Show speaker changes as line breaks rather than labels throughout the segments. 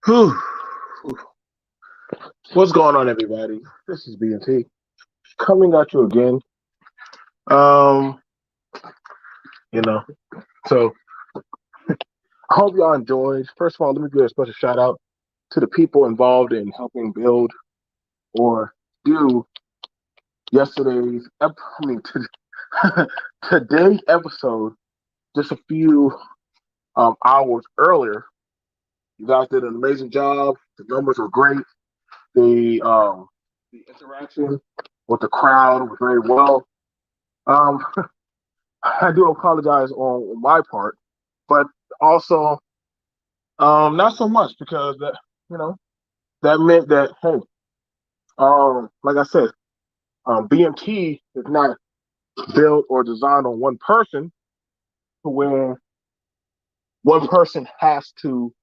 Whew. What's going on, everybody? This is BNT coming at you again. Um, you know, so I hope y'all enjoyed. First of all, let me give a special shout out to the people involved in helping build or do today's episode just a few hours earlier. You guys did an amazing job. The numbers were great. The interaction with the crowd was very well. Um, I do apologize on my part, but also not so much because you know that meant that hey, like I said, BMT is not built or designed on one person to where one person has to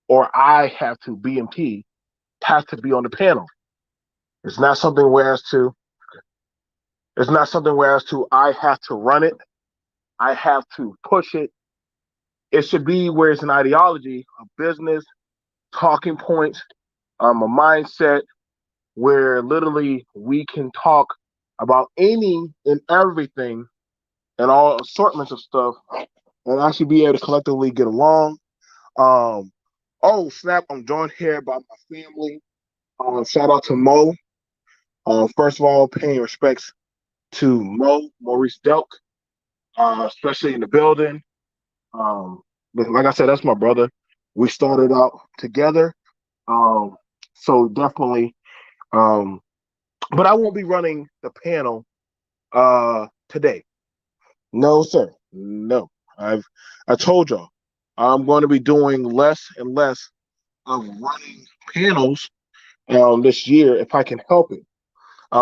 or I have to BMT has to be on the panel. It's not something whereas to it's not something whereas to I have to run it. I have to push it. It should be where it's an ideology, a business, talking points, a mindset where literally we can talk about any and everything and all assortments of stuff and actually be able to collectively get along. Um, oh, snap, I'm joined here by my family. Shout out to Mo. First of all, paying respects to Maurice Delk, especially in the building. Um, but like I said, that's my brother. We started out together. Um, so definitely, um, but I won't be running the panel today. No, sir. No. I told y'all I'm going to be doing less and less of running panels this year if I can help it.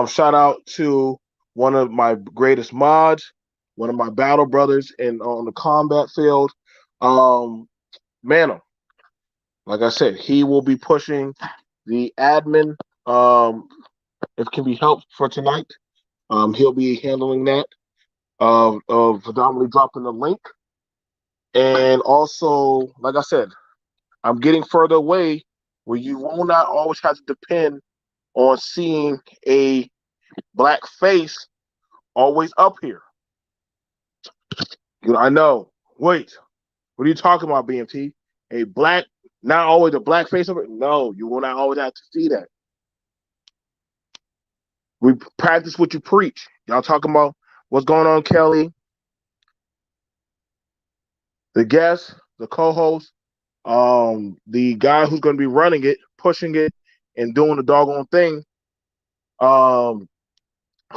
Shout out to one of my greatest mods, one of my battle brothers in on the combat field, um, Mano. Like I said, he will be pushing the admin. If it can be helped for tonight, he'll be handling that. Of predominantly dropping the link, and also, like I said, I'm getting further away where you will not always have to depend on seeing a black face always up here. I know. Wait, what are you talking about, BMT? A black, not always a black face up here? No, you will not always have to see that. We practice what you preach. Y'all talking about what's going on, Kelly? The guest, the co-host, the guy who's going to be running it, pushing it, and doing the doggone thing um,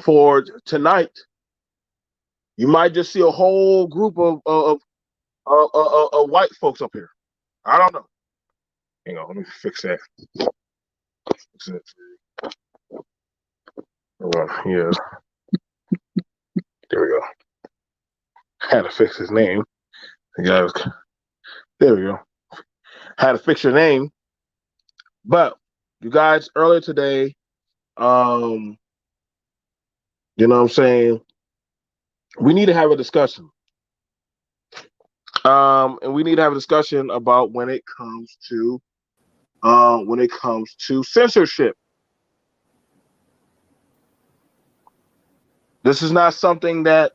for tonight. You might just see a whole group of white folks up here. I don't know. Hang on, let me fix that. Fix it. Yeah, there we go. Had to fix his name. Yeah, there we go. Had to fix your name. But you guys, earlier today, you know what I'm saying? We need to have a discussion. And we need to have a discussion about when it comes to censorship. This is not something that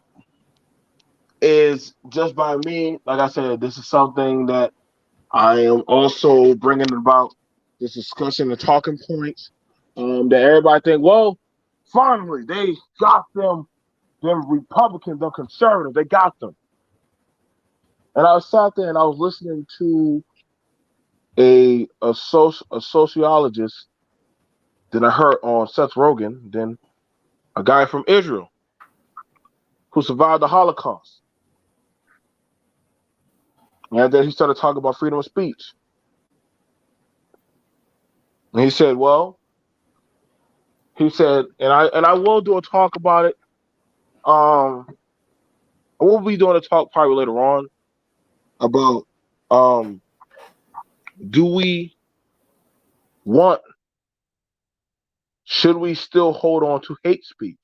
is just by me. Like I said, this is something that I am also bringing about this discussion and talking points. That everybody think, well, finally they got them Republicans, them conservatives, they got them. And I sat there and I was listening to a sociologist. Then I heard on Seth Rogen, then a guy from Israel who survived the Holocaust. And then he started talking about freedom of speech. And he said, well, and I will do a talk about it. I will be doing a talk probably later on about do we want should we still hold on to hate speech?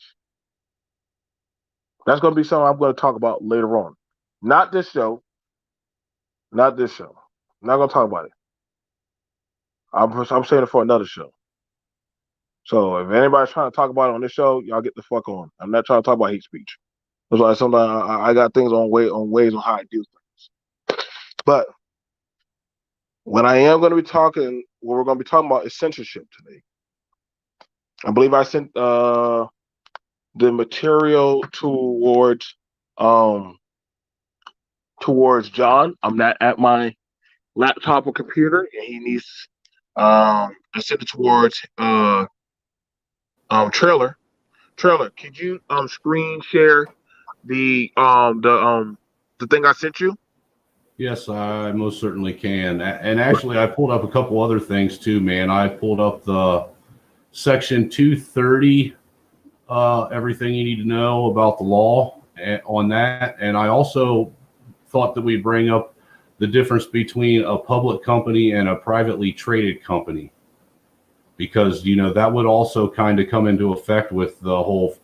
That's going to be something I'm going to talk about later on. Not this show. Not this show. I'm not gonna talk about it. I'm saying it for another show. So if anybody's trying to talk about it on this show, y'all get the fuck on. I'm not trying to talk about hate speech. That's why sometimes I got things on ways on how I do things. But what I am going to be talking, what we're going to be talking about is censorship today. I believe I sent the material towards John. I'm not at my laptop or computer, and he needs. I sent it towards trailer. Trailer, could you screen share the thing I sent you?
Yes, I most certainly can. And actually, I pulled up a couple other things too, man. I pulled up the Section 230, everything you need to know about the law on that. And I also thought that we'd bring up the difference between a public company and a privately traded company, because, that would also kind of come into effect with the whole,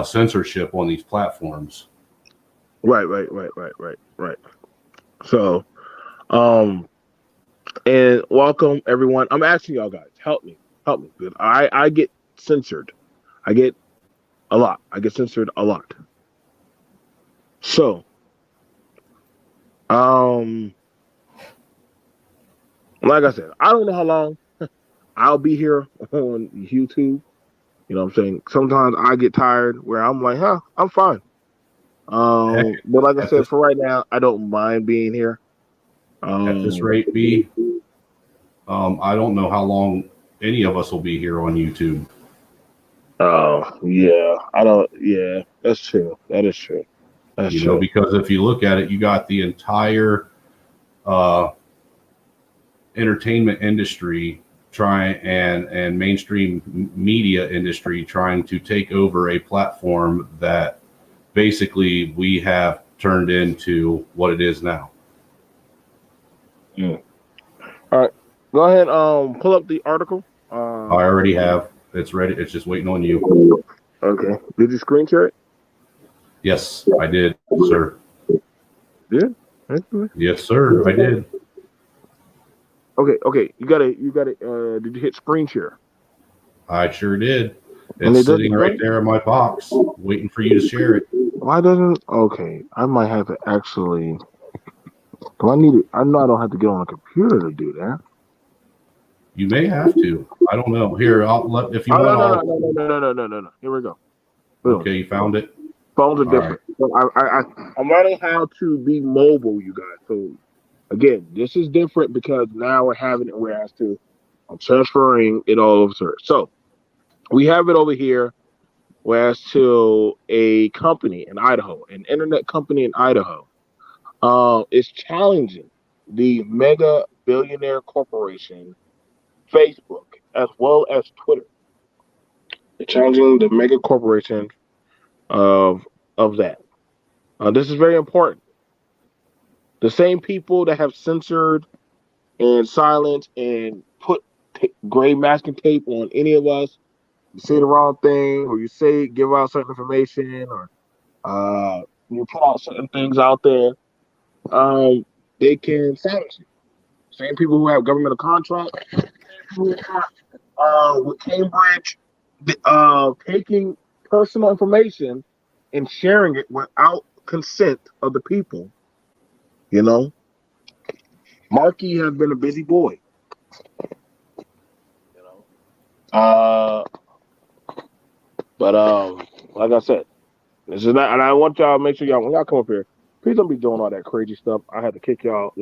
censorship on these platforms.
Right. So, and welcome everyone. I'm asking y'all guys, help me, because I get censored. I get a lot. I get censored a lot. So, like I said, I don't know how long I'll be here on YouTube. You know what I'm saying? Sometimes I get tired where I'm like, I'm fine. But like I said, for right now, I don't mind being here.
At this rate, B, I don't know how long any of us will be here on YouTube.
Oh, yeah. I don't, yeah, that's true. That is true. That's true.
Because if you look at it, you got the entire entertainment industry trying and mainstream media industry trying to take over a platform that basically we have turned into what it is now.
All right, go ahead. Pull up the article.
I already have. It's ready. It's just waiting on you.
Okay. Did you screen share it?
Yes, I did, sir.
Yeah.
Yes, sir. I did.
Okay. You got it. Did you hit screen share?
I sure did. It's sitting right there in my box, waiting for you to share it.
Why doesn't? Okay, I might have to actually. Do I need it? I know I don't have to get on a computer to do that.
You may have to. I don't know. Here, I'll let. If you want,
no. Here we go.
Okay, you found it.
Phones are different. Right. So I'm learning how to be mobile, you guys. So again, this is different because now we're having it where I'm transferring it all over to her. So we have it over here, whereas to a company in Idaho, an internet company in Idaho, is challenging the mega billionaire corporation Facebook as well as Twitter. They're challenging the mega corporation of that. This is very important. The same people that have censored and silenced and put gray masking tape on any of us, you say the wrong thing, or you give out certain information, or you put out certain things out there, they can silence you. Same people who have governmental contracts, with Cambridge, taking personal information and sharing it without consent of the people. Markey has been a busy boy. But like I said, this is not, and I want y'all to make sure when y'all come up here, please don't be doing all that crazy stuff. I had to kick y'all,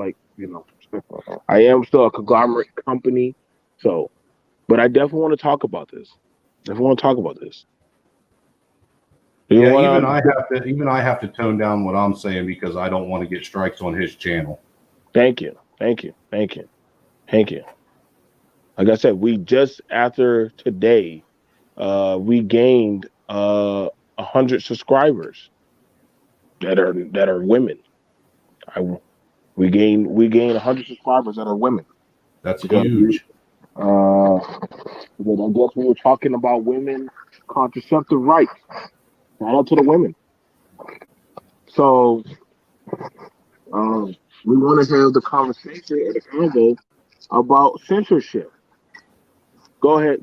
I am still a conglomerate company, but I definitely want to talk about this.
Even I have to tone down what I'm saying because I don't want to get strikes on his channel.
Thank you. Like I said, we just after today, we gained 100 subscribers that are women. We gained 100 subscribers that are women.
That's huge.
Because I guess we were talking about women contraceptive rights. Shout out to the women. So, we want to have the conversation and the convo about censorship. Go ahead,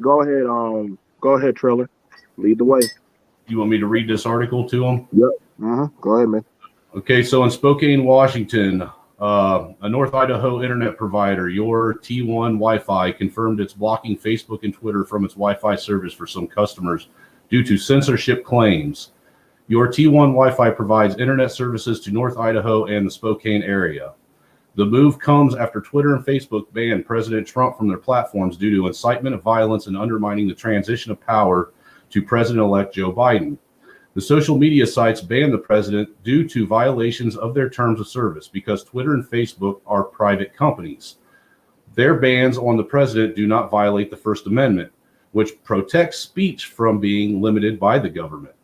Triller. Lead the way.
You want me to read this article to them?
Yep. Go ahead, man.
Okay, so in Spokane, Washington, a North Idaho internet provider, your T1 Wi-Fi, confirmed it's blocking Facebook and Twitter from its Wi-Fi service for some customers due to censorship claims. Your T1 Wi-Fi provides internet services to North Idaho and the Spokane area. The move comes after Twitter and Facebook banned President Trump from their platforms due to incitement of violence and undermining the transition of power to President-elect Joe Biden. The social media sites banned the president due to violations of their terms of service because Twitter and Facebook are private companies. Their bans on the president do not violate the First Amendment, which protects speech from being limited by the government.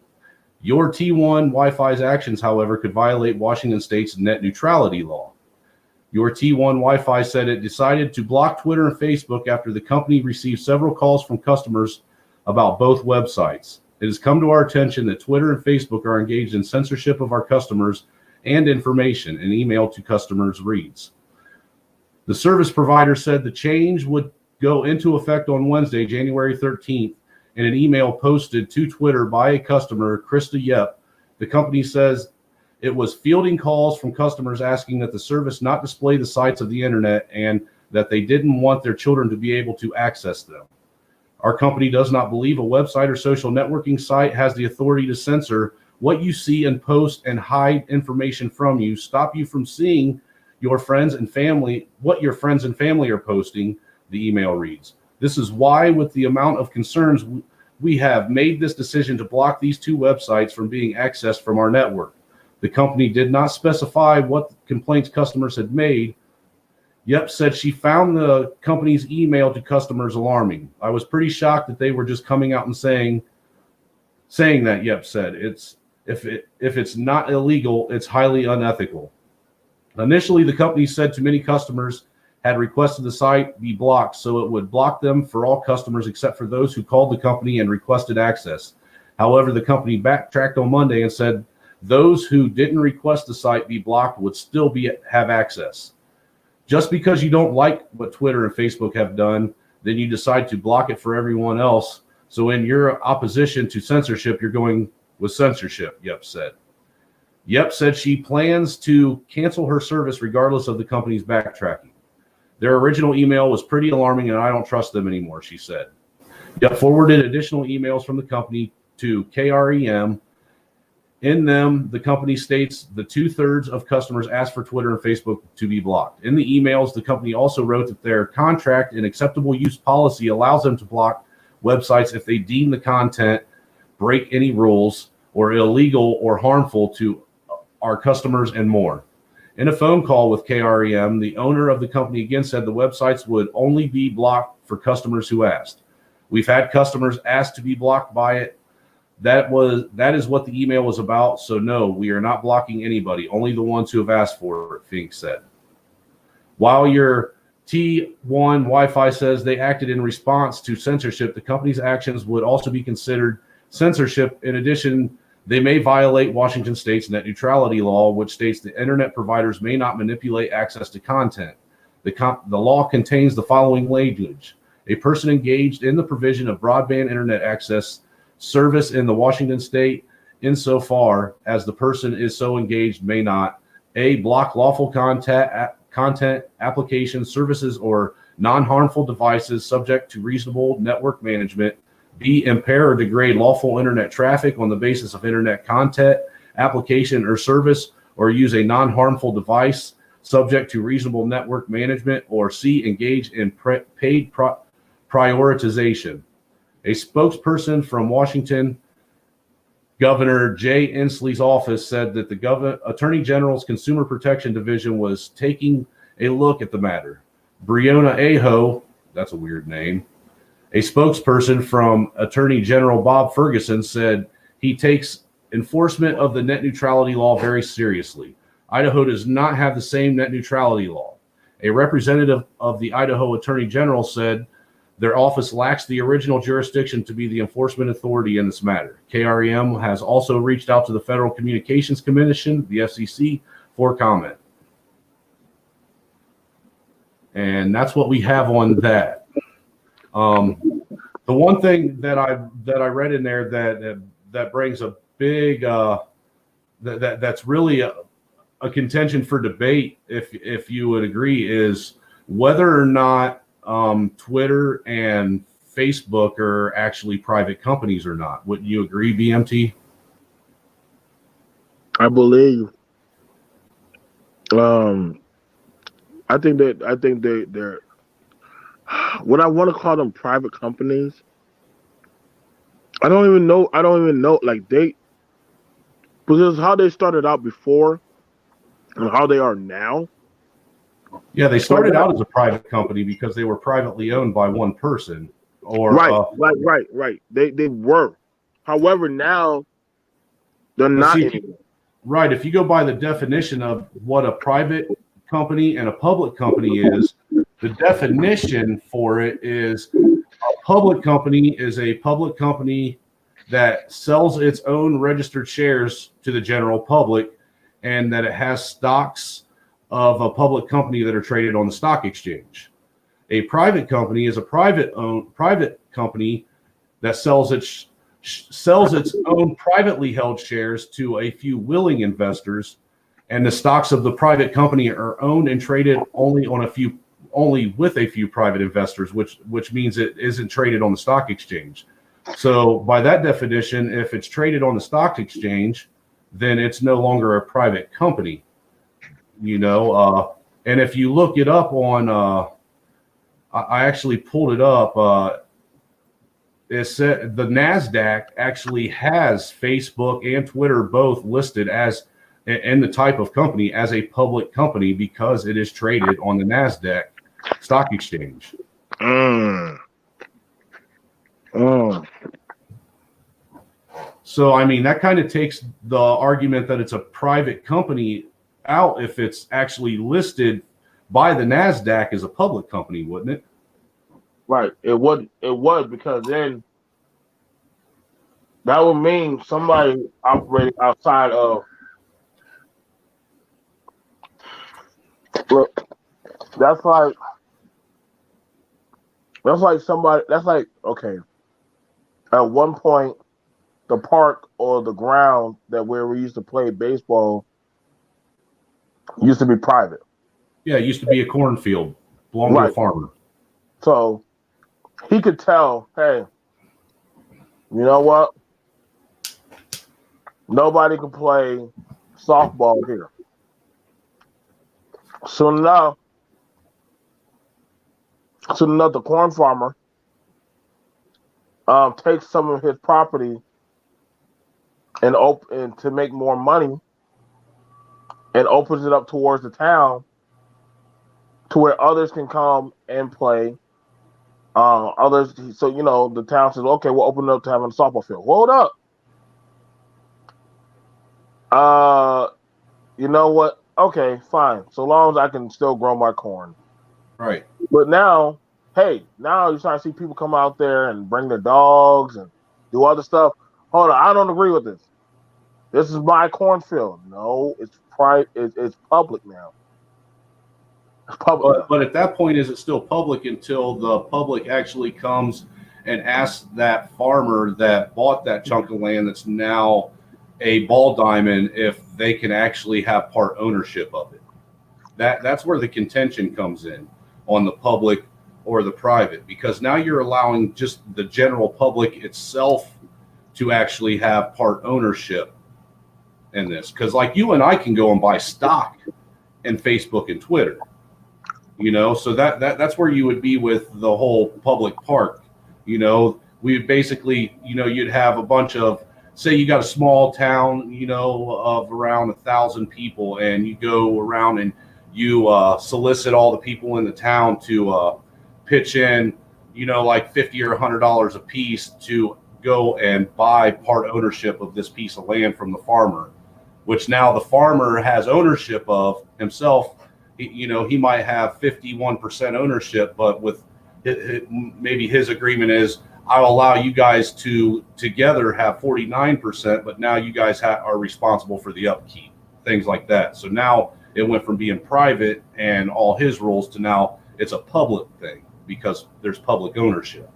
Your T1 Wi-Fi's actions, however, could violate Washington State's net neutrality law. Your T1 Wi-Fi said it decided to block Twitter and Facebook after the company received several calls from customers about both websites. It has come to our attention that Twitter and Facebook are engaged in censorship of our customers and information, an email to customers reads. The service provider said the change would go into effect on Wednesday, January 13th, in an email posted to Twitter by a customer, Krista Yep. The company says it was fielding calls from customers asking that the service not display the sites of the internet and that they didn't want their children to be able to access them. Our company does not believe a website or social networking site has the authority to censor what you see and post and hide information from you, stop you from seeing your friends and family, what your friends and family are posting, the email reads. This is why, with the amount of concerns, we have made this decision to block these two websites from being accessed from our network. The company did not specify what complaints customers had made. Yep said she found the company's email to customers alarming. I was pretty shocked that they were just coming out and saying that. Yep said if it's not illegal, it's highly unethical. Initially, the company said to many customers had requested the site be blocked, so it would block them for all customers except for those who called the company and requested access. However, the company backtracked on Monday and said those who didn't request the site be blocked would still have access. Just because you don't like what Twitter and Facebook have done, then you decide to block it for everyone else. So in your opposition to censorship, you're going with censorship, Yep said. Yep said she plans to cancel her service regardless of the company's backtracking. Their original email was pretty alarming and I don't trust them anymore, she said. Yep forwarded additional emails from the company to KREM. In them, the company states the 2/3 of customers asked for Twitter and Facebook to be blocked. In the emails, the company also wrote that their contract and acceptable use policy allows them to block websites if they deem the content break any rules or illegal or harmful to our customers and more. In a phone call with KREM, the owner of the company again said the websites would only be blocked for customers who asked. We've had customers ask to be blocked by it. That is what the email was about. So no, we are not blocking anybody, only the ones who have asked for it, Fink said. While your T1 Wi-Fi says they acted in response to censorship, the company's actions would also be considered censorship. In addition, they may violate Washington State's net neutrality law, which states that internet providers may not manipulate access to content. The law contains the following language. A person engaged in the provision of broadband internet access service in the Washington State, insofar as the person is so engaged, may not A, block lawful content, applications, services, or non-harmful devices subject to reasonable network management, B, impair or degrade lawful internet traffic on the basis of internet content, application, or service, or use a non-harmful device subject to reasonable network management, or C, engage in paid prioritization. A spokesperson from Washington Governor Jay Inslee's office said that the Attorney General's Consumer Protection Division was taking a look at the matter. Breonna Aho, that's a weird name, a spokesperson from Attorney General Bob Ferguson, said he takes enforcement of the net neutrality law very seriously. Idaho does not have the same net neutrality law. A representative of the Idaho Attorney General said their office lacks the original jurisdiction to be the enforcement authority in this matter. KREM has also reached out to the Federal Communications Commission, the FCC, for comment. And that's what we have on that. The one thing that I read in there that brings a big that's really a contention for debate, if you would agree, is whether or not Twitter and Facebook are actually private companies or not. Wouldn't you agree, BMT?
I believe. I think they're what I want to call them private companies. I don't even know. Like because how they started out before and how they are now.
Yeah, they started out as a private company because they were privately owned by one person. Or
Right. They were. However, now they're not anymore.
Right. If you go by the definition of what a private company and a public company is, the definition for it is a public company is a public company that sells its own registered shares to the general public, and that it has stocks of a public company that are traded on the stock exchange. A private company is a private company that sells its own privately held shares to a few willing investors, and the stocks of the private company are owned and traded only with a few private investors, which means it isn't traded on the stock exchange. So by that definition, if it's traded on the stock exchange, then it's no longer a private company, and if you look it up on, I actually pulled it up. It said the NASDAQ actually has Facebook and Twitter both listed as in the type of company as a public company because it is traded on the NASDAQ stock exchange. So, I mean, that kind of takes the argument that it's a private company out if it's actually listed by the NASDAQ as a public company, wouldn't it?
Right. It would because then that would mean somebody operating outside of. Look, that's like somebody. That's like, okay. At one point, the park or the ground where we used to play baseball used to be private.
Yeah, it used to be a cornfield, belonged to a farmer.
So he could tell, hey, you know what? Nobody can play softball here. Soon enough, the corn farmer takes some of his property and to make more money, and opens it up towards the town to where others can come and play. Others, so the town says, okay, we'll open it up to having a softball field. Hold up. You know what? Okay, fine. So long as I can still grow my corn.
Right.
But now you start to see people come out there and bring their dogs and do other stuff. Hold on, I don't agree with this. This is my cornfield. No, it's private. It's public now. It's public.
But at that point, is it still public until the public actually comes and asks that farmer that bought that chunk of land that's now a ball diamond if they can actually have part ownership of it? That's where the contention comes in on the public or the private, because now you're allowing just the general public itself to actually have part ownership in this. Because like you and I can go and buy stock in Facebook and Twitter, so that's where you would be with the whole public park. We basically, you'd have a bunch of, say you got a small town, of around 1,000 people, and you go around and you solicit all the people in the town to pitch in, like $50 or $100 a piece to go and buy part ownership of this piece of land from the farmer, which now the farmer has ownership of himself. He might have 51% ownership, but with maybe his agreement is, I'll allow you guys to together have 49%, but now you guys are responsible for the upkeep, things like that. So now it went from being private and all his rules to now It's a public thing because there's public ownership.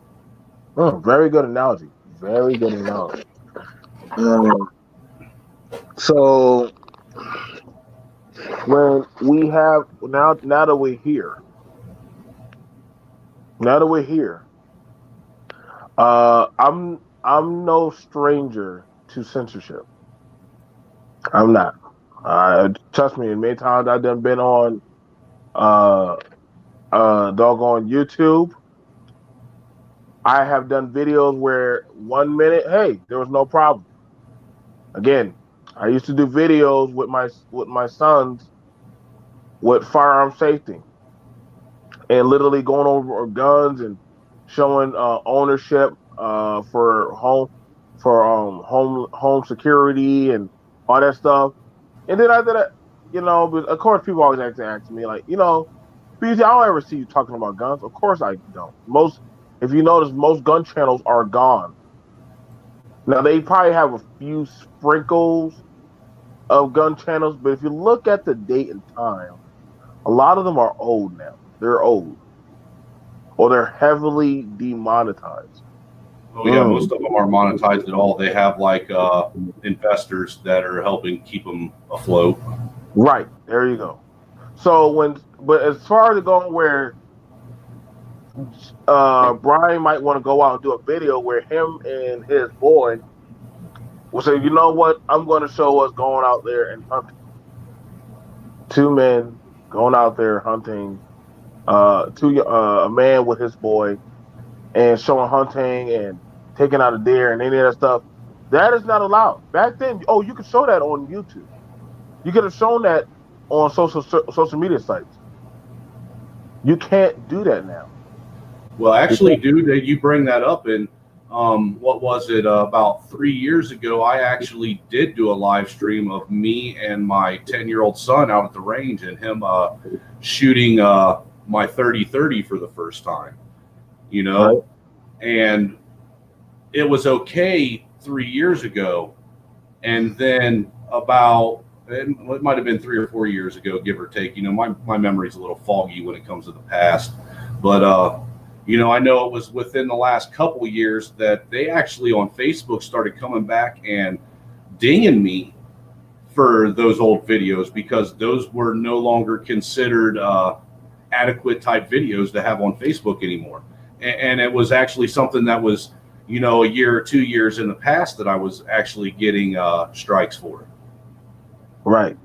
Oh, very good analogy. Very good analogy. So when we have now that we're here, I'm no stranger to censorship. I'm not. Trust me. Many times I've done been on uh doggone YouTube. I have done videos where 1 minute, hey, there was no problem. Again, I used to do videos with my sons with firearm safety and literally going over guns and showing ownership for home security and all that stuff. And then I did it, but of course people always ask me like, BZ, I don't ever see you talking about guns. Of course I don't. If you notice, most gun channels are gone. Now they probably have a few sprinkles of gun channels, but if you look at the date and time, a lot of them are old now. They're old, or they're heavily demonetized.
Oh yeah, most of them are monetized at all. They have like investors that are helping keep them afloat.
Right, there you go. But as far as going where Brian might want to go out and do a video where him and his boy will say, you know what, I'm going to show us going out there and hunting. Two men going out there hunting, a man with his boy and showing hunting and taking out a deer and any of that stuff. That is not allowed. Back then, you could show that on YouTube. You could have shown that on social media sites. You can't do that now.
Well, actually, dude, you bring that up, and what was it? About 3 years ago, I actually did do a live stream of me and my 10-year-old son out at the range, and him shooting my 30-30 for the first time.
Right.
And it was okay 3 years ago, and then it might have been 3 or 4 years ago, give or take. My memory's a little foggy when it comes to the past, but I know it was within the last couple years that they actually on Facebook started coming back and dinging me for those old videos because those were no longer considered adequate type videos to have on Facebook anymore. And it was actually something that was, a year or 2 years in the past that I was actually getting strikes for.
Right.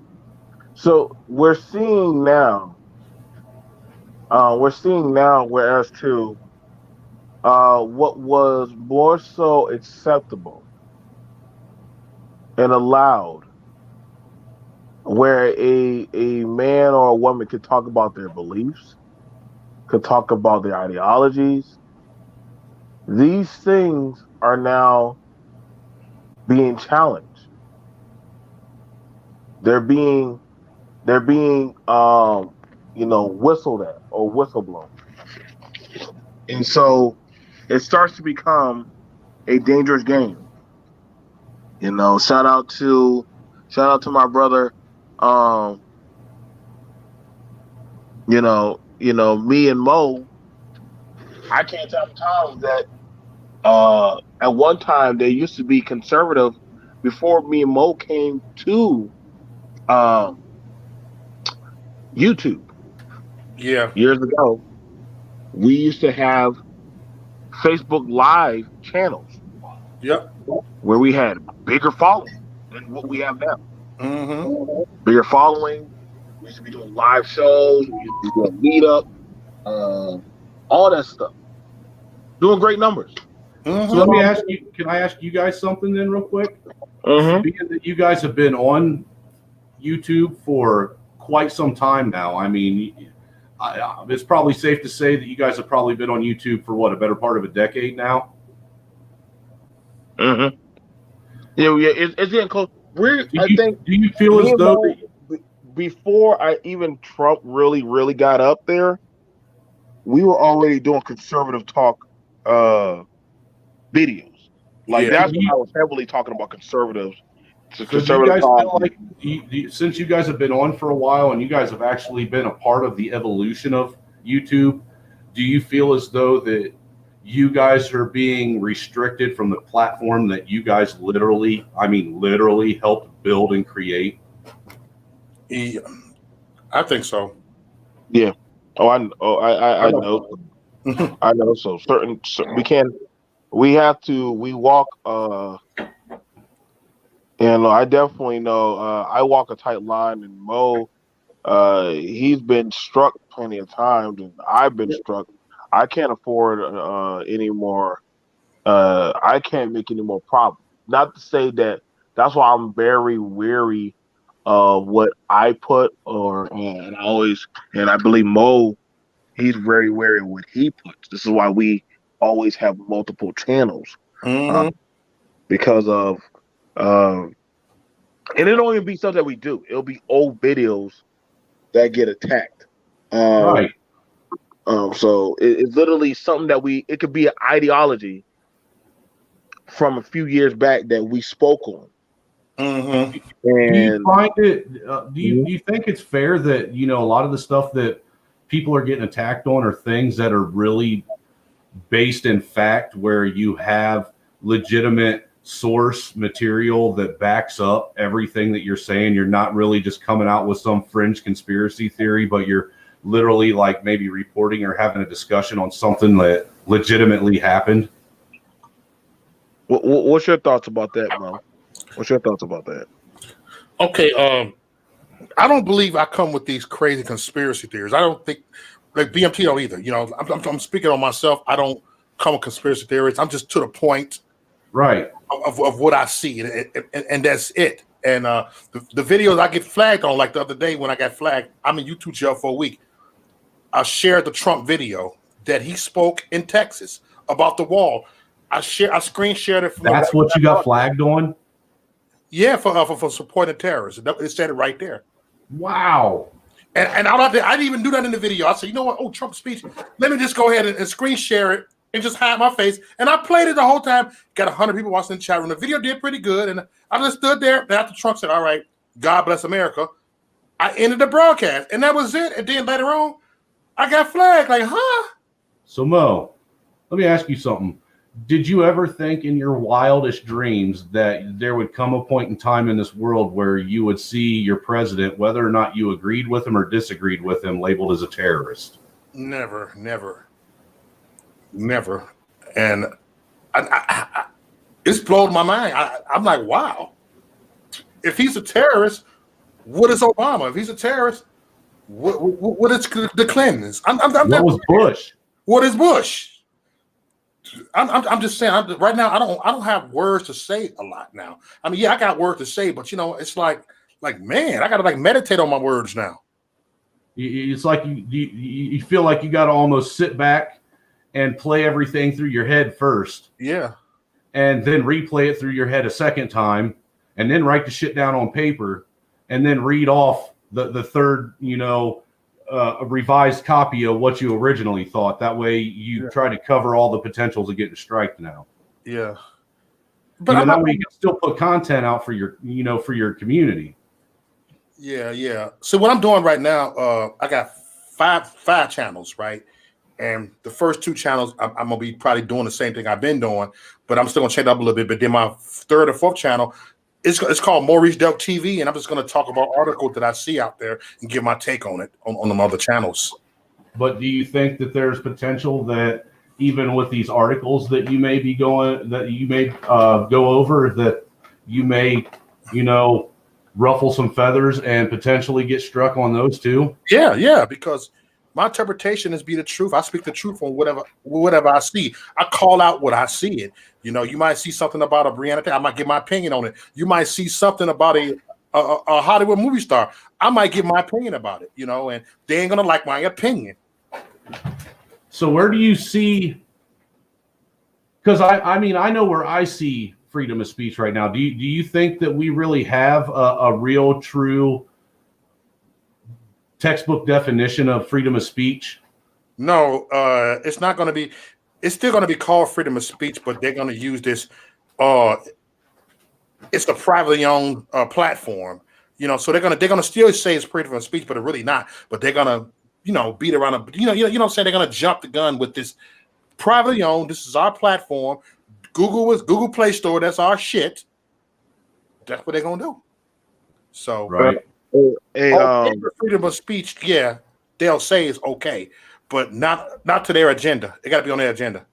So we're seeing now, whereas to what was more so acceptable and allowed, where a man or a woman could talk about their beliefs, could talk about their ideologies. These things are now being challenged. They're being whistled at or whistleblown. And so it starts to become a dangerous game. Shout out to my brother. Me and Mo, I can't tell the time that at one time they used to be conservative before me and Mo came to YouTube.
Yeah.
Years ago, we used to have Facebook Live channels.
Yep.
Where we had bigger following than what we have now.
Mm-hmm.
Bigger following. We used to be doing live shows. We used to be doing meetup. All that stuff. Doing great numbers.
Mm-hmm.
So let me ask you, can I ask you guys something then real quick?
Mm-hmm.
Being that you guys have been on YouTube for quite some time now, I mean, it's probably safe to say that you guys have probably been on YouTube for a better part of a decade now?
Mm-hmm. Yeah, it's getting close. Do
you feel as though
before Trump really got up there, we were already doing conservative talk videos. Like that's when I was heavily talking about conservatives.
So do you guys feel like since you guys have been on for a while and you guys have actually been a part of the evolution of YouTube, do you feel as though that you guys are being restricted from the platform that you guys literally, I mean, literally helped build and create?
Yeah, I think so.
Yeah. I know.
Mhm.
I know. So we can. We have to. We walk. And I definitely know. I walk a tight line, and Mo. He's been struck plenty of times, and I've been struck. I can't afford any more. I can't make any more problems. Not to say that. That's why I'm very weary of what I put, and I always, and I believe Mo. He's very wary of what he puts. This is why we always have multiple channels, uh,
Mhm.
because of, um, and it don't even be stuff that we do. It'll be old videos that get attacked.
Right.
Um, so it's literally something that it could be an ideology from a few years back that we spoke on.
Mhm.
Do you
And
find it? Do you think it's fair that a lot of the stuff that people are getting attacked on are things that are really based in fact, where you have legitimate source material that backs up everything that you're saying? You're not really just coming out with some fringe conspiracy theory, but you're literally like maybe reporting or having a discussion on something that legitimately happened.
what's your thoughts about that, Mo? What's your thoughts about that?
Okay. I don't believe I come with these crazy conspiracy theories. I don't think like BMT don't either. I'm speaking on myself. I don't come with conspiracy theories. I'm just to the point
Right.
of what I see, and that's it. And the videos I get flagged on, like the other day when I got flagged, I'm in YouTube jail for a week. I shared the Trump video that he spoke in Texas about the wall. I screen shared it from the
That's what you got flagged on?
yeah for supporting terrorists. It said it right there.
Wow.
And I didn't even do that in the video. I said, you know what? Oh, Trump's speech. Let me just go ahead and screen share it and just hide my face. And I played it the whole time. Got 100 people watching the chat room. The video did pretty good. And I just stood there. And after Trump said, all right, God bless America, I ended the broadcast. And that was it. And then later on, I got flagged. Like, huh?
So Mo, let me ask you something. Did you ever think in your wildest dreams that there would come a point in time in this world where you would see your president, whether or not you agreed with him or disagreed with him, labeled as a terrorist?
Never, never, never. And it's blown my mind. I'm like, wow. If he's a terrorist, what is Obama? If he's a terrorist, what is the Clintons?
What was Bush?
What is Bush? I'm just saying. Right now, I don't have words to say a lot now. I mean, yeah, I got words to say, but it's like man, I got to like meditate on my words now.
It's like you feel like you got to almost sit back and play everything through your head first,
Yeah,
and then replay it through your head a second time, and then write the shit down on paper, and then read off the third, a revised copy of what you originally thought. That way you try to cover all the potentials of getting striked now.
yeah. But
that way you can still put content out for your community.
Yeah. So what I'm doing right now, I got five channels, right? And the first two channels, I'm gonna be probably doing the same thing I've been doing, but I'm still gonna change it up a little bit. But then my third or fourth channel, it's called Maurice Delk TV, and I'm just gonna talk about articles that I see out there and give my take on it on the other channels.
But do you think that there's potential that even with these articles that you may go over, that you may, ruffle some feathers and potentially get struck on those too?
Yeah, because my interpretation is be the truth. I speak the truth on whatever I see. I call out what I see. It. You might see something about a Brianna. I might give my opinion on it. You might see something about a Hollywood movie star. I might give my opinion about it. And they ain't gonna like my opinion.
So where do you see? Because I mean, I know where I see freedom of speech right now. Do you think that we really have a real, true textbook definition of freedom of speech?
No, it's not going to be. It's still going to be called freedom of speech, but they're going to use this. It's a privately owned platform, so they're gonna still say it's freedom of speech, but it's really not. But they're gonna beat around a, you know what I'm saying? They're gonna jump the gun with this privately owned. This is our platform. Google Play Store. That's our shit. That's what they're gonna do. So,
Right.
Hey,
freedom of speech, yeah, they'll say it's okay, but not to their agenda. It got to be on their agenda.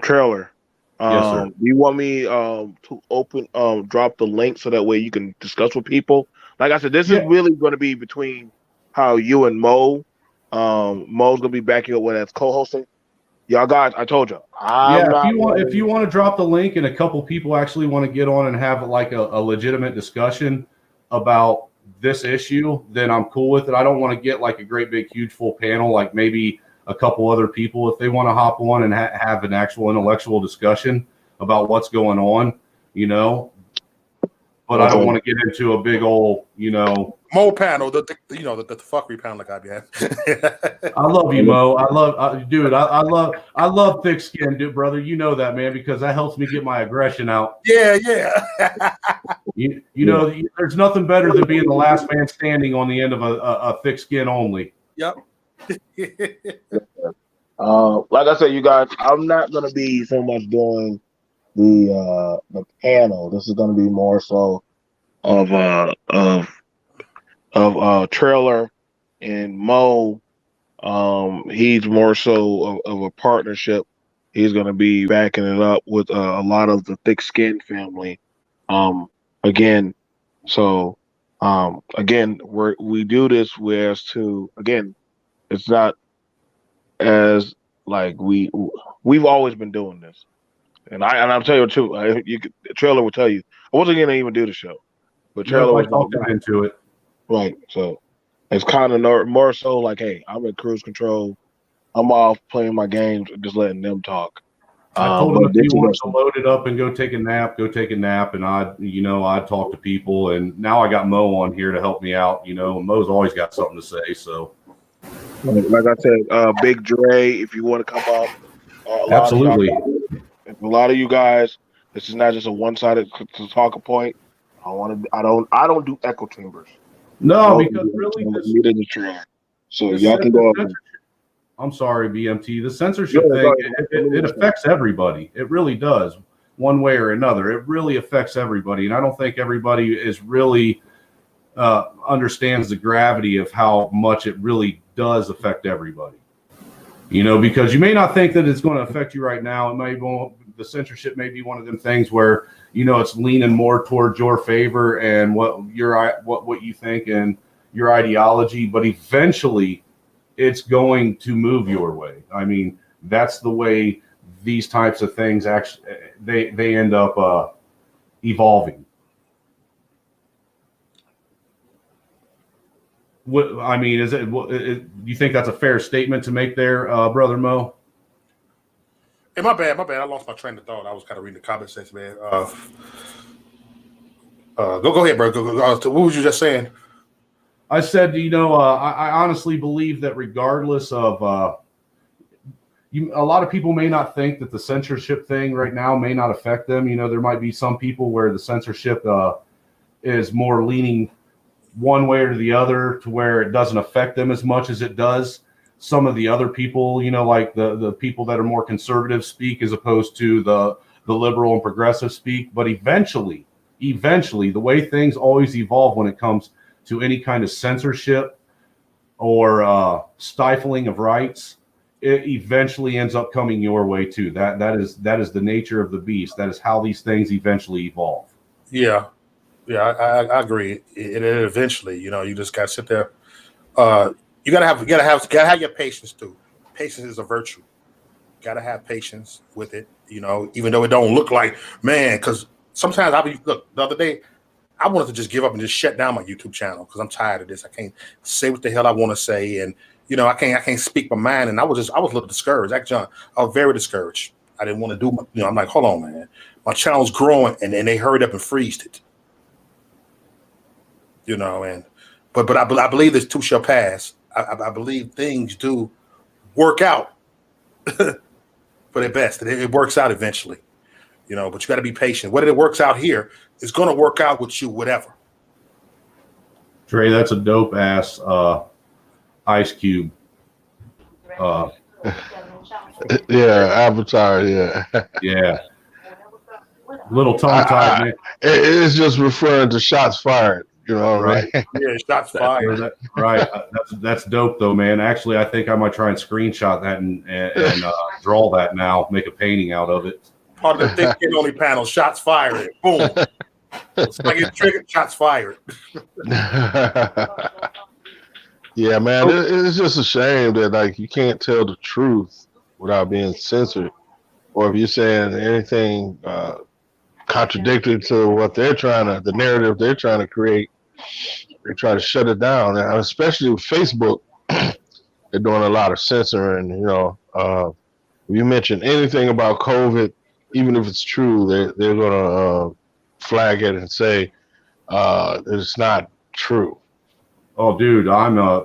Trailer.
Yes, sir.
Do you want me to open drop the link so that way you can discuss with people? Like I said, this is
Yeah.
really going to be between how you and Mo. Mo's gonna be back here with as co-hosting. Y'all guys, I told you, I'm
Yeah,
not.
if you want to drop the link and a couple people actually want to get on and have like a legitimate discussion about this issue, then I'm cool with it. I don't want to get like a great big huge full panel, like maybe a couple other people if they want to hop on and have an actual intellectual discussion about what's going on, but I don't want to get into a big old,
Mo panel, the fuckery panel like I be having.
I love you, Mo. Dude. I love thick skin, dude, brother. You know that, man, because that helps me get my aggression out.
Yeah.
There's nothing better than being the last man standing on the end of a thick skin only.
Yep.
Like I said, you guys, I'm not gonna be so much doing the panel. This is gonna be more so of Trailer and Mo. He's more so of a partnership. He's going to be backing it up with a lot of the thick skin family. Again, so again, we do this whereas to again, it's not as like we've always been doing this, and I'm telling you too. Trailer will tell you I wasn't going to even do the show, but Trailer was
talked him into it.
Right, so it's kind of more so like, hey, I'm in cruise control. I'm off playing my games and just letting them talk.
I told him if he wants to load it up and go take a nap, and I'd talk to people. And now I got Mo on here to help me out. Mo's always got something to say. So,
like I said, Big Dre, if you want to come up,
absolutely.
A lot of you guys, this is not just a one-sided talking point. I don't do echo chambers.
No, because really,
so y'all can go up.
I'm sorry, BMT. The censorship thing, it affects everybody. It really does, one way or another. It really affects everybody, and I don't think everybody is really understands the gravity of how much it really does affect everybody. Because you may not think that it's going to affect you right now. The censorship may be one of them things where it's leaning more towards your favor and what you think and your ideology, but eventually it's going to move your way. I mean, that's the way these types of things actually they end up evolving. What I mean is it? Do you think that's a fair statement to make there, brother Mo?
Hey, my bad. I lost my train of thought. I was kind of reading the comment section, man. Go ahead, bro. Go. What was you just saying?
I said, I honestly believe that regardless of, a lot of people may not think that the censorship thing right now may not affect them. There might be some people where the censorship is more leaning one way or the other to where it doesn't affect them as much as it does some of the other people, like the people that are more conservative speak as opposed to the liberal and progressive speak. But eventually, the way things always evolve when it comes to any kind of censorship or stifling of rights, it eventually ends up coming your way too. That is the nature of the beast. That is how these things eventually evolve.
Yeah, I agree. It eventually, you just gotta sit there. You gotta have your patience too. Patience is a virtue. Gotta have patience with it. Even though it don't look like, man, because sometimes the other day I wanted to just give up and just shut down my YouTube channel because I'm tired of this. I can't say what the hell I want to say, and I can't speak my mind. And I was a little discouraged. Actually, I was very discouraged. I didn't want to do. I'm like, hold on, man. My channel's growing, and then they hurried up and freezed it. And but I believe this too shall pass. I believe things do work out for their best. It works out eventually. But you got to be patient. Whether it works out here, it's going to work out with you, whatever.
Trey, that's a dope ass Ice Cube.
Yeah, Avatar. Yeah,
Yeah, little tongue tied, man.
it's just referring to shots fired. You know what
Right.
I mean?
Yeah, shots fired.
Right. That's dope though, man. Actually, I think I might try and screenshot that and draw that now, make a painting out of it.
Part of the thick kid only panel. Shots fired. Boom. It's like it's triggered. Shots fired.
Yeah, man, it's just a shame that like you can't tell the truth without being censored, or if you're saying anything contradictory to what the narrative they're trying to create, they try to shut it down. And especially with Facebook, they're doing a lot of censoring. You know, if you mention anything about COVID, even if it's true, they're gonna flag it and say it's not true.
Oh, dude,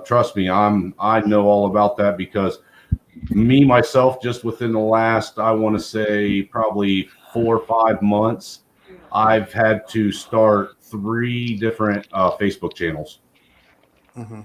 trust me, I know all about that because myself, just within the last, I want to say probably 4 or 5 months, I've had to start 3 different Facebook channels.
Mm-hmm.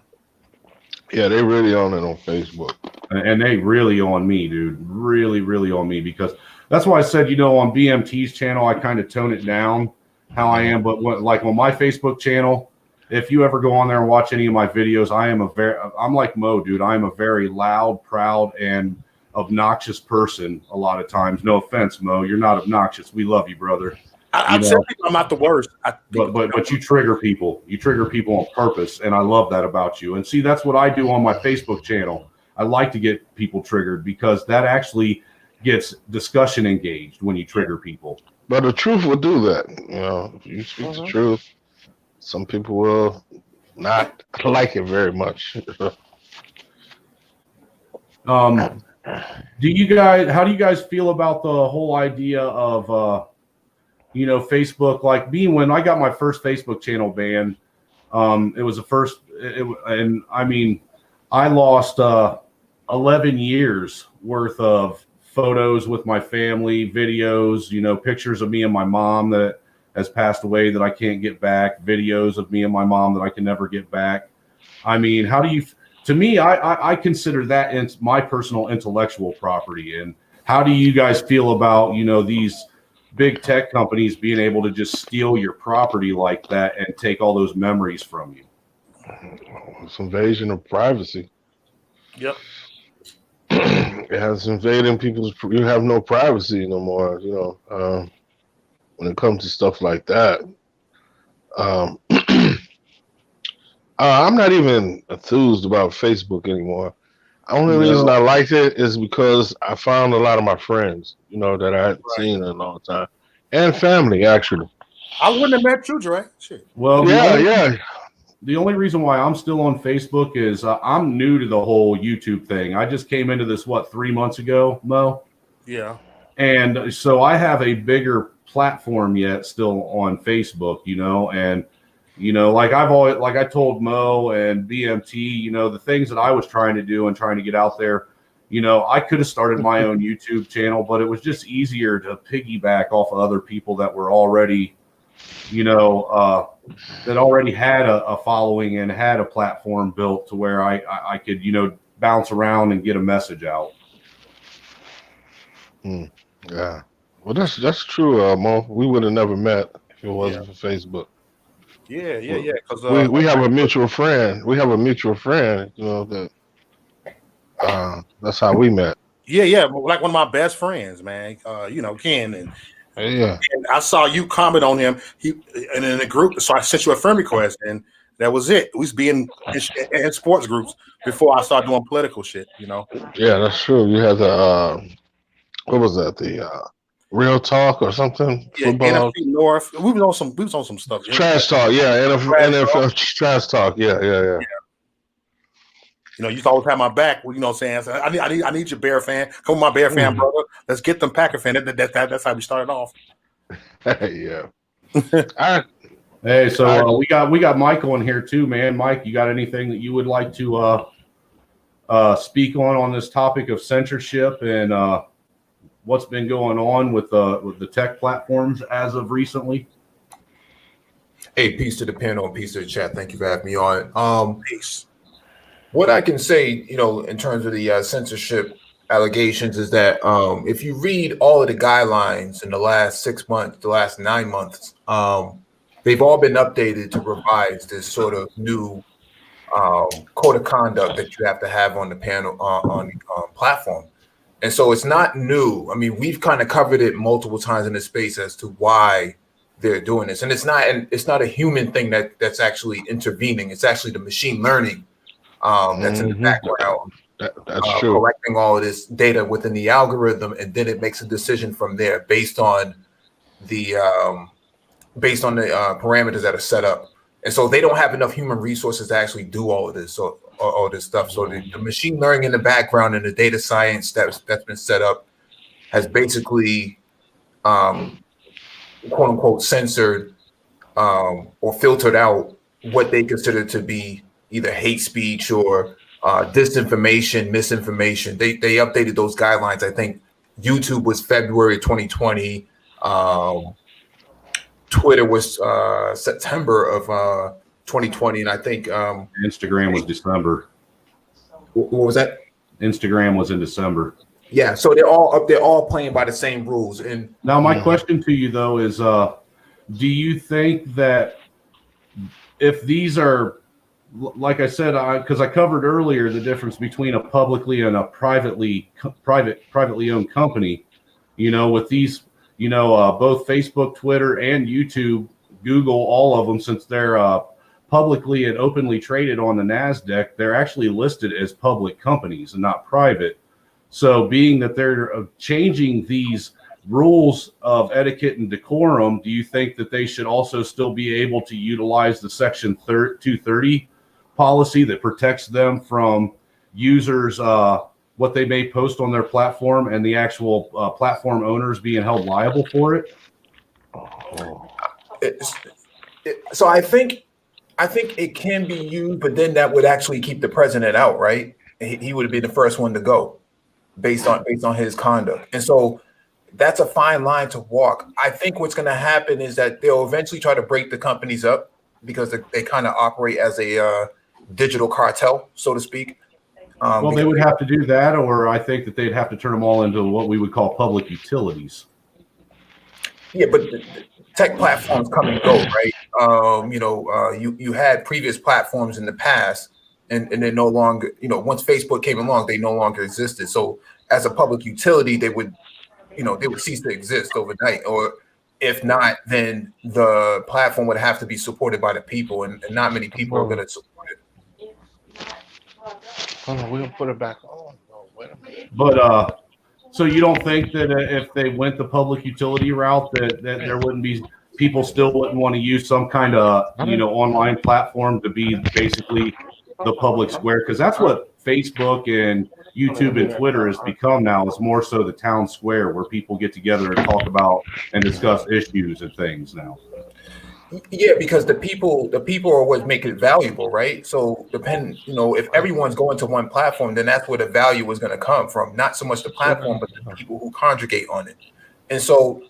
Yeah, they really on it on Facebook.
And they really on me, dude. Really, really on me, because that's why I said, on BMT's channel, I kind of tone it down how I am. But like on my Facebook channel, if you ever go on there and watch any of my videos, I'm like Mo, dude. I am a very loud, proud, and obnoxious person a lot of times. No offense, Mo. You're not obnoxious. We love you, brother.
I'm saying I'm not the worst.
But you trigger people. You trigger people on purpose, and I love that about you. And see, that's what I do on my Facebook channel. I like to get people triggered because that actually gets discussion engaged when you trigger people.
But the truth will do that. If you speak the truth, some people will not like it very much.
How do you guys feel about the whole idea of Facebook? Like me, when I got my first Facebook channel banned, it was the first, and I mean, I lost 11 years worth of photos with my family, videos, pictures of me and my mom that has passed away that I can't get back, videos of me and my mom that I can never get back. I mean, to me, I consider that my personal intellectual property. And how do you guys feel about, these big tech companies being able to just steal your property like that and take all those memories from you?
It's invasion of privacy.
Yep.
It has invading you have no privacy no more, when it comes to stuff like that. I'm not even enthused about Facebook anymore. The only reason I liked it is because I found a lot of my friends, that I hadn't seen in a long time, and family actually.
I wouldn't have met you, Dre. Shit.
Well,
yeah.
The only reason why I'm still on Facebook is I'm new to the whole YouTube thing. I just came into this 3 months ago, Mo.
Yeah.
And so I have a bigger platform yet still on Facebook, and like I told Mo and BMT, the things that I was trying to do and trying to get out there, I could have started my own YouTube channel, but it was just easier to piggyback off of other people that were already, that already had a following and had a platform built to where I could, bounce around and get a message out.
Yeah. Well, that's true, Mo. We would have never met if it wasn't for Facebook.
Yeah. Because
we have a mutual friend. That that's how we met.
Yeah. Like one of my best friends, man. Ken, and I saw you comment on him. And in a group, so I sent you a friend request, and that was it. We was being in sports groups before I started doing political shit.
Yeah, that's true. You had the what was that? The Real Talk or something?
Yeah, NFC North. We was on some stuff.
Trash Talk, yeah. NFL Trash Talk, yeah.
You used to always have my back. You know what I'm saying? So I need your Bear fan. Come on, my Bear fan, brother. Let's get them Packer fan. That's how we started off.
Yeah.
Hey, so we got Michael in here too, man. Mike, you got anything that you would like to speak on this topic of censorship and what's been going on with the tech platforms as of recently?
Hey, peace to the panel and peace to the chat. Thank you for having me on.
Peace.
What I can say, in terms of the censorship allegations, is that if you read all of the guidelines in the last 6 months, the last 9 months, they've all been updated to revise this sort of new code of conduct that you have to have on the panel on the platform. And so it's not new. I mean, we've kind of covered it multiple times in the space as to why they're doing this, and it's not a human thing that's actually intervening. It's actually the machine learning that's in the background,
That's true.
collecting all of this data within the algorithm, and then it makes a decision from there based on the parameters that are set up. And so they don't have enough human resources to actually do all of this, so all this stuff. So the machine learning in the background and the data science that's been set up has basically quote unquote censored or filtered out what they consider to be either hate speech or disinformation, misinformation. They updated those guidelines. I think YouTube was February 2020. Twitter was September of 2020, and I think
Instagram was December.
what was that?
Instagram was in December.
Yeah, so they're all up. They're all playing by the same rules. And
Now, my question to you though is, do you think that if these are, like I said, because I covered earlier the difference between a publicly and a privately owned company, with these, both Facebook, Twitter, and YouTube, Google, all of them, since they're publicly and openly traded on the NASDAQ, they're actually listed as public companies and not private. So being that they're changing these rules of etiquette and decorum, do you think that they should also still be able to utilize the Section 230 policy that protects them from users, what they may post on their platform, and the actual platform owners being held liable for it?
So I think it can be used, but then that would actually keep the president out, right? He would be the first one to go based on his conduct. And so that's a fine line to walk. I think what's going to happen is that they'll eventually try to break the companies up because they kind of operate as a digital cartel, so to speak.
Well, they would have to do that, or I think that they'd have to turn them all into what we would call public utilities.
Yeah, but the tech platforms come and go, right? You had previous platforms in the past, and they're no longer, once Facebook came along, they no longer existed. So as a public utility, they would cease to exist overnight, or if not, then the platform would have to be supported by the people, and not many people are going to support it.
We'll put it back on. Oh, wait a minute.
But so you don't think that if they went the public utility route, that there wouldn't be, people still wouldn't want to use some kind of online platform to be basically the public square? Because that's what Facebook and YouTube and Twitter has become now. Is more so the town square where people get together and talk about and discuss issues and things now.
Yeah, because the people are what make it valuable, right? So if everyone's going to one platform, then that's where the value is going to come from. Not so much the platform, but the people who congregate on it. And so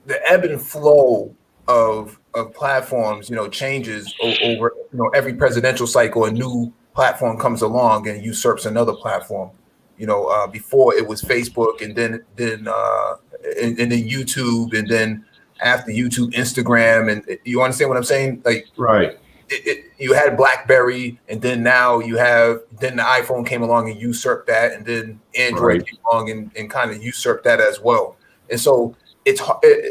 the ebb and flow of platforms, changes over every presidential cycle. A new platform comes along and usurps another platform. Before it was Facebook, and then YouTube, and then after YouTube, Instagram, and you understand what I'm saying? Like,
right.
You had BlackBerry, and then now then the iPhone came along and usurped that, and then Android came along and kind of usurped that as well. And so it's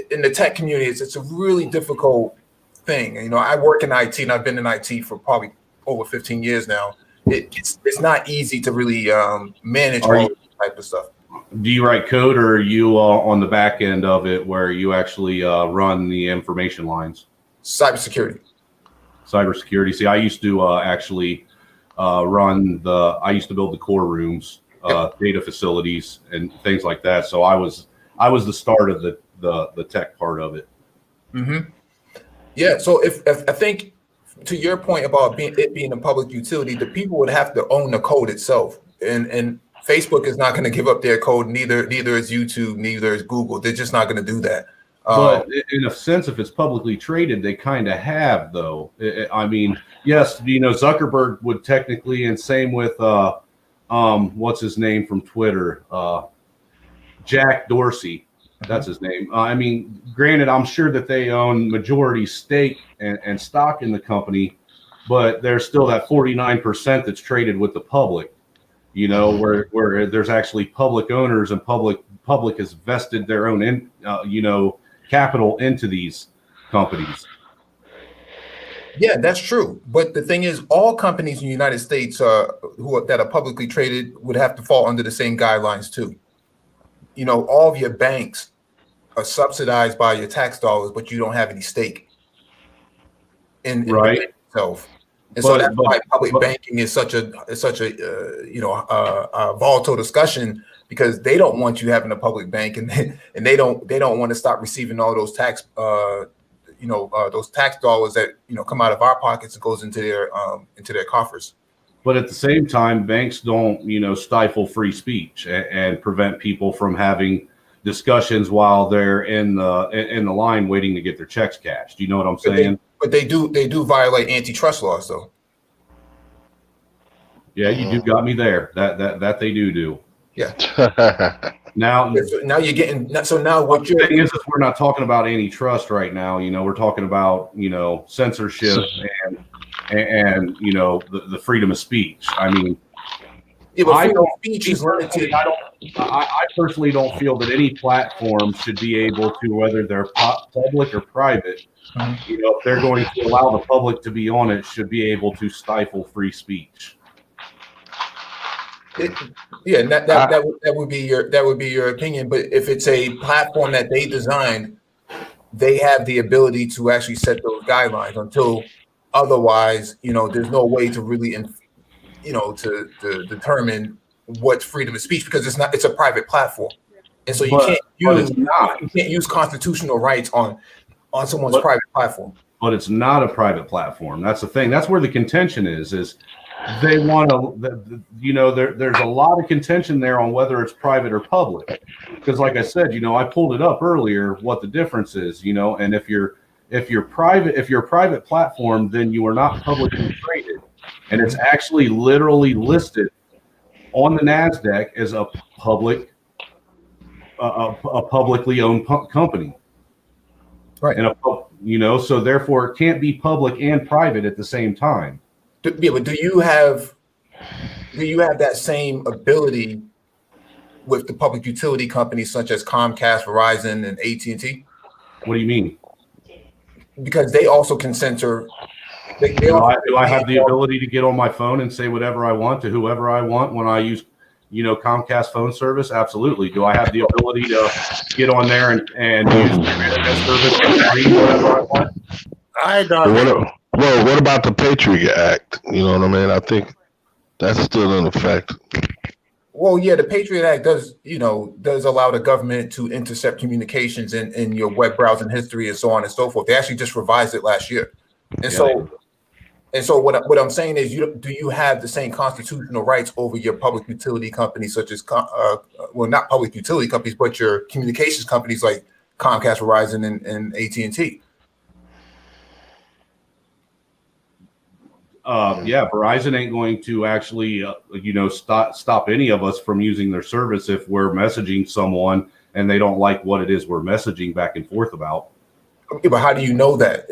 in the tech community, it's a really difficult thing. I work in IT, and I've been in IT for probably over 15 years now. It's not easy to really manage all this type of stuff.
Do you write code, or are you on the back end of it where you actually run the information lines?
Cybersecurity.
See, I used to actually I used to build the core rooms, data facilities, and things like that. So I was the start of the tech part of it.
Mm-hmm. Yeah. So if I think, to your point about it being a public utility, the people would have to own the code itself, and Facebook is not going to give up their code. Neither is YouTube. Neither is Google. They're just not going to do that.
But in a sense, if it's publicly traded, they kind of have, though. I mean, yes, Zuckerberg would technically, and same with what's his name from Twitter, Jack Dorsey. That's his name. I mean, granted, I'm sure that they own majority stake and stock in the company, but there's still that 49% that's traded with the public. Where there's actually public owners and public has vested their own capital into these companies.
Yeah, that's true. But the thing is, all companies in the United States that are publicly traded would have to fall under the same guidelines too. All of your banks are subsidized by your tax dollars, but you don't have any stake in the bank itself. And so that's why public banking is such a volatile discussion, because they don't want you having a public bank, and they don't want to stop receiving all those tax dollars that come out of our pockets and goes into their coffers.
But at the same time, banks don't stifle free speech and prevent people from having discussions while they're in the line waiting to get their checks cashed. You know what I'm saying?
But they do violate antitrust laws, though.
Yeah, you do got me there. That they do.
Yeah.
Now
you're getting. So now what
the thing is we're not talking about antitrust right now. We're talking about censorship and the freedom of speech. I mean, I personally don't feel that any platform should be able to, whether they're public or private, if they're going to allow the public to be on it, should be able to stifle free speech.
That would be your opinion. But if it's a platform that they designed, they have the ability to actually set those guidelines. Until otherwise, there's no way to really, to determine what's freedom of speech, because it's a private platform, and so you can't use constitutional rights on someone's private platform.
But it's not a private platform. That's the thing. That's where the contention is they want to, there's a lot of contention there on whether it's private or public. Because like I said, I pulled it up earlier, what the difference is, and if you're a private platform, then you are not publicly traded. And it's actually literally listed on the NASDAQ as a publicly owned company.
Right.
And so therefore it can't be public and private at the same time.
But do you have that same ability with the public utility companies such as Comcast, Verizon, and AT&T?
What do you mean?
Because they also can censor.
Do I have the ability to get on my phone and say whatever I want to whoever I want when I use, Comcast phone service? Absolutely. Do I have the ability to get on there and use internet service and read whatever I want?
I don't.
Well, what about the Patriot Act? You know what I mean? I think that's still in effect.
Well, yeah, the Patriot Act does allow the government to intercept communications in your web browsing history and so on and so forth. They actually just revised it last year. And so what I'm saying is, do you have the same constitutional rights over your public utility companies, such as not public utility companies, but your communications companies like Comcast, Verizon, and AT&T?
Verizon ain't going to actually, stop any of us from using their service if we're messaging someone and they don't like what it is we're messaging back and forth about.
Okay, but how do you know that?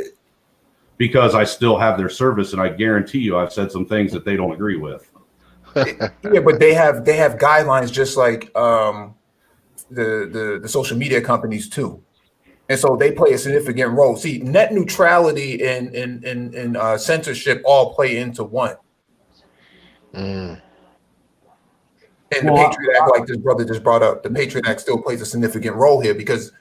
Because I still have their service, and I guarantee you I've said some things that they don't agree with.
Yeah, but they have guidelines just like the social media companies too. And so they play a significant role. See, net neutrality and censorship all play into one. And the Patriot Act, like this brother just brought up, the Patriot Act still plays a significant role here because,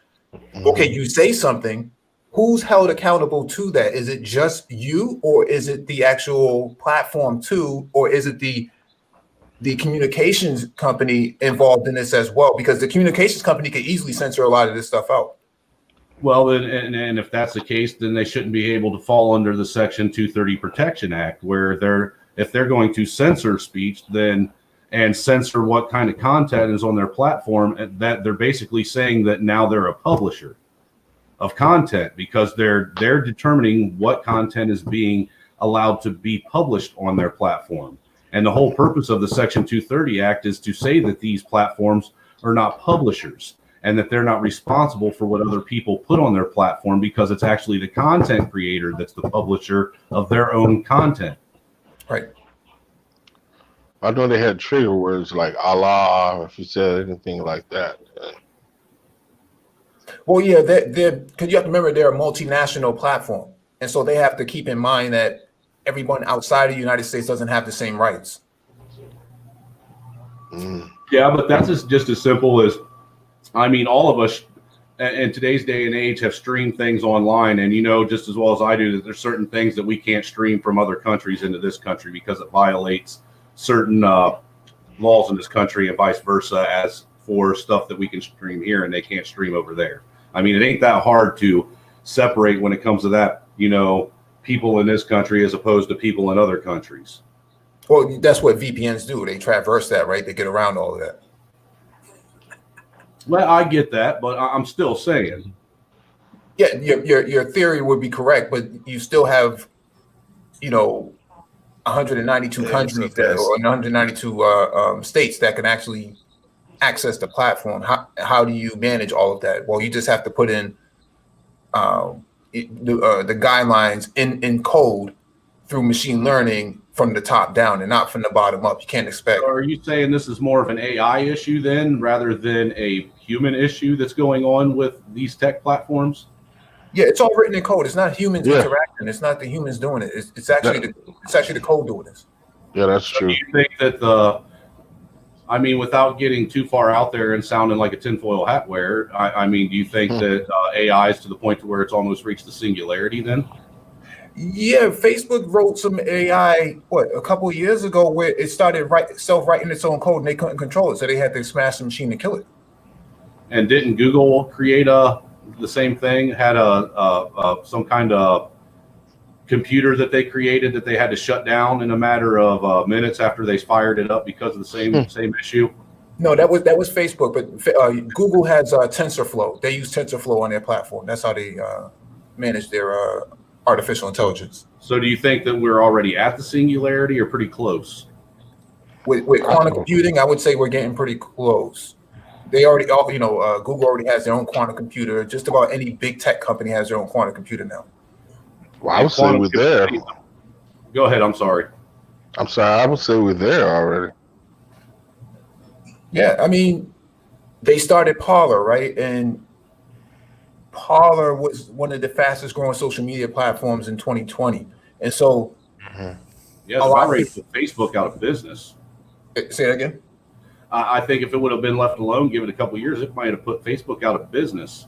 okay, you say something, who's held accountable to that? Is it just you, or is it the actual platform too, or is it the communications company involved in this as well? Because the communications company could easily censor a lot of this stuff out.
Well, and if that's the case, then they shouldn't be able to fall under the Section 230 Protection Act, where if they're going to censor speech, then and censor what kind of content is on their platform, that they're basically saying that now they're a publisher. of content, because they're determining what content is being allowed to be published on their platform. And the whole purpose of the Section 230 Act is to say that these platforms are not publishers and that they're not responsible for what other people put on their platform, because it's actually the content creator that's the publisher of their own content.
Right.
I know they had trigger words like Allah, if you said anything like that.
Well, yeah, they're because you have to remember they're a multinational platform, and so they have to keep in mind that everyone outside of the United States doesn't have the same rights.
Yeah, but that's just as simple as, I mean, all of us in today's day and age have streamed things online, and you know just as well as I do that there's certain things that we can't stream from other countries into this country because it violates certain laws in this country, and vice versa as for stuff that we can stream here and they can't stream over there. I mean, it ain't that hard to separate when it comes to that, you know, people in this country as opposed to people in other countries.
Well, that's what VPNs do. They traverse that, right? They get around all of that.
Well, I get that, but I'm still saying.
Yeah, your theory would be correct, but you still have, you know, 192 countries that, or 192 states that can actually access the platform. How do you manage all of that? Well, you just have to put in the guidelines in code through machine learning from the top down and not from the bottom up. You can't expect.
So are you saying this is more of an AI issue then, rather than a human issue that's going on with these tech platforms?
Yeah, it's all written in code. It's not humans interacting. It's not the humans doing it. It's actually the code doing this.
Yeah, that's true.
Do you think that I mean, without getting too far out there and sounding like a tinfoil hat wearer, I mean, do you think that AI is to the point to where it's almost reached the singularity then?
Yeah, Facebook wrote some AI, a couple of years ago, where it started self-writing its own code and they couldn't control it. So they had to smash the machine and kill it.
And didn't Google create the same thing? Had some kind of computer that they created that they had to shut down in a matter of minutes after they fired it up because of the same issue?
No, that was Facebook, but Google has TensorFlow. They use TensorFlow on their platform. That's how they manage their artificial intelligence.
So do you think that we're already at the singularity or pretty close?
With quantum computing, I would say we're getting pretty close. They already, Google already has their own quantum computer. Just about any big tech company has their own quantum computer now.
Well, I would say we're there.
Go ahead. I'm sorry.
I would say we're there already.
Yeah, I mean, they started Parler, right? And Parler was one of the fastest growing social media platforms in 2020. And so,
yeah, I ready to put Facebook out of business.
Say that again.
I think if it would have been left alone, give it a couple of years, it might have put Facebook out of business.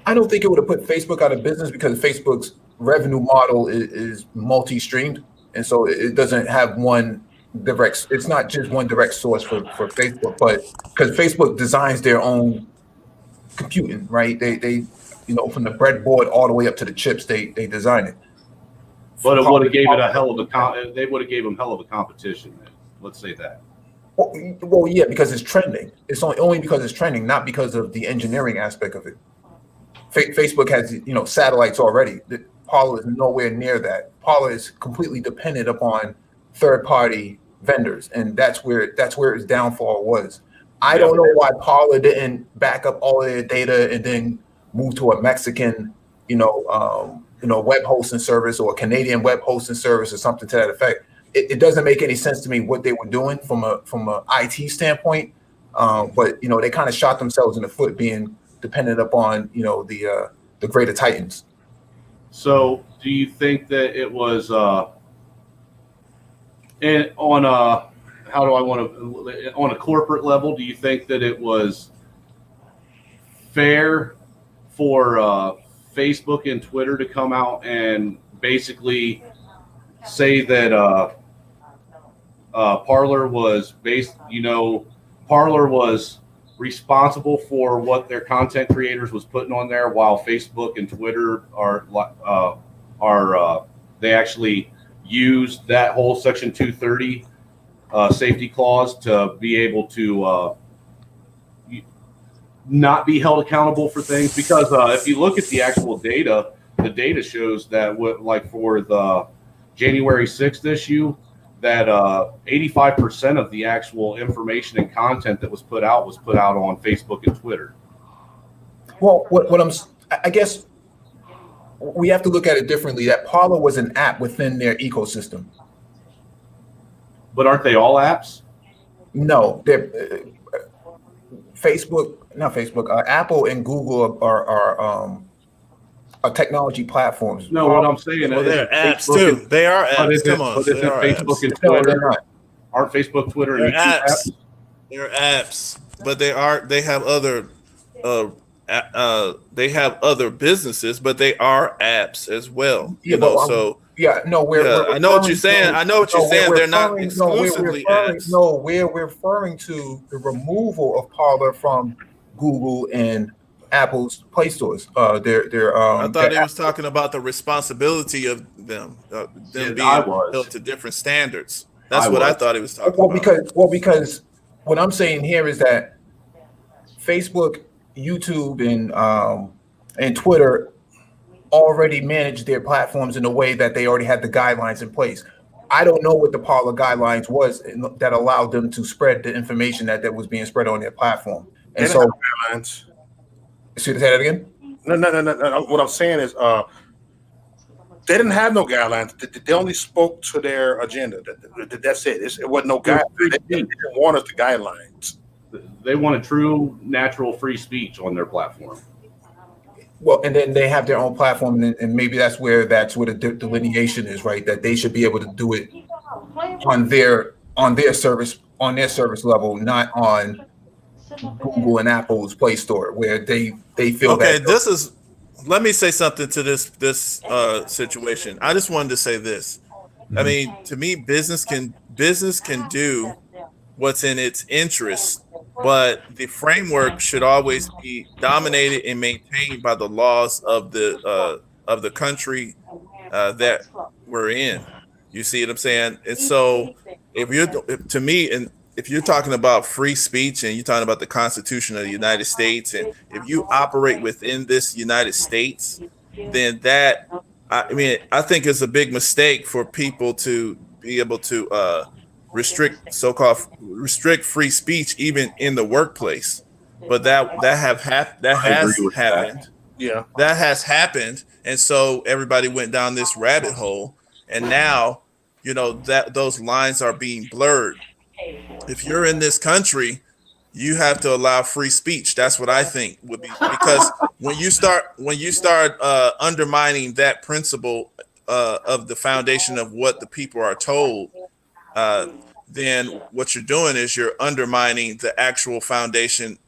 I don't think it would have put Facebook out of business because Facebook's revenue model is multi-streamed. And so it doesn't have one direct, it's not just one direct source for Facebook, but because Facebook designs their own computing, right? They from the breadboard all the way up to the chips, they design it.
But it would have gave it a hell of a, they would have gave them hell of a competition. Then. Let's say that.
Well, yeah, because it's trending. It's only because it's trending, not because of the engineering aspect of it. Facebook has, satellites already. Parler is nowhere near that. Parler is completely dependent upon third-party vendors, and that's where its downfall was. I don't know why Parler didn't back up all of their data and then move to a Mexican, web hosting service or a Canadian web hosting service or something to that effect. It doesn't make any sense to me what they were doing from a IT standpoint, but they kind of shot themselves in the foot being dependent upon the greater titans.
So, do you think that it was on a corporate level? Do you think that it was fair for Facebook and Twitter to come out and basically say that Parler was Parler was responsible for what their content creators was putting on there, while Facebook and Twitter are they actually used that whole Section 230 safety clause to be able to not be held accountable for things, because if you look at the actual data, the data shows that like for the January 6th issue, that 85% of the actual information and content that was put out on Facebook and Twitter.
Well, I guess we have to look at it differently. That Parler was an app within their ecosystem.
But aren't they all apps?
No, they're Apple and Google are technology platforms.
No, what I'm saying
Well,
is
they're apps
Facebook
too. They are
But
apps. Come on,
but
they
isn't
are
Facebook
apps.
and
No, they're
Twitter?
not.
Aren't Facebook, Twitter, and
They're
YouTube
apps.
apps?
They're apps, but they have other businesses, but they are apps as well.
Yeah,
You know,
but,
so
I
know what you're saying. I know what you're saying. They're not exclusively apps.
No, we're referring to the removal of Parler from Google and Apple's Play stores.
I thought he was talking about the responsibility of them
Yeah,
being
I was.
held to different standards. That's
I
what I
was.
thought he was talking about.
Because what I'm saying here is that Facebook, YouTube, and Twitter already manage their platforms in a way that they already had the guidelines in place. I don't know what the Parler guidelines was that allowed them to spread the information that was being spread on their platform. And
They
so,
didn't have guidelines.
say that again.
No. What I'm saying is, they didn't have no guidelines. They only spoke to their agenda. That's it. It wasn't no guidelines. They didn't want us the guidelines.
They want a true, natural, free speech on their platform.
Well, and then they have their own platform, and maybe that's where the delineation is, right? That they should be able to do it on their service level, not on Google and Apple's Play Store, where they feel
Okay,
that.
let me say something to this situation. I just wanted to say this. I mean, to me, business can do what's in its interest, but the framework should always be dominated and maintained by the laws of the country that we're in. You see what I'm saying? And so, if you're talking about free speech and you're talking about the Constitution of the United States, and if you operate within this United States, then I think it's a big mistake for people to be able to restrict free speech even in the workplace. But that has happened.
Yeah.
That has happened, and so everybody went down this rabbit hole, and now that those lines are being blurred. If you're in this country, you have to allow free speech. That's what I think would be, because when you start undermining that principle of the foundation of what the people are told, then what you're doing is you're undermining the actual foundation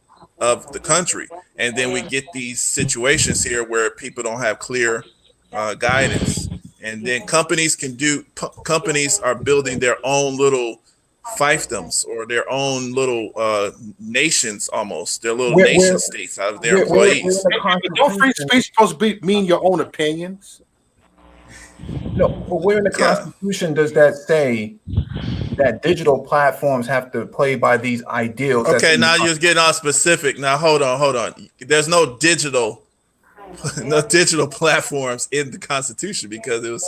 of the country. And then we get these situations here where people don't have clear guidance. And then companies are building their own little fiefdoms or their own little nations, almost their little nation states out of their employees.
Don't free speech supposed to mean your own opinions?
No, but where in the Constitution does that say that digital platforms have to play by these ideals?
Okay, now you're getting all specific. Now hold on. There's no digital platforms in the Constitution because it was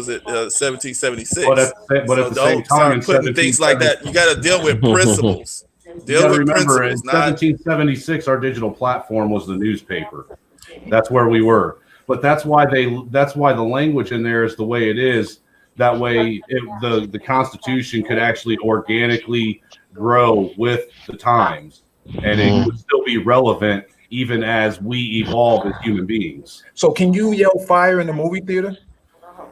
at 1776.
But at the same time,
putting things like that. You got to deal with principles.
Remember, in 1776, our digital platform was the newspaper. That's where we were. But that's why the language in there is the way it is. That way, the Constitution could actually organically grow with the times, and it would still be relevant even as we evolve as human beings.
So, can you yell fire in the movie theater?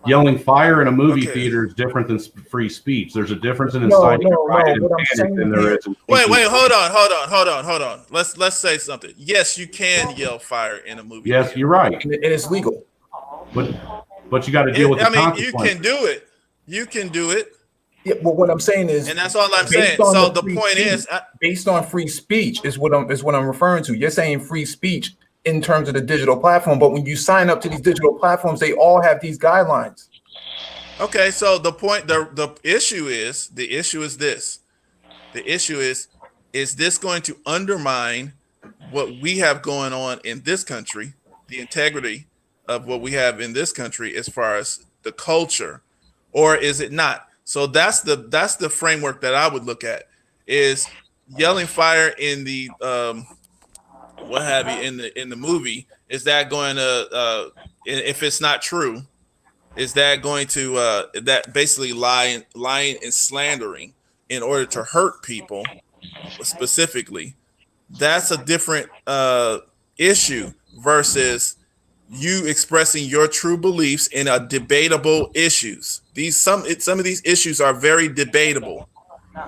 Yelling fire in a movie theater is different than free speech. There's a difference in inciting riot and panic than there is in
Wait, hold on. Let's say something. Yes, you can yell fire in a movie
Yes,
theater.
you're right.
And it's legal.
But you got to deal with the consequences.
You can do it.
Yeah, but what I'm saying is,
and that's all I'm saying. So the point is,
based on free speech is what I'm referring to. You're saying free speech in terms of the digital platform, but when you sign up to these digital platforms, they all have these guidelines.
Okay, so the issue is this. The issue is this going to undermine what we have going on in this country, the integrity of what we have in this country as far as the culture, or is it not? So that's the framework that I would look at, is yelling fire in the what have you in the movie, is that going to if it's not true, is that going to that basically lying and slandering in order to hurt people specifically? That's a different issue versus you expressing your true beliefs in a debatable issues. Some of these issues are very debatable.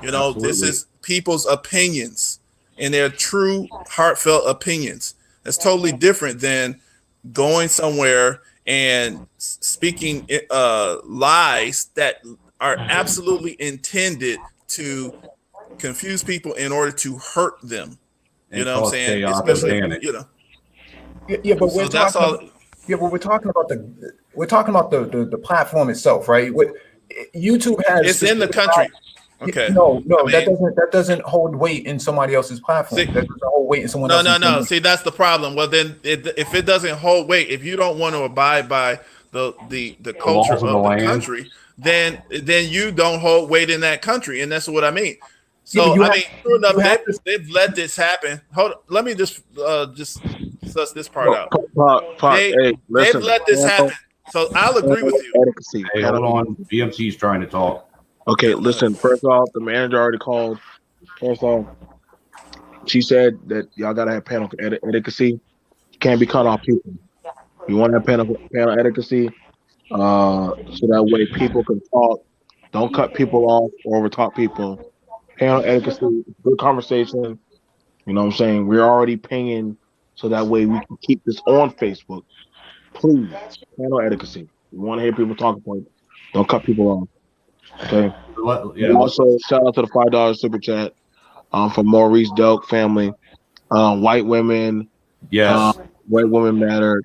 You know,
Absolutely.
this is people's opinions and their true heartfelt opinions. That's totally different than going somewhere and speaking lies that are absolutely intended to confuse people in order to hurt them. You
And
know what I'm
cause
saying?
chaos and
Especially,
panic.
you know.
Yeah, but
So that's all.
Yeah, but we're talking about the platform itself, right? What YouTube has,
It's in the country. Okay.
No,
I mean,
that doesn't hold weight in somebody else's platform.
See,
That doesn't hold weight in someone
No,
else's.
no, no. See, that's the problem. Well, then, if it doesn't hold weight, if you don't want to abide by the culture
laws of
of
the
the
land.
country, then you don't hold weight in that country, and that's what I mean.
Yeah,
So,
but
I mean, true enough,
you have
they've let this happen. Hold on, let me just suss this part out.
Hey,
They've
listen.
let this happen. So I'll agree with you.
Adequacy.
Hey, hold on. BMT's trying to talk.
Okay, listen. First off, the manager already called. First off, she said that y'all gotta have panel adequacy. Can't be cut off people. You want to have panel adequacy, so that way people can talk. Don't cut people off or overtalk people. Panel adequacy, good conversation. You know what I'm saying? We're already paying so that way we can keep this on Facebook. Please, panel adequacy. You want to hear people talking point. Don't cut people off. Okay. And also, shout out to the $5 super chat from Maurice Delk family. White women,
Yes.
white women matter.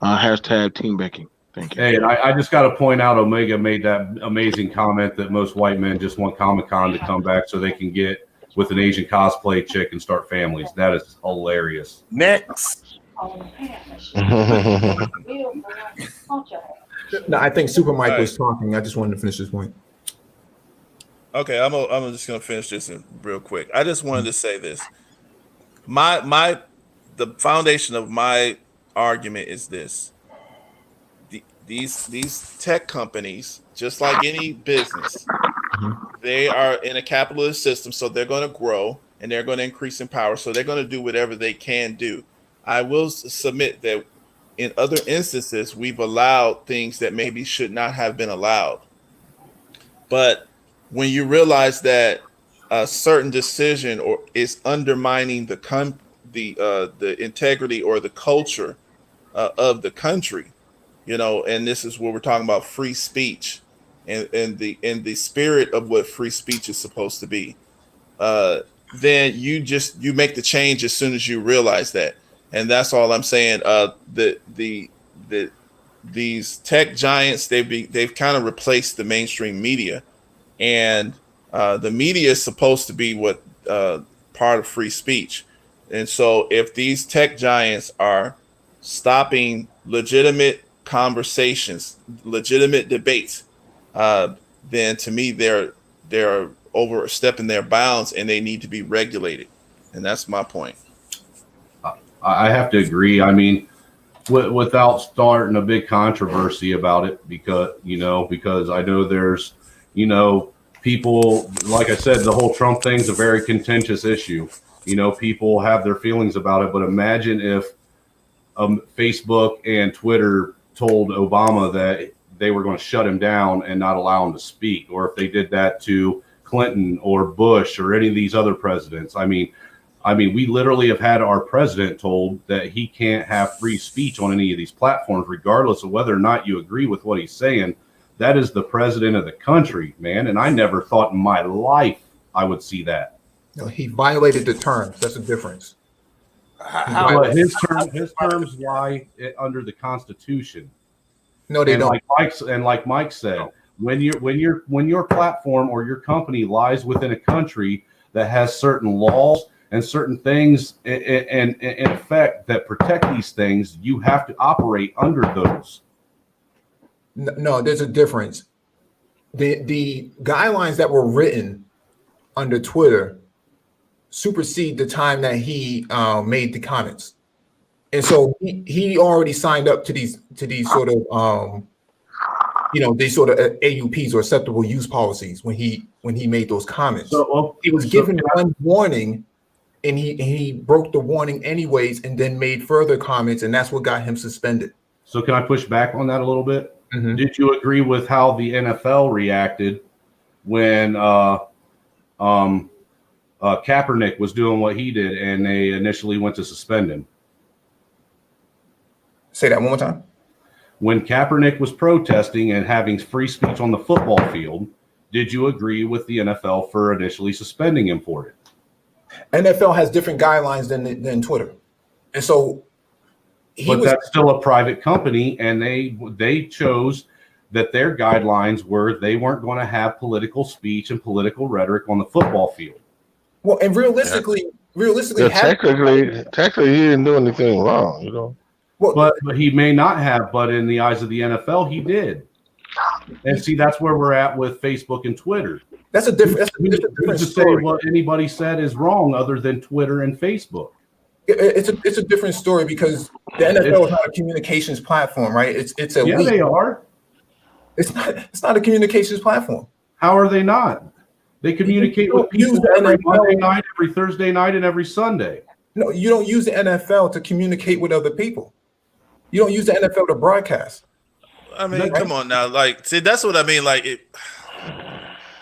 Hashtag team Becky. Thank you.
Hey, and I just got to point out, Omega made that amazing comment that most white men just want Comic-Con to come back so they can get with an Asian cosplay chick and start families. That is hilarious.
Next.
No, I think Super Mike
All
was talking. I just wanted to finish this point.
Okay, I'm just gonna finish this real quick. I just wanted to say this. The foundation of my argument is this. These tech companies, just like any business, they are in a capitalist system, so they're going to grow and they're going to increase in power. So they're going to do whatever they can do. I will submit that in other instances, we've allowed things that maybe should not have been allowed. But when you realize that a certain decision or is undermining the integrity or the culture of the country, you know, and this is where we're talking about free speech and the spirit of what free speech is supposed to be, then you make the change as soon as you realize that. And that's all I'm saying. These tech giants, they've kind of replaced the mainstream media, and the media is supposed to be what part of free speech. And so if these tech giants are stopping legitimate conversations, legitimate debates, then to me they're overstepping their bounds and they need to be regulated. And that's my point.
I have to agree. I mean, without starting a big controversy about it, because I know there's, people, like I said, the whole Trump thing's a very contentious issue. People have their feelings about it, but imagine if Facebook and Twitter told Obama that they were going to shut him down and not allow him to speak, or if they did that to Clinton or Bush or any of these other presidents. I mean, we literally have had our president told that he can't have free speech on any of these platforms, regardless of whether or not you agree with what he's saying. That is the president of the country, man. And I never thought in my life I would see that.
No, he violated the terms. That's the difference.
But his terms lie under the Constitution.
No, they don't.
Like Mike said, when your platform or your company lies within a country that has certain laws, and certain things and in effect that protect these things, you have to operate under those.
No, there's a difference. The guidelines that were written under Twitter supersede the time that he made the comments, and so he already signed up to these sort of these sort of AUPs, or acceptable use policies, when he made those comments.
So
he was given one warning, and he broke the warning anyways, and then made further comments, and that's what got him suspended.
So can I push back on that a little bit?
Mm-hmm.
Did you agree with how the NFL reacted when Kaepernick was doing what he did, and they initially went to suspend him?
Say that one more time.
When Kaepernick was protesting and having free speech on the football field, did you agree with the NFL for initially suspending him for it?
NFL has different guidelines than Twitter, and so
that's still a private company, and they chose that their guidelines were they weren't going to have political speech and political rhetoric on the football field.
Well, and realistically,
technically, he didn't do anything wrong, you know.
Well,
but he may not have, but in the eyes of the NFL, he did. And see, that's where we're at with Facebook and Twitter.
That's a different story.
Say what anybody said is wrong other than Twitter and Facebook.
It's a different story, because the NFL is not a communications platform, right? It's a
yeah, they are.
It's not a communications platform.
How are they not? They communicate with people every Monday night, every Thursday night, and every Sunday.
No, you don't use the NFL to communicate with other people. You don't use the NFL to broadcast.
I mean, come on now. Like, see, that's what I mean. Like,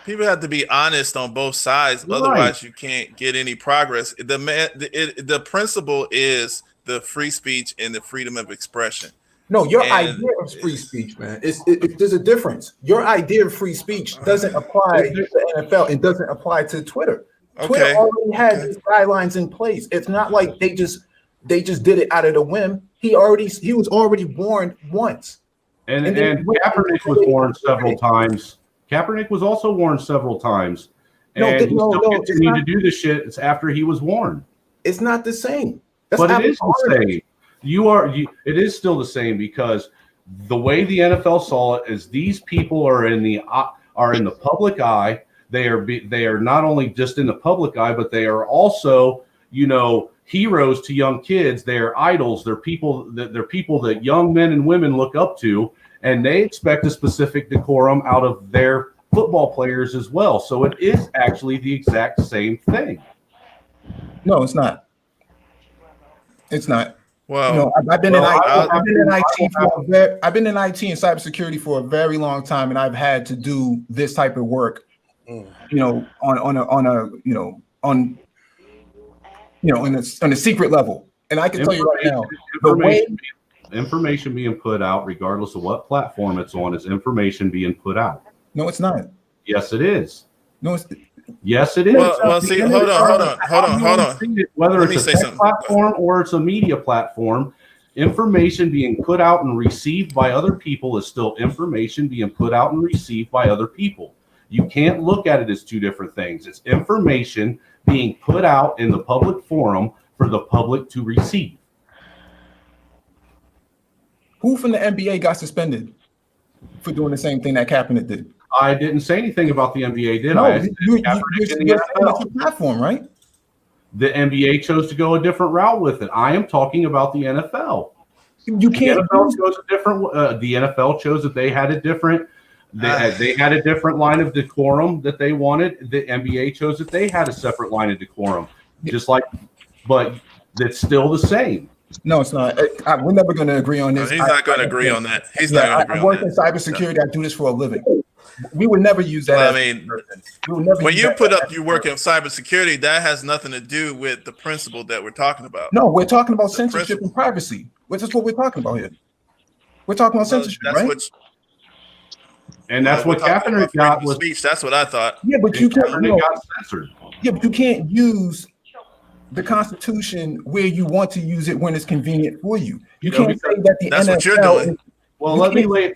people have to be honest on both sides. Right. Otherwise, you can't get any progress. The principle is the free speech and the freedom of expression.
No, your idea of free speech, man, there's a difference. Your idea of free speech doesn't apply to the NFL and doesn't apply to Twitter. Twitter already had these guidelines in place. It's not like they just did it out of the whim. He was already warned once.
And Kaepernick was warned several times. Kaepernick was also warned several times. And he still continued to do this shit. It's after he was warned.
It's not the same.
But it is the same. It is still the same, because the way the NFL saw it is these people are in the public eye. They are not only just in the public eye, but they are also, heroes to young kids. They are idols. They're people that young men and women look up to, and they expect a specific decorum out of their football players as well. So it is actually the exact same thing.
No, it's not. It's not.
Well,
I've been in IT and cybersecurity for a very long time, and I've had to do this type of work, on a secret level. And I can tell you right now,
information being put out, regardless of what platform it's on, is information being put out.
No, it's not.
Yes, it is.
No, it's.
Yes, it is.
Well, see, hold on.
Whether it's a tech platform or it's a media platform, information being put out and received by other people is still information being put out and received by other people. You can't look at it as two different things. It's information being put out in the public forum for the public to receive.
Who from the NBA got suspended for doing the same thing that Kaepernick did?
I didn't say anything about the NBA, did
no,
I?
You're the platform, right?
The NBA chose to go a different route with it. I am talking about the NFL.
You can't.
The NFL chose a different. The NFL chose that they had a different. They had a different line of decorum that they wanted. The NBA chose that they had a separate line of decorum, but it's still the same.
No, it's not. We're never going to agree on this.
No, he's not going to agree on that. He's not going to agree on that.
I work in cybersecurity. I do this for a living. We would never use that.
Well, I mean, when you put up you work in cybersecurity, that has nothing to do with the principle that we're talking about.
No, we're talking about censorship and privacy. Which is what we're talking about here. We're talking about censorship, right?
That's what Kaepernick got was
speech. That's what I thought.
Yeah, but you can't.
Got censored.
Yeah, but you can't use the Constitution where you want to use it when it's convenient for you. You can't say that the
that's
NFL
what you're doing.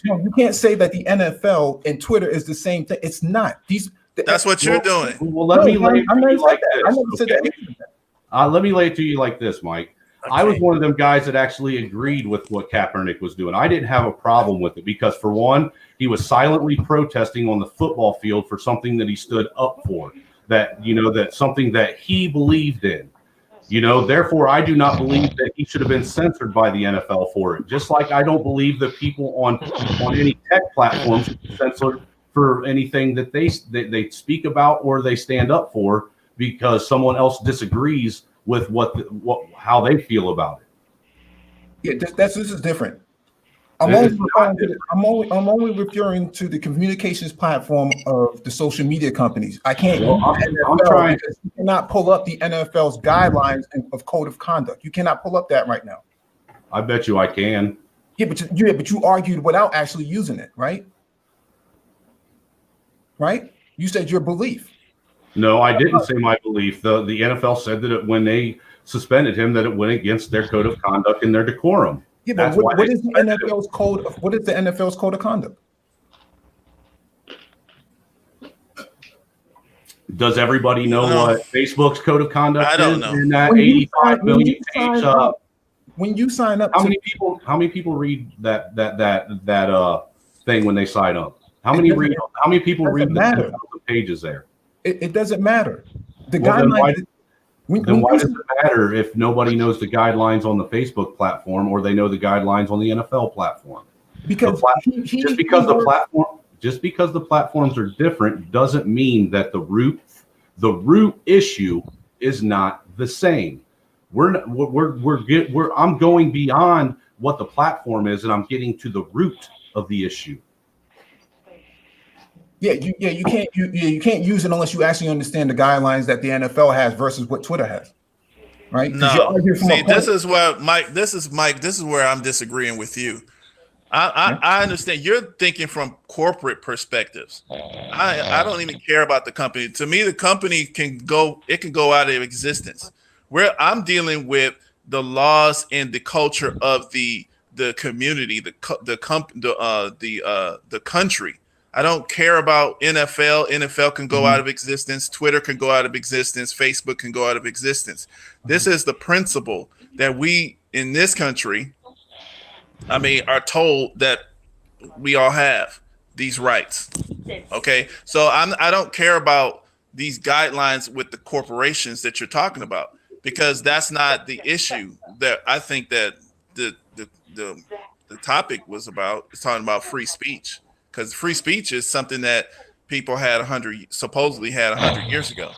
You can't say that the NFL and Twitter is the same thing. It's not.
That's what you're doing.
Well, let me lay it like this. Let me lay it to you like this, Mike. I was one of them guys that actually agreed with what Kaepernick was doing. I didn't have a problem with it because, for one, he was silently protesting on the football field for something that he stood up for, that something that he believed in. Therefore, I do not believe that he should have been censored by the NFL for it. Just like I don't believe that people on any tech platform should be censored for anything that they speak about or they stand up for because someone else disagrees with how they feel about it.
Yeah, this is different. I'm only referring to the communications platform of the social media companies. I can't.
I'm trying.
You cannot pull up the NFL's guidelines of code of conduct. You cannot pull up that right now.
I bet you I can.
Yeah, but you argued without actually using it, right? Right? You said your belief.
No, I didn't say my belief. The NFL said that when they suspended him, that it went against their code of conduct and their decorum.
Yeah, but what is the NFL's code? What is the NFL's code of conduct?
Does everybody know what Facebook's code of conduct is?
I don't know.
In that 85 million page.
When you sign up,
how many people read that thing when they sign up? How many people read the pages there?
It doesn't matter. The
guidelines.
Then
why does it matter if nobody knows the guidelines on the Facebook platform or they know the guidelines on the NFL platform?
Because
just because the platforms are different doesn't mean that the root issue is not the same. I'm going beyond what the platform is, and I'm getting to the root of the issue.
You can't use it unless you actually understand the guidelines that the NFL has versus what Twitter has, right?
No, see, this is where Mike. This is where I'm disagreeing with you. I understand you're thinking from corporate perspectives. I don't even care about the company. To me, the company can go out of existence. Where I'm dealing with the laws and the culture of the community, the country. I don't care about NFL. NFL can go out of existence. Twitter can go out of existence. Facebook can go out of existence. This is the principle that we in this country, are told that we all have these rights. Okay, so I don't care about these guidelines with the corporations that you're talking about because that's not the issue. That I think that the topic was about. It's talking about free speech. Because free speech is something that people supposedly had 100 years ago.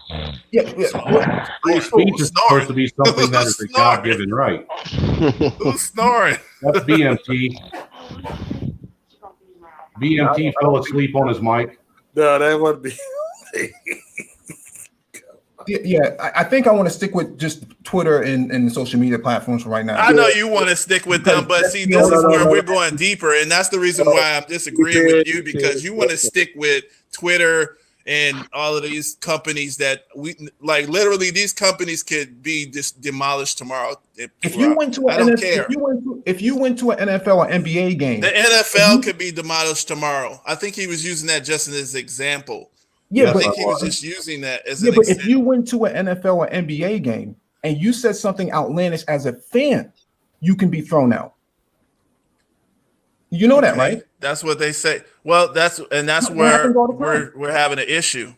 Free speech is supposed to be something that is a God-given right.
Who's snoring?
That's BMT. BMT fell asleep on his mic.
No, that would be.
I think I want to stick with just Twitter and social media platforms for right now.
I know you want to stick with them, but see, this is where we're going deeper, and that's the reason why I'm disagreeing with you because you want to stick with Twitter and all of these companies that we like. Literally, these companies could be demolished tomorrow.
If you went to an NFL or NBA game,
the NFL could be demolished tomorrow. I think he was using that just as an example.
Yeah,
I think he was just using that as an
example.
If
you went to an NFL or NBA game and you said something outlandish as a fan, you can be thrown out. You know that, right?
That's what they say. Well, that's where we're having an issue,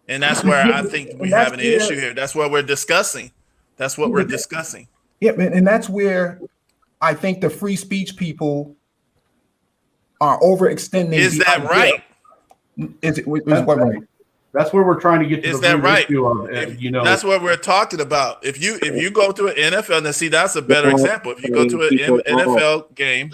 and that's where I think we're having an issue here. That's what we're discussing. That's what we're discussing.
Yeah, and that's where I think the free speech people are overextending.
Is that right?
Is what right?
That's where we're trying to get to.
Is that right?
That's
what we're talking about. If you go to an NFL, now see that's a better example. If you go to an NFL game,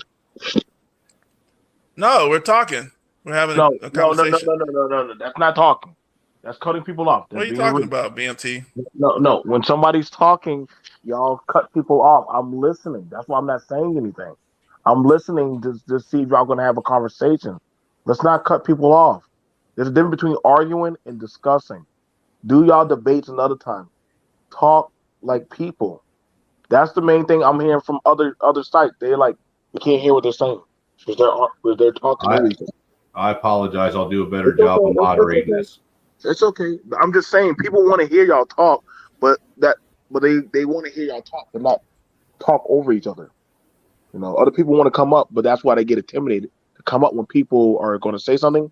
no, we're talking. We're having a conversation.
No. That's not talking. That's cutting people off.
What are you talking about, BMT?
No. When somebody's talking, y'all cut people off. I'm listening. That's why I'm not saying anything. I'm listening to see if y'all gonna have a conversation. Let's not cut people off. There's a difference between arguing and discussing. Do y'all debates another time. Talk like people. That's the main thing I'm hearing from other sites. They're like, we can't hear what they're saying. Because they're talking everything.
I apologize. I'll do a better job of moderating this.
It's okay. I'm just saying people want to hear y'all talk, but but they want to hear y'all talk. They're not talk over each other. Other people want to come up, but that's why they get intimidated to come up when people are going to say something.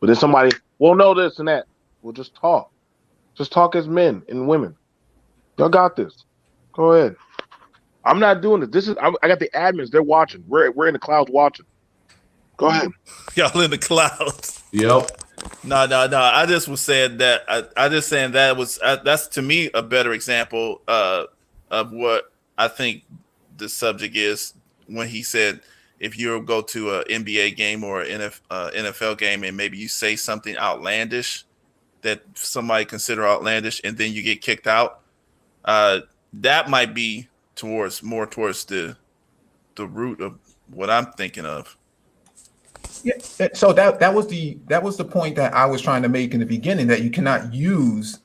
But then somebody, well, no, this and that. Well, just talk. Just talk as men and women. Y'all got this. Go ahead. I'm not doing this. I got the admins. They're watching. We're in the clouds watching. Go ahead.
Y'all in the clouds.
Yep.
No. I just was saying that. I just saying that was that's to me a better example of what I think the subject is when he said if you go to an NBA game or an NFL game and maybe you say something outlandish that somebody consider outlandish and then you get kicked out, that might be more towards the root of what I'm thinking of.
Yeah. So that was the point that I was trying to make in the beginning, that you cannot use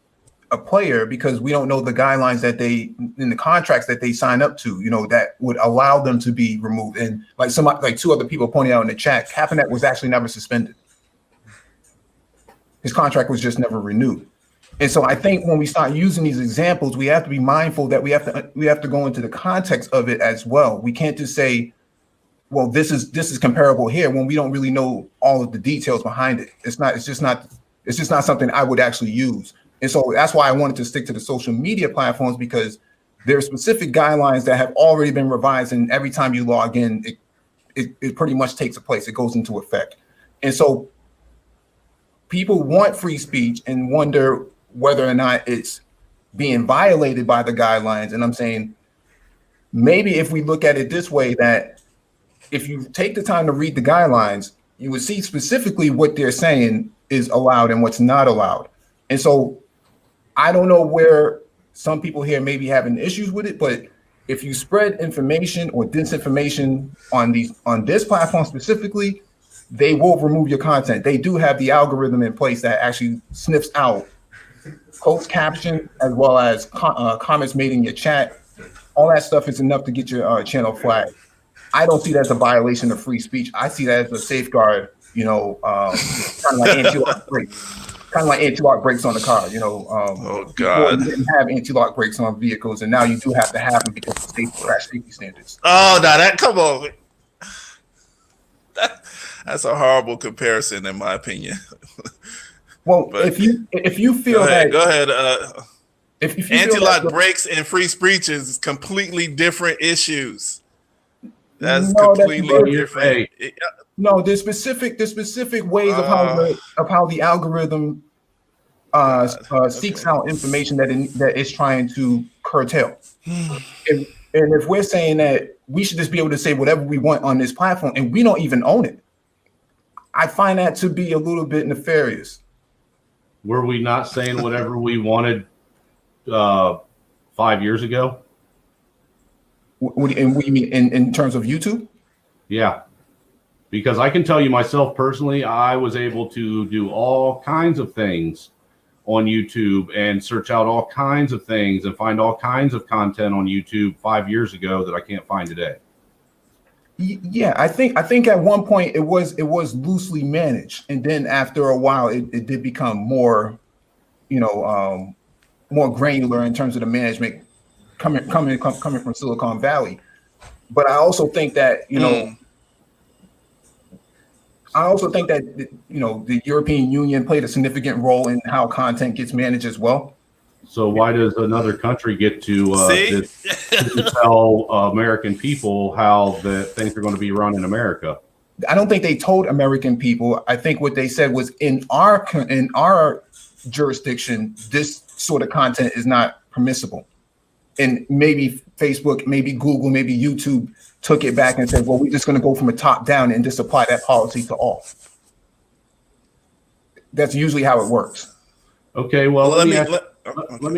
a player because we don't know the guidelines that they in the contracts that they sign up to, that would allow them to be removed. And like two other people pointed out in the chat, Kaepernick was actually never suspended. His contract was just never renewed. And so I think when we start using these examples, we have to be mindful that we have to go into the context of it as well. We can't just say, well, this is comparable here when we don't really know all of the details behind it. It's just not something I would actually use. And so that's why I wanted to stick to the social media platforms, because there are specific guidelines that have already been revised, and every time you log in, it pretty much takes place. It goes into effect. And so people want free speech and wonder whether or not it's being violated by the guidelines. And I'm saying maybe if we look at it this way, that if you take the time to read the guidelines, you would see specifically what they're saying is allowed and what's not allowed. And so I don't know where some people here may be having issues with it, but if you spread information or disinformation on this platform specifically, they will remove your content. They do have the algorithm in place that actually sniffs out post caption as well as comments made in your chat. All that stuff is enough to get your channel flagged. I don't see that as a violation of free speech. I see that as a safeguard, kind of like anti-lock brakes. Kind of like anti-lock brakes on the car,
Oh God!
You didn't have anti-lock brakes on vehicles, and now you do have to have them because of safety standards.
Oh, now come on. That's a horrible comparison, in my opinion.
Well, but if you feel
go ahead.
If you
anti-lock brakes and free speech is completely different issues. That's completely different.
No, there's specific ways of how the algorithm seeks out information that it's trying to curtail. And if we're saying that we should just be able to say whatever we want on this platform and we don't even own it, I find that to be a little bit nefarious.
Were we not saying whatever we wanted 5 years ago?
What do you mean in terms of YouTube?
Yeah. Because I can tell you myself personally, I was able to do all kinds of things on YouTube and search out all kinds of things and find all kinds of content on YouTube 5 years ago that I can't find today.
Yeah, I think at one point it was loosely managed, and then after a while it did become more, more granular in terms of the management coming from Silicon Valley. But I also think that the European Union played a significant role in how content gets managed as well.
So why does another country get to tell American people how the things are going to be run in America?
I don't think they told American people. I think what they said was in our jurisdiction, this sort of content is not permissible. And maybe Facebook, maybe Google, maybe YouTube took it back and said, well, we're just going to go from a top down and just apply that policy to all. That's usually how it works.
Okay, well, let me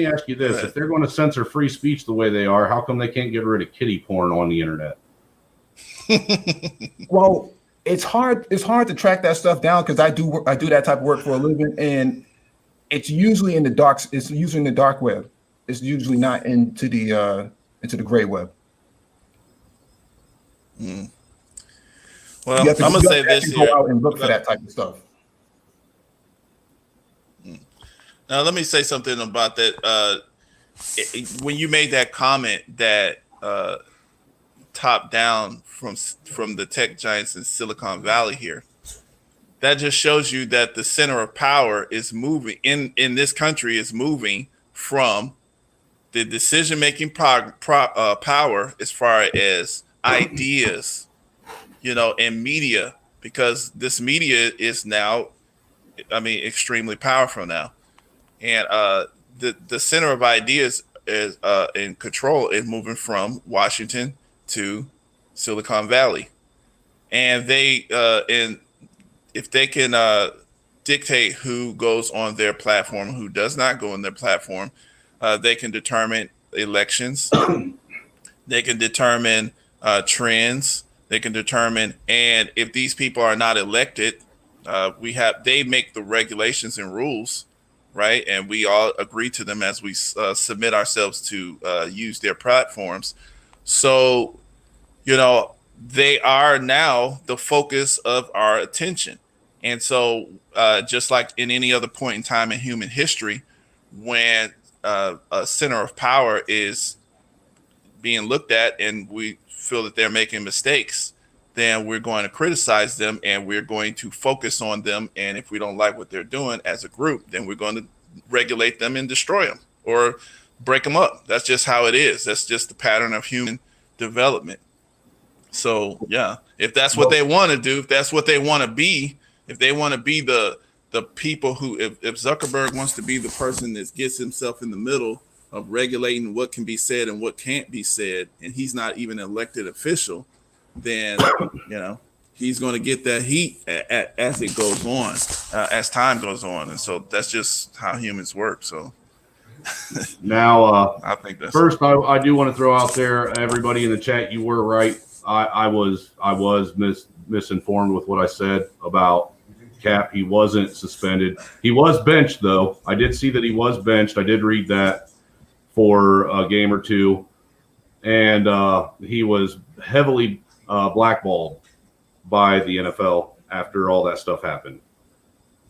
ask you this. If they're going to censor free speech the way they are, how come they can't get rid of kiddie porn on the internet?
Well, it's hard to track that stuff down because I do that type of work for a living, and it's usually in the dark. It's usually in the dark web. It's usually not into the gray web.
Well, I'm gonna say this here.
Go out and look for that type of stuff.
Now, let me say something about that. when you made that comment that top down from the tech giants in Silicon Valley here, that just shows you that the center of power is moving in this country is moving from the decision-making power as far as ideas, and media, because this media is now, extremely powerful now. And the center of ideas is in control is moving from Washington to Silicon Valley. And and if they can dictate who goes on their platform, who does not go on their platform, they can determine elections. They can determine trends. They can determine, and if these people are not elected, they make the regulations and rules, right? And we all agree to them as we submit ourselves to use their platforms. So, they are now the focus of our attention. And so, just like in any other point in time in human history, when a center of power is being looked at and we feel that they're making mistakes, then we're going to criticize them and we're going to focus on them. And if we don't like what they're doing as a group, then we're going to regulate them and destroy them or break them up. That's just how it is. That's just the pattern of human development. So, yeah, if that's what they want to do, if that's what they want to be, if they want to be the people who, if Zuckerberg wants to be the person that gets himself in the middle of regulating what can be said and what can't be said, and he's not even an elected official, then, he's going to get that heat as it goes on, as time goes on. And so that's just how humans work. So
now,
I think that's
first, I do want to throw out there, everybody in the chat, you were right. I was misinformed with what I said about Cap. He wasn't suspended. He was benched, though. I did see that he was benched. I did read that for a game or two. And he was heavily blackballed by the NFL after all that stuff happened.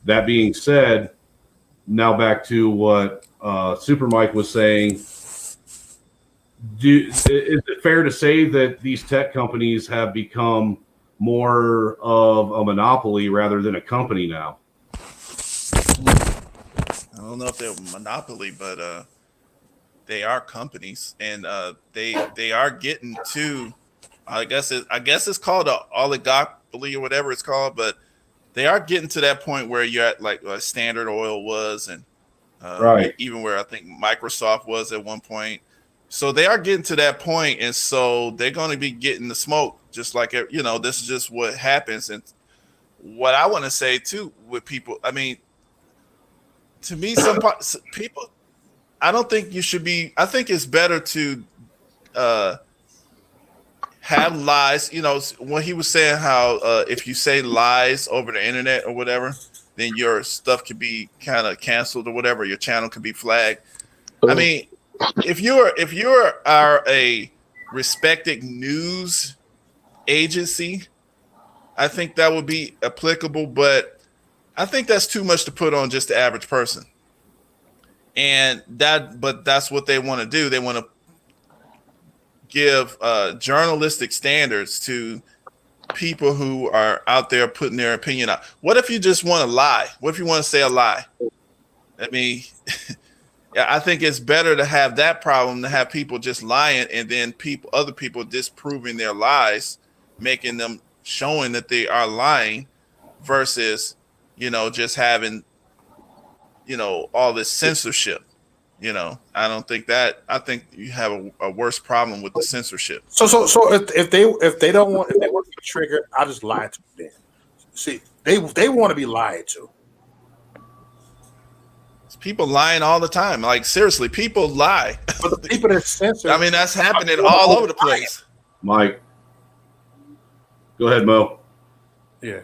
That being said, now back to what Super Mike was saying. Is it fair to say that these tech companies have become more of a monopoly rather than a company now?
I don't know if they're a monopoly, but they are companies, and they are getting to. I guess it's called an oligopoly or whatever it's called, but they are getting to that point where you're at like Standard Oil was, and
right,
even where I think Microsoft was at one point. So they are getting to that point, and so they're going to be getting the smoke, just like, this is just what happens. And what I want to say too with people, to me, some people, I don't think you should be. I think it's better to have lies. When he was saying how if you say lies over the internet or whatever, then your stuff could be kind of canceled or whatever. Your channel could be flagged. If you are a respected news agency, I think that would be applicable, but I think that's too much to put on just the average person. But that's what they want to do. They want to give journalistic standards to people who are out there putting their opinion out. What if you just want to lie? What if you want to say a lie? I think it's better to have that problem than have people just lying and then other people disproving their lies, making them showing that they are lying, versus, just having, all this censorship. I don't think that. I think you have a worse problem with the censorship.
So if they don't want, if they want to be triggered, I'll just lie to them. See, they want to be lied to.
People lying all the time. Like, seriously, people lie.
But the people that censor,
that's happening all over the place.
Mike, go ahead, Mo.
Yeah.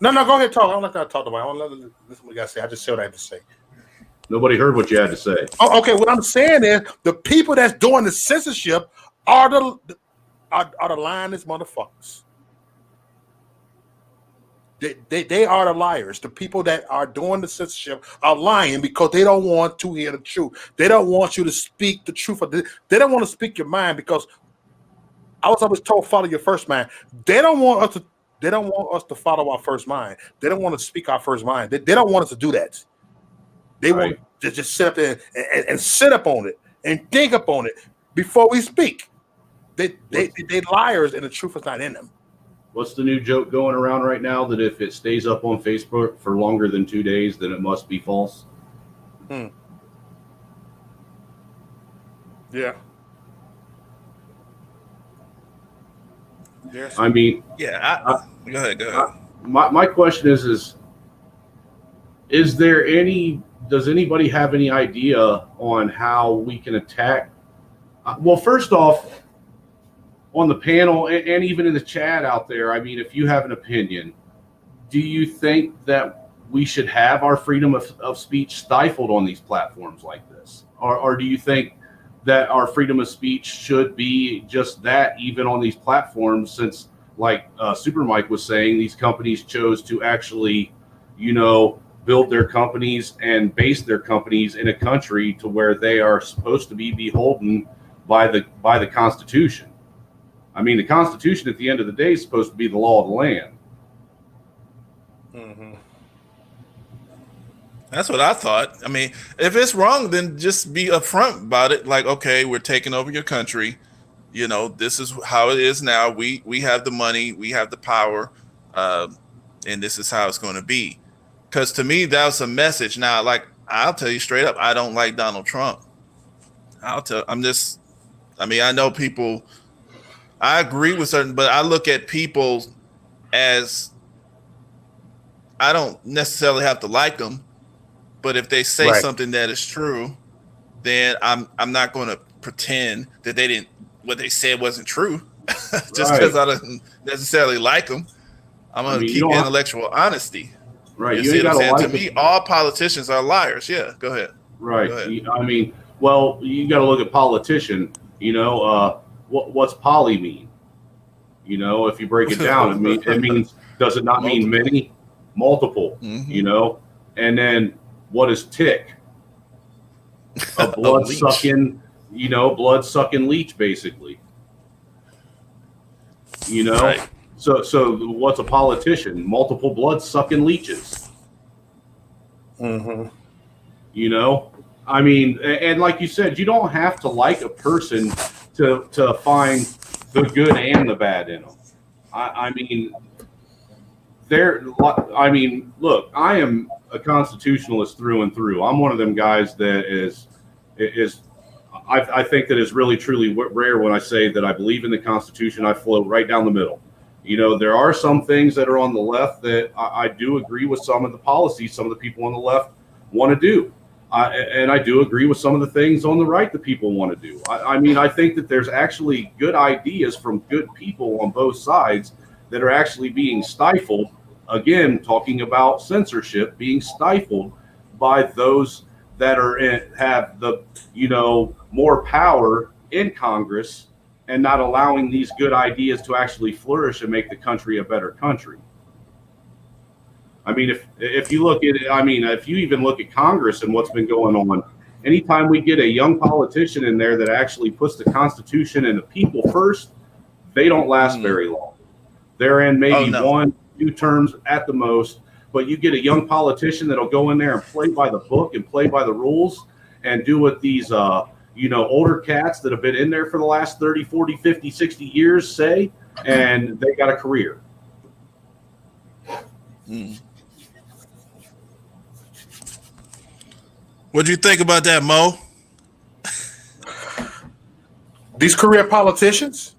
No, go ahead, talk. I don't like to talk about it. I don't let listen to what you got to say. I just say what I have to say.
Nobody heard what you had to say.
Oh, okay. What I'm saying is the people that's doing the censorship are the lioness motherfuckers. They are the liars. The people that are doing the censorship are lying because they don't want to hear the truth. They don't want you to speak the truth. They don't want to speak your mind because I was always told follow your first mind. They don't want us to. They don't want us to follow our first mind. They don't want to speak our first mind. They don't want us to do that. They want to just sit up there and sit up on it and think up on it before we speak. They liars and the truth is not in them.
What's the new joke going around right now that if it stays up on Facebook for longer than 2 days, then it must be false?
Yeah. Yes.
I mean,
Yeah. Go ahead.
My question is there does anybody have any idea on how we can attack? Well, first off, on the panel and even in the chat out there, I mean, if you have an opinion, do you think that we should have our freedom of speech stifled on these platforms like this? Or do you think that our freedom of speech should be just that even on these platforms, since like Super Mike was saying, these companies chose to actually, build their companies and base their companies in a country to where they are supposed to be beholden by the Constitution. I mean, the Constitution at the end of the day is supposed to be the law of the land.
Mm-hmm.
That's what I thought. I mean, if it's wrong, then just be upfront about it. Like, okay, we're taking over your country. This is how it is now. We have the money, we have the power, and this is how it's going to be. Because to me, that was a message. Now, like, I'll tell you straight up, I don't like Donald Trump. I know people. I agree with certain, but I look at people as I don't necessarily have to like them, but if they say something that is true, then I'm not going to pretend that what they said wasn't true just because I don't necessarily like them. I'm going to keep intellectual honesty.
Right.
You see what I'm saying? To me, all politicians are liars. Yeah, go ahead.
Right. Go ahead. I mean, well, you got to look at politician. What's poly mean? If you break it down, it means, does it not mean many? Multiple, and then what is tick? A blood sucking leech, basically.
Right.
So what's a politician? Multiple blood sucking leeches.
Mm-hmm.
I mean, and like you said, you don't have to like a person to find the good and the bad in them. Look, I am a constitutionalist through and through. I'm one of them guys that I think that is really truly rare when I say that I believe in the Constitution. I float right down the middle. There are some things that are on the left that I do agree with some of the policies some of the people on the left want to do. And I do agree with some of the things on the right that people want to do. I think that there's actually good ideas from good people on both sides that are actually being stifled. Again, talking about censorship being stifled by those that have the more power in Congress and not allowing these good ideas to actually flourish and make the country a better country. I mean, if you look at it, if you even look at Congress and what's been going on, anytime we get a young politician in there that actually puts the Constitution and the people first, they don't last very long. They're in maybe 1-2 terms at the most, but you get a young politician that'll go in there and play by the book and play by the rules and do what these, older cats that have been in there for the last 30, 40, 50, 60 years say, and they got a career.
What'd you think about that, Mo?
These career politicians?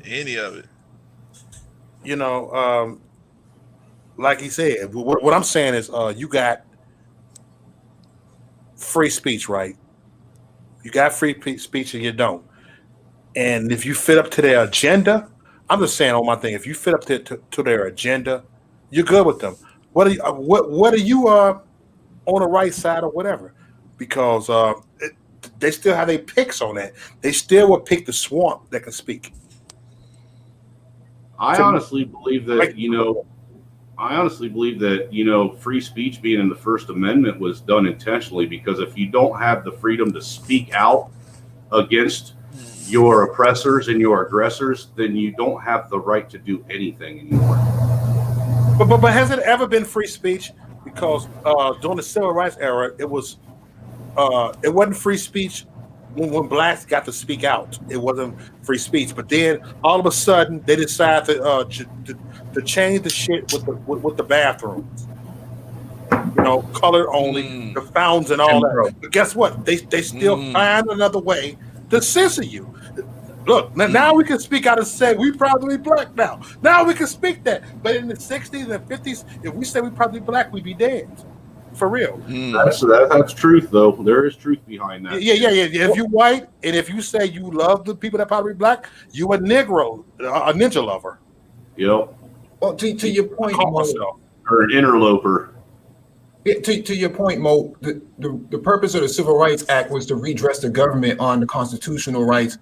Any of it.
Like he said, what I'm saying is you got free speech, right? You got free speech and you don't. And if you fit up to their agenda, I'm just saying on my thing, if you fit up to their agenda, you're good with them. What are you on the right side or whatever? Because they still have their picks on that. They still will pick the swamp that can speak.
I
So,
honestly believe that, free speech being in the First Amendment was done intentionally, because if you don't have the freedom to speak out against your oppressors and your aggressors, then you don't have the right to do anything anymore.
but has it ever been free speech? Because during the civil rights era, it wasn't free speech when blacks got to speak out. It wasn't free speech. But then all of a sudden they decided to change the shit with the bathrooms. Color only, the fountains and all
Jim
that.
Crow.
But guess what? They still find another way to censor you. Look, now we can speak out and say we proudly black now. Now we can speak that. But in the 60s and 50s, if we say we proudly black, we'd be dead. For real.
That's truth, though. There is truth behind that.
Yeah. If you white and if you say you love the people that probably black, you a Negro, a ninja lover.
Yep.
Well, to your point, Mo,
Or an interloper.
to your point, Mo, the purpose of the Civil Rights Act was to redress the government on the constitutional rights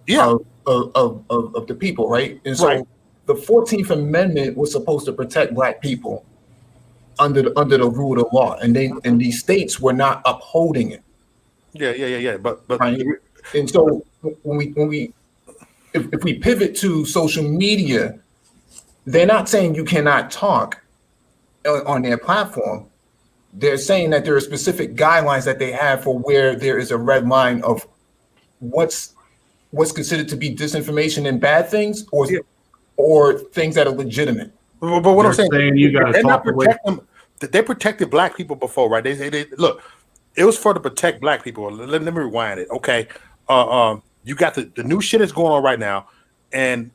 of the people, right? And so the 14th Amendment was supposed to protect black people under the rule of law, and these states were not upholding it.
Yeah. But
right? And so if we pivot to social media, they're not saying you cannot talk on their platform. They're saying that there are specific guidelines that they have for where there is a red line of what's considered to be disinformation and bad things, or things that are legitimate.
But what
They're
I'm saying
you got to talk
they protected black people before, right? They look. It was for to protect black people. Let me rewind it. Okay, you got the new shit that's going on right now, and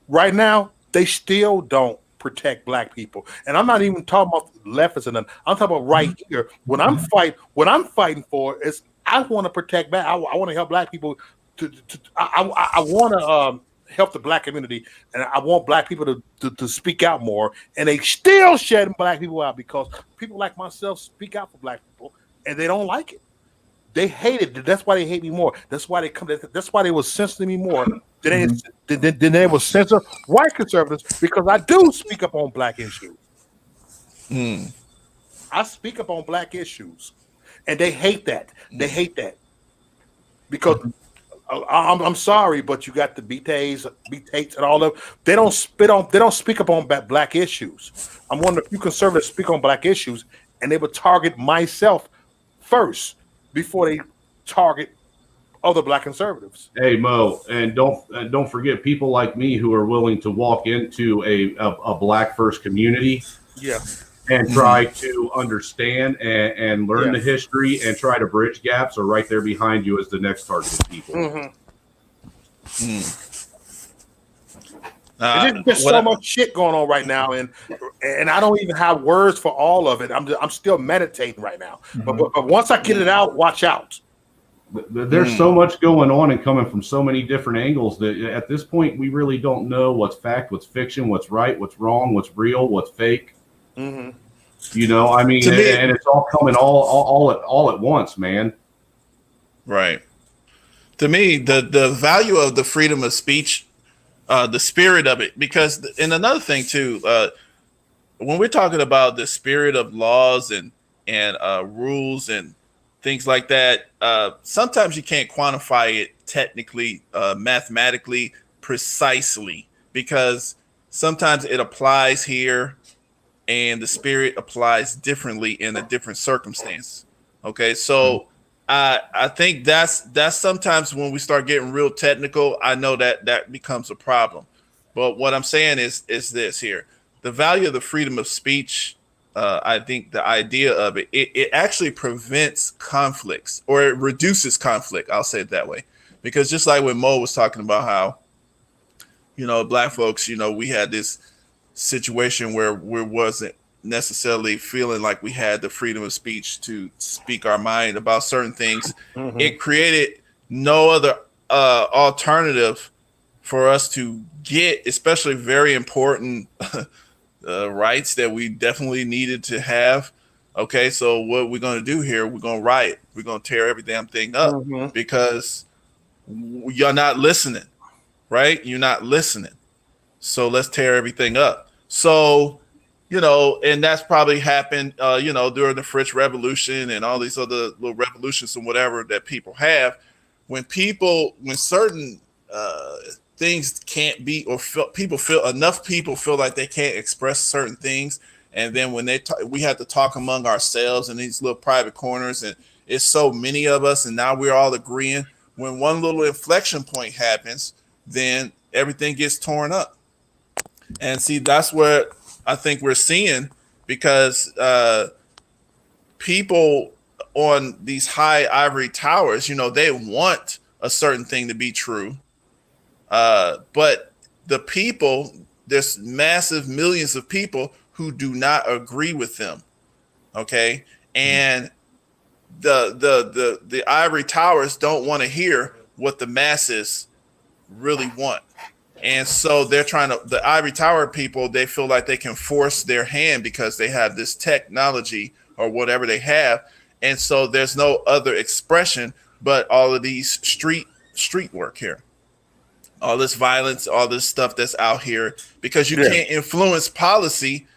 right now they still don't protect black people. And I'm not even talking about leftists and them. I'm talking about right here. What I'm fighting for is I want to protect black. I want to help black people. I want to help the black community, and I want black people to speak out more. And they still shutting black people out because people like myself speak out for black people, and they don't like it. They hate it. That's why they hate me more. That's why they come. That's why they will censor me more than they will censor white conservatives, because I do speak up on black issues. I speak up on black issues, and they hate that. They hate that because I'm sorry, but you got the BTAs and all of. They don't speak up on black issues. I'm one of the few conservatives speak on black issues, and they would target myself first before they target other black conservatives.
Hey Mo, and don't forget people like me who are willing to walk into a black first community, and try to understand and learn the history and try to bridge gaps, are right there behind you as the next targeted people.
There's so much shit going on right now, and I don't even have words for all of it. I'm still meditating right now. But once I get it out, watch out.
There's so much going on and coming from so many different angles that at this point we really don't know what's fact, what's fiction, what's right, what's wrong, what's real, what's fake. I mean, and it's all coming all at once, man.
Right. To me, the value of the freedom of speech, the spirit of it, because, and another thing too, when we're talking about the spirit of laws and rules and things like that, sometimes you can't quantify it technically, mathematically, precisely, because sometimes it applies here and the spirit applies differently in a different circumstance. Okay, so I think that's sometimes when we start getting real technical, I know that becomes a problem. But what I'm saying is this here: the value of the freedom of speech. I think the idea of it actually prevents conflicts, or it reduces conflict. I'll say it that way, because just like when Mo was talking about how, black folks, we had this situation where we wasn't necessarily feeling like we had the freedom of speech to speak our mind about certain things. It created no other alternative for us to get, especially very important rights that we definitely needed to have. Okay, so what we're going to do here, we're going to riot. We're going to tear every damn thing up because you're not listening, right? You're not listening. So let's tear everything up. So, you know, and that's probably happened, you know, during the French Revolution and all these other little revolutions and whatever that people have. When certain things can't be, or enough people feel like they can't express certain things, and then when we have to talk among ourselves in these little private corners, and it's so many of us, and now we're all agreeing. When one little inflection point happens, then everything gets torn up. And see, that's what I think we're seeing, because people on these high ivory towers, you know, they want a certain thing to be true. But the people, there's massive millions of people who do not agree with them. Okay. And the ivory towers don't want to hear what the masses really want. And so the ivory tower people, they feel like they can force their hand because they have this technology or whatever they have. And so there's no other expression but all of these street work here. All this violence, all this stuff that's out here, because you can't influence policy,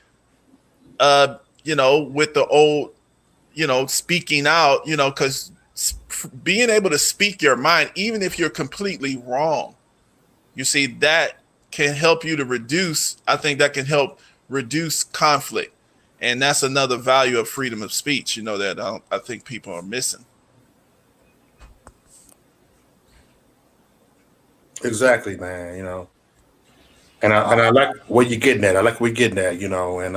you know, with the old, you know, speaking out, you know, because being able to speak your mind, even if you're completely wrong, you see, that can help you to I think that can help reduce conflict. And that's another value of freedom of speech, you know, that I think people are missing.
Exactly, man. You know, and I like where you're getting at. I like where you're getting at, you know, and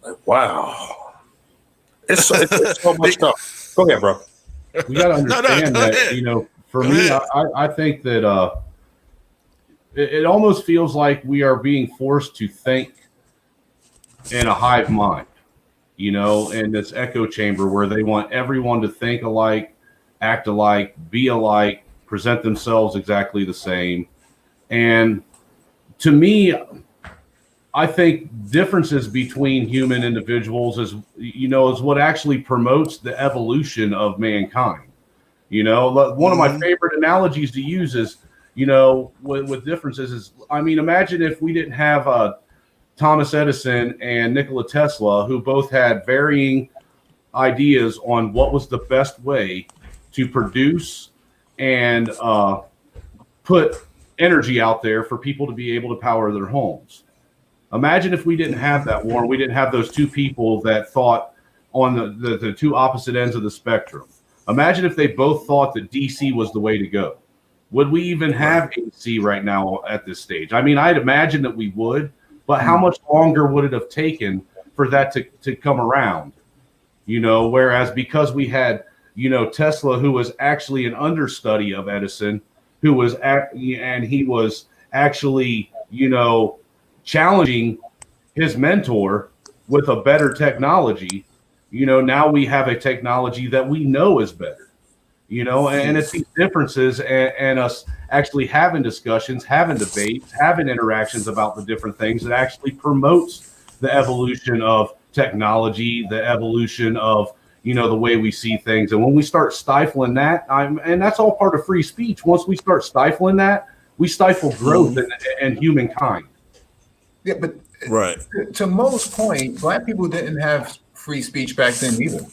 like, wow. It's so much stuff. Go ahead, bro.
We got to understand that, you know, for me, I think that it almost feels like we are being forced to think in a hive mind, you know, in this echo chamber where they want everyone to think alike, act alike, be alike, present themselves exactly the same. And to me, I think differences between human individuals is what actually promotes the evolution of mankind. You know, one of my favorite analogies to use is, you know, with differences is, I mean, imagine if we didn't have Thomas Edison and Nikola Tesla, who both had varying ideas on what was the best way to produce and put energy out there for people to be able to power their homes. Imagine if we didn't have that war, we didn't have those two people that thought on the two opposite ends of the spectrum. Imagine if they both thought that DC was the way to go. Would we even have AC right now at this stage? I mean, I'd imagine that we would, but how much longer would it have taken for that to come around? You know, whereas because we had, you know, Tesla, who was actually an understudy of Edison, who was he was actually, you know, challenging his mentor with a better technology. You know, now we have a technology that we know is better, you know, and it's these differences and us actually having discussions, having debates, having interactions about the different things that actually promotes the evolution of technology, the evolution of, you know, the way we see things. And when we start stifling that, and that's all part of free speech. Once we start stifling that, we stifle growth in humankind.
Yeah, but
right.
To Mo's point, Black people didn't have free speech back then either,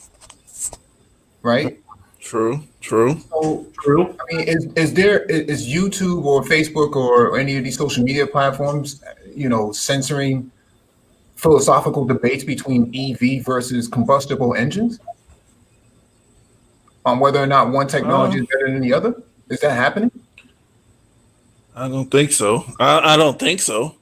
right?
True.
So, true. I mean, is YouTube or Facebook or any of these social media platforms, you know, censoring philosophical debates between EV versus combustible engines on whether or not one technology is better than the other? Is that happening?
I don't think so. I don't think so.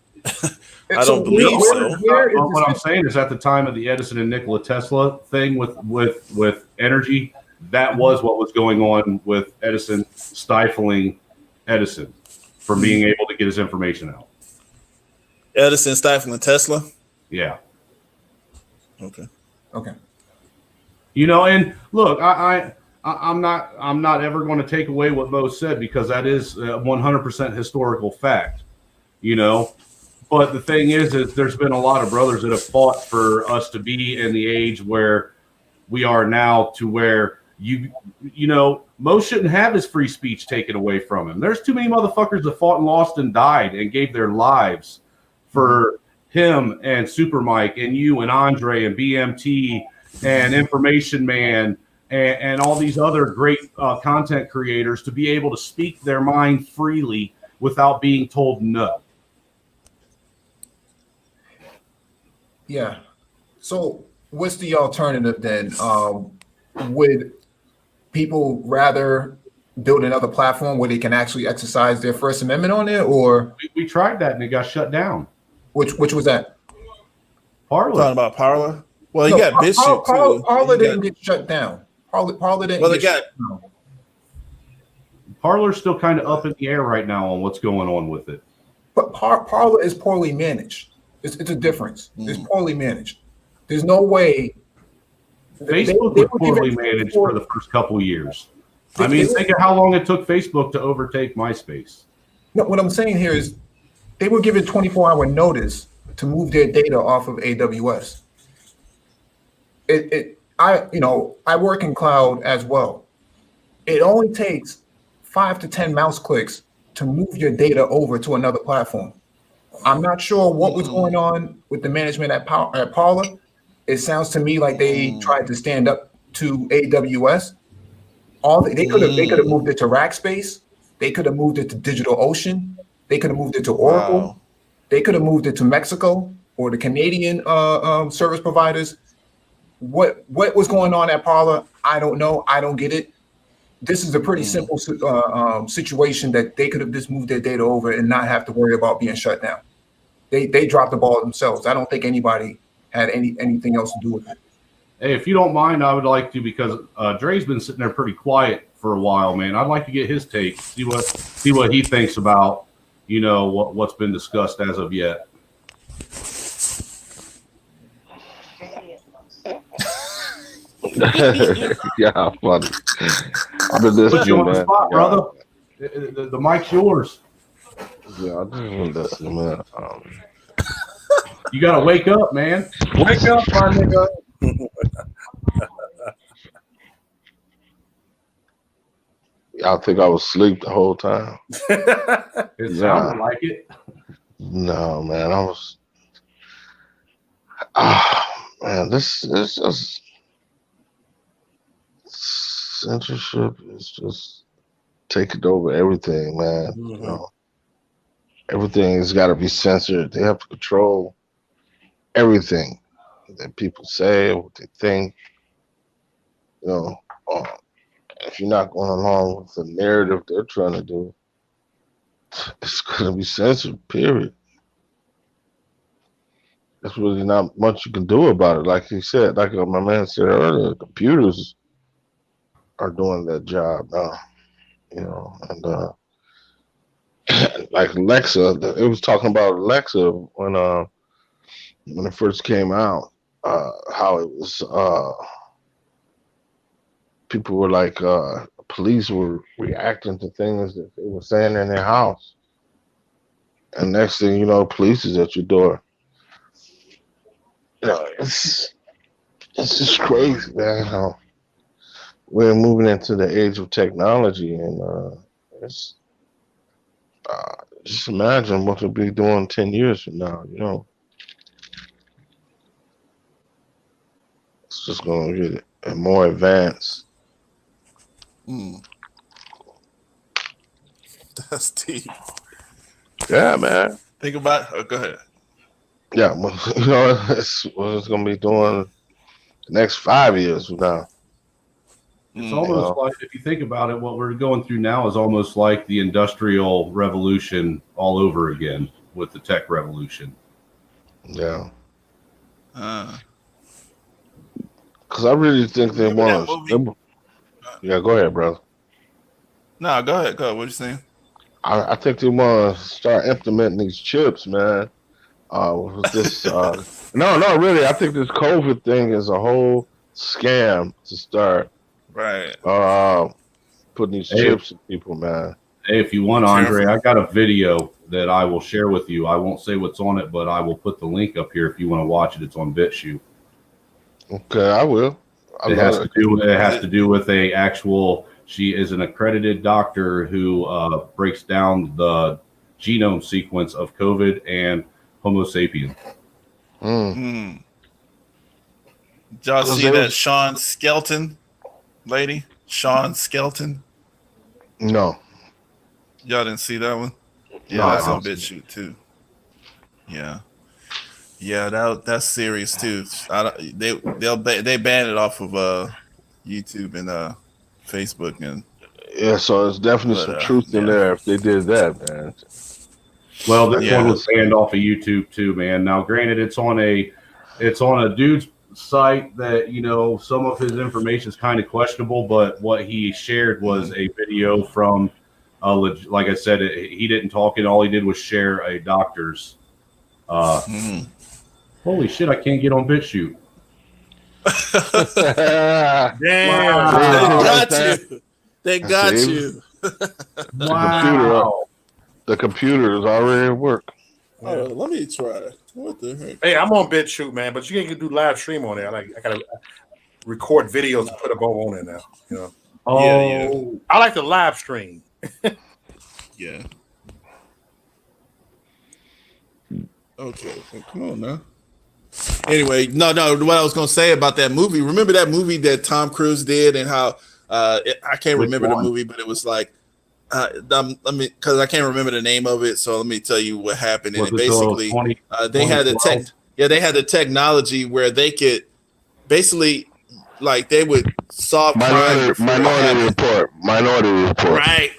I don't believe so.
What I'm saying is, at the time of the Edison and Nikola Tesla thing with energy, that was what was going on with Edison stifling Edison from being able to get his information out.
Edison stifling Tesla?
Yeah.
Okay.
You know, and look, I'm not ever going to take away what Mo said, because that is 100% historical fact, you know. But the thing is there's been a lot of brothers that have fought for us to be in the age where we are now, to where, you know, Mo shouldn't have his free speech taken away from him. There's too many motherfuckers that fought and lost and died and gave their lives for him and Super Mike and you and Andre and BMT and Information Man and all these other great content creators to be able to speak their mind freely without being told no.
Yeah. So what's the alternative then? Would people rather build another platform where they can actually exercise their First Amendment on it, or
We tried that and it got shut down.
which was that?
Parler.
Talking about Parler. Well, you
No,
got BitChute too.
Parler
You
didn't
got-
get shut down. Parler didn't
Well, they
get
got-
shut down.
Parler's still kind of up in the air right now on what's going on with it.
But Parler is poorly managed. It's a difference. It's poorly managed. There's no way.
Facebook
they
was
were
poorly
given
managed
24
for the first couple years.
They-
I mean,
they-
think of how long it took Facebook to overtake MySpace.
No, what I'm saying here is they were given 24-hour notice to move their data off of AWS. I work in cloud as well. It only takes 5 to 10 mouse clicks to move your data over to another platform. I'm not sure what was going on with the management at Parler. It sounds to me like they tried to stand up to AWS. They could have moved it to Rackspace. They could have moved it to DigitalOcean. They could have moved it to Oracle.
Wow.
They could have moved it to Mexico or the Canadian service providers. What was going on at Parler? I don't know. I don't get it. This is a pretty simple situation that they could have just moved their data over and not have to worry about being shut down. They dropped the ball themselves. I don't think anybody had anything else to do with it.
Hey, if you don't mind, I would like to, because Dre's been sitting there pretty quiet for a while, man. I'd like to get his take, see what he thinks about, you know, what's been discussed as of yet.
Yeah, funny. I've been
Put you
listening,
on the
man.
spot,
Yeah.
brother. The mic's yours.
Yeah, I just been listening, man.
You got to wake up, man. Wake up, my nigga.
I think I was asleep the whole time.
It sounded like it.
No, man, I was. Man, this is just censorship is just taking over everything, man. You know, everything's got to be censored. They have to control everything that people say, what they think. You know, if you're not going along with the narrative they're trying to do, it's going to be censored, period. There's really not much you can do about it. Like he said, like my man said earlier, computers are doing that job now, you know, and like Alexa, it was talking about Alexa when it first came out, how it was, people were like, police were reacting to things that they were saying in their house. And next thing you know, police is at your door. You know, it's just crazy, man, how we're moving into the age of technology, and it's just imagine what we'll be doing 10 years from now, you know. It's just going to get more advanced.
That's deep.
Yeah, man.
Think about. Oh, go ahead.
Yeah, well, you know, it's what it's going to be doing the next 5 years from now.
It's almost like, if you think about it, what we're going through now is almost like the Industrial Revolution all over again with the tech revolution.
Yeah.
Because
I really think they
Remember
want
that
to. Yeah, go ahead, brother.
No, go ahead. Go ahead. What you saying?
I think they want to start implementing these chips, man. With this, no, really. I think this COVID thing is a whole scam to start.
Right.
Putting these chips in people, man.
Hey, if you want, Andre, I got a video that I will share with you. I won't say what's on it, but I will put the link up here if you want to watch it. It's on BitChute.
Okay, I will.
It has to do with a actual. She is an accredited doctor who breaks down the genome sequence of COVID and Homo sapien.
Did y'all see that Sean Skelton lady? Sean Skelton?
No.
Y'all didn't see that one? Yeah,
No,
that's on BitChute too. Yeah. Yeah, that's serious too. They banned it off of YouTube and Facebook and
Yeah, so there's definitely some truth in there if they did that, man.
Well, this one was banned off of YouTube too, man. Now, granted, it's on a dude's site that, you know, some of his information is kind of questionable, but what he shared was a video from, like I said, he didn't talk it. All he did was share a doctor's. Holy shit! I can't get on BitChute.
Damn,
wow.
They got you.
Wow.
The computer is already at work.
Oh, let me try. What the heck?
Hey, I'm on BitChute, man, but you can't do live stream on there. I gotta record videos and put them all on there now. You know.
Oh,
yeah.
I like to live stream.
Yeah. Okay, well, come on now. Anyway, no. What I was gonna say about that movie. Remember that movie that Tom Cruise did, and how I can't remember the movie, but it was like because I can't remember the name of it. So let me tell you what happened. And basically, they had the technology where they could basically like they would solve
Minority Report.
Right.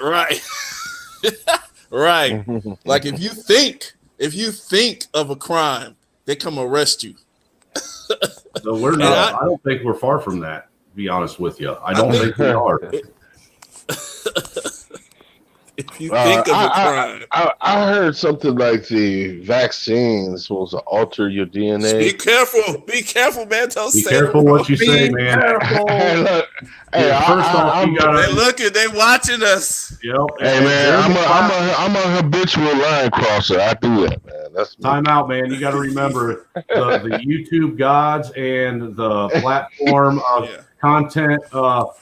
Right. Like if you think of a crime, they come arrest you.
So we're not. I don't think we're far from that. To be honest with you, I don't think we are.
If you think of a crime,
I heard something like the vaccine is supposed to alter your DNA.
Be careful, man. Don't
be
say
careful what you say, man.
Hey,
first off, you gotta.
Hey, look at they watching us.
Yep.
Hey, man, I'm a habitual line crosser. I do that, man. That's
time out, man. You got to remember the YouTube gods and the platform of content. Gods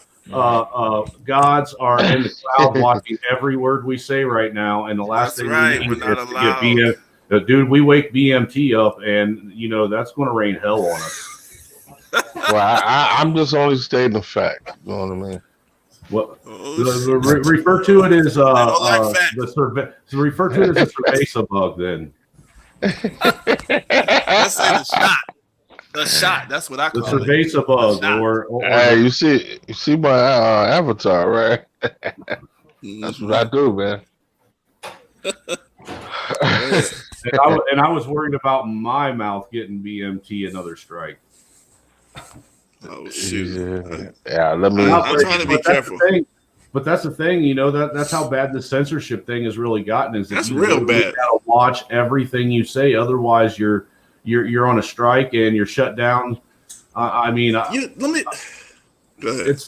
are in the cloud watching every word we say right now, and the last thing we need is to get dude. We wake BMT up, and you know that's going to rain hell on us.
Well, I'm just only stating the fact. You know what I mean?
Well, refer to it as refer to it as a cerveza bug. Then
let's say the shot. The shot. That's what I call
the cerveza bug.
Or hey, you see my avatar, right? That's what I do, man.
and I was worried about my mouth getting BMT another strike.
Oh shoot!
Yeah, let me.
I'm trying to be careful.
But that's the thing, you know, that's how bad the censorship thing has really gotten. Is that
that's real bad.
You gotta watch everything you say, otherwise you're on a strike and you're shut down. Let me. Go ahead.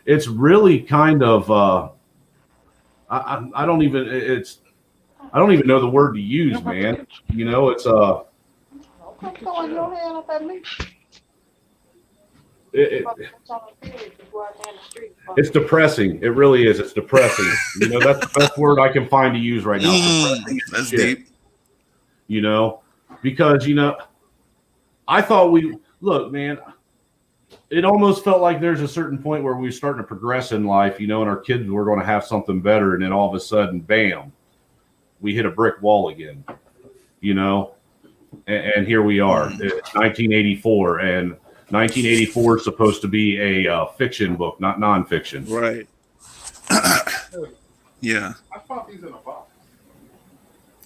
It's really kind of. I don't even know the word to use, man. You know, it's it's depressing. It really is. It's depressing. You know, that's the best word I can find to use right now.
That's deep.
You know, because, you know, I thought look, man, it almost felt like there's a certain point where we were starting to progress in life, you know, and our kids were going to have something better. And then all of a sudden, bam, we hit a brick wall again, you know, and here we are. It's 1984, and 1984 is supposed to be a fiction book, not nonfiction.
Right. Yeah.
I found these in a box.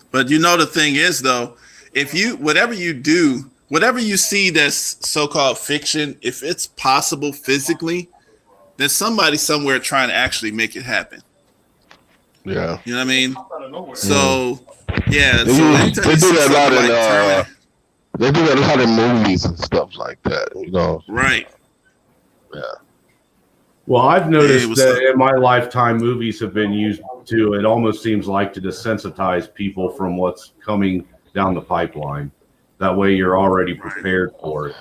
But you know, the thing is, though, whatever you see that's so-called fiction, if it's possible physically, there's somebody somewhere trying to actually make it happen.
Yeah.
You know what I mean? So, yeah.
They do that a lot they do that a lot in movies and stuff like that, you know.
Right.
Yeah.
Well, I've noticed that in my lifetime, movies have been used to, it almost seems like, to desensitize people from what's coming down the pipeline. That way you're already prepared for it.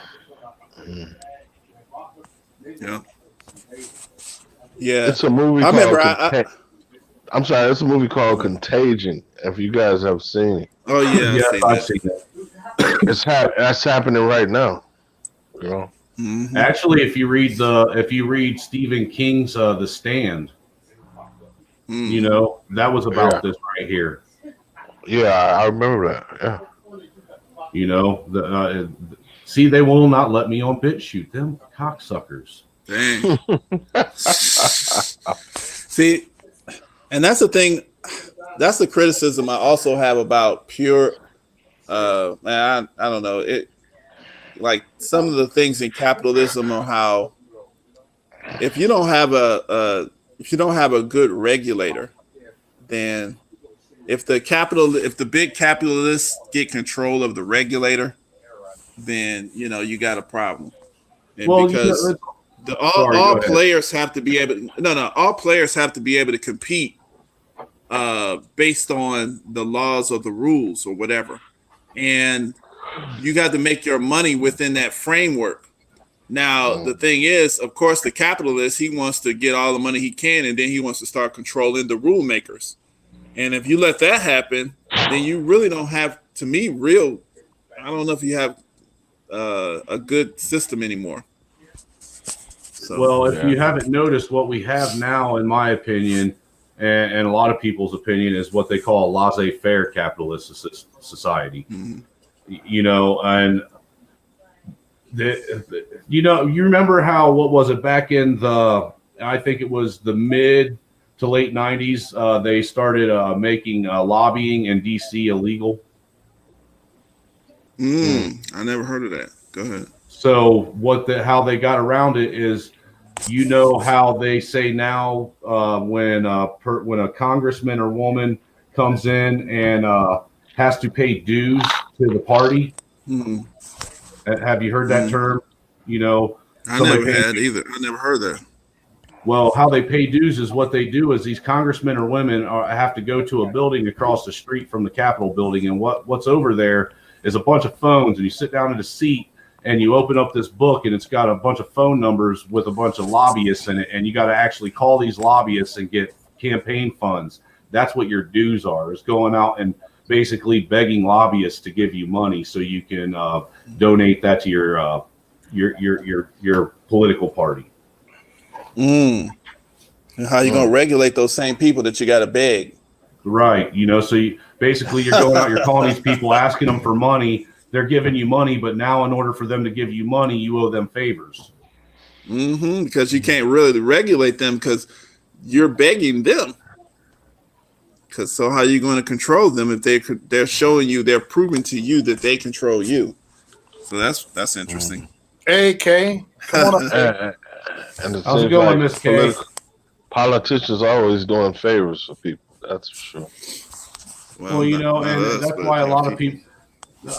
Yeah. Yeah.
It's a movie
I
called
remember
I'm sorry, it's a movie called Contagion. If you guys have seen it,
oh yeah, I
Yes,
see
I've
that.
seen that.
that's happening right now. You know.
Mhm.
Actually, if you read Stephen King's The Stand, you
Mhm.
know that was
Yeah.
about this right here.
Yeah, I remember that. Yeah.
You know, see, they will not let me on BitChute. Them cocksuckers.
Dang. See, and that's the thing. That's the criticism I also have about pure. Man, I don't know it. Like some of the things in capitalism or how if you don't have if you don't have a good regulator, then if the big capitalists get control of the regulator, then you know you got a problem. And
Well,
because
sorry, go
all
ahead.
players have to be able all players have to be able to compete based on the laws or the rules or whatever. And you got to make your money within that framework. Now, the thing is, of course, the capitalist, he wants to get all the money he can, and then he wants to start controlling the rule makers. And if you let that happen, then you really don't have, to me, I don't know if you have a good system anymore. So,
Well, if you haven't noticed, what we have now, in my opinion, and a lot of people's opinion, is what they call a laissez-faire capitalist society.
mhm.
You know, and you remember how, what was it, back in I think it was the mid to late 90s, they started making lobbying in DC illegal.
I never heard of that. Go ahead.
So how they got around it is, you know how they say now, when a congressman or woman comes in and has to pay dues to the party.
Mhm.
Have you heard that term? You know,
I
somebody
never
pays.
had either. I never heard that.
Well, how they pay dues is, what they do is, these congressmen or women have to go to a building across the street from the Capitol building, and what's over there is a bunch of phones, and you sit down in a seat and you open up this book, and it's got a bunch of phone numbers with a bunch of lobbyists in it, and you got to actually call these lobbyists and get campaign funds. That's what your dues are, is going out and basically begging lobbyists to give you money so you can donate that to your political party.
And how you gonna regulate those same people that you got to beg?
Right. You know, so basically you're going out, you're calling these people, asking them for money. They're giving you money, but now in order for them to give you money, you owe them favors.
Because you can't really regulate them because you're begging them. Because so how are you going to control them if they're showing you, they're proving to you that they control you? So that's interesting.
Hey, Kay, come on up.
And it
How's it
seems
going,
like
Miss K?
politicians always doing favors for people. That's for sure.
Well, you know, and that's why a lot of people,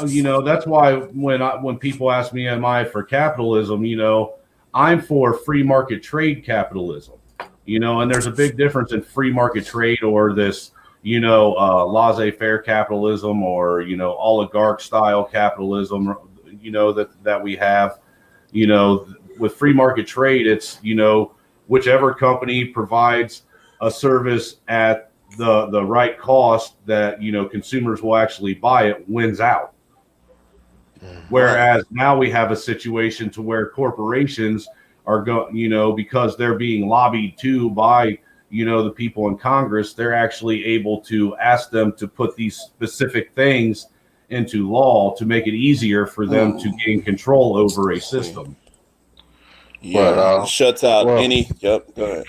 you know, that's why when people ask me, am I for capitalism? You know, I'm for free market trade capitalism. You know, and there's a big difference in free market trade or this, you know, laissez-faire capitalism, or, you know, oligarch style capitalism, you know, that we have. You know, with free market trade, it's, you know, whichever company provides a service at the right cost that, you know, consumers will actually buy it, wins out. Whereas now we have a situation to where corporations are you know, because they're being lobbied to by, you know, the people in Congress, they're actually able to ask them to put these specific things into law to make it easier for them to gain control over a system.
Yeah, it shuts out any. Yep. Go ahead.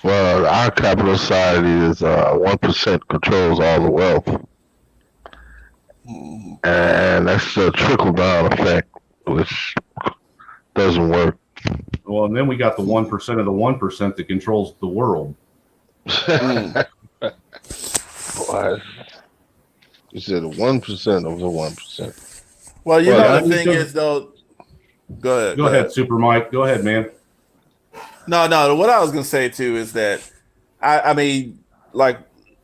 Well, our capital society is 1% controls all the wealth, and that's a trickle down effect, which doesn't work.
Well, and then we got the 1% of the 1% that controls the world.
What? You said 1% of the 1%.
Well, you know, the thing is, though. Go ahead,
Super Mike. Go ahead, man.
No. What I was gonna say too is that I mean, like,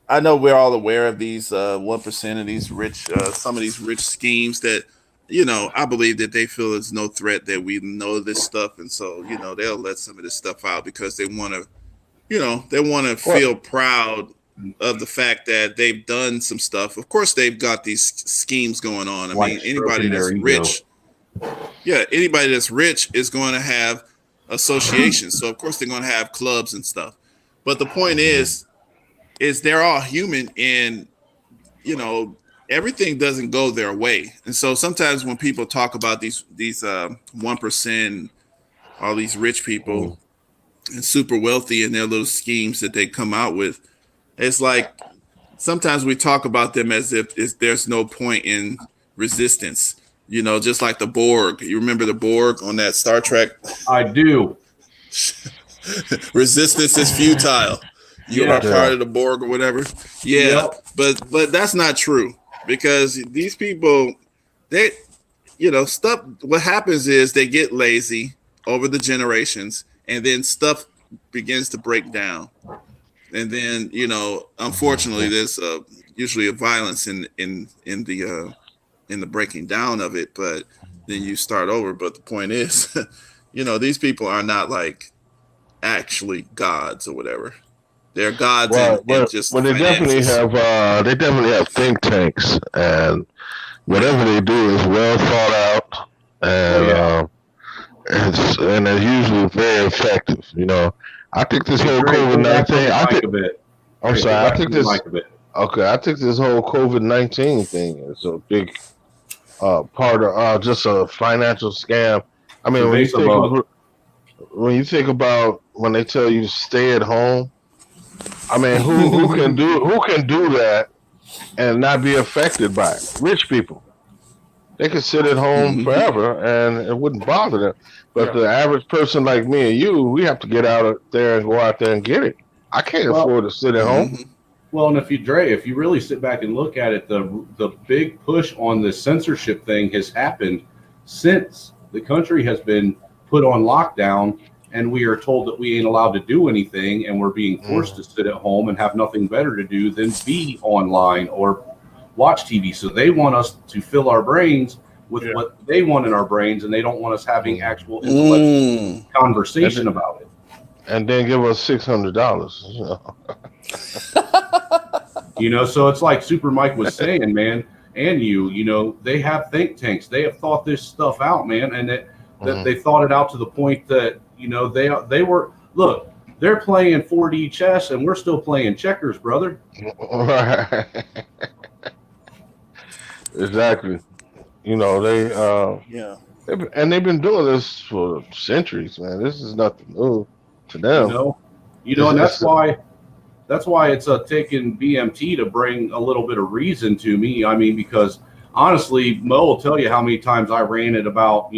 I know we're all aware of these 1% of these rich, some of these rich schemes that I believe that they feel there's no threat, that we know this stuff, and so they'll let some of this stuff out because they want to, they want to
Well,
feel proud of the fact that they've done some stuff. Of course, they've got these schemes going on. I
Like
mean, anybody
stroking their
that's
ego.
rich, anybody that's rich is going to have associations. So of course they're going to have clubs and stuff. But the point is they're all human, and everything doesn't go their way. And so sometimes when people talk about these 1%, all these rich people and super wealthy and their little schemes that they come out with, it's like sometimes we talk about them as if there's no point in resistance. Just like the Borg. You remember the Borg on that Star Trek?
I do.
Resistance is futile. You are part of the Borg or whatever. Yeah,
Yep.
but that's not true, because these people, they, stuff. What happens is they get lazy over the generations, and then stuff begins to break down, and then unfortunately, there's usually a violence in the breaking down of it, but then you start over. But the point is, these people are not like actually gods or whatever. They're gods and just
they definitely have think tanks, and whatever they do is well thought out, and it's usually very effective. I think this whole COVID-19. I think this whole COVID-19 thing is a big part of just a financial scam. I mean, when you think about when they tell you to stay at home, I mean, who can do that and not be affected by it? Rich people. They could sit at home forever and it wouldn't bother them. But the average person like me and you, we have to get out there and go out there and get it. I can't afford to sit at home.
Well, and if you really sit back and look at it, the big push on the censorship thing has happened since the country has been put on lockdown, and we are told that we ain't allowed to do anything, and we're being forced to sit at home and have nothing better to do than be online or watch TV. So they want us to fill our brains with what they want in our brains, and they don't want us having actual intellectual conversation about it.
And then give us $600.
So it's like Super Mike was saying, man, and they have think tanks. They have thought this stuff out, man, and that they thought it out to the point that they were, look, they're playing 4D chess and we're still playing checkers, brother.
Right. Exactly. They've been doing this for centuries, man. This is nothing new to them.
And that's why it's taken BMT to bring a little bit of reason to me. I mean, because honestly, Mo will tell you how many times I ranted about,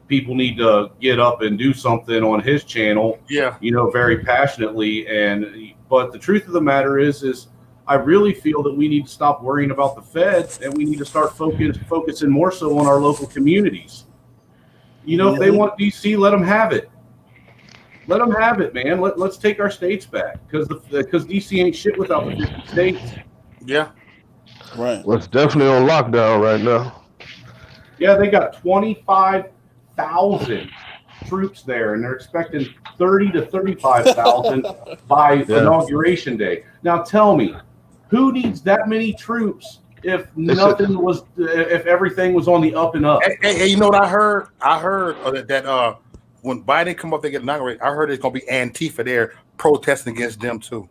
people need to get up and do something on his channel, very passionately. But the truth of the matter is I really feel that we need to stop worrying about the Fed, and we need to start focusing more so on our local communities. If they want DC, let them have it. Let them have it, man. Let's take our states back, because DC ain't shit without the 50 states.
Yeah.
Right.
Well, it's definitely on lockdown right now.
Yeah, they got 25,000 troops there, and they're expecting 30 to 35,000 by Inauguration Day. Now tell me, who needs that many troops if everything was on the up and up?
Hey, you know what I heard? I heard that when Biden come up to get inaugurated, I heard it's gonna be Antifa there protesting against them too.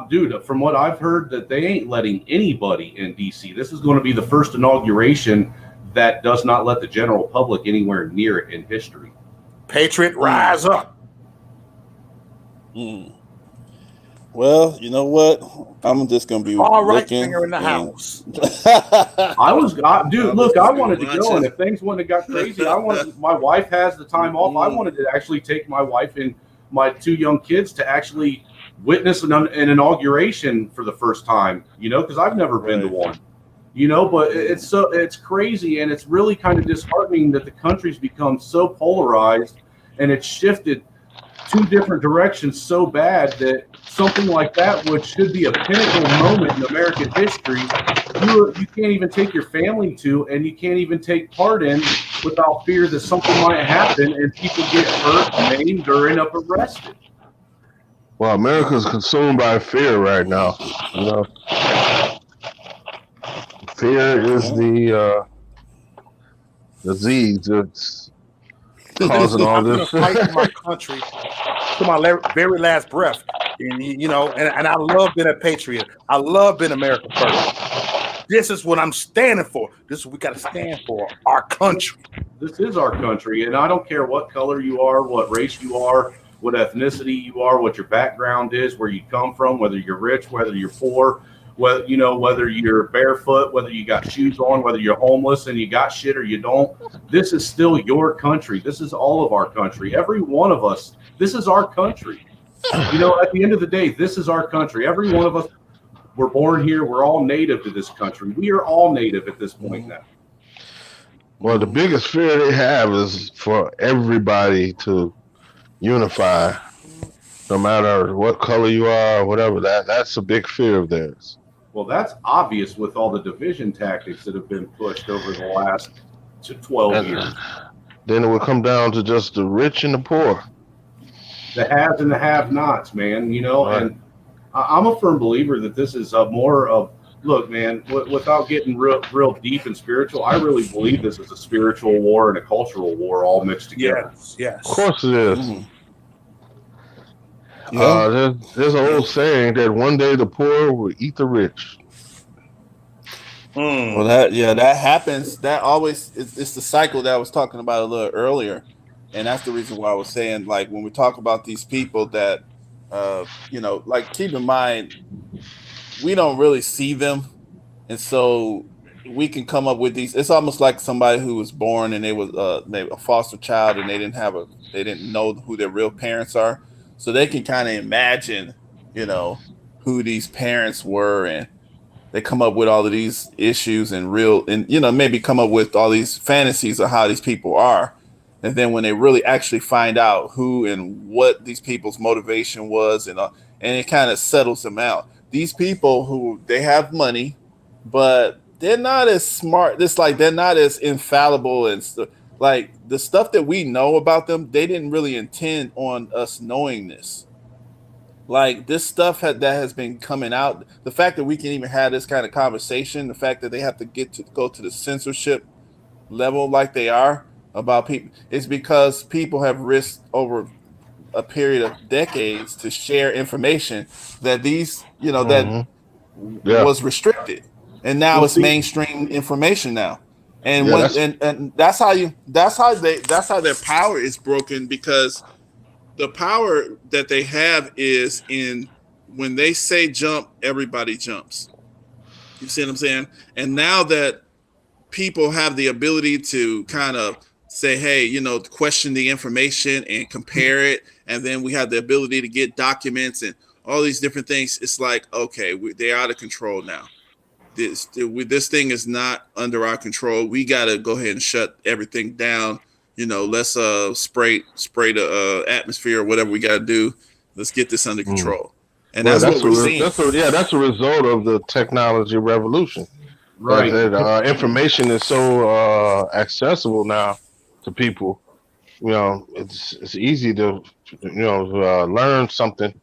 Dude, from what I've heard, that they ain't letting anybody in DC. This is going to be the first inauguration that does not let the general public anywhere near it in history.
Patriot, rise up.
Well, you know what? I'm just going to be
all right finger in the house.
Dude, look, I wanted to go, and if things wouldn't have got crazy, my wife has the time off. I wanted to actually take my wife and my two young kids to actually witness an inauguration for the first time, because I've never been to one, but it's crazy, and it's really kind of disheartening that the country's become so polarized, and it's shifted two different directions so bad that something like that, which should be a pinnacle moment in American history, you can't even take your family to, and you can't even take part in without fear that something might happen and people get hurt, maimed, or end up arrested.
Well, America's consumed by fear right now. You know, fear is the disease that's causing all
I'm gonna
this.
fight for my country to my very last breath. And you know, and I love being a patriot. I love being America first. This is what I'm standing for. This is what we got to stand for. Our country.
This is our country, and I don't care what color you are, what race you are, what ethnicity you are, what your background is, where you come from, whether you're rich, whether you're poor, whether you're barefoot, whether you got shoes on, whether you're homeless and you got shit or you don't. This is still your country. This is all of our country. Every one of us. This is our country. You know, at the end of the day, this is our country. Every one of us. We're born here. We're all native to this country. We are all native at this point now.
Well, the biggest fear they have is for everybody to unify, no matter what color you are, or whatever. That's a big fear of theirs.
Well, that's obvious with all the division tactics that have been pushed over the last 12 years.
Then it would come down to just the rich and the poor.
The haves and the have-nots, man. You know,
Right.
And I'm a firm believer that this is more of, look, man, without getting real deep and spiritual, I really believe this is a spiritual war and a cultural war all mixed together.
Yes.
Of course it is.
Mm. Yeah.
There's an old saying that one day the poor will eat the rich.
Well, that happens. That always it's the cycle that I was talking about a little earlier, and that's the reason why I was saying, like, when we talk about these people that, like, keep in mind, we don't really see them, and so we can come up with these. It's almost like somebody who was born and they was maybe a foster child and they didn't know who their real parents are, so they can kind of imagine, who these parents were, and they come up with all of these issues and maybe come up with all these fantasies of how these people are. And then when they really actually find out who and what these people's motivation was, and it kind of settles them out. These people who they have money, but they're not as smart. It's like they're not as infallible and like the stuff that we know about them. They didn't really intend on us knowing this. Like this stuff that has been coming out, the fact that we can even have this kind of conversation, the fact that they have to go to the censorship level like they are about people, is because people have risked over a period of decades to share information that was restricted, and now it's mainstream information now. And and that's how their power is broken, because the power that they have is in when they say jump, everybody jumps. You see what I'm saying? And now that people have the ability to kind of say, hey, question the information and compare it, and then we have the ability to get documents and all these different things. It's like, okay, they're out of control now. This thing is not under our control. We got to go ahead and shut everything down. Let's spray the atmosphere or whatever we got to do. Let's get this under control. And that's what we're seeing.
That's a result of the technology revolution.
Right.
Information is so accessible now to people. It's easy to learn something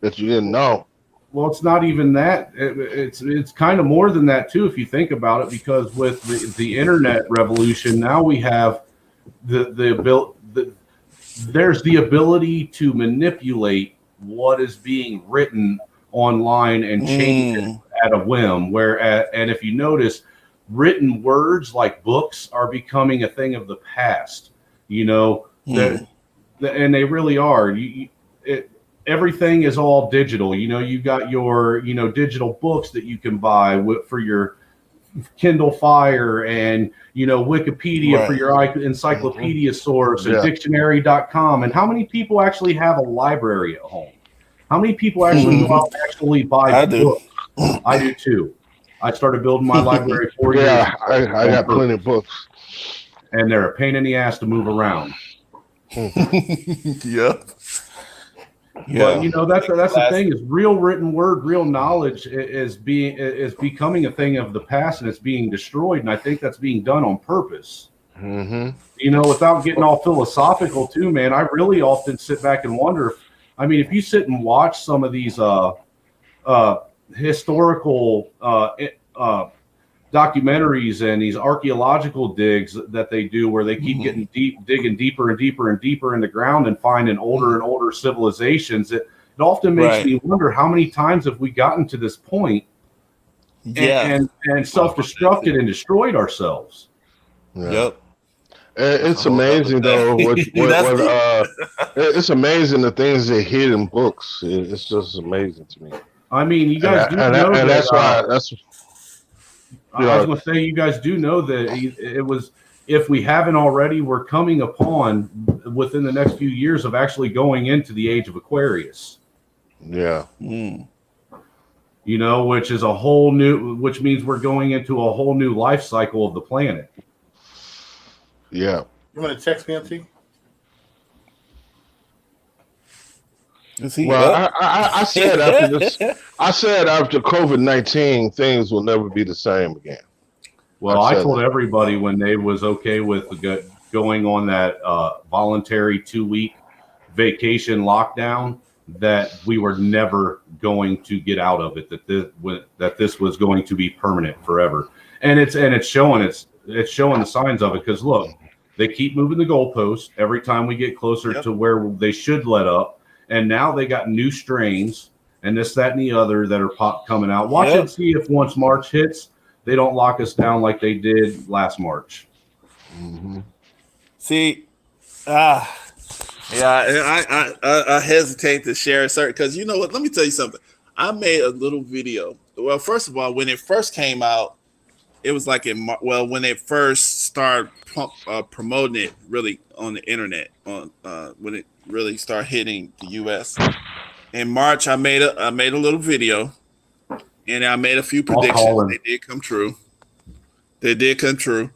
that you didn't know.
Well, it's not even that. It's kind of more than that too, if you think about it, because with the internet revolution, now we have there's the ability to manipulate what is being written online and change it at a whim. And if you notice, written words like books are becoming a thing of the past. And they really are. Everything is all digital. You've got your digital books that you can buy for your Kindle Fire, and Wikipedia for your encyclopedia source, and dictionary.com. And how many people actually have a library at home? How many people actually go out and actually buy books? I do too. I started building my library 4 years ago.
I got plenty of books,
and they're a pain in the ass to move around.
Yep.
But that's the thing is real written word, real knowledge is becoming a thing of the past, and it's being destroyed. And I think that's being done on purpose. Without getting all philosophical too, man. I really often sit back and wonder. If you sit and watch some of these historical documentaries and these archaeological digs that they do, where they keep digging deeper and deeper and deeper in the ground and finding older and older civilizations, it often makes me wonder how many times have we gotten to this point and self-destructed and destroyed ourselves.
Yep.
It's amazing though. It's amazing the things they hid in books. It's just amazing to me.
You guys do know that.
That's why.
I was going to say, you guys do know that it was. If we haven't already, we're coming upon within the next few years of actually going into the age of Aquarius.
Yeah.
Which is which means we're going into a whole new life cycle of the planet.
Yeah.
You want to text me, MT?
Well, I said after this, after COVID-19, things will never be the same again.
Well, I told everybody when they was okay with going on that voluntary 2-week vacation lockdown that we were never going to get out of it. That this was going to be permanent forever, and it's showing the signs of it. Because look, they keep moving the goalposts every time we get closer to where they should let up. And now they got new strains and this, that, and the other that are coming out. Watch and see if once March hits, they don't lock us down like they did last March.
See, I hesitate to share certain because you know what? Let me tell you something. I made a little video. Well, first of all, when it first came out, it was like when they first started promoting it really on the internet, when it really started hitting the U.S. In March, I made a little video, and I made a few predictions. They did come true.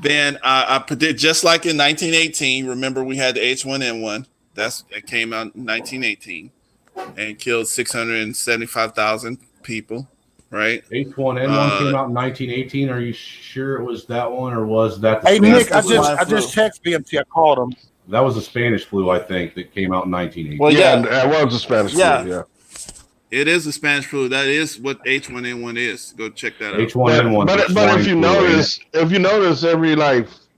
Then I predict, just like in 1918. Remember, we had the H1N1. That came out in 1918 and killed 675,000 people. Right.
H1N1 came out in 1918. Are you sure it was that one, or was that?
Hey Nick, I just texted BMT. I called him.
That was the Spanish flu, I think, that came out in 1918.
Well, that was the Spanish flu. Yeah,
it is the Spanish flu. That is what H1N1 is. Go check that out.
H1N1.
But if you notice, every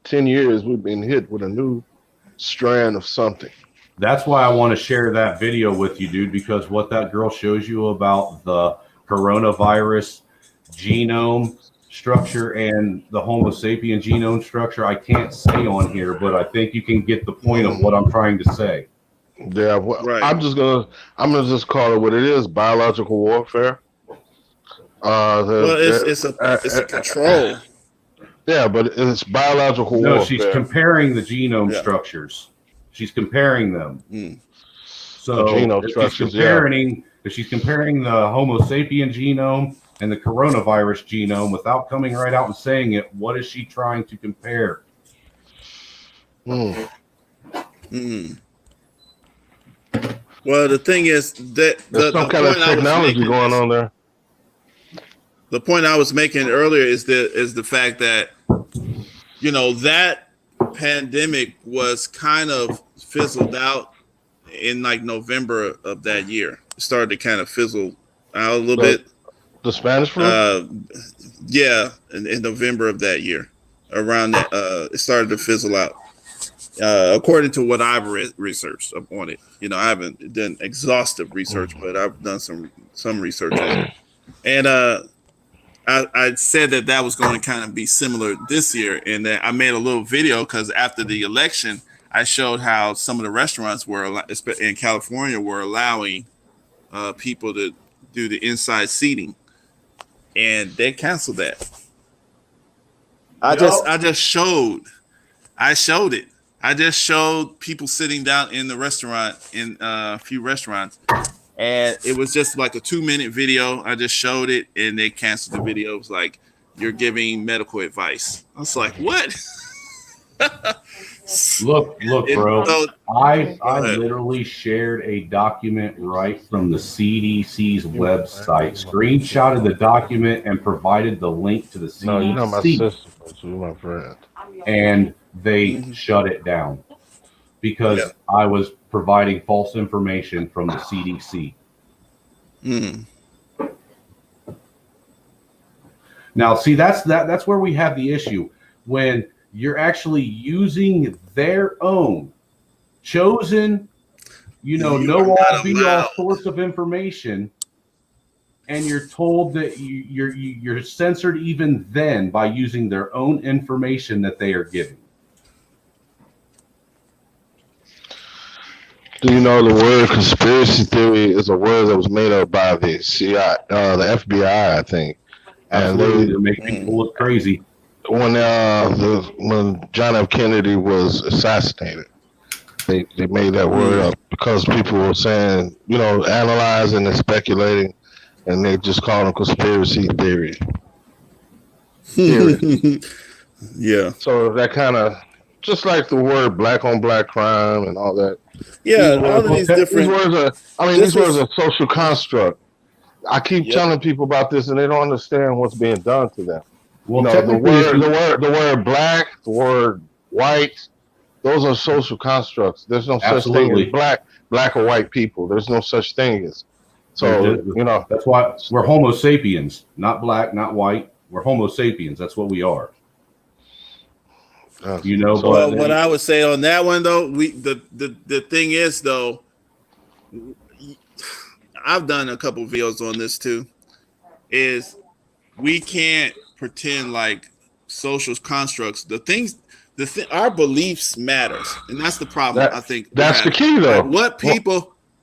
10 years we've been hit with a new strand of something.
That's why I want to share that video with you, dude, because what that girl shows you about the coronavirus genome structure and the Homo sapien genome structure, I can't say on here, but I think you can get the point of what I'm trying to say.
Yeah, right. I'm gonna just call it what it is: biological warfare.
It's a control.
Yeah, but it's biological warfare.
No, she's comparing the genome structures. She's comparing them. So if she's comparing the Homo sapien genome and the coronavirus genome without coming right out and saying it, what is she trying to compare?
Well, the thing is that
there's some kind of technology going on there.
The point I was making earlier is the fact that that pandemic was kind of fizzled out in November of that year. It started to kind of fizzle out a little bit.
The Spanish flu?
In November of that year. Around that, it started to fizzle out. According to what I've researched on it. I haven't done exhaustive research, but I've done some research on it. And I said that was going to kind of be similar this year, and that I made a little video because after the election, I showed how some of the restaurants in California were allowing people to do the inside seating, and they canceled that. I showed it. I just showed people sitting down in the restaurant in a few restaurants, and it was just like a 2-minute video. I just showed it, and they canceled the video. It was like, you're giving medical advice. I was like, what?
Look, bro.
So,
I
ahead.
literally shared a document right from the CDC's website, screenshotted the document, and provided the link to the CDC.
No, you're not my sister, but you're my friend.
And they shut it down because I was providing false information from the CDC. Now, see, that's where we have the issue when you're actually using their own chosen, know all be all source of information, and you're told that you're censored even then by using their own information that they are giving.
Do you know the word conspiracy theory is a word that was made up by the CIA, the FBI, I think.
Absolutely, to make people look crazy.
When John F. Kennedy was assassinated, they made that word up because people were saying, analyzing and speculating, and they just called them conspiracy theory.
Yeah.
So that kind of, just like the word black on black crime and all that.
Yeah, all of these different.
These words are social construct. I keep telling people about this, and they don't understand what's being done to them.
Well,
the word black, the word white, those are social constructs. There's no such thing as black or white people. There's no such thing as. So
that's why we're Homo sapiens, not black, not white. We're Homo sapiens. That's what we are. But
what I would say on that one though, the thing is though, I've done a couple videos on this too, is we can't pretend like social constructs. Our beliefs matters, and that's the problem. I think
that's the key though.
Like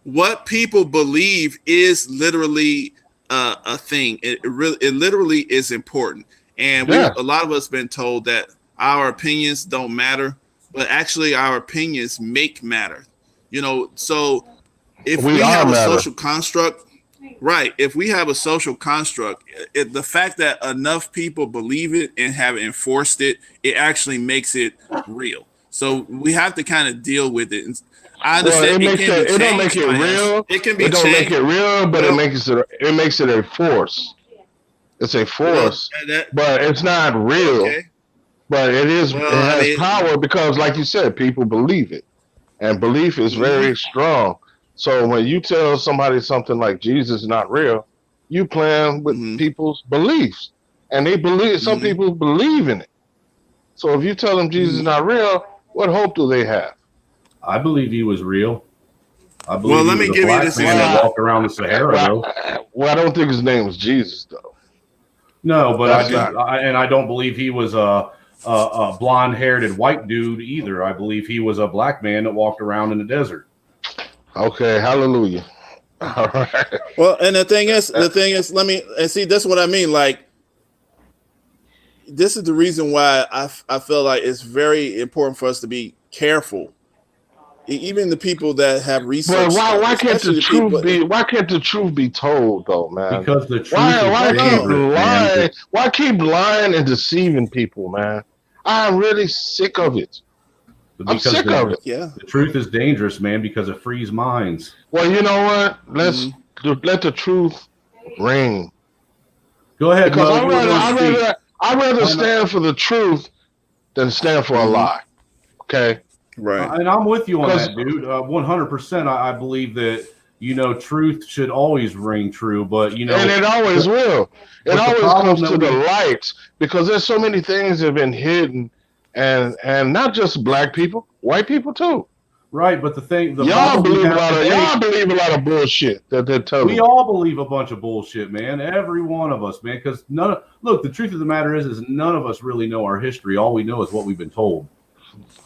what people believe is literally a thing. It literally is important, and a lot of us been told that our opinions don't matter, but actually our opinions matter. So if we have a social construct, right? If we have a social construct, the fact that enough people believe it and have enforced it, it actually makes it real. So we have to kind of deal with it. And I understand
it don't make it real.
It can be.
It don't make it real, but it makes it a force. It's a force, but it's not real. Okay. But it is. It has power because, like you said, people believe it, and belief is very strong. So when you tell somebody something like Jesus is not real, you playing with people's beliefs, and they believe. Some people believe in it. So if you tell them Jesus is not real, what hope do they have?
I believe he was real. I believe
let me give you this
man that walked around the Sahara.
Well, I don't think his name was Jesus, though.
No, but I don't believe he was a blonde-haired white dude either. I believe he was a black man that walked around in the desert.
Okay, hallelujah. All right.
Well, and the thing is, see, that's what I mean. Like, this is the reason why I feel like it's very important for us to be careful. Even the people that have research.
But why can't the truth be? Why can't the truth be told, though, man?
Because the truth
why keep lying and deceiving people, man? I'm really sick of it. I'm sick of it.
Yeah,
the truth is dangerous, man, because it frees minds.
Well, you know what? Let the truth ring.
Go ahead.
Because I'd rather stand for the truth than stand for a lie. Okay.
Right.
And I'm with you on that, dude. 100%. I believe that truth should always ring true, but and
it always will. It always comes to the light because there's so many things that have been hidden. And not just black people, white people too.
Right, but
y'all believe a lot of bullshit that they're telling.
We all believe a bunch of bullshit, man. Every one of us, man. Because the truth of the matter is none of us really know our history. All we know is what we've been told.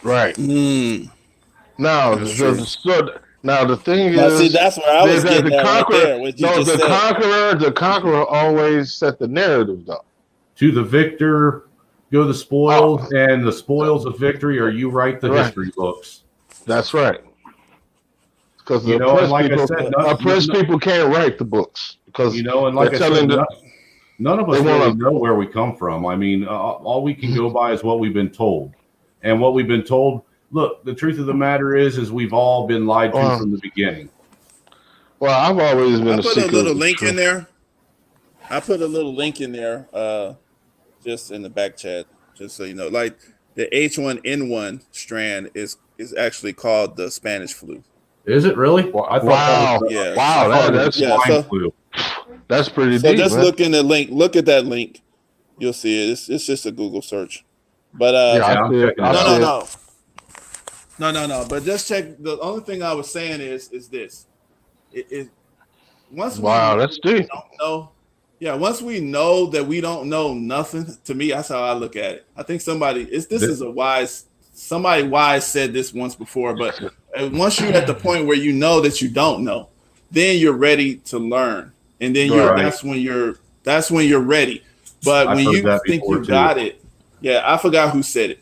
Right. Now, the thing is,
see, that's where I was getting at right there.
The conqueror always set the narrative, though.
To the victor go the spoils, and the spoils of victory, or you write the history books.
That's right. Because oppressed people can't write the books because
and like I said, none of us really know where we come from. I mean, all we can go by is what we've been told, and what we've been told look, the truth of the matter is we've all been lied to from the beginning.
Well, I've always been
I
a
put a
seeker
little
of the
link
truth.
in there. I put a little link in there, just in the back chat, just so you know. Like the H1N1 strand is actually called the Spanish flu.
Is it really? Well, I thought
Wow.
that was
Yeah.
Wow,
I thought it was
that's
Yeah.
swine
So
flu.
that's pretty
so
deep,
just
man.
look in the link. Look at that link. You'll see it. It's just a Google search. But
Yeah, I
I'm
see it.
checking
I
it
no,
out.
see
no,
it.
no. But just check. The only thing I was saying is this. It once
Wow,
we
that's deep.
don't know, yeah, once we know that we don't know nothing, to me, that's how I look at it. I think somebody wise said this once before, but once you're at the point where you know that you don't know, then you're ready to learn, and then
Right.
that's when you're ready. But
I've
when
heard
you
that
think
before,
you
too.
got it, yeah, I forgot who said it.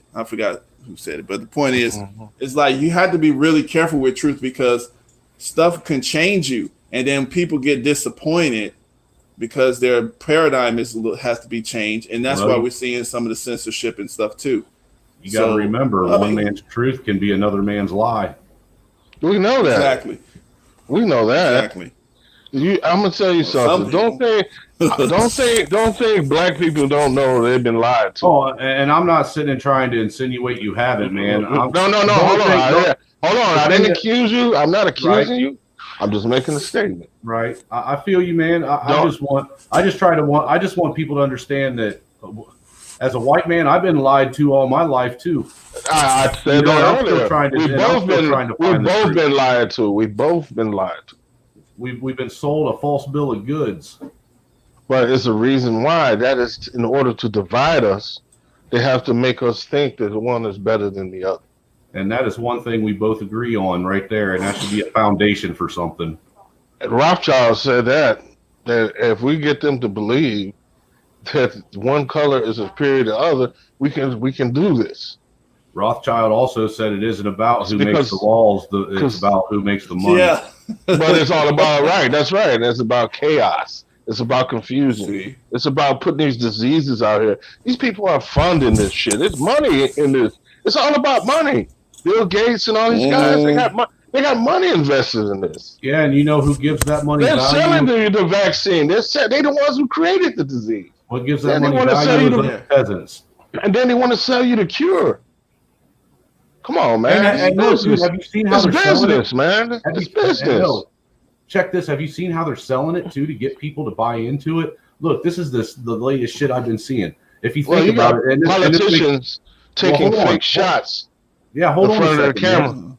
But the point is, it's like you have to be really careful with truth because stuff can change you, and then people get disappointed because their paradigm has to be changed, and that's why
Well,
we're seeing some of the censorship and stuff too.
You got to remember,
I
one
mean,
man's truth can be another man's lie.
We know that.
exactly,
We know that.
exactly.
I'm gonna tell you
Some
something. Don't think black people don't know they've been lied to.
Oh, and I'm not sitting and trying to insinuate you haven't, man.
No. Hold on. Hold on. I didn't accuse you. I'm not accusing you. I'm just making a statement.
Right. I feel you, man. I just want people to understand that as a white man, I've been lied to all my life too.
I said that earlier. We've both been lied to. We've both been lied to.
We've been sold a false bill of goods.
But it's a reason why. That is in order to divide us. They have to make us think that one is better than the other.
And that is one thing we both agree on right there, and that should be a foundation for something.
And Rothschild said that if we get them to believe that one color is superior to the other, we can do this.
Rothschild also said it isn't about who makes the laws, it's about who makes the money.
Yeah.
But it's all about, right, that's right. It's about chaos. It's about confusion. It's about putting these diseases out here. These people are funding this shit. There's money in this. It's all about money. Bill Gates and all these guys, they got money invested in this.
Yeah, and you know who gives that money
They're
value?
selling the vaccine. They're the ones who created the disease.
What gives that money value is the peasants.
And then they want to sell you the cure. Come on, man.
And look, dude, have you seen how they're selling it?
Man. It's business.
Check this. Have you seen how they're selling it too to get people to buy into it? Look, this is the latest shit I've been seeing. If you think about it, and
politicians taking fake shots.
Yeah, hold on.
In front of the camera.
Man.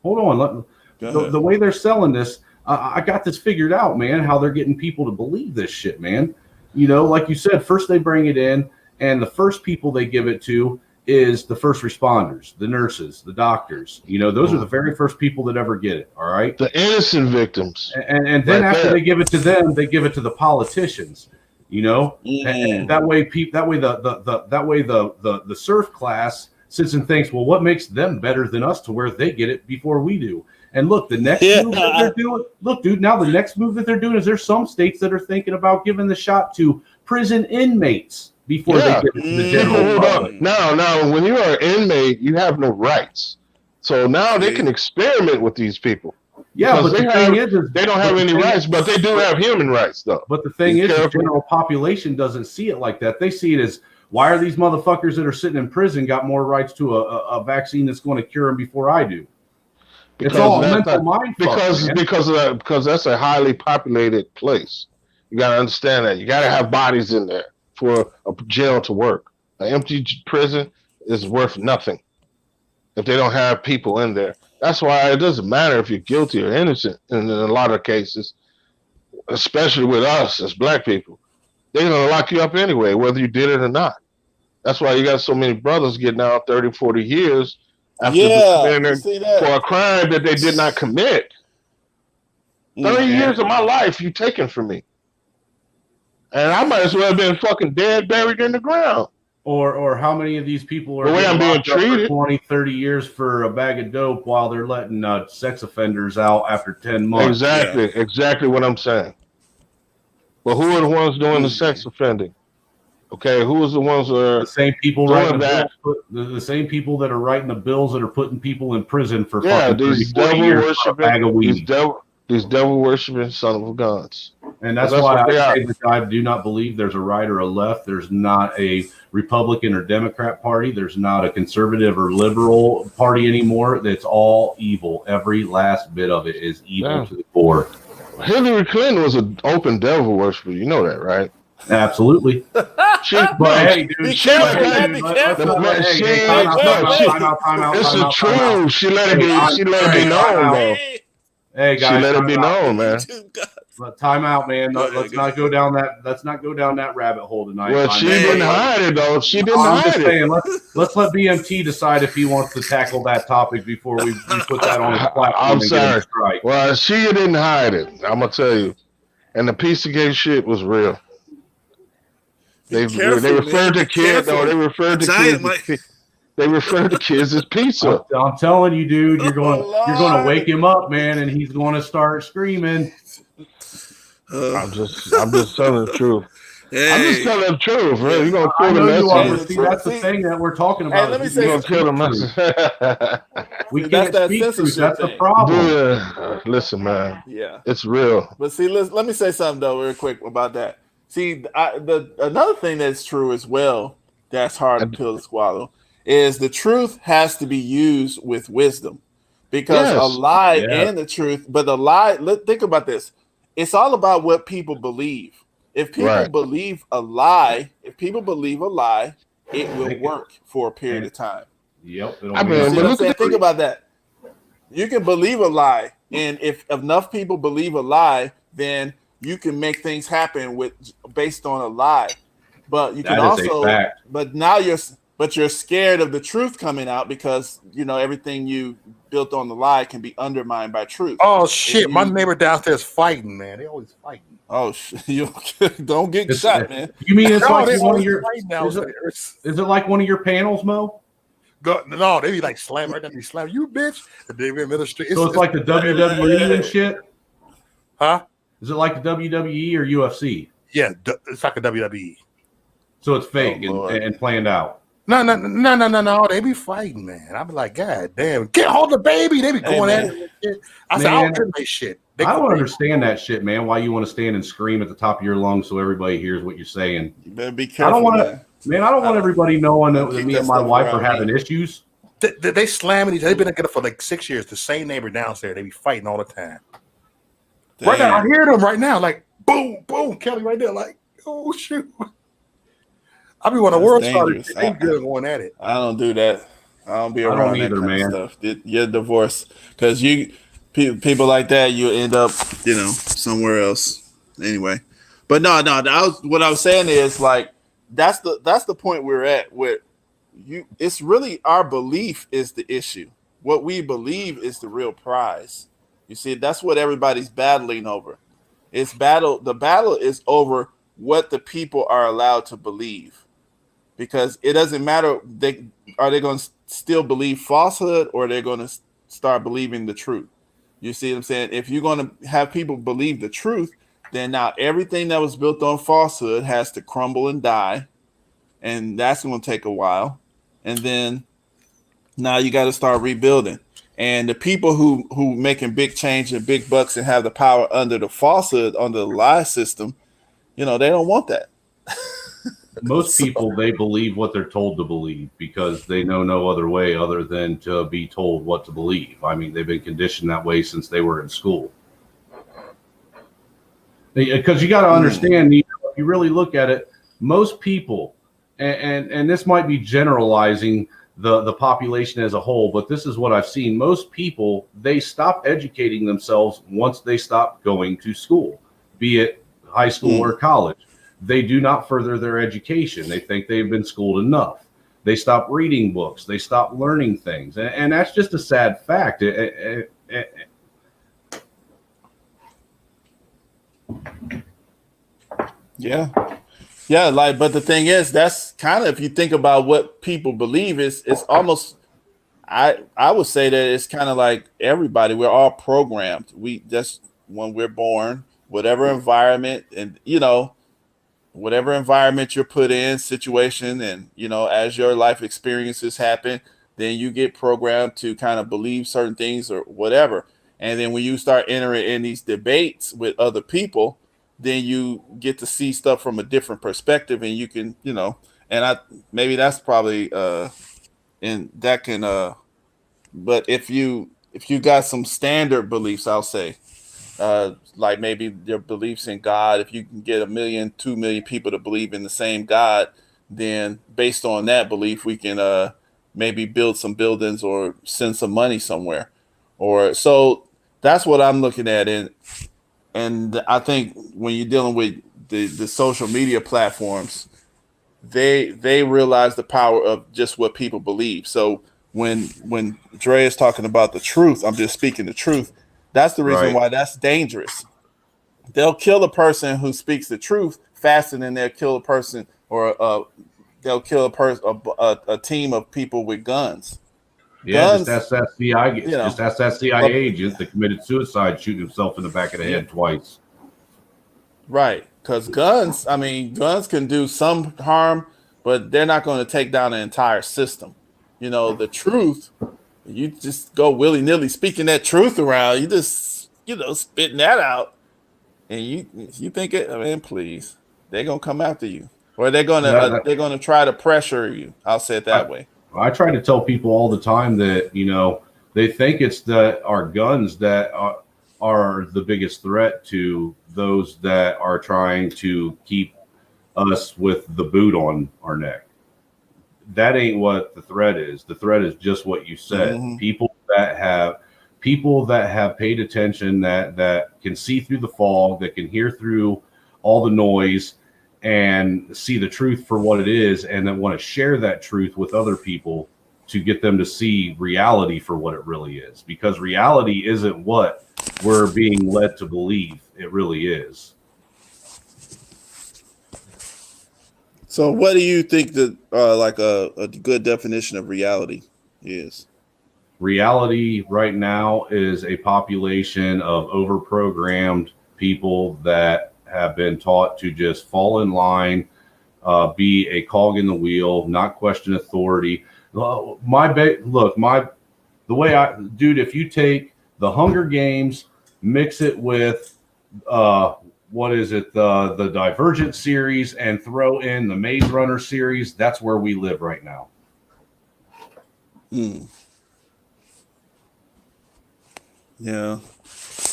Hold on. The way they're selling this, I got this figured out, man. How they're getting people to believe this shit, man. You know, like you said, first they bring it in, and the first people they give it to is the first responders, the nurses, the doctors. You know, those are the very first people that ever get it. All right,
the innocent victims.
And then after they give it to them, they give it to the politicians. You know, and that way, the serf class sits and thinks, well, what makes them better than us to where they get it before we do? And look, the next move that they're doing. Look, dude, now the next move that they're doing is there's some states that are thinking about giving the shot to prison inmates before they get it to the general public.
Now, when you are an inmate, you have no rights. So now they can experiment with these people.
Yeah, but the thing is
they don't have any rights, but they do have human rights, though.
But the thing is, the general population doesn't see it like that. They see it as, why are these motherfuckers that are sitting in prison got more rights to a vaccine that's going to cure them before I do? It's all a mental mind fuck,
because that's a highly populated place. You got to understand that. You got to have bodies in there for a jail to work. An empty prison is worth nothing if they don't have people in there. That's why it doesn't matter if you're guilty or innocent in a lot of cases, especially with us as black people. They're going to lock you up anyway, whether you did it or not. That's why you got so many brothers getting out 30, 40 years after for a crime that they did not commit. 30 years of my life you taken from me. And I might as well have been fucking dead, buried in the ground.
Or how many of these people are
the way I'm being treated
for 20, 30 years for a bag of dope while they're letting sex offenders out after 10 months?
Exactly what I'm saying. But who are the ones doing the sex offending? Okay, who was the ones that are
The same people
doing
writing the
that?
bills, the same people that are writing the bills that are putting people in prison for
Yeah,
fucking 30,
these
40
devil
years for a
worshiping,
bag of weed.
these devil worshiping son of guns.
And
'Cause
that's why
what
I
they are.
say that I do not believe there's a right or a left. There's not a Republican or Democrat party. There's not a conservative or liberal party anymore. That's all evil. Every last bit of it is evil
Yeah.
to the core.
Hillary Clinton was an open devil worshiper. You know that, right?
Absolutely.
She,
But
no,
hey, dude,
Be
she
careful,
let
man,
it-
be
let's
careful.
not
Man,
hey,
she
hey,
ain't- no,
time out,
she-
time out, time out,
it's
time
the
out, time out.
truth. She let it
Hey,
be. She let it be known, though.
Hey
She
guys,
let it
time
be
out.
known, man.
Time out, man.
Go ahead,
Let's
go
not
ahead.
go down that. Let's not go down that rabbit hole tonight.
Well,
Time
she
out.
didn't hide it, though. She didn't
I'm
hide
just
it.
saying, let's let BMT decide if he wants to tackle that topic before we put that on his platform
I'm
and get him
sorry.
a strike.
Well, she didn't hide it. I'm gonna tell you. And the Pizzagate shit was real. They referred to kids. No, they referred to kids. They referred to kids as pizza.
I'm telling you, dude, you're going
Oh,
you're going to
Lord.
wake him up, man, and he's going to start screaming.
I'm just telling the truth. I'm just
Hey,
telling the truth, man. You're gonna
I
kill the
know you are,
messenger.
but see, that's the thing that we're talking about.
let me
is
say
You're
we
gonna
can't
kill the
speak truth.
messenger.
We
See, that's
can't
that
speak truth.
censorship
That's the
thing.
problem.
Dude, listen, man.
Yeah.
It's real.
But see, let me say something though, real quick about that. See, another thing that's true as well, that's hard
And-
pill to swallow, is the truth has to be used with wisdom, because a
Yes.
lie
Yeah.
and the truth, but the lie. Think about this. It's all about what people believe. If people
Right.
believe a lie, it will
They can-
work for a period
and-
of time.
Yep. It'll
I
mean
mean,
You
nothing.
see
but
what I'm
look
saying?
at
Think about that. You can believe a lie, and if enough people believe a lie, then you can make things happen based on a lie. But you can
That is a
also,
fact.
but now you're scared of the truth coming out, because everything you built on the lie can be undermined by truth.
Oh shit! My
you-
neighbor downstairs fighting, man. They always fighting.
Oh, you don't get
It's-
shot, man.
You mean it's
No,
like
they
one of
always
your
fighting downstairs.
is it like one of your panels, Mo?
No, they be like slam right down. They slam you, bitch. And they be administrative.
So it's like the WWE and shit.
huh?
Is it like the WWE or UFC?
Yeah, it's like a WWE.
So it's fake
Oh, Lord.
and planned out.
No. They be fighting, man. I be like, God damn, get hold the baby. They be going at
man.
it. And shit. I said, I
Man.
don't get that shit. They
I don't
go-
understand that shit, man. Why you want to stand and scream at the top of your lungs so everybody hears what you're saying?
You better be
I
careful.
don't want
man.
to, man. I don't want everybody knowing that
Keep
me
that
and my
stuff
wife are
around
having
me.
issues.
They slamming each other. They've been together for like 6 years. The same neighbor downstairs. They be fighting all the time. Right now, I
Damn.
hear them right now. Like boom, boom, Kelly right there. Like, oh shoot. I be when the
That's
world
dangerous.
started. They good going at it.
I don't do that. I don't be
I don't
around that
either,
kind
man.
of stuff. You're divorced, because people like that, you end up somewhere else anyway. But no, what I was saying is, like, that's the point we're at, where it's really our belief is the issue. What we believe is the real prize. You see, that's what everybody's battling over. The battle is over what the people are allowed to believe, because it doesn't matter. Are they going to still believe falsehood, or they're going to start believing the truth? You see what I'm saying? If you're going to have people believe the truth, then now everything that was built on falsehood has to crumble and die, and that's going to take a while. And then now you got to start rebuilding. And the people who making big change and big bucks and have the power under the falsehood, under the lie system, they don't want that.
Most people, they believe what they're told to believe because they know no other way other than to be told what to believe. I mean, they've been conditioned that way since they were in school. Because you got to understand, if you really look at it, most people, and this might be generalizing the population as a whole, but this is what I've seen. Most people, they stop educating themselves once they stop going to school, be it high school or college. They do not further their education. They think they've been schooled enough. They stop reading books. They stop learning things. And that's just a sad fact.
Yeah. But the thing is, that's kind of, if you think about what people believe, it's almost, I would say that it's kind of like everybody, we're all programmed. We just, when we're born, whatever environment, and
whatever environment you're put in, situation, and as your life experiences happen, then you get programmed to kind of believe certain things or whatever. And then when you start entering in these debates with other people, then you get to see stuff from a different perspective, and you can, and I maybe that's probably and that can but if you got some standard beliefs, I'll say, like maybe your beliefs in God, if you can get 1 million, 2 million people to believe in the same God, then based on that belief, we can maybe build some buildings or send some money somewhere. Or so that's what I'm looking at. And I think when you're dealing with the social media platforms, they realize the power of just what people believe. So when Dre is talking about the truth, I'm just speaking the truth. That's the reason
Right.
why that's dangerous. They'll kill a person who speaks the truth faster than they'll kill a person, or they'll kill a team of people with guns.
Yeah, just
Guns,
ask that CIA.
you know.
Just ask that CIA agent that committed suicide, shooting himself in the back of the head twice.
Right, because guns, I mean, guns can do some harm, but they're not going to take down an entire system. The truth, you just go willy nilly speaking that truth around, you just, spitting that out, and you think it, I mean, please, they're going to come after you, or they're going to try to pressure you. I'll say it that way.
I try to tell people all the time that, they think it's that our guns that are the biggest threat to those that are trying to keep us with the boot on our neck. That ain't what the threat is. The threat is just what you said.
Mhm.
People that have paid attention, that can see through the fog, that can hear through all the noise and see the truth for what it is, and that want to share that truth with other people to get them to see reality for what it really is. Because reality isn't what we're being led to believe it really is.
So, what do you think that like a good definition of reality is?
Reality right now is a population of overprogrammed people that have been taught to just fall in line, be a cog in the wheel, not question authority. The way if you take the Hunger Games, mix it with what is it, the Divergent series, and throw in the Maze Runner series, that's where we live right now.
Yeah.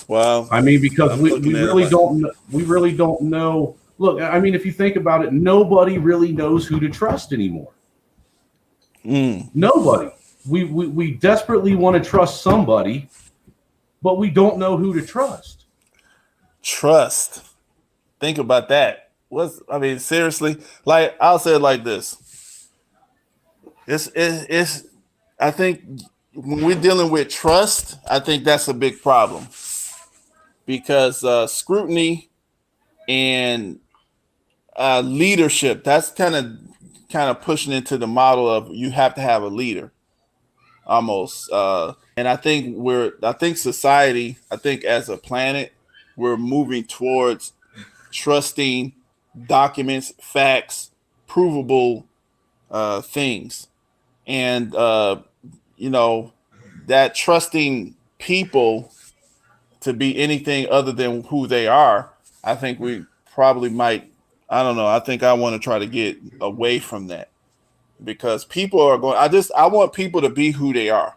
Well,
I mean, because we really don't know. Look, I mean, if you think about it, nobody really knows who to trust anymore. Nobody. We desperately want to trust somebody, but we don't know who to trust.
Trust. Think about that. Seriously, like I'll say it like this. It's I think when we're dealing with trust, I think that's a big problem, because scrutiny and leadership, that's kind of pushing into the model of you have to have a leader almost. And I think society, I think as a planet, we're moving towards trusting documents, facts, provable things. And, that trusting people to be anything other than who they are, I think we probably might, I don't know, I think I want to try to get away from that, because people are going, I want people to be who they are.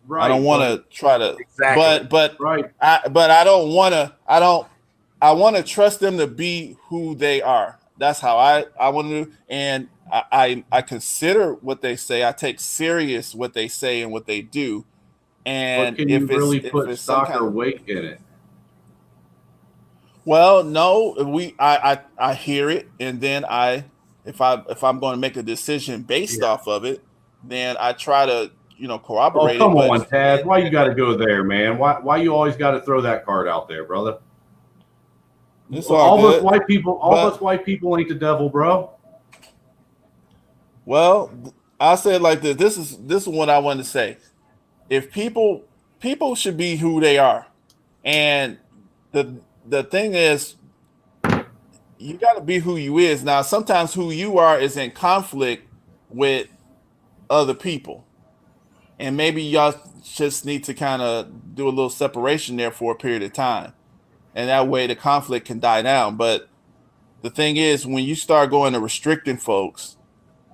Right,
I don't want to try to,
Exactly.
but
right.
I don't want to, I want to trust them to be who they are. That's how I want to do. And I consider what they say. I take serious what they say and what they do.
But
And
can you really put stock or weight in it?
Well, no, I hear it, and then if I'm going to make a decision based off of it, then I try to corroborate
come
it. But
on, Tad. Why you got to go there, man? Why you always got to throw that card out there, brother?
It's all good.
Us white people ain't the devil, bro.
Well, I'll say it like this. This is what I want to say. If people should be who they are, and the thing is, you got to be who you is. Now, sometimes who you are is in conflict with other people, and maybe y'all just need to kind of do a little separation there for a period of time, and that way the conflict can die down. But the thing is, when you start going to restricting folks,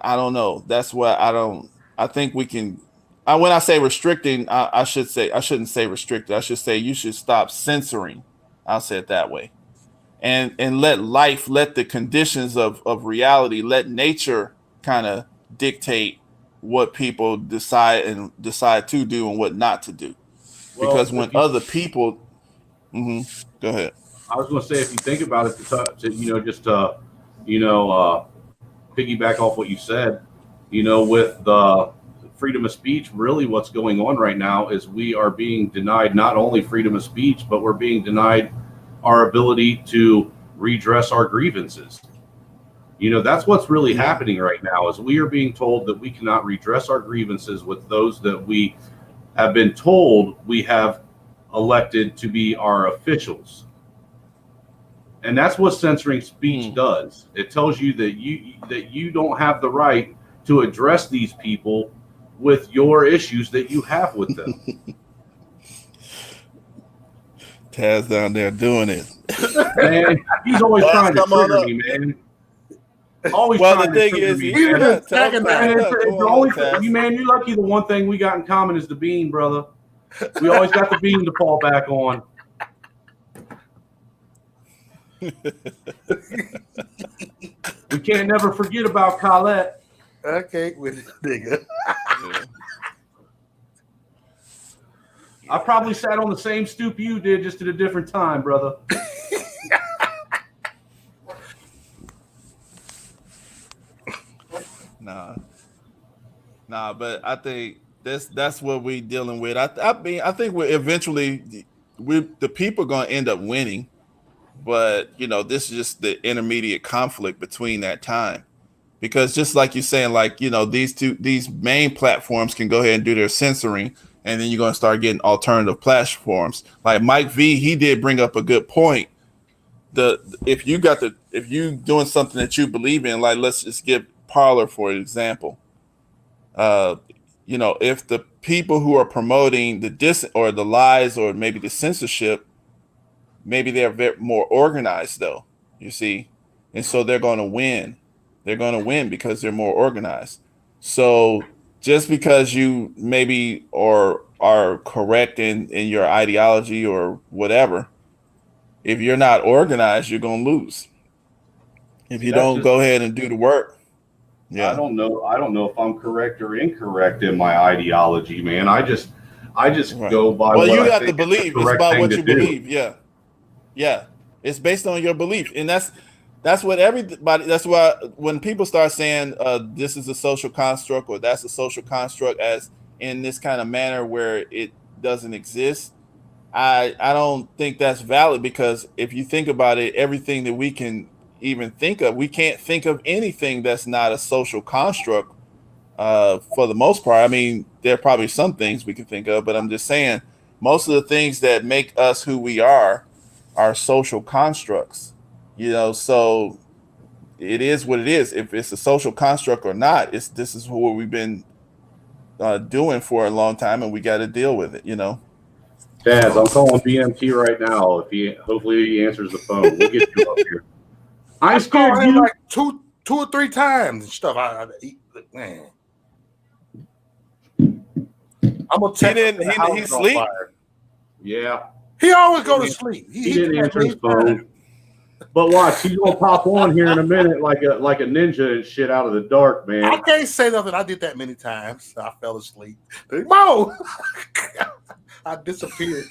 I don't know. That's what I don't. I think we can. When I say restricting, I shouldn't say restricted. I should say you should stop censoring. I'll say it that way, and let life, let the conditions of reality, let nature kind of dictate what people decide to do and what not to do.
Well,
Because when other people, go ahead.
I was going to say, if you think about it, you know, piggyback off what you said, with the freedom of speech, really what's going on right now is we are being denied not only freedom of speech, but we're being denied our ability to redress our grievances. That's what's really happening right now is we are being told that we cannot redress our grievances with those that we have been told we have elected to be our officials. And that's what censoring speech does. It tells you that you don't have the right to address these people with your issues that you have with them.
Taz down there doing it.
Man, he's always trying to trigger me, man. Always trying to trigger me. Man, you're lucky the one thing we got in common is the bean, brother. We always got the bean to fall back on. We can't never forget about Colette.
Okay, with this nigga.
I probably sat on the same stoop you did, just at a different time, brother.
Nah, but I think that's what we're dealing with. I think we're eventually the people are going to end up winning, but this is just the intermediate conflict between that time, because just like you're saying, like these main platforms can go ahead and do their censoring, and then you're going to start getting alternative platforms. Like Mike V, he did bring up a good point. If you doing something that you believe in, like let's just give Parler for example. If the people who are promoting the lies or maybe the censorship, maybe they're more organized though, you see, and so they're going to win. They're going to win because they're more organized. So just because you maybe are correct in your ideology or whatever, if you're not organized, you're going to lose. If you don't go ahead and do the work. Yeah.
I don't know if I'm correct or incorrect in my ideology, man. I just right. Go by
well,
what
you
I
have
think
to believe.
It's
about what you believe. Yeah. It's based on your belief. And that's what everybody, that's why when people start saying this is a social construct or that's a social construct as in this kind of manner where it doesn't exist, I don't think that's valid, because if you think about it, everything that we can even think of, we can't think of anything that's not a social construct for the most part. I mean, there are probably some things we can think of, but I'm just saying most of the things that make us who we are social constructs, so it is what it is. If it's a social construct or not, this is what we've been doing for a long time, and we got to deal with it,
Taz, I'm calling BMT right now. Hopefully he answers the phone. We'll get you up here. I scared you
like two or three times and stuff. Man, I'm gonna tell you.
He sleep.
Yeah,
he always go to sleep.
He didn't answer his phone. But watch, he's gonna pop on here in a minute like a ninja and shit out of the dark, man.
I can't say nothing. I did that many times. I fell asleep. Mo, I disappeared.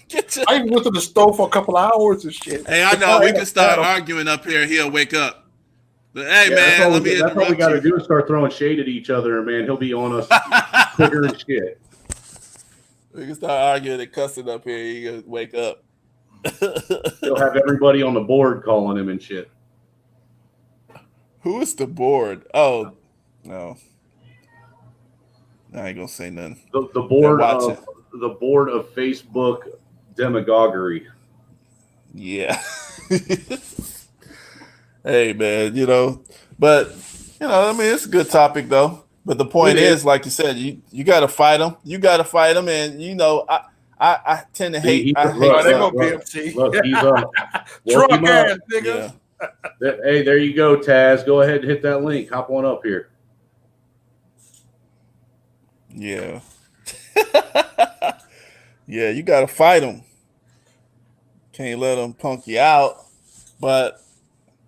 I even went to the stove for a couple of hours and shit.
Hey, I know we can start arguing up here. He'll wake up. But hey, man,
that's all we got to do is start throwing shade at each other, and man, he'll be on us quicker and shit.
We can start arguing and cussing up here. He'll wake up.
He'll have everybody on the board calling him and shit.
Who is the board? Oh, no. I ain't gonna say nothing.
The board of Facebook demagoguery.
Yeah. Hey man, but I mean, it's a good topic though. But the point is, like you said, you got to fight them. You got to fight them, and I tend to hate. I hate.
Oh, they
look,
go BMT.
Look, he's up.
Truck
Woke him up.
ass niggas.
Yeah.
Hey, there you go, Taz. Go ahead and hit that link. Hop on up here.
Yeah. Yeah, you got to fight them. Can't let them punk you out. But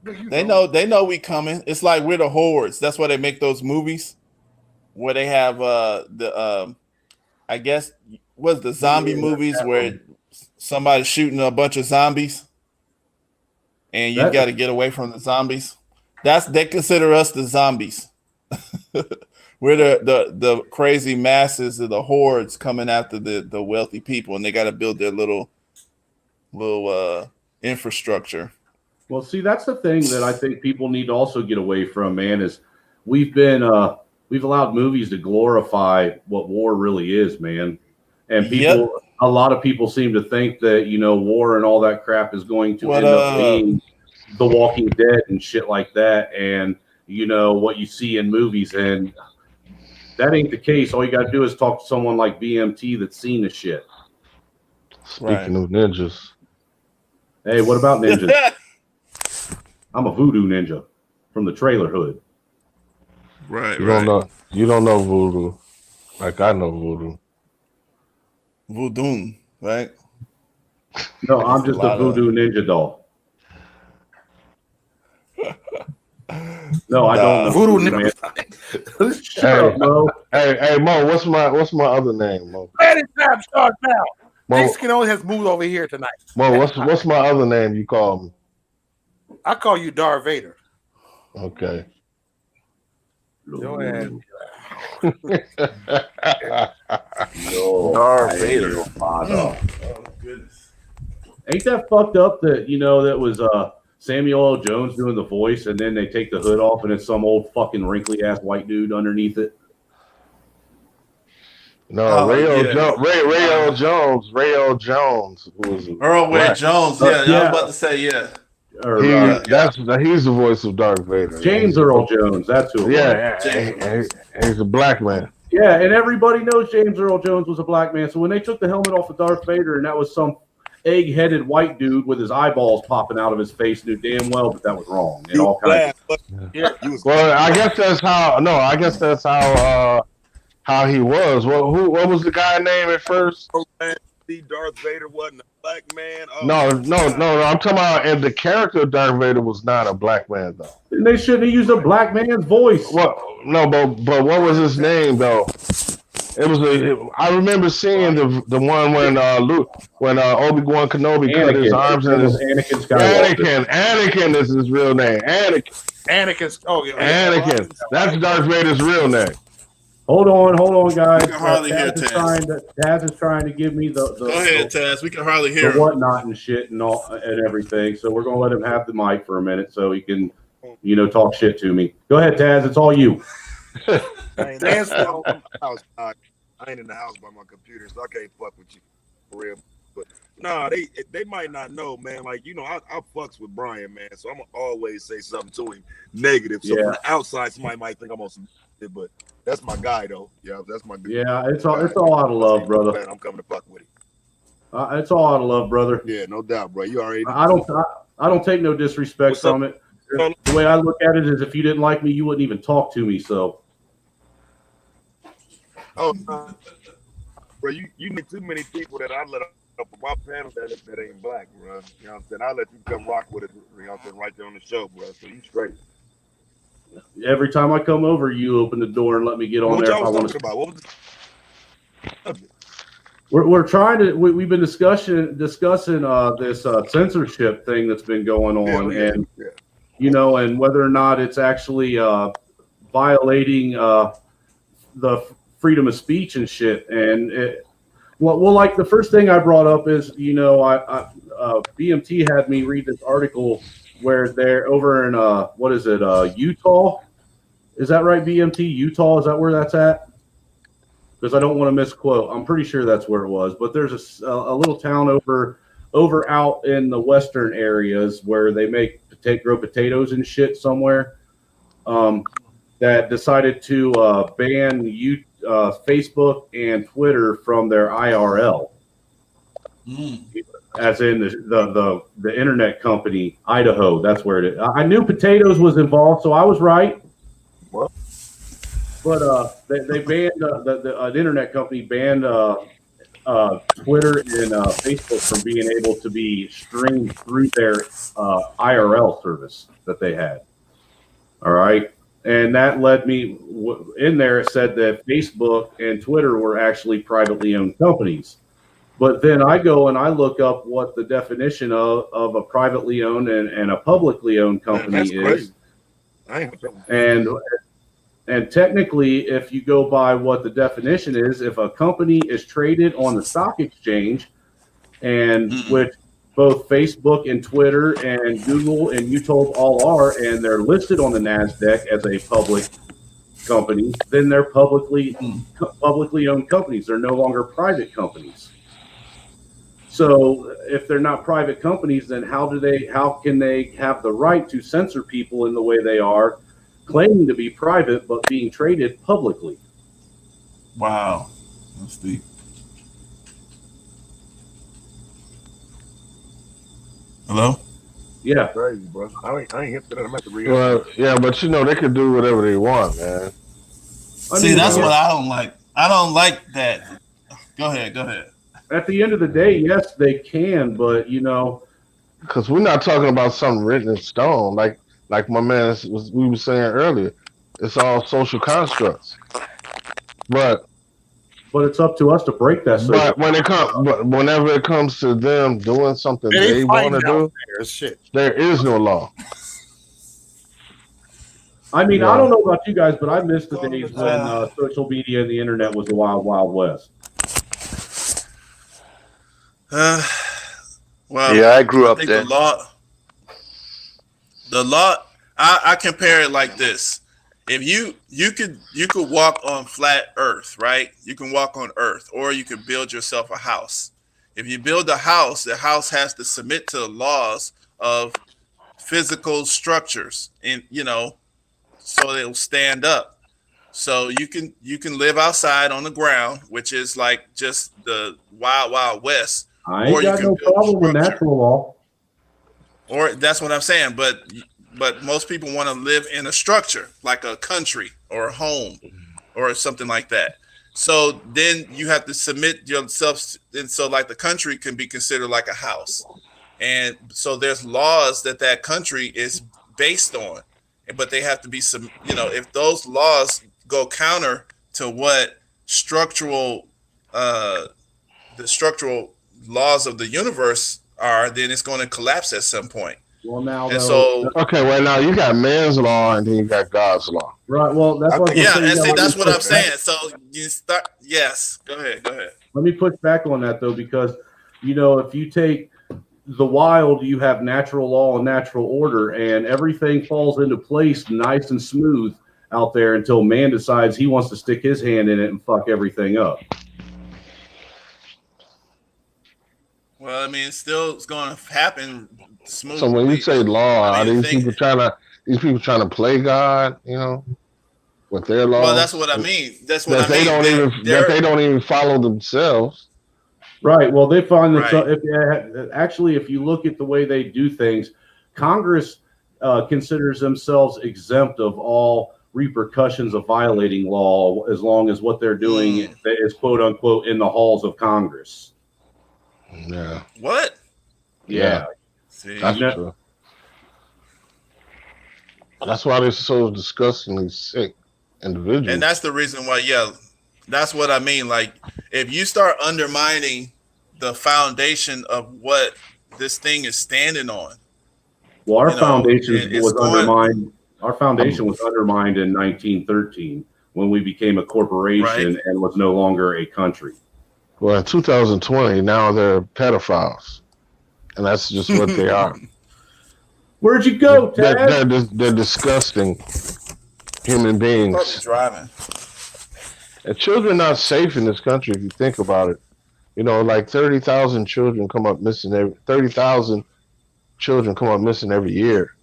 they know we coming. It's like we're the hordes. That's why they make those movies where they have I guess what's the zombie movies where somebody's shooting a bunch of zombies and you got to get away from the zombies. They consider us the zombies. We're the crazy masses of the hordes coming after the wealthy people, and they got to build their little infrastructure.
Well, see, that's the thing that I think people need to also get away from, man, is we've allowed movies to glorify what war really is, man. And a lot of people seem to think that, war and all that crap is going to end up being The Walking Dead and shit like that. And, what you see in movies, and that ain't the case. All you got to do is talk to someone like BMT that's seen the shit.
Speaking of ninjas.
Hey, what about ninjas? I'm a voodoo ninja from the trailer hood.
Right.
You don't know voodoo. Like I know voodoo.
Voodoo, right?
No, I'm just a voodoo ninja doll. No, I don't know.
Voodoo
ninja. Shut up, Mo.
Hey, Mo, what's my other name, Mo?
Let it time start now.
Mo,
Mexican only has moved over here tonight.
Mo, what's my other name you call me?
I call you Darth Vader.
Okay.
Go ahead.
Darth Vader.
Oh, goodness. Ain't that fucked up that, that was Samuel L. Jones doing the voice, and then they take the hood off and it's some old fucking wrinkly ass white dude underneath it?
No, Ray O. Jones was
Earl Wade Jones. Yeah, I was about to say, yeah.
He's the voice of Darth Vader.
James Earl Jones, that's who.
He's a black man.
Yeah, and everybody knows James Earl Jones was a black man. So when they took the helmet off of Darth Vader, and that was some egg-headed white dude with his eyeballs popping out of his face, knew damn well that was wrong. And all kinds of
Well, I guess that's how. No, I guess that's how he was. Well, what was the guy name at first?
Darth Vader wasn't a black man. Oh,
No. I'm talking about, and the character of Darth Vader was not a black man though.
And they shouldn't have used a black man's voice.
Well, no, but what was his name though? It was I remember seeing the one when Obi-Wan Kenobi cut his arms in his
Anakin Skywalker.
Anakin is his real name.
Anakin. Oh, yeah.
Anakin. That's Darth Vader's real name.
Hold on, guys.
We can hardly hear Taz.
Taz is trying to give me the
Go ahead, Taz. We can hardly hear
the whatnot and shit and all and everything. So we're gonna let him have the mic for a minute so he can, talk shit to me. Go ahead, Taz. It's all you.
I ain't in the house by my computer, so I can't fuck with you for real. But nah, they might not know, man. Like, I fucks with Brian, man. So I'm gonna always say something to him negative. So from the outside, somebody might think I'm on some shit, but that's my guy though. Yeah, that's my guy.
Yeah, it's all out of love, brother.
I'm coming to fuck with him.
It's all out of love, brother.
Yeah, no doubt, bro. You already.
I don't take no disrespect from it. The way I look at it is, if you didn't like me, you wouldn't even talk to me. So.
Oh, bro, you need too many people that I let up on my panel that ain't black, bro. You know what I'm saying? I let you come rock with it, right there on the show, bro. So you straight.
Every time I come over, you open the door and let me get on
what
there.
Y'all was talking about? What was
We're trying to. We've been discussing this censorship thing that's been going on, and and whether or not it's actually violating the freedom of speech and shit. And like the first thing I brought up is, BMT had me read this article where they're over in Utah. Is that right, BMT? Utah, is that where that's at? Because I don't want to misquote. I'm pretty sure that's where it was. But there's a little town over over out in the western areas where they grow potatoes and shit somewhere, that decided to ban Facebook and Twitter from their IRL, as in the internet company Idaho. That's where it is. I knew potatoes was involved, so I was right.
What?
But they banned an internet company banned Twitter and Facebook from being able to be streamed through their IRL service that they had. All right. And that led me in there. It said that Facebook and Twitter were actually privately owned companies. But then I go and I look up what the definition of a privately owned and a publicly owned company is. And technically, if you go by what the definition is, if a company is traded on the stock exchange, and which both Facebook and Twitter and Google and YouTube all are, and they're listed on the NASDAQ as a public company, then they're publicly owned companies. They're no longer private companies. So if they're not private companies, then how can they have the right to censor people in the way they are, claiming to be private but being traded publicly?
Wow, that's deep. Hello?
Yeah.
Crazy, bro. I ain't hip to that. I'm at the real.
Well, yeah, but you know they could do whatever they want, man.
See, that's what I don't like. I don't like that. Go ahead.
At the end of the day, yes, they can, but you know,
Because we're not talking about something written in stone, like my man we were saying earlier. It's all social constructs. But
it's up to us to break that.
But whenever it comes to them doing something they want to do, there is no law.
I mean, I don't know about you guys, but I miss the days when social media and the internet was the wild, wild west.
Well,
yeah, I grew up there.
The law, I compare it like this. If you could walk on flat earth, right? You can walk on earth, or you could build yourself a house. If you build a house, the house has to submit to the laws of physical structures, and so they'll stand up. So you can live outside on the ground, which is like just the wild, wild west.
I ain't got no problem with natural law.
Or that's what I'm saying, but most people want to live in a structure, like a country or a home or something like that. So then you have to submit yourself, and so like the country can be considered like a house. And so there's laws that country is based on, but they have to be some, if those laws go counter to what the structural laws of the universe are, then it's going to collapse at some point.
Well, now,
now you got man's law and then you got God's law.
Right. Well, that's what.
Yeah, and see, that's what I'm saying. So you start. Yes. Go ahead.
Let me push back on that though, because if you take the wild, you have natural law and natural order, and everything falls into place nice and smooth out there until man decides he wants to stick his hand in it and fuck everything up.
Well, I mean, it's going to happen smoothly.
So when you say law, are these people trying to play God? With their law.
Well, that's what I mean. That's what I mean.
They don't even follow themselves.
Right. Well, they find that if you look at the way they do things, Congress considers themselves exempt of all repercussions of violating law as long as what they're doing is quote unquote in the halls of Congress.
Yeah.
What?
Yeah.
See,
that's true. That's why they're so disgustingly sick individuals.
And that's the reason why, that's what I mean. Like, if you start undermining the foundation of what this thing is standing on.
Well, our foundation was undermined. Our foundation was undermined in 1913 when we became a corporation and was no longer a country.
Well, in 2020, now they're pedophiles, and that's just what they are.
Where'd you go, Ted?
They're disgusting human beings.
Driving.
And children are not safe in this country if you think about it. You know, like 30,000 children come up missing 30,000 children come up missing every year.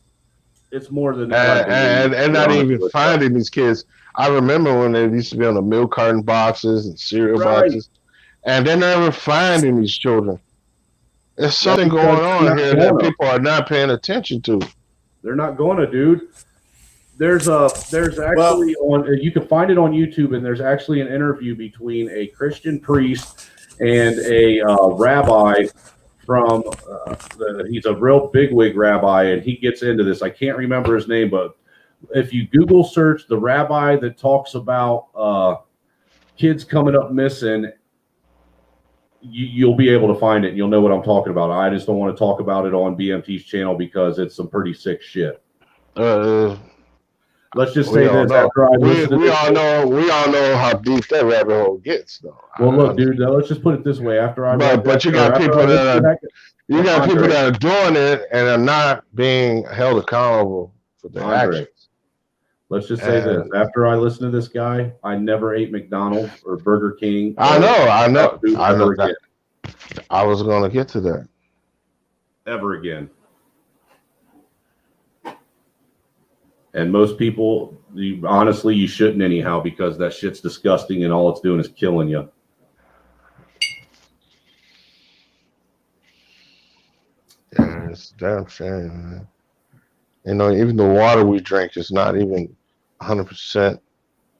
It's more than that, I believe.
And not even finding these kids. I remember when they used to be on the milk carton boxes and cereal boxes, and they're never finding these children. There's something going on here that people are not paying attention to.
They're not going to, dude. There's actually you can find it on YouTube, and there's actually an interview between a Christian priest and a rabbi from he's a real bigwig rabbi, and he gets into this. I can't remember his name, but if you Google search the rabbi that talks about kids coming up missing, you'll be able to find it, and you'll know what I'm talking about. I just don't want to talk about it on BMT's channel because it's some pretty sick shit. Let's just say this after I listen to
we all know how deep that rabbit hole gets, though.
Well, look, dude. Let's just put it this way: after I
but you got people that are doing it and are not being held accountable for their actions.
Let's just say this: after I listen to this guy, I never ate McDonald's or Burger King.
I know that. I was going to get to that.
Ever again. And most people, honestly, you shouldn't anyhow, because that shit's disgusting and all it's doing is killing you.
Yeah, it's a damn shame, man. You know, even the water we drink is not even 100%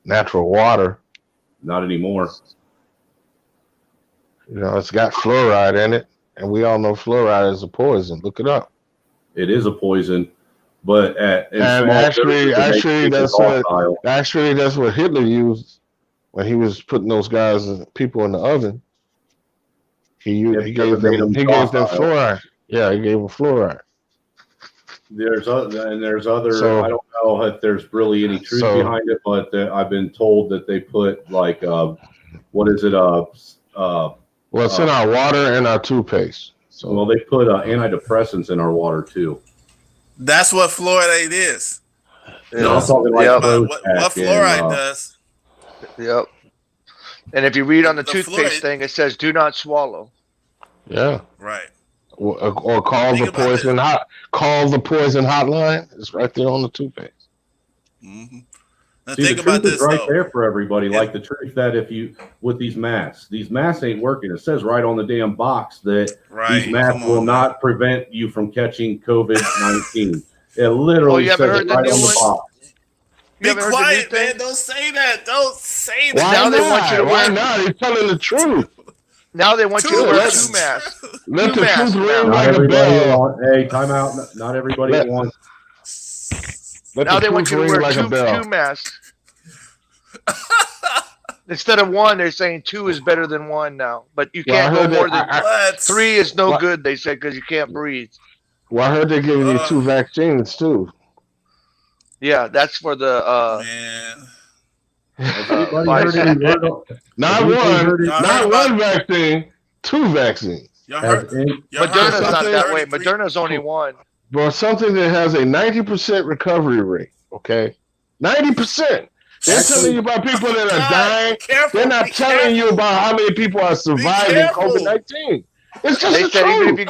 natural water.
Not anymore.
You know, it's got fluoride in it, and we all know fluoride is a poison. Look it up.
It is a poison. But
actually, that's what Hitler used when he was putting those people in the oven. He gave them fluoride. Yeah, he gave them fluoride.
There's other. So, I don't know if there's really any truth behind it, but I've been told that they put like what is it?
Well, it's in our water and our toothpaste.
So, well, they put antidepressants in our water too.
That's what fluoride is.
No, I'm talking like
what fluoride does.
Yep. And if you read on the toothpaste thing, it says "do not swallow."
Yeah.
Right.
Or call the poison hotline. It's right there on the toothpaste.
Mm-hmm.
See, think about this right there for everybody. Yeah. Like the truth that with these masks ain't working. It says right on the damn box that these masks will not prevent you from catching COVID-19. It literally says it right on the box.
Be quiet, man. Don't say that. Don't say that.
Now they want you to wear. Why not? He's telling the truth.
Now they want you to wear 2 masks.
Let the truth ring like a bell.
Hey, time out. Not everybody wants.
Now they want you to wear two masks. Instead of 1, they're saying 2 is better than 1 now. But you can't go more than 3 is no good, they say, because you can't breathe.
Well, I heard they're giving you 2 vaccines, too.
Yeah, that's for the...
not one vaccine, 2 vaccines.
Moderna's not that way. Moderna's only 1.
But something that has a 90% recovery rate, okay? 90%. They're telling you about people that are dying. They're not telling you about how many people are surviving COVID-19. It's just the truth.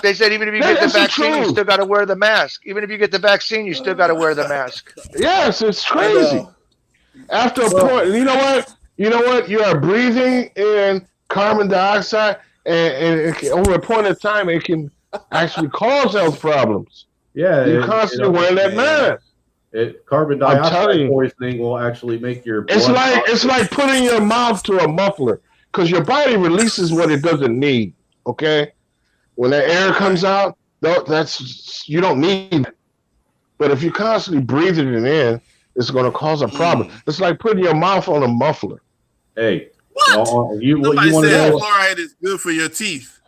They said even if you get the vaccine, you still got to wear the mask. Even if you get the vaccine, you still got to wear the mask.
Yes, it's crazy. After a point, you know what? You are breathing in carbon dioxide, and over a point of time, it can actually cause health problems.
Yeah,
you're constantly wearing that mask.
Carbon dioxide poisoning will actually make your blood.
It's like putting your mouth to a muffler, because your body releases what it doesn't need. Okay, when that air comes out, that's you don't need it. But if you're constantly breathing it in, it's going to cause a problem. It's like putting your mouth on a muffler.
Hey,
what? You want to know? Fluoride is good for your teeth.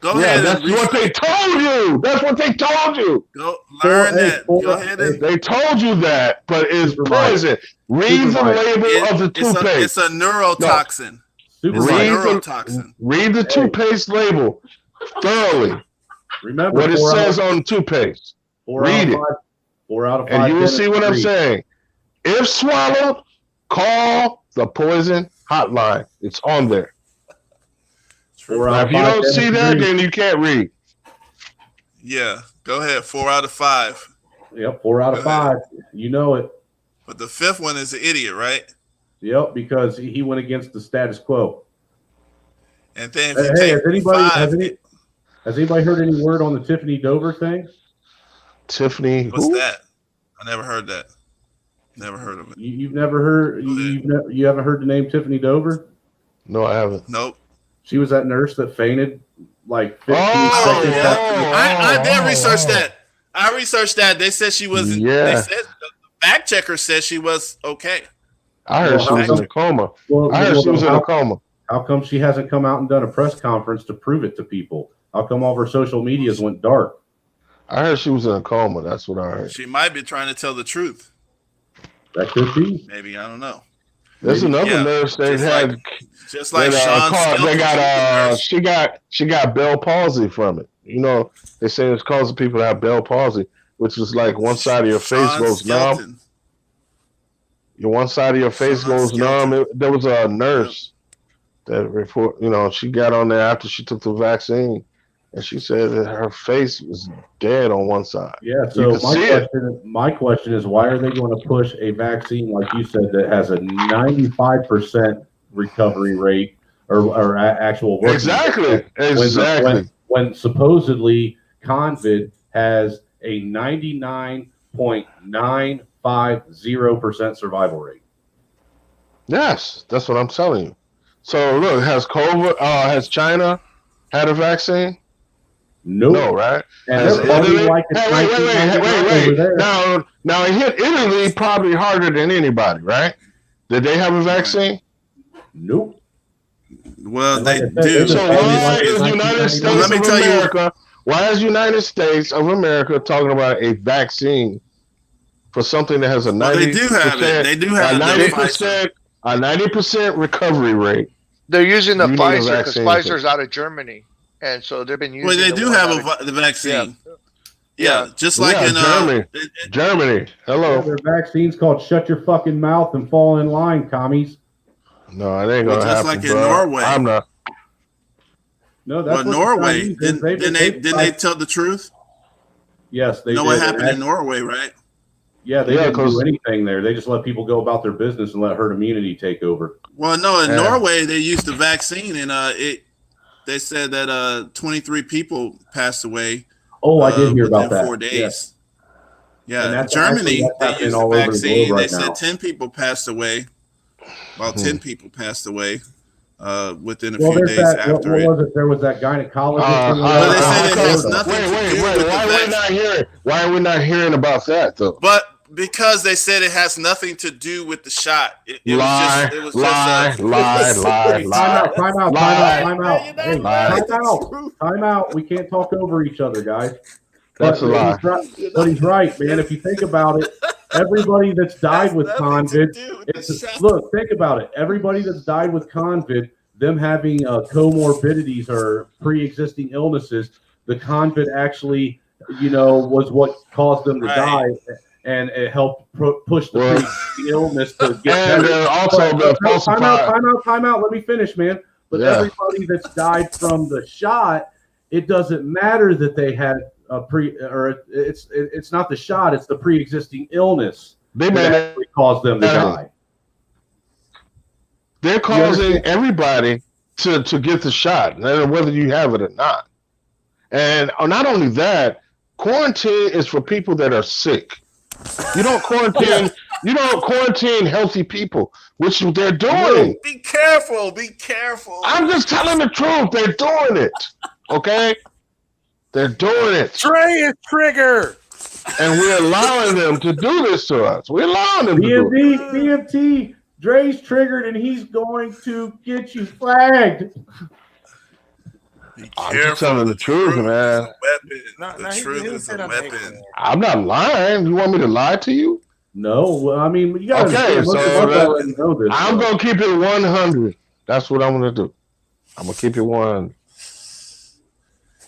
Go ahead.
That's what they told you. That's what they told you.
Go learn that. Go ahead.
They told you that, but it's poison. Read the label of the toothpaste.
It's a neurotoxin.
Read the toothpaste label thoroughly.
Remember
what it says on the toothpaste. Read it.
4 out of 5.
And you will see what I'm saying. If swallowed, call the poison hotline. It's on there. Now, if you don't see that, then you can't read.
Yeah, go ahead. 4 out of 5.
Yep, 4 out of 5. You know it.
But the 5th one is an idiot, right?
Yep, because he went against the status quo.
And then if
Hey,
you take 5,
has anybody heard any word on the Tiffany Dover thing?
Tiffany,
what's
who?
that? I never heard that. Never heard of it.
You've never heard? You haven't heard the name Tiffany Dover?
No, I haven't.
Nope.
She was that nurse that fainted like 15
seconds
after.
I did research that. I researched that. They said she wasn't.
Yeah.
They said the fact checker said she was okay.
I heard she was in a coma. I heard she was in a coma.
How come she hasn't come out and done a press conference to prove it to people? How come all of her social medias went dark?
I heard she was in a coma. That's what I heard.
She might be trying to tell the truth.
That could be.
Maybe, I don't know.
There's another nurse that had
just like Sean.
They got she got Bell palsy from it. You know, they say it's causing people to have Bell palsy, which is like one side of your face goes numb. Your one side of your face goes numb. There was a nurse that report. You know, she got on there after she took the vaccine, and she said that her face was dead on one side.
Yeah. So my question is, why are they going to push a vaccine like you said that has a 95% recovery rate or actual working
exactly
when supposedly COVID has a 99.950% survival rate?
Yes, that's what I'm telling you. So look, has China had a vaccine?
Nope.
No, right?
And
wait. Now it hit Italy probably harder than anybody, right? Did they have a vaccine?
Nope.
Well, they do.
So why is United States of America? Why is United States of America talking about a vaccine for something that has a 90%?
They do have it. They do have
90% recovery rate?
They're using the Pfizer because Pfizer's out of Germany, and so they've been using.
Well, they do have the vaccine. Yeah, just like in
Germany. Hello.
Yeah, their vaccine's called "Shut Your Fucking Mouth and Fall in Line," commies.
No, it ain't gonna happen.
Just like in Norway.
I'm not.
No, that's
what Norway. Didn't they tell the truth?
Yes, they.
You know what happened in Norway, right?
Yeah, they didn't do anything there. They just let people go about their business and let herd immunity take over.
Well, no, in Norway they used the vaccine, and they said that 23 people passed away.
Oh, I did hear about that.
4 days. Yeah,
in
Germany they used the vaccine. They said
now.
10 people passed away. Well, 10 people passed away within a few days after
what was it? There was that gynecologist.
Well, they said it has nothing to do with
why are we not hearing about that though?
But because they said it has nothing to do with the shot.
Lie.
Time out. We can't talk over each other, guys.
That's a lie.
But he's right, man. If you think about it, everybody that's died with COVID, look, think about it. Everybody that's died with COVID, them having comorbidities or pre-existing illnesses, the COVID actually, was what caused them to die. And it helped push the illness to get better. Time out. Let me finish, man. But everybody that's died from the shot, it doesn't matter that they had it's not the shot, it's the pre-existing illness that actually caused them to die.
They're causing everybody to get the shot, whether you have it or not. And not only that, quarantine is for people that are sick. You don't quarantine. You don't quarantine healthy people, which they're doing.
Be careful.
I'm just telling the truth. They're doing it. Okay, they're doing it.
Trey is triggered,
and we're allowing them to do this to us. We're allowing them to do it.
BMT, Dre's triggered, and he's going to get you flagged.
I'm just telling the truth, man.
The truth is a weapon.
I'm not lying. You want me to lie to you?
No, I mean, you got
to I'm going to keep it 100. That's what I'm going to do. I'm going to keep it 100.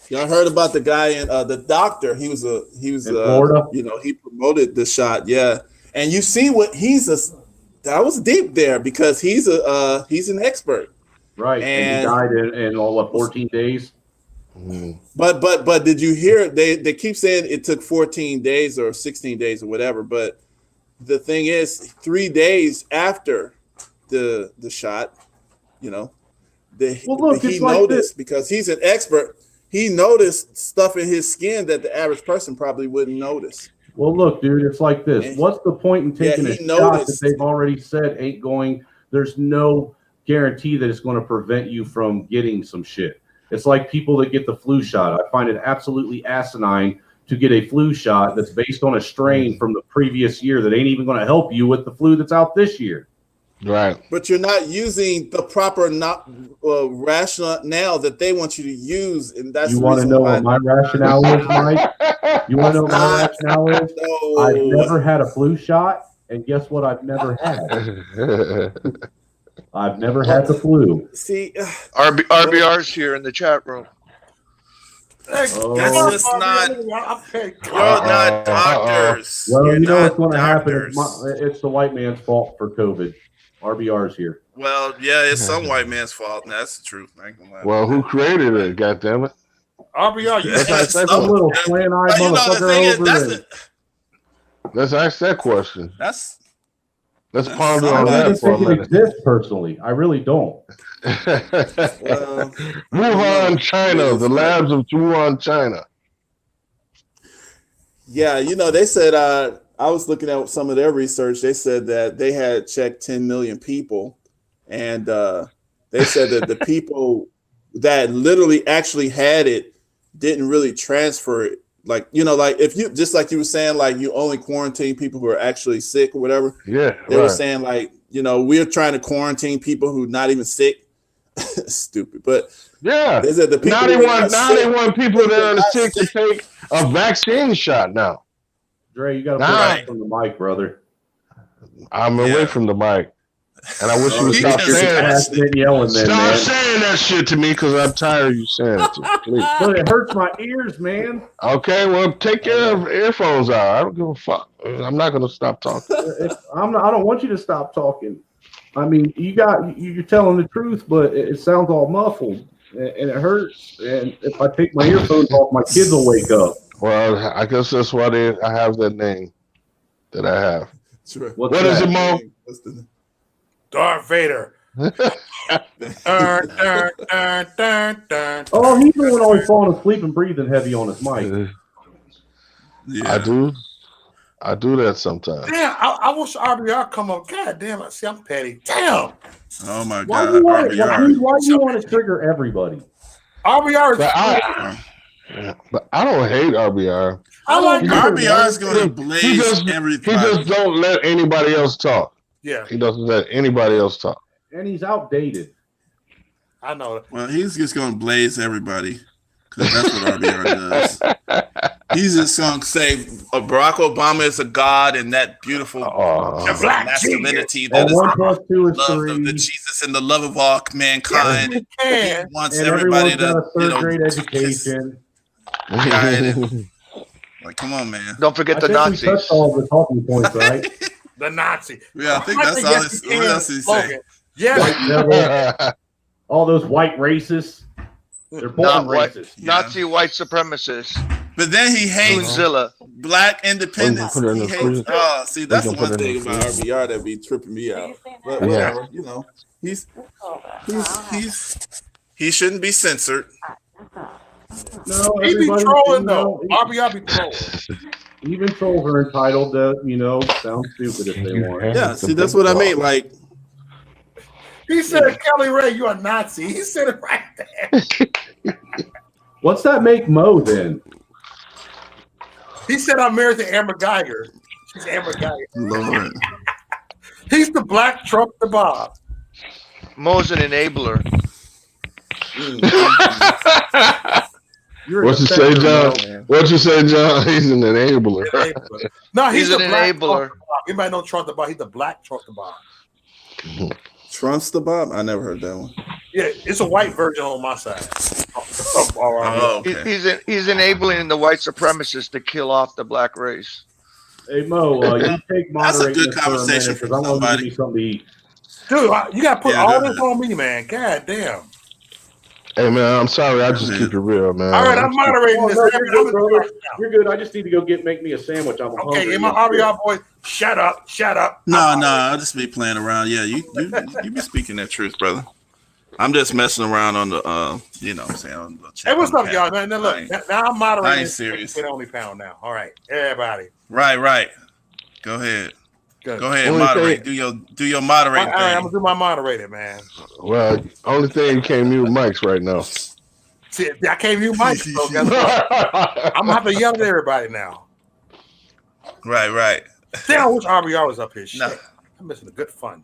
Y'all heard about the guy in the doctor? He was in Florida. He promoted the shot. Yeah, and you see what that was deep there because he's an expert.
Right, and he died in what 14 days.
But did you hear they keep saying it took 14 days or 16 days or whatever, but the thing is 3 days after the shot, you know, he noticed because he's an expert. He noticed stuff in his skin that the average person probably wouldn't notice.
Well, look, dude, it's like this.
And
what's the point in taking a shot that they've already said ain't going? There's no guarantee that it's going to prevent you from getting some shit. It's like people that get the flu shot. I find it absolutely asinine to get a flu shot that's based on a strain from the previous year that ain't even going to help you with the flu that's out this year.
Right.
But you're not using the proper rationale that they want you to use, and that's
you want to know what my rationale is, Mike? You want to know what my rationale is?
No.
I've never had a flu shot, and guess what? I've never had. I've never had the flu.
See,
RBR's here in the chat room.
That's just not. You're not doctors.
Well,
you're
you know what's going to
doctors.
happen? It's the white man's fault for COVID. RBR's here.
Well, yeah, it's some white man's fault. That's the truth. I ain't gonna lie.
Well, who created it? God damn it!
RBR,
That's a little slant-eyed motherfucker over there.
Let's ask that question. Let's ponder
I
on
don't
that
even
for a
think it
minute.
exists personally. I really don't.
Wuhan, China, the labs of Wuhan, China.
Yeah, you know, they said I was looking at some of their research. They said that they had checked 10 million people, and they said that the people that literally actually had it didn't really transfer it. Like, you know, like if you just like you were saying, like you only quarantine people who are actually sick or whatever.
Yeah,
they were saying like, you know, we're trying to quarantine people who not even sick. Stupid, but
yeah,
they said the people
now they want people that are sick to take a vaccine shot now.
Dre, you got to pull back from the mic, brother.
I'm away from the mic, and I wish you would stop saying that shit to me because I'm tired of you saying it to me. Please.
But it hurts my ears, man.
Okay, well, take your earphones out. I don't give a fuck. I'm not going to stop talking.
I don't want you to stop talking. I mean, you're telling the truth, but it sounds all muffled and it hurts. And if I take my earphones off, my kids will wake up.
Well, I guess that's why I have that name that I have.
Sure.
What is it, Mo?
Darth Vader.
Oh, he's the one always falling asleep and breathing heavy on his mic.
Yeah. I do that sometimes.
Damn, I wish RBR come up. God damn, see, I'm petty. Damn.
Oh my
Why
God,
do
RBR.
you want to trigger everybody?
RBR is
but I don't hate RBR.
I like
RBR is going to blaze everybody.
He just don't let anybody else talk.
Yeah.
He doesn't let anybody else talk.
And he's outdated.
I know it.
Well, he's just going to blaze everybody because that's what RBR does. He's just going to say Barack Obama is a god and that beautiful masculinity that is the love of the Jesus and the love of all mankind.
Yeah,
he wants everybody to,
grade education.
Like, come on, man!
Don't forget the Nazis.
We touched all the talking points, right?
The Nazi.
Yeah, I think that's all. What else did he say?
Yeah.
All those white racists. They're born racist.
Nazi white supremacists.
But then he hates black independence. He hates. Oh, see, that's the one thing about RBR that be tripping me out. But whatever, you know, he shouldn't be censored.
No,
he be trolling though. RBR be trolling.
Even trolls are entitled to, sound stupid if they want.
Yeah, see, that's what I mean. Like,
he said, Kelly Ray, you're a Nazi. He said it right there.
What's that make Mo then?
He said I'm married to Amber Geiger. She's Amber Geiger.
Lord.
He's the black Trump the Bob.
Mo's an enabler.
What you say, John? What you say, John? He's an enabler.
No, he's
an enabler.
Anybody know Trump the Bob? He's the black Trump the Bob.
Trump's the Bob? I never heard that one.
Yeah, it's a white version on my side.
Okay.
He's enabling the white supremacists to kill off the black race.
Hey Mo, you take
That's a
moderating
good conversation
because I want to give you something to eat.
Dude, you gotta put
Yeah,
all
go
this on me, man. God damn.
Hey man, I'm sorry. I just keep it real, man.
All right, I'm moderating this.
No, you're good, brother. You're good. I just need to go make me a sandwich. I'm
Okay,
hungry.
and my RBR boy, shut up.
No, I'll just be playing around. Yeah, you be speaking that truth, brother. I'm just messing around on the you know what I'm saying, on the chat.
Hey, what's up, y'all? Man, now look, now I'm moderating.
I ain't serious.
OnlyFans now. All right, everybody.
Right. Go ahead.
Good.
Go ahead,
Only
moderate.
thing-
Do your moderating
All right, I'm
thing.
gonna do my moderator, man.
Well, only thing you can't mute mics right now.
See, I can't mute my so guess what? I'm gonna have to yell at everybody now.
Right.
Damn, I wish RBR was up here. Shit.
Nah.
I'm missing a good fun.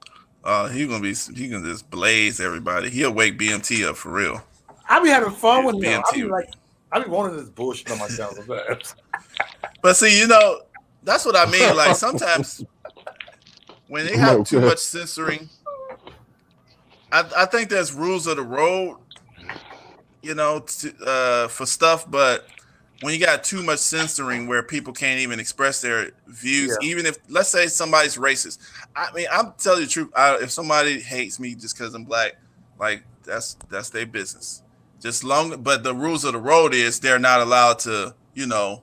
He can just blaze everybody. He'll wake BMT up for real.
I be having fun with him.
BMT.
I be wanting this bullshit on myself.
But see, you know, that's what I mean. Like sometimes when they have too much censoring, I think there's rules of the road, you know, for stuff. But when you got too much censoring where people can't even express their views, even if, let's say, somebody's racist. I mean, I'm telling you the truth. If somebody hates me just because I'm black, like that's their business. But the rules of the road is they're not allowed to, you know,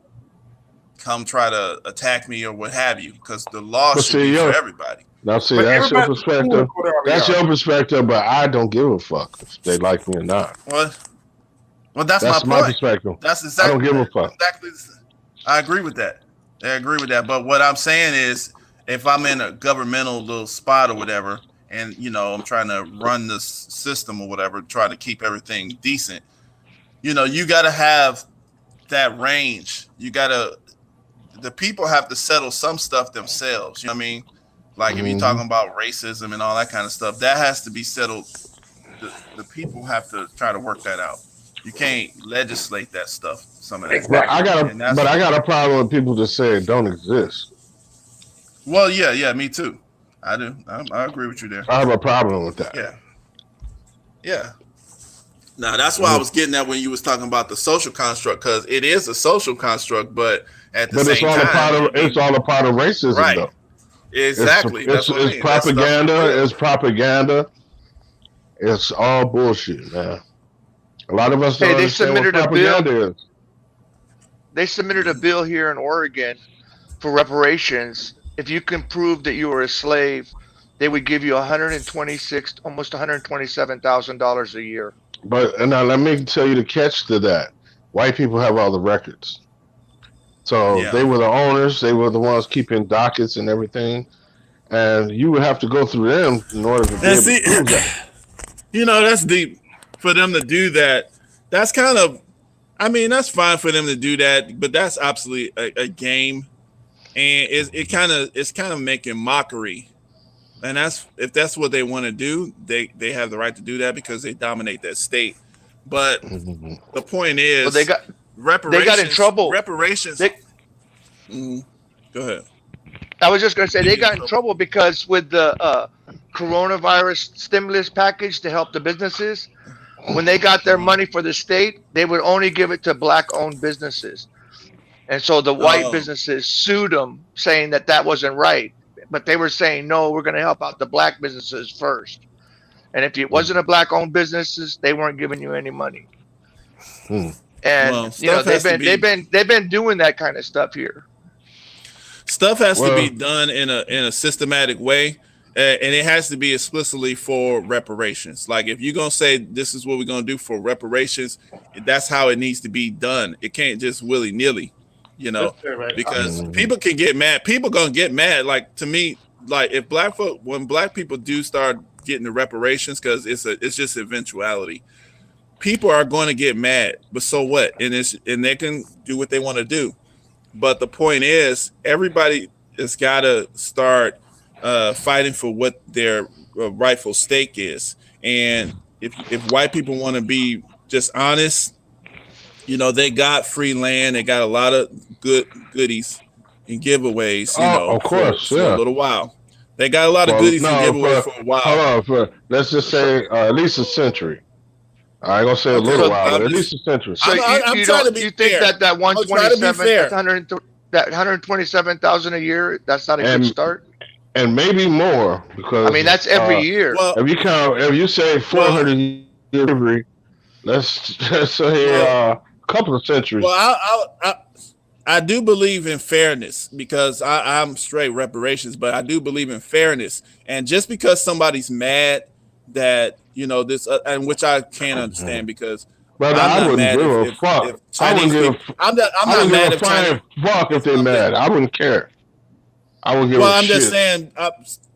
come try to attack me or what have you, because the law should be for everybody.
Now, see, that's your perspective. That's your perspective, but I don't give a fuck if they like me or not.
Well, that's my point.
Perspective.
That's exactly.
I don't give a fuck.
Exactly. I agree with that. But what I'm saying is, if I'm in a governmental little spot or whatever, and you know I'm trying to run this system or whatever, trying to keep everything decent, you know, you got to have that range. The people have to settle some stuff themselves. You know what I mean? Like if you're talking about racism and all that kind of stuff, that has to be settled. The people have to try to work that out. You can't legislate that stuff. Some of that.
Exactly. I got a problem with people that say it don't exist.
Well, yeah, me too. I do. I agree with you there.
I have a problem with that.
Yeah. Now that's why I was getting at when you was talking about the social construct, because it is a social construct, but at the same time,
it's all a part of racism,
right?
Though.
Exactly.
It's propaganda. It's propaganda. It's all bullshit, man. A lot of us don't understand what propaganda is.
They submitted a bill here in Oregon for reparations. If you can prove that you were a slave, they would give you almost $127,000 a year.
But now let me tell you the catch to that. White people have all the records. So they were the owners. They were the ones keeping dockets and everything. And you would have to go through them in order to be able to prove that.
You know, that's deep for them to do that. That's kind of, I mean, that's fine for them to do that, but that's absolutely a game. And it's kind of making mockery. And if that's what they want to do, they have the right to do that because they dominate that state. But the point is,
they got in trouble.
Reparations. Go ahead.
I was just going to say they got in trouble because with the coronavirus stimulus package to help the businesses, when they got their money for the state, they would only give it to black-owned businesses. And so the white businesses sued them, saying that wasn't right. But they were saying, no, we're going to help out the black businesses first. And if it wasn't a black-owned businesses, they weren't giving you any money. And you know they've been doing that kind of stuff here.
Stuff has to be done in a systematic way, and it has to be explicitly for reparations. Like if you're gonna say this is what we're gonna do for reparations, that's how it needs to be done. It can't just willy-nilly, you know, because people can get mad. People gonna get mad. Like to me, like if when black people do start getting the reparations, because it's just eventuality. People are going to get mad, but so what? And they can do what they want to do. But the point is, everybody has got to start fighting for what their rightful stake is. And if white people want to be just honest, you know, they got free land. They got a lot of goodies and giveaways, you know,
of course,
for a little while. They got a lot of goodies and giveaways for a while.
Hold on, let's just say at least a century. I ain't gonna say a little while, but at least a century.
So you think that 127,000 a year, that's not a good start?
and maybe more because
I mean, that's every year.
Well,
if you say 400 years slavery, let's say a couple of centuries.
Well, I do believe in fairness because I'm straight reparations, but I do believe in fairness. And just because somebody's mad that this, and which I can't understand because
But
I'm
I
not
wouldn't
mad
give a
if
fuck.
Chinese people. I'm not mad if Chinese.
Fuck if they're mad. I wouldn't care. I would give
Well,
a
I'm
shit.
just saying.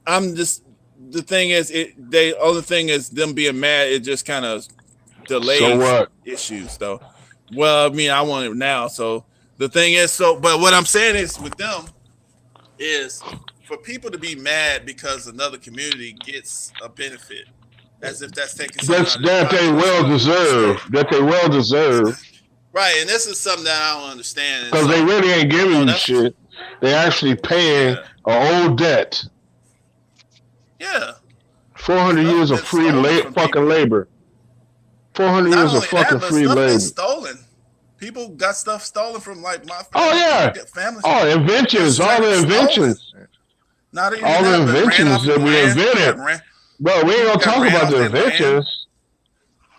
I'm just. The thing is, only thing is them being mad. It just kind of delays
So what?
issues, though. Well, I mean, I want it now. So the thing is, but what I'm saying is with them is for people to be mad because another community gets a benefit, as if that's taking something
That they well deserve. That they well deserve.
Right, and this is something that I don't understand.
Because they really ain't giving you shit. They actually paying an old debt.
Yeah.
400 years of free fucking labor. 400 years of fucking free labor.
Stolen. People got stuff stolen from like my family.
Oh yeah.
Families.
Oh, inventions. All the inventions.
Not even
all the inventions that we invented. Bro, we ain't gonna talk about the inventions.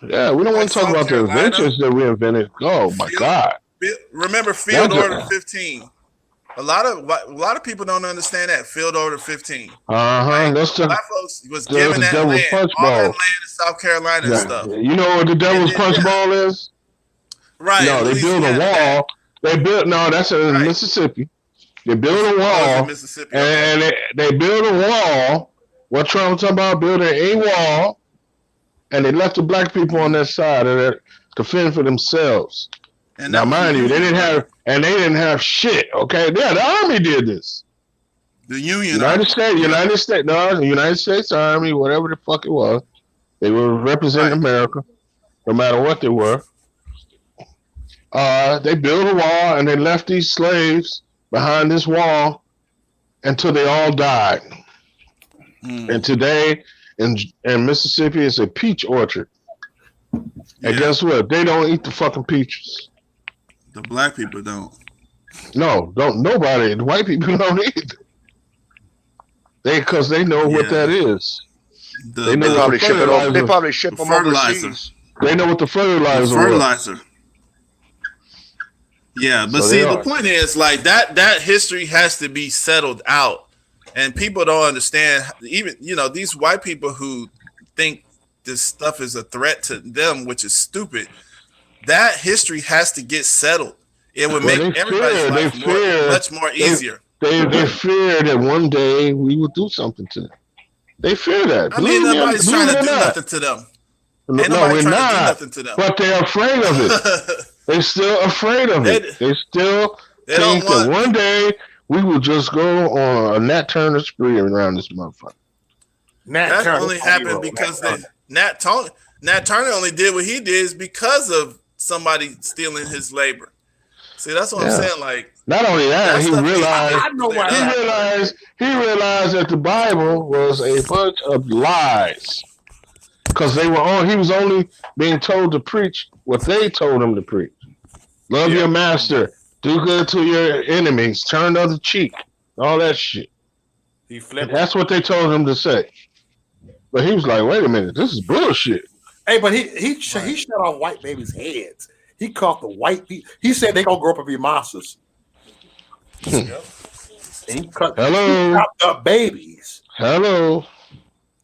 Yeah, we don't want to talk about the inventions that we invented. Oh my God.
Remember Field Order 15. A lot of people don't understand that Field Order 15.
Right?
That's the black folks was given that land, all that land in South Carolina and stuff.
You know what the devil's punch ball is?
Right.
No, they build a wall. That's in Mississippi. They build a wall, and they build a wall. What Trump was talking about, building a wall, and they left the black people on that side of it to fend for themselves. And now, mind you, they didn't have shit. Okay, yeah, the army did this.
The Union,
United States Army, whatever the fuck it was, they were representing America, no matter what they were. They built a wall and they left these slaves behind this wall until they all died. And today in Mississippi, it's a peach orchard. And guess what? They don't eat the fucking peaches.
The black people don't.
No, don't nobody. The white people don't either. Because they know what that is.
They probably ship it over. They probably ship them overseas.
They know what the fertilizer.
Yeah, but see, the point is like that history has to be settled out, and people don't understand. Even these white people who think this stuff is a threat to them, which is stupid. That history has to get settled. It would make everybody's life much more easier.
They fear that one day we will do something to them. They fear that.
I mean, nobody's trying to do nothing to them.
No, we're not. But they're afraid of it. They're still afraid of it. They still think that one day we will just go on a Nat Turner spree around this motherfucker.
That only happened because Nat Turner only did what he did is because of somebody stealing his labor. See, that's what I'm saying. Like,
not only that, he realized that the Bible was a bunch of lies. Because he was only being told to preach what they told him to preach. Love your master, do good to your enemies, turn the other cheek, all that shit.
He flipped.
That's what they told him to say. But he was like, wait a minute, this is bullshit.
Hey, but he shut off white babies' heads. He caught the white people. He said they gonna grow up and be monsters. He cut up babies.
Hello.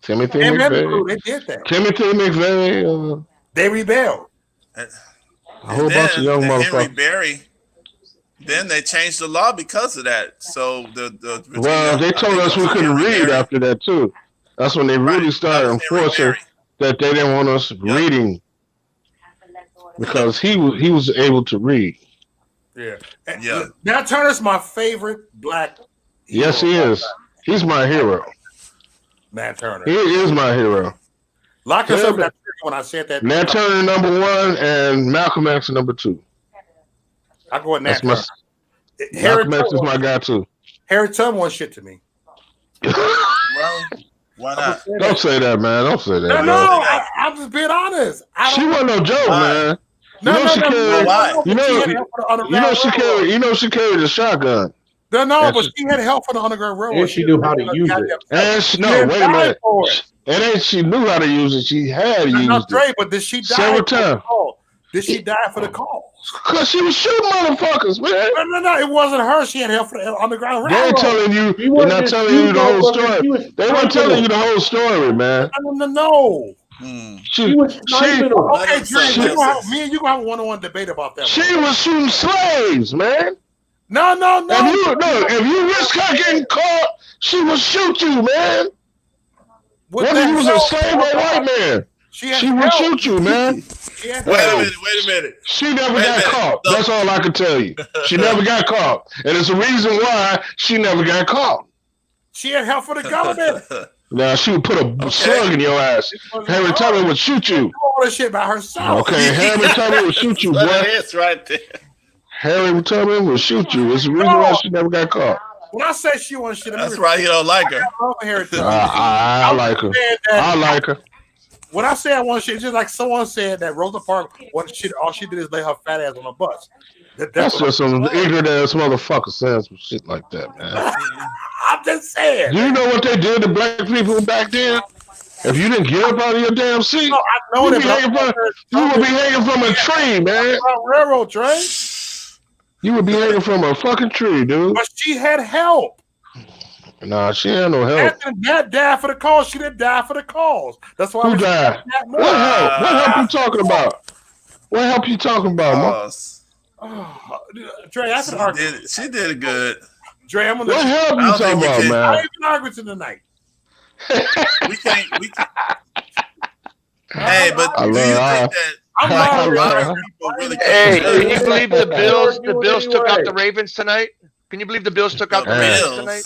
Timothy McVeigh.
They did that.
Timothy McVeigh.
They rebelled.
A whole bunch of young motherfuckers.
Henry Berry. Then they changed the law because of that. So
they told us we couldn't read after that too. That's when they really started enforcing that they didn't want us reading because he was able to read.
Yeah. Now Turner's my favorite black.
Yes, he is. He's my hero.
Nat Turner.
He is my hero.
Lock us up when I said that.
Nat Turner #1 and Malcolm X #2.
I go with Nat Turner.
Malcolm X is my guy too.
Harry Tubman wants shit to me.
Well, why not?
Don't say that, man. Don't say that.
No, I'm just being honest.
She wasn't no joke, man.
She carried
a shotgun.
No, but she had help from the Underground Railroad.
And she knew how to use it.
And she, no, wait a minute. It ain't she knew how to use it. She had used it.
But did she die
several times?
Did she die for the cause?
Because she was shooting motherfuckers, man.
No. It wasn't her. She had help from the Underground
They
Railroad.
ain't telling you. They're not telling you the whole story. They weren't telling you the whole story, man.
No.
She was sniping them.
Okay, Dre, me and you gonna have a one-on-one debate about that.
She was shooting slaves, man.
No.
If you risk her getting caught, she will shoot you, man. Whether you was a slave or a white man, she would shoot you, man.
Wait a minute.
She never got caught. That's all I can tell you. She never got caught. And it's a reason why she never got caught.
She had help for the government.
Now, she would put a slug in your ass. Harriet Tubman would shoot you.
All this shit by herself.
Okay, Harriet Tubman would shoot you, boy.
That's right there.
Harriet Tubman would shoot you. It's the reason why she never got caught.
When I say she wants shit,
that's right. You don't like her.
I like her. I like her.
When I say I want shit, it's just like someone said that Rosa Parks wanted shit. All she did is lay her fat ass on a bus.
That's just some ignorant ass motherfucker saying some shit like that, man.
I'm just saying.
Do you know what they did to black people back then? If you didn't get up out of your damn seat,
no, I know
you would be hanging from a tree, man.
Railroad train.
You would be hanging from a fucking tree, dude.
But she had help.
Nah, she had no help.
That died for the cause. She didn't die for the cause. That's why.
Who died? What help? What help you talking about? What help you talking about,
Dre, that's an argument.
She did good.
Dre, I'm gonna.
What help you talking about, man?
I ain't been arguing tonight.
We can't. Hey, but do you think that?
Hey, can you believe the Bills took out the Ravens tonight? Can you believe the Bills took out the Ravens tonight?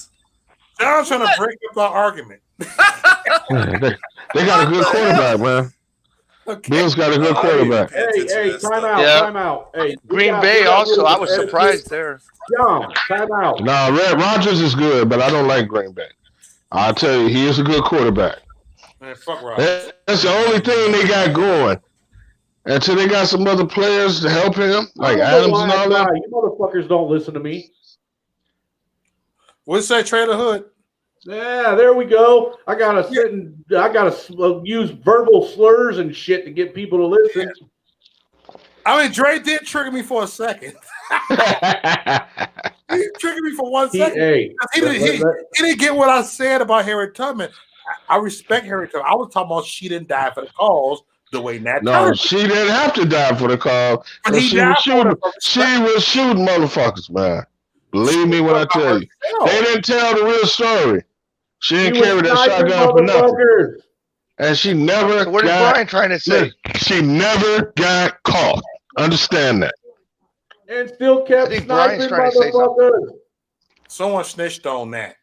John's trying to break up our argument.
They got a good quarterback, man. Okay. Bills got a good quarterback.
Hey, time out. Hey,
Green Bay also. I was surprised there.
John, time out.
No, Rodgers is good, but I don't like Green Bay. I'll tell you, he is a good quarterback.
Man, fuck Rodgers.
That's the only thing they got going. Until they got some other players to help him, like Adams and all that.
You motherfuckers don't listen to me.
What's that, Trailer Hood?
Yeah, there we go. I gotta use verbal slurs and shit to get people to listen.
I mean, Dre did trigger me for a second. He triggered me for 1 second. He didn't get what I said about Harriet Tubman. I respect Harriet Tubman. I was talking about she didn't die for the cause the way Nat Turner.
She didn't have to die for the cause. She was shooting motherfuckers, man. Believe me when I tell you. They didn't tell the real story. She didn't carry that shotgun for nothing. And she never
what is Brian trying to say?
She never got caught. Understand that.
And still kept sniping motherfuckers.
Someone snitched on that.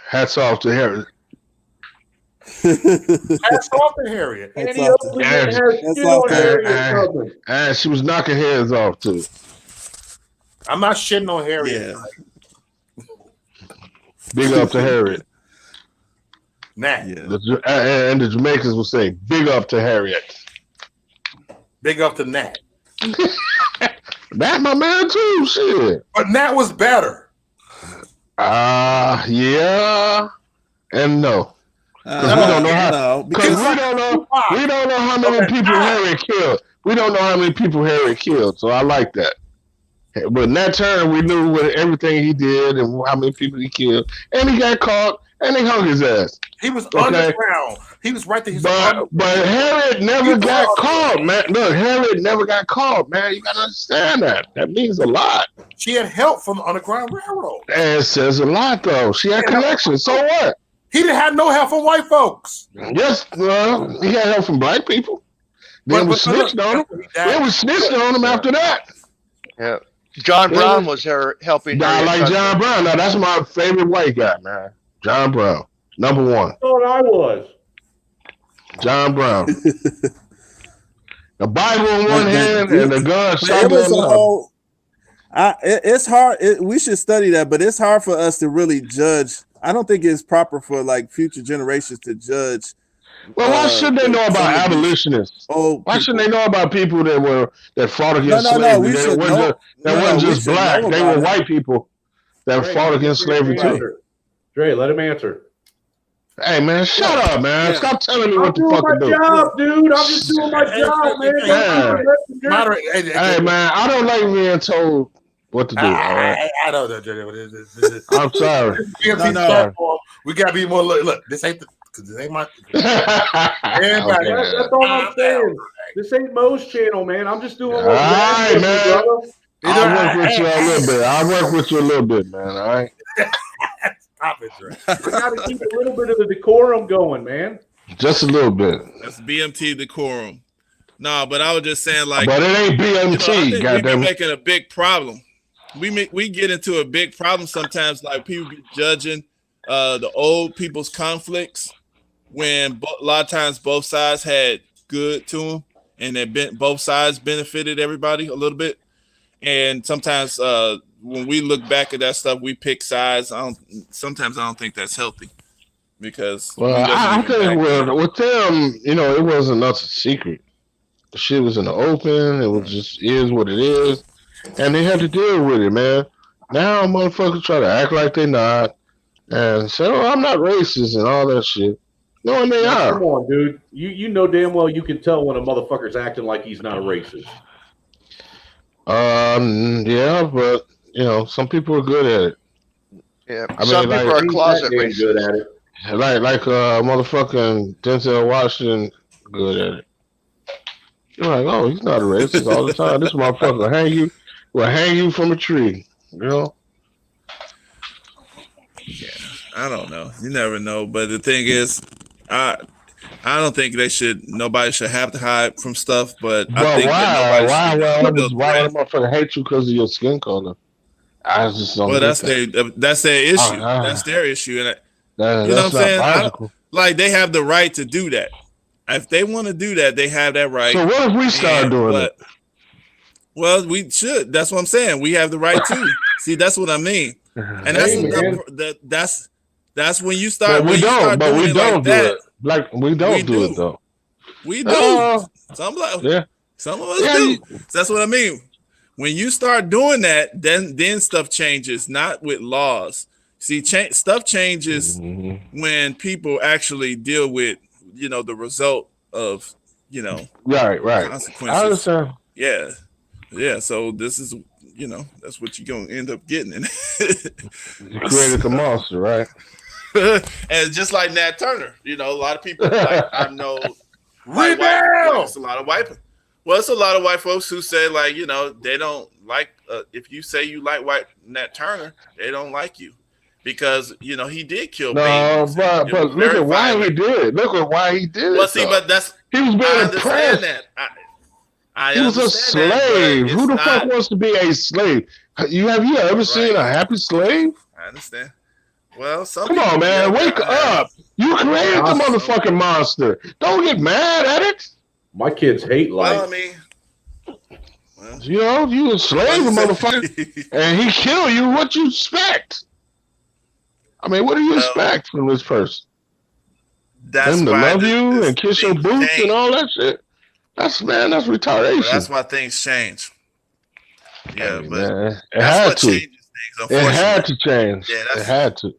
Hats off to Harriet.
Hats off to Harriet.
And she was knocking heads off too.
I'm not shitting on Harriet.
Yeah.
Big up to Harriet.
Nat.
And the Jamaicans will say, big up to Harriet.
Big up to Nat.
Nat, my man, too. Shit.
But Nat was better.
Yeah. And no. Because we don't know how. Because we don't know how many people Harriet killed. We don't know how many people Harriet killed. So I like that. But in that turn, we knew what everything he did and how many people he killed. And he got caught and they hung his ass.
He was underground. He was right there.
But Harriet never got caught, man. Look, Harriet never got caught, man. You got to understand that. That means a lot.
She had help from the Underground Railroad.
And it says a lot, though. She had connections. So what?
He didn't have no help from white folks.
Yes, he had help from black people. Then we snitched on him. Then we snitched on him after that.
Yeah. John Brown was helping.
I like John Brown. Now, that's my favorite white guy, man. John Brown. Number one.
Thought I was.
John Brown. The Bible in one hand and the gun shotgun in the other.
It's hard. We should study that, but it's hard for us to really judge. I don't think it's proper for like future generations to judge
Well, why shouldn't they know about
some of these
abolitionists?
old
Why shouldn't they
people.
know about people that fought against
No.
slavery?
We
They
should
wasn't
know.
just, that wasn't
We
just
should
black.
know
They
about
were
it.
white people that
Dre,
fought
let
against
Dre
slavery too.
answer. Dre, let him answer.
Hey man, shut up, man!
Yeah.
Stop telling me
I'm
what to
doing my
fucking do.
job, dude. I'm just doing my job, man.
Man.
Moderate.
Hey man, I don't like being told what to do. All right,
I know that.
I'm sorry. I'm
No.
sorry.
We gotta be more. Look, this ain't because this ain't my. Everybody,
Okay.
That's all I'm saying. This ain't Mo's channel, man. I'm just doing
All
what Brad
right,
gives me,
man.
brother.
I'll work with you a little bit. I'll work with you a little bit, man. All right.
Stop it, Dre.
I got to keep a little bit of the decorum going, man.
Just a little bit.
That's BMT decorum. No, but I was just saying, like,
But it ain't BMT,
I think we be
goddamn it.
making a big problem. We get into a big problem sometimes. Like people be judging the old people's conflicts when a lot of times both sides had good to them, and both sides benefited everybody a little bit. And sometimes when we look back at that stuff, we pick sides. Sometimes I don't think that's healthy because
Well, I think with them, it wasn't nothing secret. The shit was in the open. It was just is what it is, and they had to deal with it, man. Now motherfuckers try to act like they not and say, "Oh, I'm not racist" and all that shit. No, and they
Now,
are.
come on, dude. You know damn well you can tell when a motherfucker's acting like he's not a racist.
Yeah, but some people are good at it.
Yeah,
I
some
mean,
people
like,
are closet
Ain't good
racist.
at it.
like motherfucking Denzel Washington, good at it. You're like, oh, he's not a racist all the time. This motherfucker will hang you from a tree.
Yeah, I don't know. You never know. But the thing is, I don't think nobody should have to hide from stuff. But I think that nobody should
why would a motherfucker hate you because of your skin color? I just don't.
Well,
get
that's their issue.
Oh,
that's their issue, and
that's
you know what I'm saying.
logical.
Like they have the right to do that. If they want to do that, they have that right.
So what if we start doing it?
Well, we should. That's what I'm saying. We have the right to. See, that's what I mean. And that's when you start.
But we don't. But we don't do it.
Like
we don't do it though.
We do. Some of us do. That's what I mean. When you start doing that, then stuff changes. Not with laws. See, stuff changes when people actually deal with the result of
right
consequences.
I understand.
Yeah. So this is that's what you're gonna end up getting.
You created the monster, right?
And just like Nat Turner, a lot of people like I know. It's a lot of white. Well, it's a lot of white folks who say like they don't like if you say you like Nat Turner, they don't like you. Because he did kill babies.
But look at why he did it. Look at why he did it.
Well, see, but
he was being oppressed. He was a slave. Who the fuck wants to be a slave? Have you ever seen a happy slave?
I understand. Well,
come on, man, wake up! You created the motherfucking monster. Don't get mad at it.
My kids hate life.
Well, I mean.
You a slave, motherfucker, and he kill you. What you expect? I mean, what do you expect from this person? Him to love you and kiss your boots and all that shit. That's retardation.
Well, that's why things change. Yeah, but
man,
it had to.
It had to change.
Yeah,
it had to.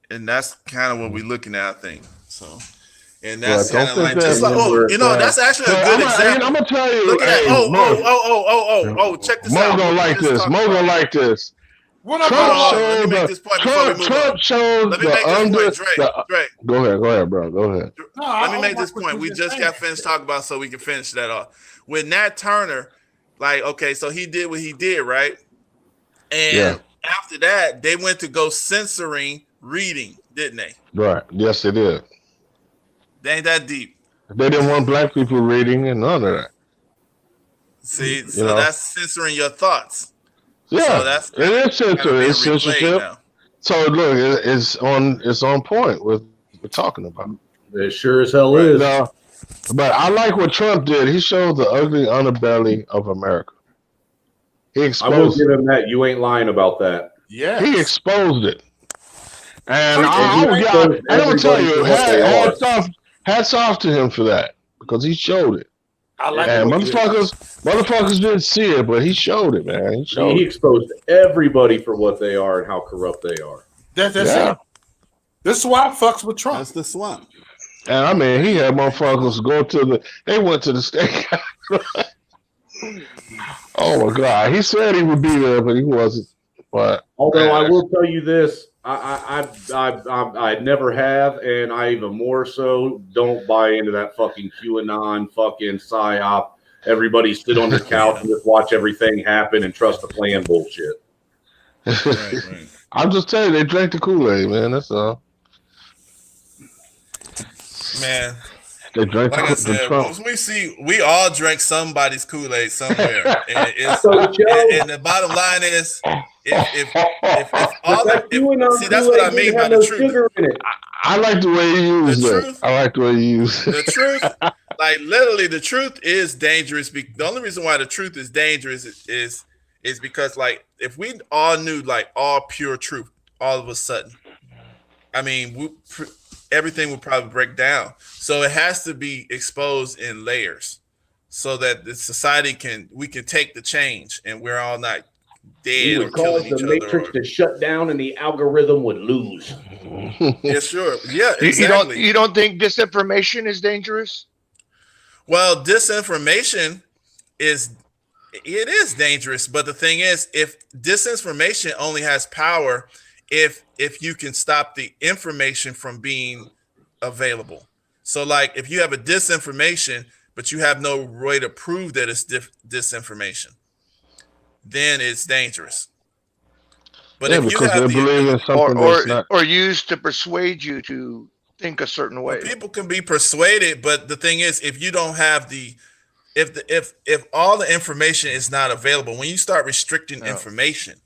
And that's kind of what we're looking at, I think. So, and that's
kind
of like just like that's actually a good example.
I'm gonna tell you.
Look at that! Check this out.
Mo gonna like this. Mo gonna like this.
Let me make this point before we move on.
Let
me make this point, Dre.
Go ahead, bro. Go ahead.
Let me make this point. We just got finished talking about, so we can finish that off. With Nat Turner, so he did what he did, right? And after that, they went to go censoring reading, didn't they?
Right. Yes, they did.
They ain't that deep.
They didn't want black people reading and none of that.
See, so that's censoring your thoughts.
Yeah,
so
it is censorship. So look, it's on point with what we're talking about.
It sure as hell is.
But I like what Trump did. He showed the ugly underbelly of America. He exposed.
I will give him that. You ain't lying about that.
Yeah,
he exposed it. And
And he exposed
I'm gonna tell
everybody
you,
for what they are.
hats off to him for that because he showed it.
I like
And
what you did.
motherfuckers didn't see it, but he showed it, man. He showed
He
it.
exposed everybody for what they are and how corrupt they are.
That's
Yeah.
it. This is why I fucks with Trump.
That's the swamp.
And I mean, he had motherfuckers they went to the state. Oh my God. He said he would be there, but he wasn't. But
Although I will tell you this, I never have, and I even more so don't buy into that fucking QAnon fucking psyop. Everybody sit on their couch and just watch everything happen and trust the plan bullshit.
Right.
I'm just telling you, they drank the Kool-Aid, man. That's all.
Man,
They drank
like I
the
said,
Trump.
we all drank somebody's Kool-Aid somewhere. and the bottom line is, if all see, that's what I mean by the truth.
I like the way you use it. I like the way you use it.
The truth, like literally, the truth is dangerous. The only reason why the truth is dangerous is because, like, if we all knew like all pure truth, all of a sudden, I mean, everything would probably break down. So it has to be exposed in layers, so that the society we can take the change, and we're all not dead or killing each other.
The Matrix to shut down, and the algorithm would lose.
Yeah, sure. Yeah, exactly.
You don't think disinformation is dangerous?
Well, disinformation is dangerous, but the thing is, if disinformation only has power if you can stop the information from being available. So, like, if you have a disinformation, but you have no way to prove that it's disinformation, then it's dangerous. But if you have
or used to persuade you to think a certain way,
people can be persuaded. But the thing is, if you don't have if all the information is not available, when you start restricting information,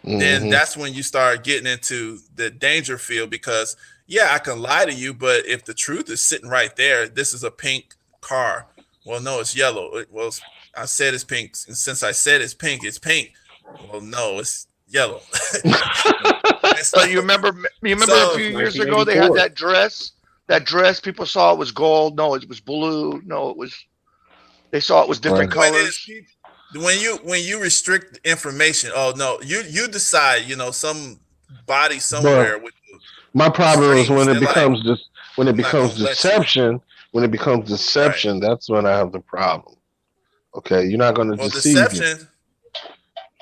then that's when you start getting into the danger field. Because I can lie to you, but if the truth is sitting right there, this is a pink car. Well, no, it's yellow. Well, I said it's pink, and since I said it's pink, it's pink. Well, no, it's yellow.
So you remember a few years ago they had that dress. That dress, people saw it was gold. No, it was blue. No, they saw it was different colors.
When you restrict information, oh no, you decide, somebody somewhere.
My problem is when it becomes deception. When it becomes deception, that's when I have the problem. Okay, you're not going to deceive
deception.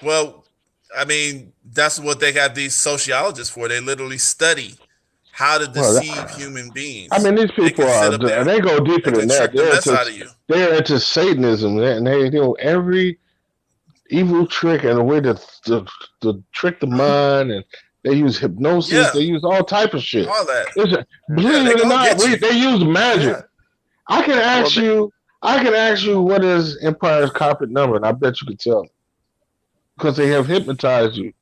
Well, I mean, that's what they got these sociologists for. They literally study how to deceive human beings.
I mean, these people they go deeper than that. They're into Satanism, and they do every evil trick and a way to trick the mind, and they use hypnosis. Yeah. They use all type of shit.
All that.
Believe it or not, they use magic. Yeah. I can ask you what is Empire's carpet number, and I bet you could tell me. Because they have hypnotized you.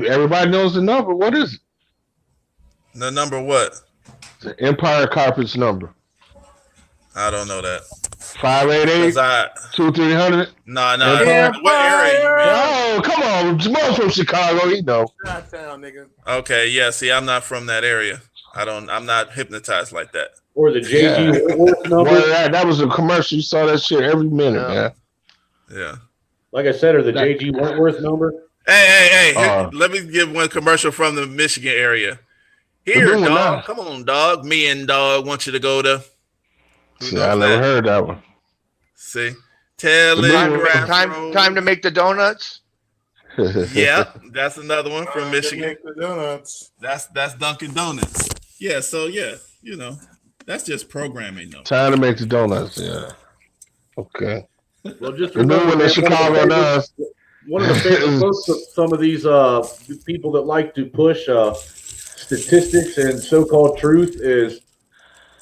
Everybody knows the number. What is it?
The number what?
The Empire Carpet's number.
I don't know that.
588-2300.
No. What area you in?
Oh, come on. Jamal's from Chicago. He know.
Downtown, nigga.
Okay, yeah. See, I'm not from that area. I'm not hypnotized like that.
Or the JG number.
Well, that was a commercial. You saw that shit every minute, man.
Yeah.
Like I said, or the JG Wentworth number.
Hey! Let me give one commercial from the Michigan area. Here, dog. Come on, dog. Me and dog want you to go to.
See, I never heard that one.
See, time
to make the donuts.
Yeah, that's another one from Michigan.
Make the donuts.
That's Dunkin' Donuts. Yeah, so that's just programming, though.
Time to make the donuts. Yeah. Okay.
Well, just remember
what Chicago does.
One of the favorite books of some of these people that like to push statistics and so-called truth is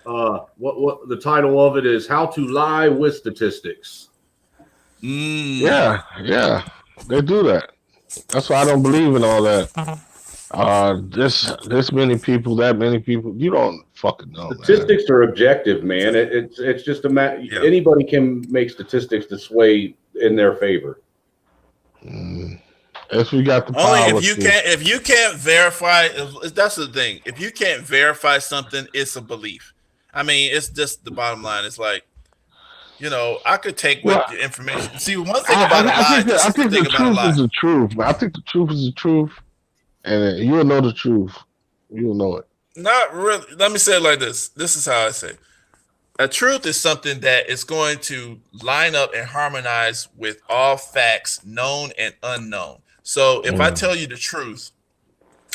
what the title of it is: How to Lie with Statistics.
Yeah, they do that. That's why I don't believe in all that. This many people, that many people, you don't fucking know.
Statistics are objective, man. It's just a matter. Yeah. Anybody can make statistics to sway in their favor.
If we got the
Only
power
if you can't verify. That's the thing. If you can't verify something, it's a belief. I mean, it's just the bottom line. It's like, I could take
Well,
what the information. See, one thing about a
I
lie.
think
This is the
the
thing about a
truth
lie.
is the truth. I think the truth is the truth, and you'll know the truth. You'll know it.
Not really. Let me say it like this. This is how I say it. A truth is something that is going to line up and harmonize with all facts, known and unknown. So if I tell you the truth,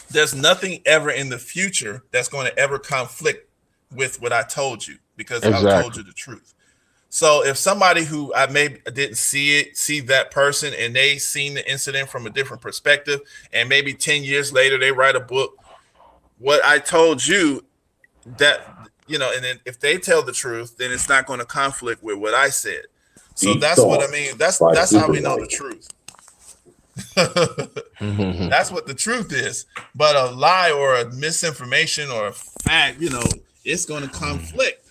there's nothing ever in the future that's going to ever conflict with what I told you, because I told you the truth. So if somebody who I maybe didn't see that person, and they seen the incident from a different perspective, and maybe 10 years later they write a book, what I told you, that and then if they tell the truth, then it's not going to conflict with what I said. So that's what I mean. That's how we know the truth. That's what the truth is. But a lie or a misinformation or a fact, it's going to conflict.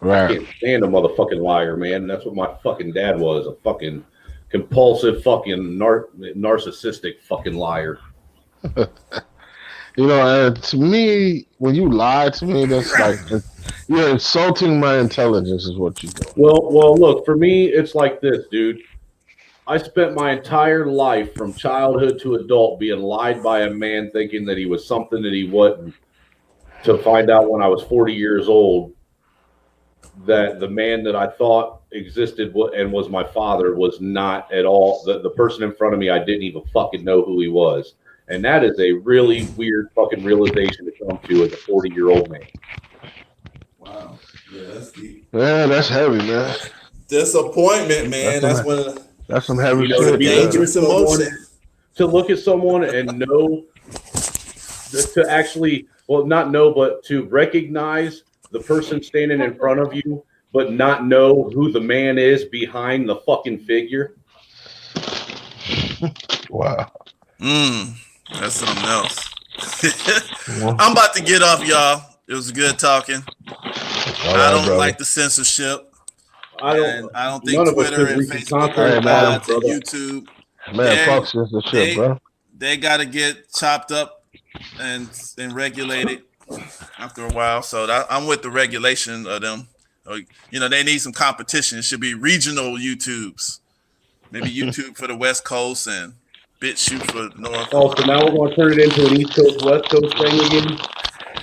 Right. I can't stand a motherfucking liar, man. That's what my fucking dad was, a fucking compulsive, fucking narcissistic fucking liar.
To me, when you lie to me, that's like you're insulting my intelligence, is what you do.
Well, look, for me, it's like this, dude. I spent my entire life from childhood to adult being lied by a man thinking that he was something that he wasn't, to find out when I was 40 years old that the man that I thought existed and was my father was not at all. The person in front of me, I didn't even fucking know who he was. And that is a really weird fucking realization to come to as a 40-year-old man.
Wow. Yeah, that's deep.
Yeah, that's heavy, man.
Disappointment, man.
That's some heavy
shit.
shit.
Dangerous emotion.
To look at someone and know, to actually, well, not know, but to recognize the person standing in front of you, but not know who the man is behind the fucking figure.
Wow.
That's something else. I'm about to get off, y'all. It was good talking. I don't like the censorship. I don't think Twitter and Facebook are bad to YouTube.
Man, fuck censorship, bro.
They got to get chopped up and regulated after a while. So I'm with the regulation of them. They need some competition. It should be regional YouTubes. Maybe YouTube for the West Coast and BitChute for North.
Oh, so now we're going to turn it into an East Coast, West Coast thing again?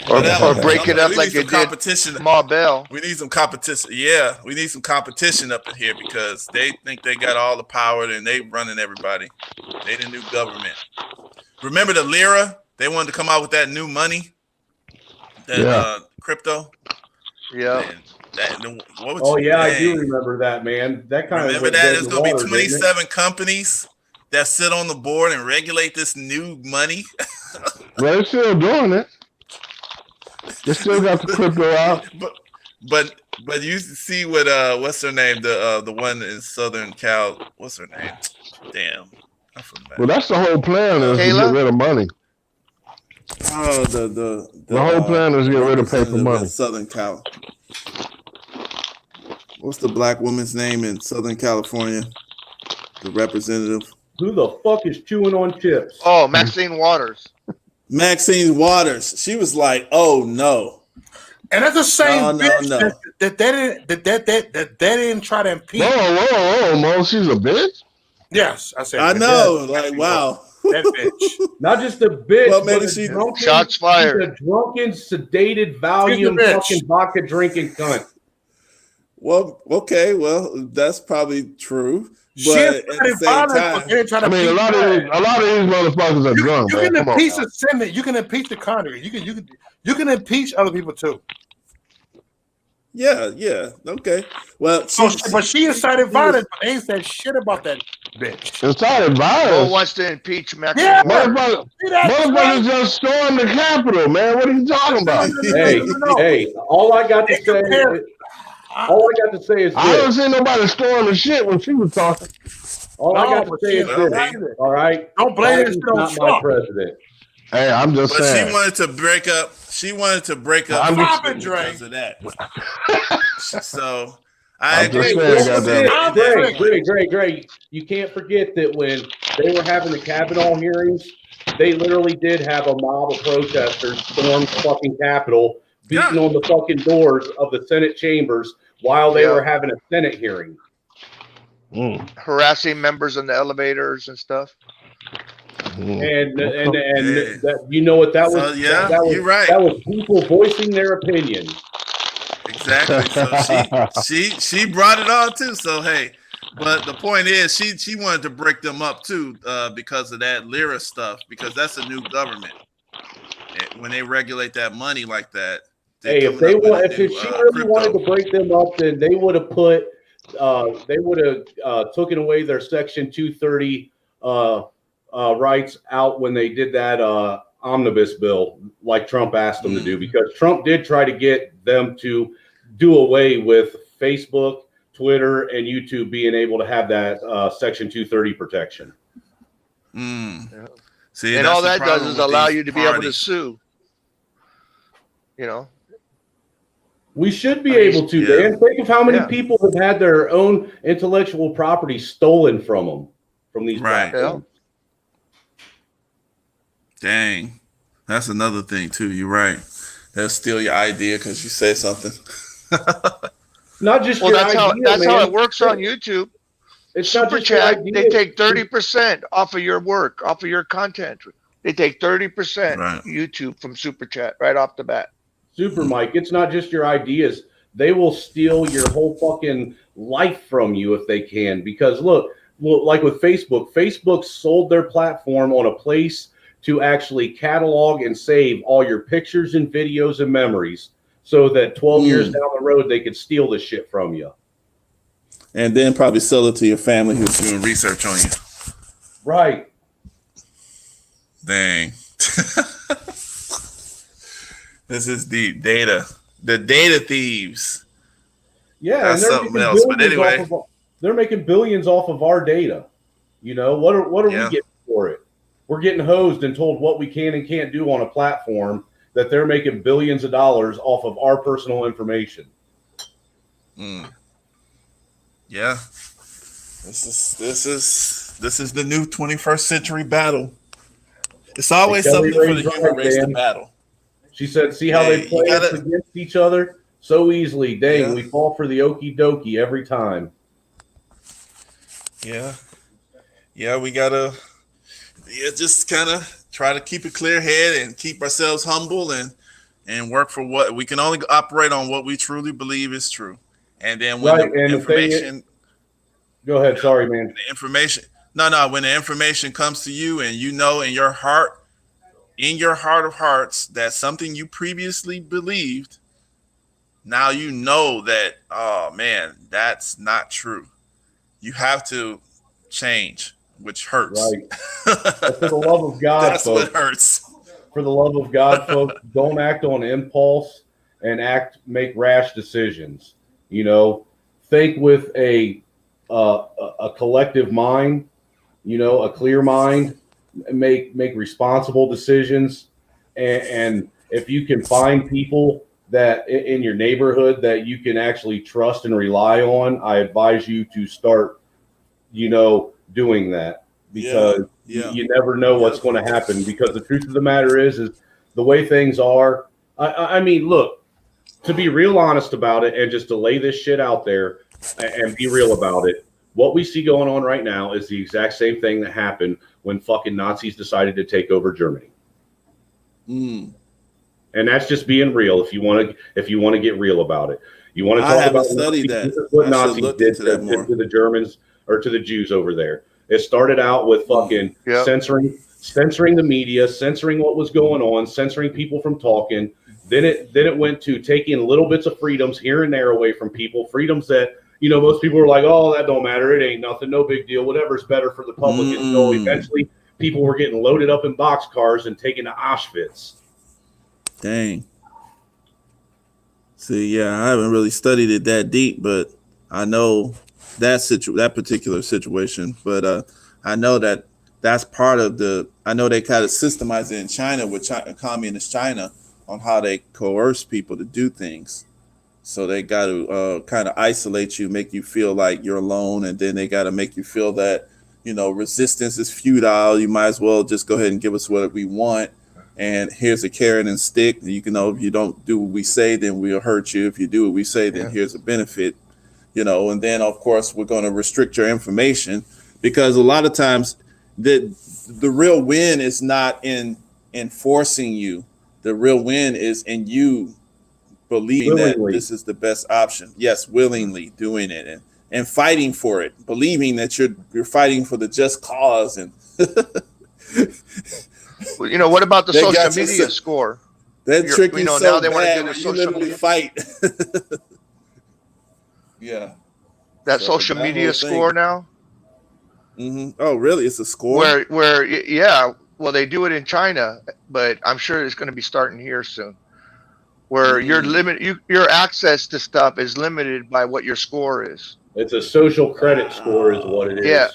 Or break it up like it did Marbell.
We need some competition. Yeah, we need some competition up in here because they think they got all the power and they running everybody. They the new government. Remember the lira? They wanted to come out with that new money, that crypto.
Yeah.
I do remember that, man. That kind
remember
of
that there's going to be 27 companies that sit on the board and regulate this new money.
Well, they're still doing it. They still got the crypto out.
But you see what what's her name? The one in Southern Cal. What's her name? Damn.
Well, that's the whole plan, is to get rid of money.
Oh, the
whole plan is to get rid of paper money.
Southern Cal. What's the black woman's name in Southern California? The representative.
Who the fuck is chewing on chips?
Oh, Maxine Waters.
Maxine Waters. She was like, "Oh no."
And that's the same bitch
no.
that they didn't try to impeach.
Whoa, Mo, she's a bitch?
Yes, I said.
I know, like, wow.
That bitch.
Not just a bitch,
well, maybe
but
she
drunken,
shots fired.
A drunken, sedated, Valium, fucking vodka drinking cunt.
Well, okay, well, that's probably true. But at the same time,
I mean, a lot of these motherfuckers are drunk.
You can impeach the Senate. You can impeach the Congress. You can impeach other people too.
Yeah, okay. Well,
but she incited violence, but they ain't said shit about that bitch.
Incited violence?
Who wants to impeach Maxine?
Yeah,
motherfuckers just stormed the Capitol, man. What are you talking about?
Hey, all I got to say is
I don't see nobody storm the shit when she was talking.
All I got to say is this. All right,
don't blame this shit on
Trump. My president.
Hey, I'm just saying.
She wanted to break up. Because of that. So I agree.
Great. You can't forget that when they were having the Kavanaugh hearings, they literally did have a mob of protesters storm the fucking Capitol, beating on the fucking doors of the Senate chambers while they were having a Senate hearing.
Harassing members in the elevators and stuff.
And that, you know what that was?
So, yeah,
that was,
you're right.
That was people voicing their opinion.
Exactly. So she brought it on too. So hey, but the point is she wanted to break them up too because of that lira stuff, because that's a new government. When they regulate that money like that.
Hey, if she really wanted to break them up, then they would have put taken away their Section 230 rights out when they did that omnibus bill, like Trump asked them to do, because Trump did try to get them to do away with Facebook, Twitter, and YouTube being able to have that Section 230 protection.
See,
and all that does is allow you to be able to sue. You know,
we should be able to, man. Think of how many people have had their own intellectual property stolen from them, from these platforms.
Dang, that's another thing too. You're right. They'll steal your idea because you say something.
Not just
that's how it works on YouTube.
It's
Super Chat. They take 30% off of your work, off of your content. They take 30% YouTube from Super Chat right off the bat.
Super Mike, it's not just your ideas. They will steal your whole fucking life from you if they can. Because look, like with Facebook sold their platform on a place to actually catalog and save all your pictures and videos and memories so that 12 years down the road, they could steal this shit from you.
And then probably sell it to your family who's doing research on you.
Right.
Dang. This is the data thieves.
Yeah,
that's something else. But anyway,
they're making billions off of our data. You know, what are we getting for it? We're getting hosed and told what we can and can't do on a platform that they're making billions of dollars off of our personal information.
Yeah. This is the new 21st century battle. It's always something for the human race to battle.
She said, see how they play us against each other so easily. Dang, we fall for the okie dokie every time.
Yeah. Yeah, we gotta just kind of try to keep a clear head and keep ourselves humble and work for what we can only operate on what we truly believe is true. And then when the information
go ahead, sorry, man.
The information when the information comes to you and you know in your heart of hearts that something you previously believed, now you know that, oh man, that's not true. You have to change, which hurts.
Right. For the love of God,
that's
folks.
What hurts.
For the love of God, folks, don't act on impulse and make rash decisions. You know, think with a collective mind, you know, a clear mind, make responsible decisions. And if you can find people that in your neighborhood that you can actually trust and rely on, I advise you to start, you know, doing that, because you never know what's going to happen. Because the truth of the matter is the way things are. I mean, look, to be real honest about it and just to lay this shit out there and be real about it. What we see going on right now is the exact same thing that happened when fucking Nazis decided to take over Germany. And that's just being real. If you want to get real about it, you want to talk about what Nazis did to the Germans or to the Jews over there. It started out with fucking censoring the media, censoring what was going on, censoring people from talking. Then it went to taking little bits of freedoms here and there away from people, freedoms that, you know, most people were like, oh, that don't matter. It ain't nothing. No big deal. Whatever's better for the public. So eventually people were getting loaded up in boxcars and taken to Auschwitz.
Dang. See, yeah, I haven't really studied it that deep, but I know that particular situation. But I know that's part of I know they kind of systemize it in China with communist China on how they coerce people to do things. So they got to kind of isolate you, make you feel like you're alone, and then they got to make you feel that resistance is futile. You might as well just go ahead and give us what we want. And here's a carrot and stick. You can know if you don't do what we say, then we'll hurt you. If you do what we say, then here's a benefit. And then of course we're going to restrict your information, because a lot of times the real win is not in enforcing you. The real win is in you believing willingly that this is the best option. Yes, willingly doing it and fighting for it, believing that you're fighting for the just cause. And
well, what about the social media score?
That trick you
now they want to do the social media
fight. Yeah.
That social media score now?
Mm-hmm. Oh, really? It's a score?
Where yeah. Well, they do it in China, but I'm sure it's going to be starting here soon. Where your access to stuff is limited by what your score is.
It's a social credit score is what it is.
Yeah.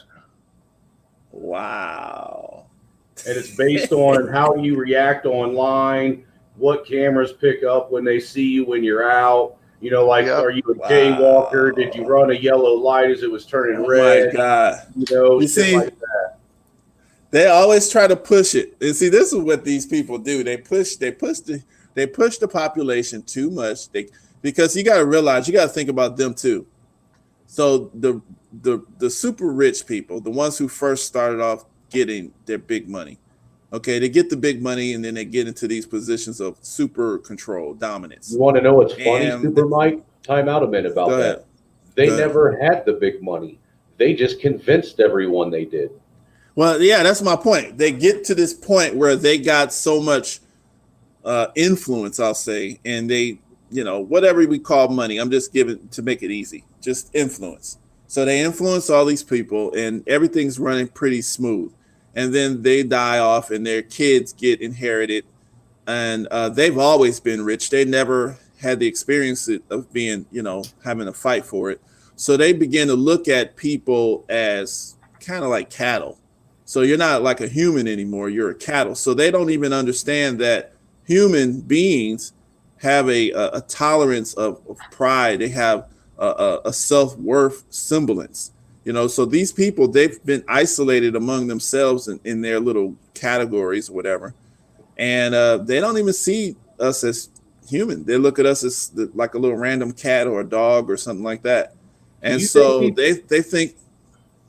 Wow.
And it's based on how you react online, what cameras pick up when they see you when you're out. Are you a jaywalker? Did you run a yellow light as it was turning red?
Oh my God.
You
see,
like that.
They always try to push it. And see, this is what these people do. They push the population too much. Because you got to realize, you got to think about them too. So the super rich people, the ones who first started off getting their big money, okay, they get the big money and then they get into these positions of super control, dominance.
You want to know what's funny, Super Mike? Time out a minute about that. They never had the big money. They just convinced everyone they did.
Well, yeah, that's my point. They get to this point where they got so much influence, I'll say, and they, whatever we call money, I'm just giving to make it easy, just influence. So they influence all these people and everything's running pretty smooth. And then they die off and their kids get inherited. And they've always been rich. They never had the experience of being, having to fight for it. So they begin to look at people as kind of like cattle. So you're not like a human anymore. You're a cattle. So they don't even understand that human beings have a tolerance of pride. They have a self-worth semblance. So these people, they've been isolated among themselves in their little categories or whatever. And they don't even see us as human. They look at us as like a little random cat or a dog or something like that. And so they think,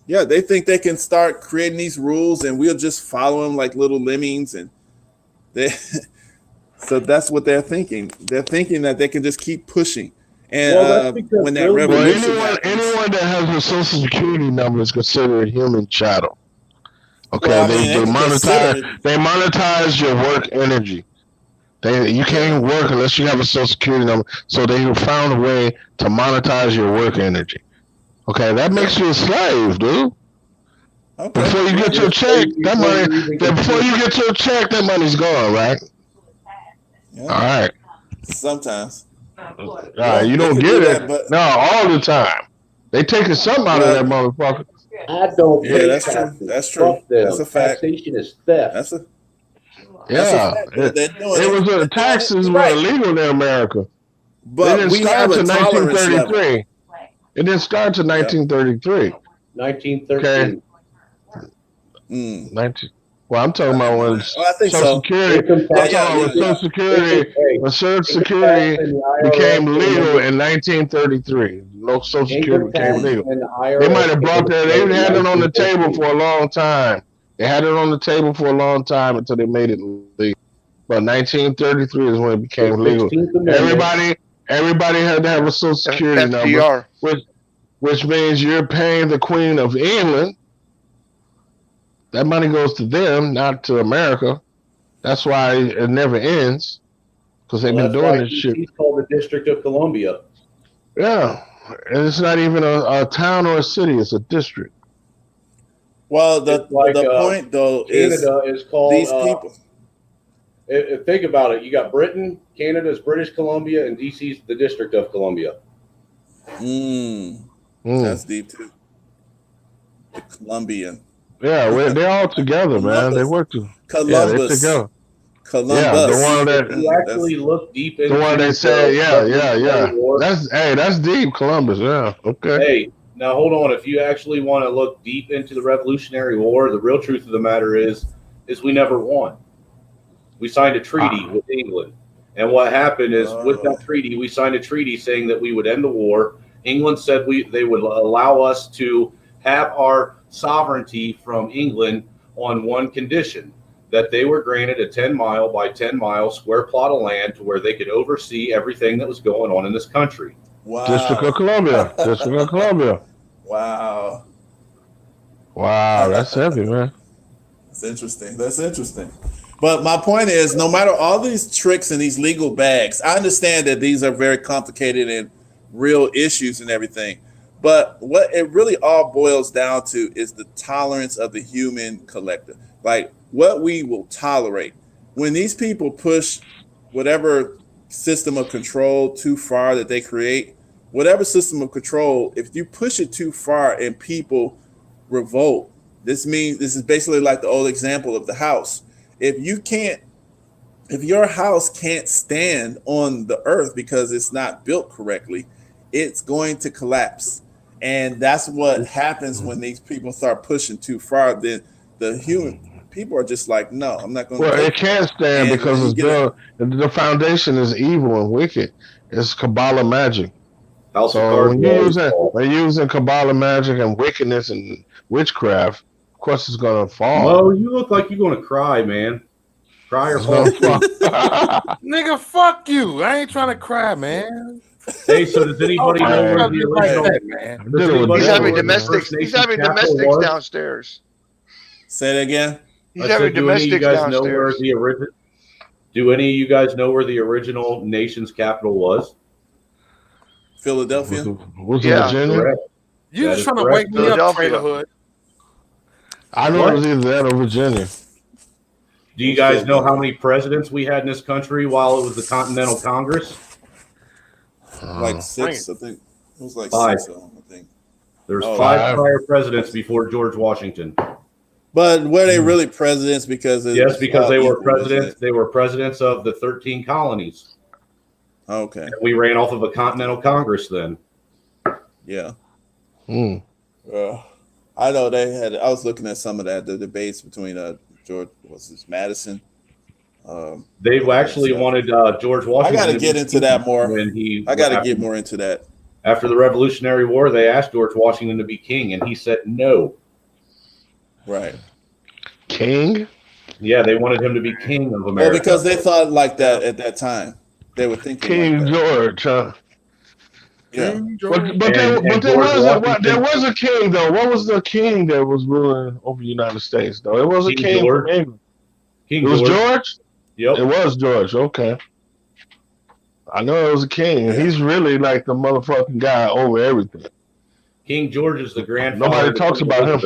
they think they can start creating these rules and we'll just follow them like little lemmings. And so that's what they're thinking. They're thinking that they can just keep pushing. And when that revolution
anyone that has a social security number is considered human chattel. Okay,
well,
they monetize your work energy. You can't work unless you have a social security number. So they found a way to monetize your work energy. Okay, that makes you a slave, dude. Okay. Before you get your check, that money's gone, right?
Yeah.
All right.
Sometimes.
You don't get it. No, all the time. They taking something out of that motherfucker.
I don't.
Yeah, that's true. That's true. That's a fact.
Taxation is theft.
That's a.
Yeah, taxes were illegal in America.
But we have a tolerance level.
It didn't start to 1933.
1913.
Okay. 19. Well, I'm talking about when
Social
Security. Social Security. When Social Security became legal in 1933. No, Social Security became legal. They might have brought that. They had it on the table for a long time. They had it on the table for a long time until they made it legal. But 1933 is when it became legal. Everybody had to have a Social Security number, which means you're paying the Queen of England. That money goes to them, not to America. That's why it never ends, because they've been doing this shit.
It's called the District of Columbia.
Yeah, and it's not even a town or a city; it's a district.
Well, the point though
Canada is called
these people.
Think about it. You got Britain, Canada's British Columbia, and DC's the District of Columbia.
That's deep too. The Columbian.
Yeah, they're all together, man. They work together.
Columbus.
Together.
Columbus.
Yeah, the one that
you actually look deep into
the one they say, yeah. That's deep, Columbus. Yeah, okay.
Hey,
Now, hold on. If you actually want to look deep into the Revolutionary War, the real truth of the matter is we never won. We signed a treaty with England. And what happened is with that treaty, we signed a treaty saying that we would end the war. England said they would allow us to have our sovereignty from England on one condition, that they were granted a 10-mile by 10-mile square plot of land to where they could oversee everything that was going on in this country.
Wow.
District of Columbia. District of Columbia.
Wow.
Wow, that's heavy, man.
That's interesting. That's interesting. But my point is, no matter all these tricks and these legal bags, I understand that these are very complicated and real issues and everything. But what it really all boils down to is the tolerance of the human collective, like what we will tolerate. When these people push whatever system of control too far that they create, whatever system of control, if you push it too far and people revolt, this is basically like the old example of the house. If your house can't stand on the earth because it's not built correctly, it's going to collapse. And that's what happens when these people start pushing too far. Then the human people are just like, no, I'm not going to.
Well, it can't stand because the foundation is evil and wicked. It's Kabbalah magic. So when you're using Kabbalah magic and wickedness and witchcraft, of course it's going to fall.
Well, you look like you're going to cry, man. Cry or fall.
Nigga, fuck you. I ain't trying to cry, man.
Hey, so does anybody know where the original?
He's having domestics. He's having domestics downstairs.
Say that again.
He's having domestics downstairs.
Do any of you guys know where the original nation's capital was?
Philadelphia.
Was it Virginia?
Correct.
You just trying to wake me up, Trailer Hood.
I know it was either that or Virginia.
Do you guys know how many presidents we had in this country while it was the Continental Congress?
Like 6, I think. It was like
5.
6 of them, I think.
There's 5 prior presidents before George Washington.
But were they really presidents? Because
because they were presidents. They were presidents of the 13 colonies.
Okay.
And we ran off of a Continental Congress then.
Yeah. I know they had. I was looking at some of the debates between George Madison.
They actually wanted George Washington.
I got to get into that more. I got to get more into that.
After the Revolutionary War, they asked George Washington to be king, and he said no.
Right.
King?
Yeah, they wanted him to be king of America.
Well, because they thought like that at that time. They were thinking
King
like
George, huh?
Yeah.
But there was a king though. What was the king that was ruling over the United States though? It was a king from England. It was George?
Yep.
It was George. Okay. I know it was a king. And he's really like the motherfucking guy over everything.
King George is the grandfather.
Nobody talks about him.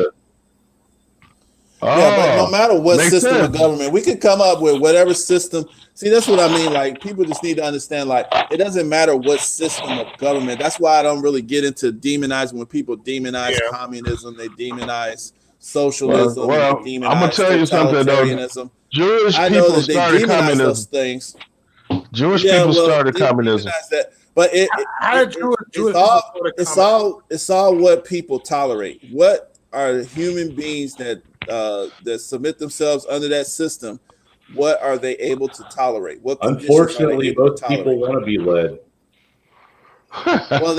Yeah, but no matter what system of government, we can come up with whatever system. See, that's what I mean. Like, people just need to understand, like, it doesn't matter what system of government. That's why I don't really get into demonizing. When people demonize communism, they demonize socialism.
Well,
they demonize
I'm going to tell you something, though. Jewish people started communism. Those things. Jewish people started communism.
That, but it's all what people tolerate. What are human beings that submit themselves under that system? What are they able to tolerate? What
unfortunately, most people want to be led.
Well,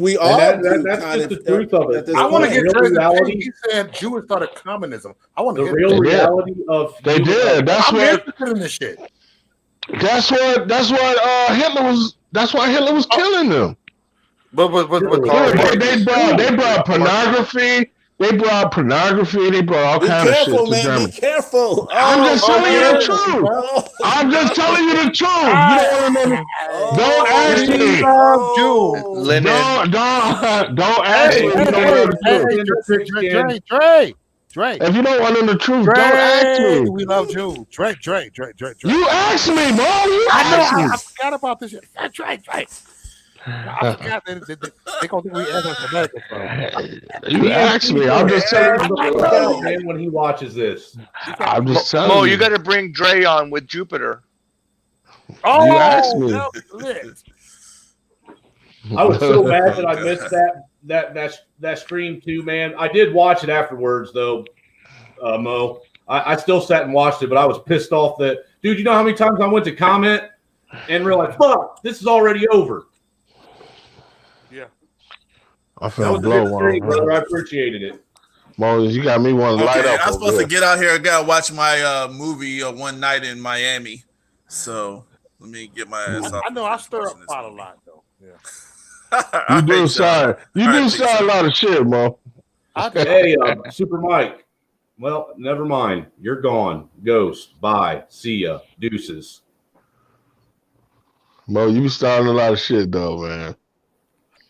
we all.
That's just the truth of it.
I want to get to reality. He said Jews started communism. I want to get
real reality of.
They did. That's what.
I'm in this shit.
That's what Hitler was. That's why Hitler was killing them.
But
they brought pornography. They brought pornography. They brought all kinds of shit to Germany.
Be careful.
I'm just telling you the truth. I'm just telling you the truth. You don't remember? Don't ask me. Don't ask me. You don't know the truth.
Dre.
If you don't want to know the truth, don't ask me.
We love Jews. Dre.
You asked me, bro.
I forgot about this shit. Dre. I forgot they gonna think we American.
You asked me. I'm just telling you.
Man, when he watches this,
I'm just telling you.
Mo, you got to bring Dre on with Jupiter.
Oh, you asked me.
I was so mad that I missed that that stream too, man. I did watch it afterwards though, Mo. I still sat and watched it, but I was pissed off that, dude, you know how many times I went to comment and realized, fuck, this is already over.
Yeah.
I
That
feel
was a
blow
good
one.
stream, brother. I appreciated it.
Moses, you got me wanting to light
Okay,
up.
I'm
over
supposed to
here.
get out here. I gotta watch my movie one night in Miami. So let me get my ass out.
I know I stir up pot a lot though. Yeah.
You do sound a lot of shit, Mo.
Hey, Super Mike. Well, never mind. You're gone. Ghost. Bye. See ya. Deuces.
Mo, you be starting a lot of shit though, man.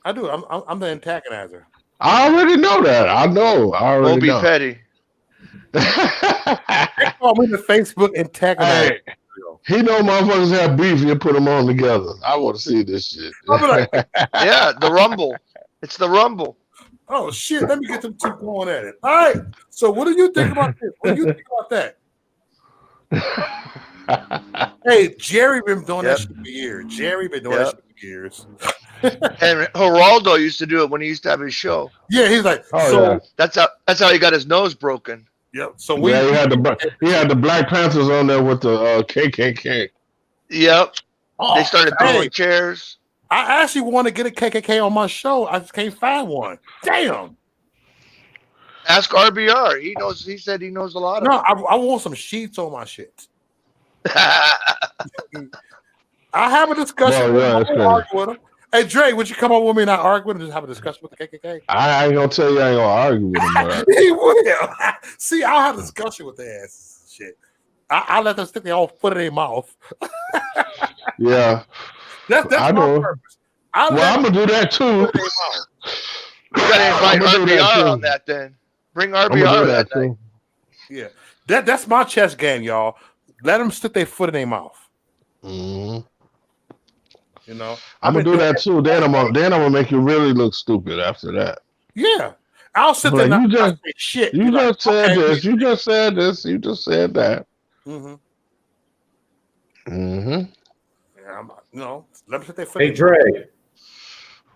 I do. I'm the antagonizer.
I already know that. I know. I already
Won't be
know.
petty.
They call me the Facebook antagonizer.
Hey, he know motherfuckers have beef. You put them on together. I want to see this shit.
I'll be like,
Yeah, the Rumble. It's the Rumble.
oh shit, let me get them two going at it. All right. So what do you think about this? What do you think about that? Hey, Jerry been doing that shit for years. Jerry been doing that shit for years.
And Geraldo used to do it when he used to have his show.
Yeah, he's like,
Oh,
so
yeah.
That's how he got his nose broken.
Yep. So
he had the Black Panthers on there with the KKK.
Yep.
Oh,
They started throwing chairs.
I actually want to get a KKK on my show. I just can't find one. Damn.
Ask RBR. He knows. He said he knows a lot.
No, I want some sheets on my shit. I have a discussion with him. Argue with him. Hey, Dre, would you come on with me and I argue with him? Just have a discussion with the KKK?
I ain't gonna tell you I ain't gonna argue with him. But
He will. See, I'll have a discussion with their ass. Shit. I'll let them stick their own foot in their mouth.
yeah.
That's
I
my
know.
purpose.
I'm gonna do that too.
You gotta invite RBR on that then. Bring RBR that night.
Yeah. That's my chess game, y'all. Let them stick their foot in their mouth.
Mm-hmm.
You know,
I'm gonna do that too. Then I'm gonna make you really look stupid after that.
Yeah, I'll sit there.
Like,
and
you just
say shit.
You
Like,
just said
okay.
this. You just said this. You just said that.
Mm-hmm.
Mm-hmm.
Yeah, let me sit there.
Hey, Dre.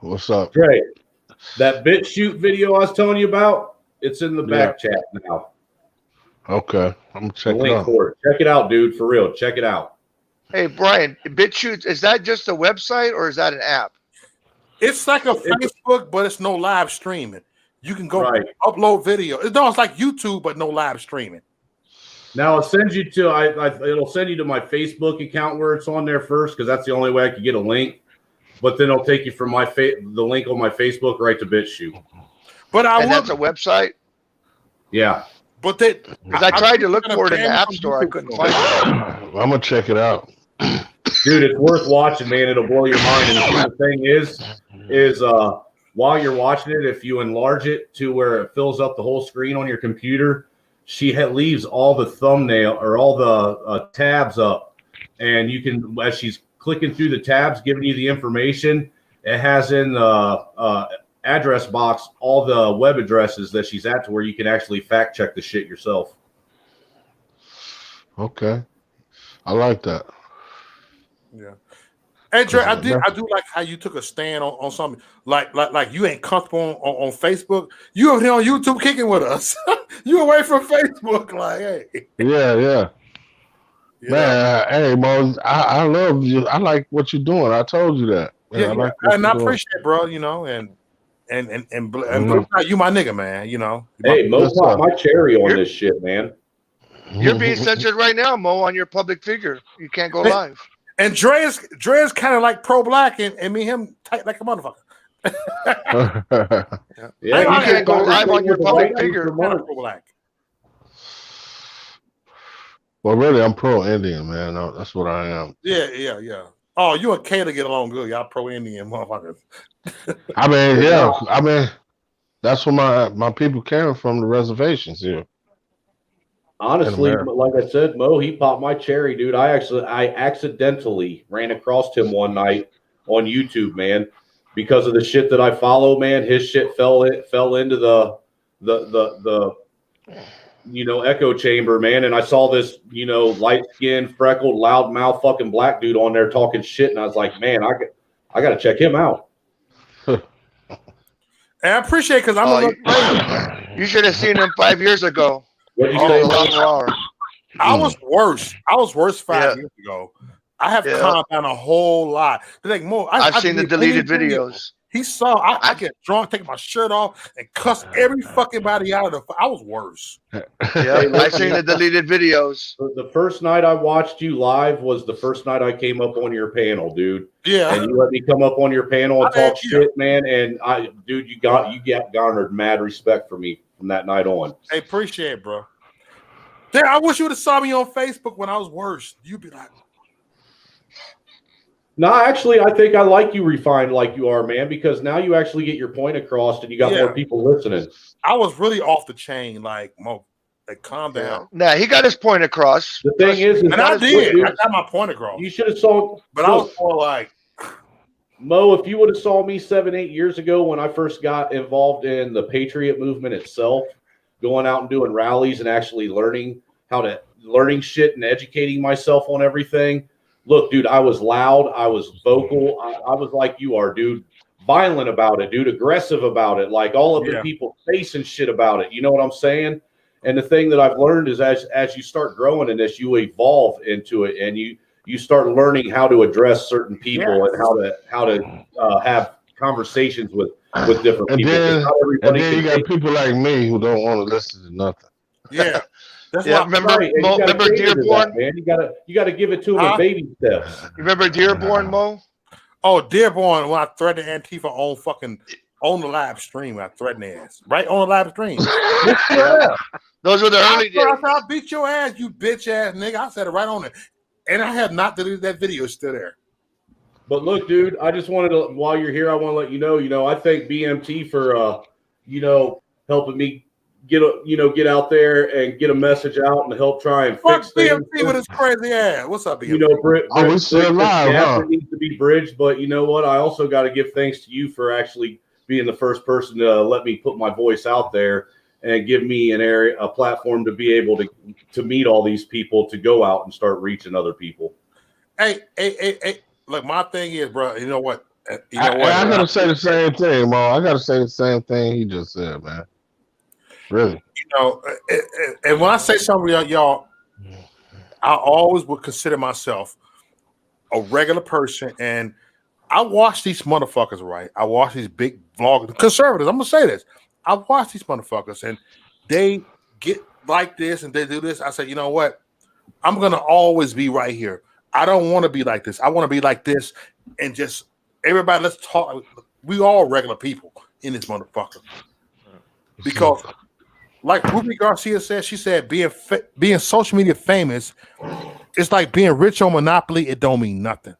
What's up,
Dre? That BitChute video I was telling you about, it's in the back chat now.
Okay, I'm gonna check it out.
For it. Check it out, dude. For real, check it out.
Hey, Brian, BitChute, is that just a website or is that an app?
It's like a Facebook, but it's no live streaming. You can go upload video. It's like YouTube, but no live streaming.
Now it sends you to it'll send you to my Facebook account where it's on there first because that's the only way I could get a link. But then it'll take you from the link on my Facebook right to BitChute.
But
that's a website.
Yeah.
But
I tried to look for it in the App Store, I couldn't find it.
I'm gonna check it out.
Dude, it's worth watching, man. It'll blow your mind. And the thing is while you're watching it, if you enlarge it to where it fills up the whole screen on your computer, she leaves all the thumbnail or all the tabs up, and you can, as she's clicking through the tabs, giving you the information, it has in the address box all the web addresses that she's at to where you can actually fact check the shit yourself.
Okay, I like that.
Yeah. Hey, Dre, I do like how you took a stand on something like you ain't comfortable on Facebook. You over here on YouTube kicking with us. You away from Facebook, like, hey.
Yeah. Man, hey, Mo, I love you. I like what you're doing. I told you that. Man,
I like and I appreciate it, bro. You know, and you my nigga, man. You know.
Hey, Mo popped my cherry on this shit, man.
You're being censored right now, Mo, on your public figure. You can't go live.
And Dre's kind of like pro-black, and me and him tight like a motherfucker.
You can't go live on your public figure.
Pro-black.
Well, really, I'm pro-Indian, man. That's what I am.
Yeah. Oh, you and Kayla get along good. Y'all pro-Indian motherfuckers.
I mean, yeah. I mean, that's where my people came from, the reservations here.
Honestly, like I said, Mo, he popped my cherry, dude. I accidentally ran across him one night on YouTube, man, because of the shit that I follow, man. His shit fell into the echo chamber, man. And I saw this, light-skinned, freckled, loud-mouth fucking black dude on there talking shit. And I was like, man, I got to check him out.
And I appreciate because I'm a little crazy.
You should have seen him 5 years ago.
What'd you
He
say?
was a lot rawer.
I was worse. I was worse 5
Yeah.
years ago. I have
Yeah.
calmed down a whole lot. Like more,
I've seen the deleted
video.
videos.
He saw I get drunk, taking my shirt off, and cuss every fucking body out of the. I was worse.
Yeah, I've seen the deleted videos.
The first night I watched you live was the first night I came up on your panel, dude.
Yeah.
And you let me come up on your panel and talk shit, man. And dude, you got garnered mad respect for me from that night on.
I appreciate it, bro. Damn, I wish you would have saw me on Facebook when I was worse. You'd be like,
no, actually, I think I like you refined like you are, man, because now you actually get your point across and you got more people listening.
I was really off the chain, like, Mo, like, calm down.
Nah, he got his point across.
The thing is
and I did.
dude,
I got my point across.
You should have saw.
But I was more like,
Mo, if you would have saw me 7-8 years ago when I first got involved in the Patriot movement itself, going out and doing rallies and actually learning shit and educating myself on everything. Look, dude, I was loud. I was vocal. I was like you are, dude. Violent about it, dude. Aggressive about it. Like all of the people facing shit about it. You know what I'm saying? And the thing that I've learned is as you start growing in this, you evolve into it, and you start learning how to address certain people and how to have conversations with different people.
And then you got people like me who don't want to listen to nothing.
Yeah. That's
remember Dearborn?
Man, you gotta give it to him in baby steps.
Remember Dearborn, Mo?
Oh, Dearborn, when I threatened Antifa on the live stream, I threatened their ass. Right on the live stream.
Those were the early days.
I beat your ass, you bitch ass nigga. I said it right on it. And I have not deleted that video, it's still there.
But look, dude, I just wanted to, while you're here, I want to let you know, I thank BMT for, helping me get out there and get a message out and help try and fix things.
BMT with his crazy ass. What's up, BMT?
We're still alive, huh? Needs to be bridged, but you know what? I also got to give thanks to you for actually being the first person to let me put my voice out there and give me a platform to be able to meet all these people, to go out and start reaching other people.
Hey, look, my thing is, bro, you know what?
I gotta say the same thing, Mo. I gotta say the same thing he just said, man. Really.
And when I say something, y'all, I always would consider myself a regular person, and I watch these motherfuckers, right? I watch these big vloggers, conservatives. I'm gonna say this. I watch these motherfuckers, and they get like this, and they do this. I say, you know what? I'm gonna always be right here. I don't want to be like this. I want to be like this, and just everybody. Let's talk. We all regular people in this motherfucker, because, like Ruby Garcia said, she said being social media famous, it's like being rich on Monopoly. It don't mean nothing.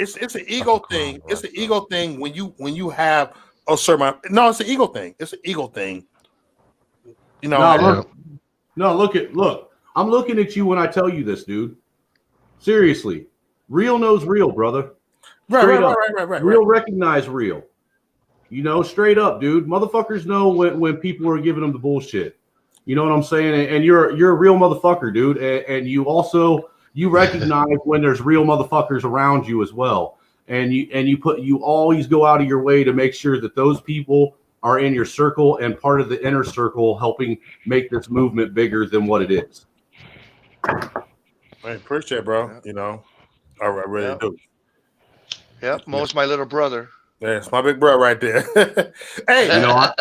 It's an ego thing. It's an ego thing when you have a certain. No, it's an ego thing. It's an ego thing. You know.
Look. I'm looking at you when I tell you this, dude. Seriously, real knows real, brother. Right. Real recognize real. You know, straight up, dude. Motherfuckers know when people are giving them the bullshit. You know what I'm saying? And you're a real motherfucker, dude. And you also. You recognize when there's real motherfuckers around you as well, and you always go out of your way to make sure that those people are in your circle and part of the inner circle, helping make this movement bigger than what it is.
I appreciate it, bro. You know, I really do.
Yep, Mo's my little brother.
Yeah, it's my big brother right there. Hey,
you know, I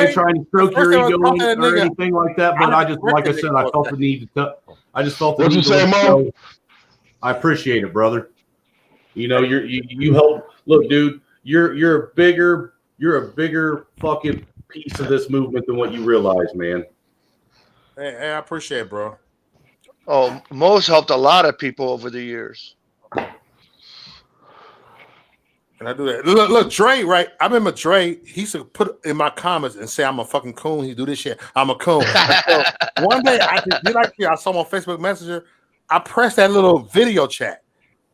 ain't trying to stroke your ego or anything like that, but I just, like I said, I felt the need to. I just felt the need to. Mo? I appreciate it, brother. You know, you help. Look, dude, you're a bigger fucking piece of this movement than what you realize, man.
Hey, I appreciate it, bro.
Oh, Mo's helped a lot of people over the years.
And I do that. Look, Dre, right? I remember Dre, he used to put in my comments and say, I'm a fucking coon. He do this shit. I'm a coon. So one day, I saw him on Facebook Messenger. I pressed that little video chat.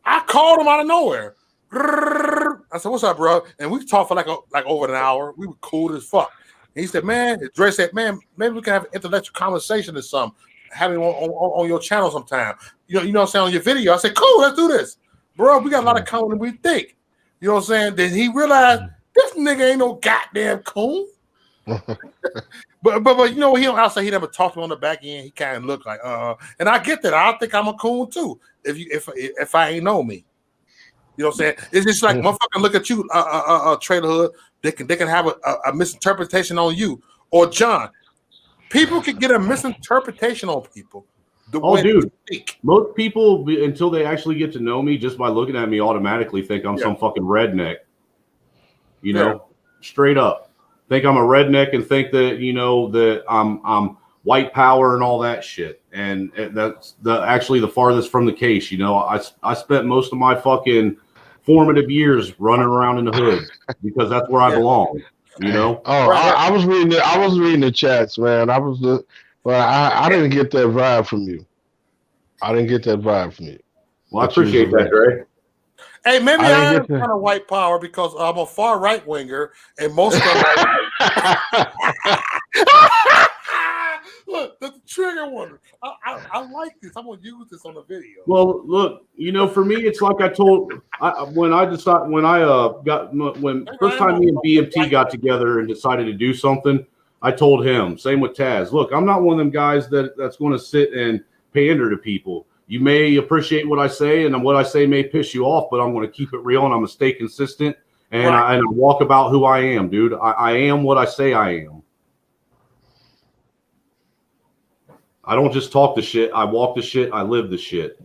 I called him out of nowhere. I said, what's up, bro? And we talked for like over an hour. We were cool as fuck. And he said, man, Dre said, man, maybe we can have an intellectual conversation or something. Have him on your channel sometime. You know what I'm saying, on your video. I said, cool, let's do this. Bro, we got a lot of common than we think. You know what I'm saying? Then he realized this nigga ain't no goddamn coon. But you know, he don't outside. He never talked to him on the back end. He kind of looked like and I get that. I think I'm a coon too. If I ain't know me, you know what I'm saying? It's just like motherfucker look at you, Trailer Hood. They can have a misinterpretation on you or John. People can get a misinterpretation on people.
Dude, most people until they actually get to know me, just by looking at me, automatically think I'm some fucking redneck. You know, straight up. Think I'm a redneck and think that, you know, that I'm white power and all that shit. And that's actually the farthest from the case. You know, I spent most of my fucking formative years running around in the hood because that's where I belong. You know.
Oh, I was reading it. I was reading the chats, man. But I didn't get that vibe from you. I didn't get that vibe from you.
Well, I appreciate that, Dre.
Hey, maybe I am kind of white power because I'm a far right winger, and most of them. Look, the trigger one. I like this. I'm gonna use this on the video.
Well, look, you know, for me, it's like I told when first time me and BMT got together and decided to do something, I told him. Same with Taz. Look, I'm not one of them guys that's going to sit and pander to people. You may appreciate what I say, and what I say may piss you off, but I'm going to keep it real and I'm going to stay consistent and I walk about who I am, dude. I am what I say I am. I don't just talk the shit. I walk the shit. I live the shit.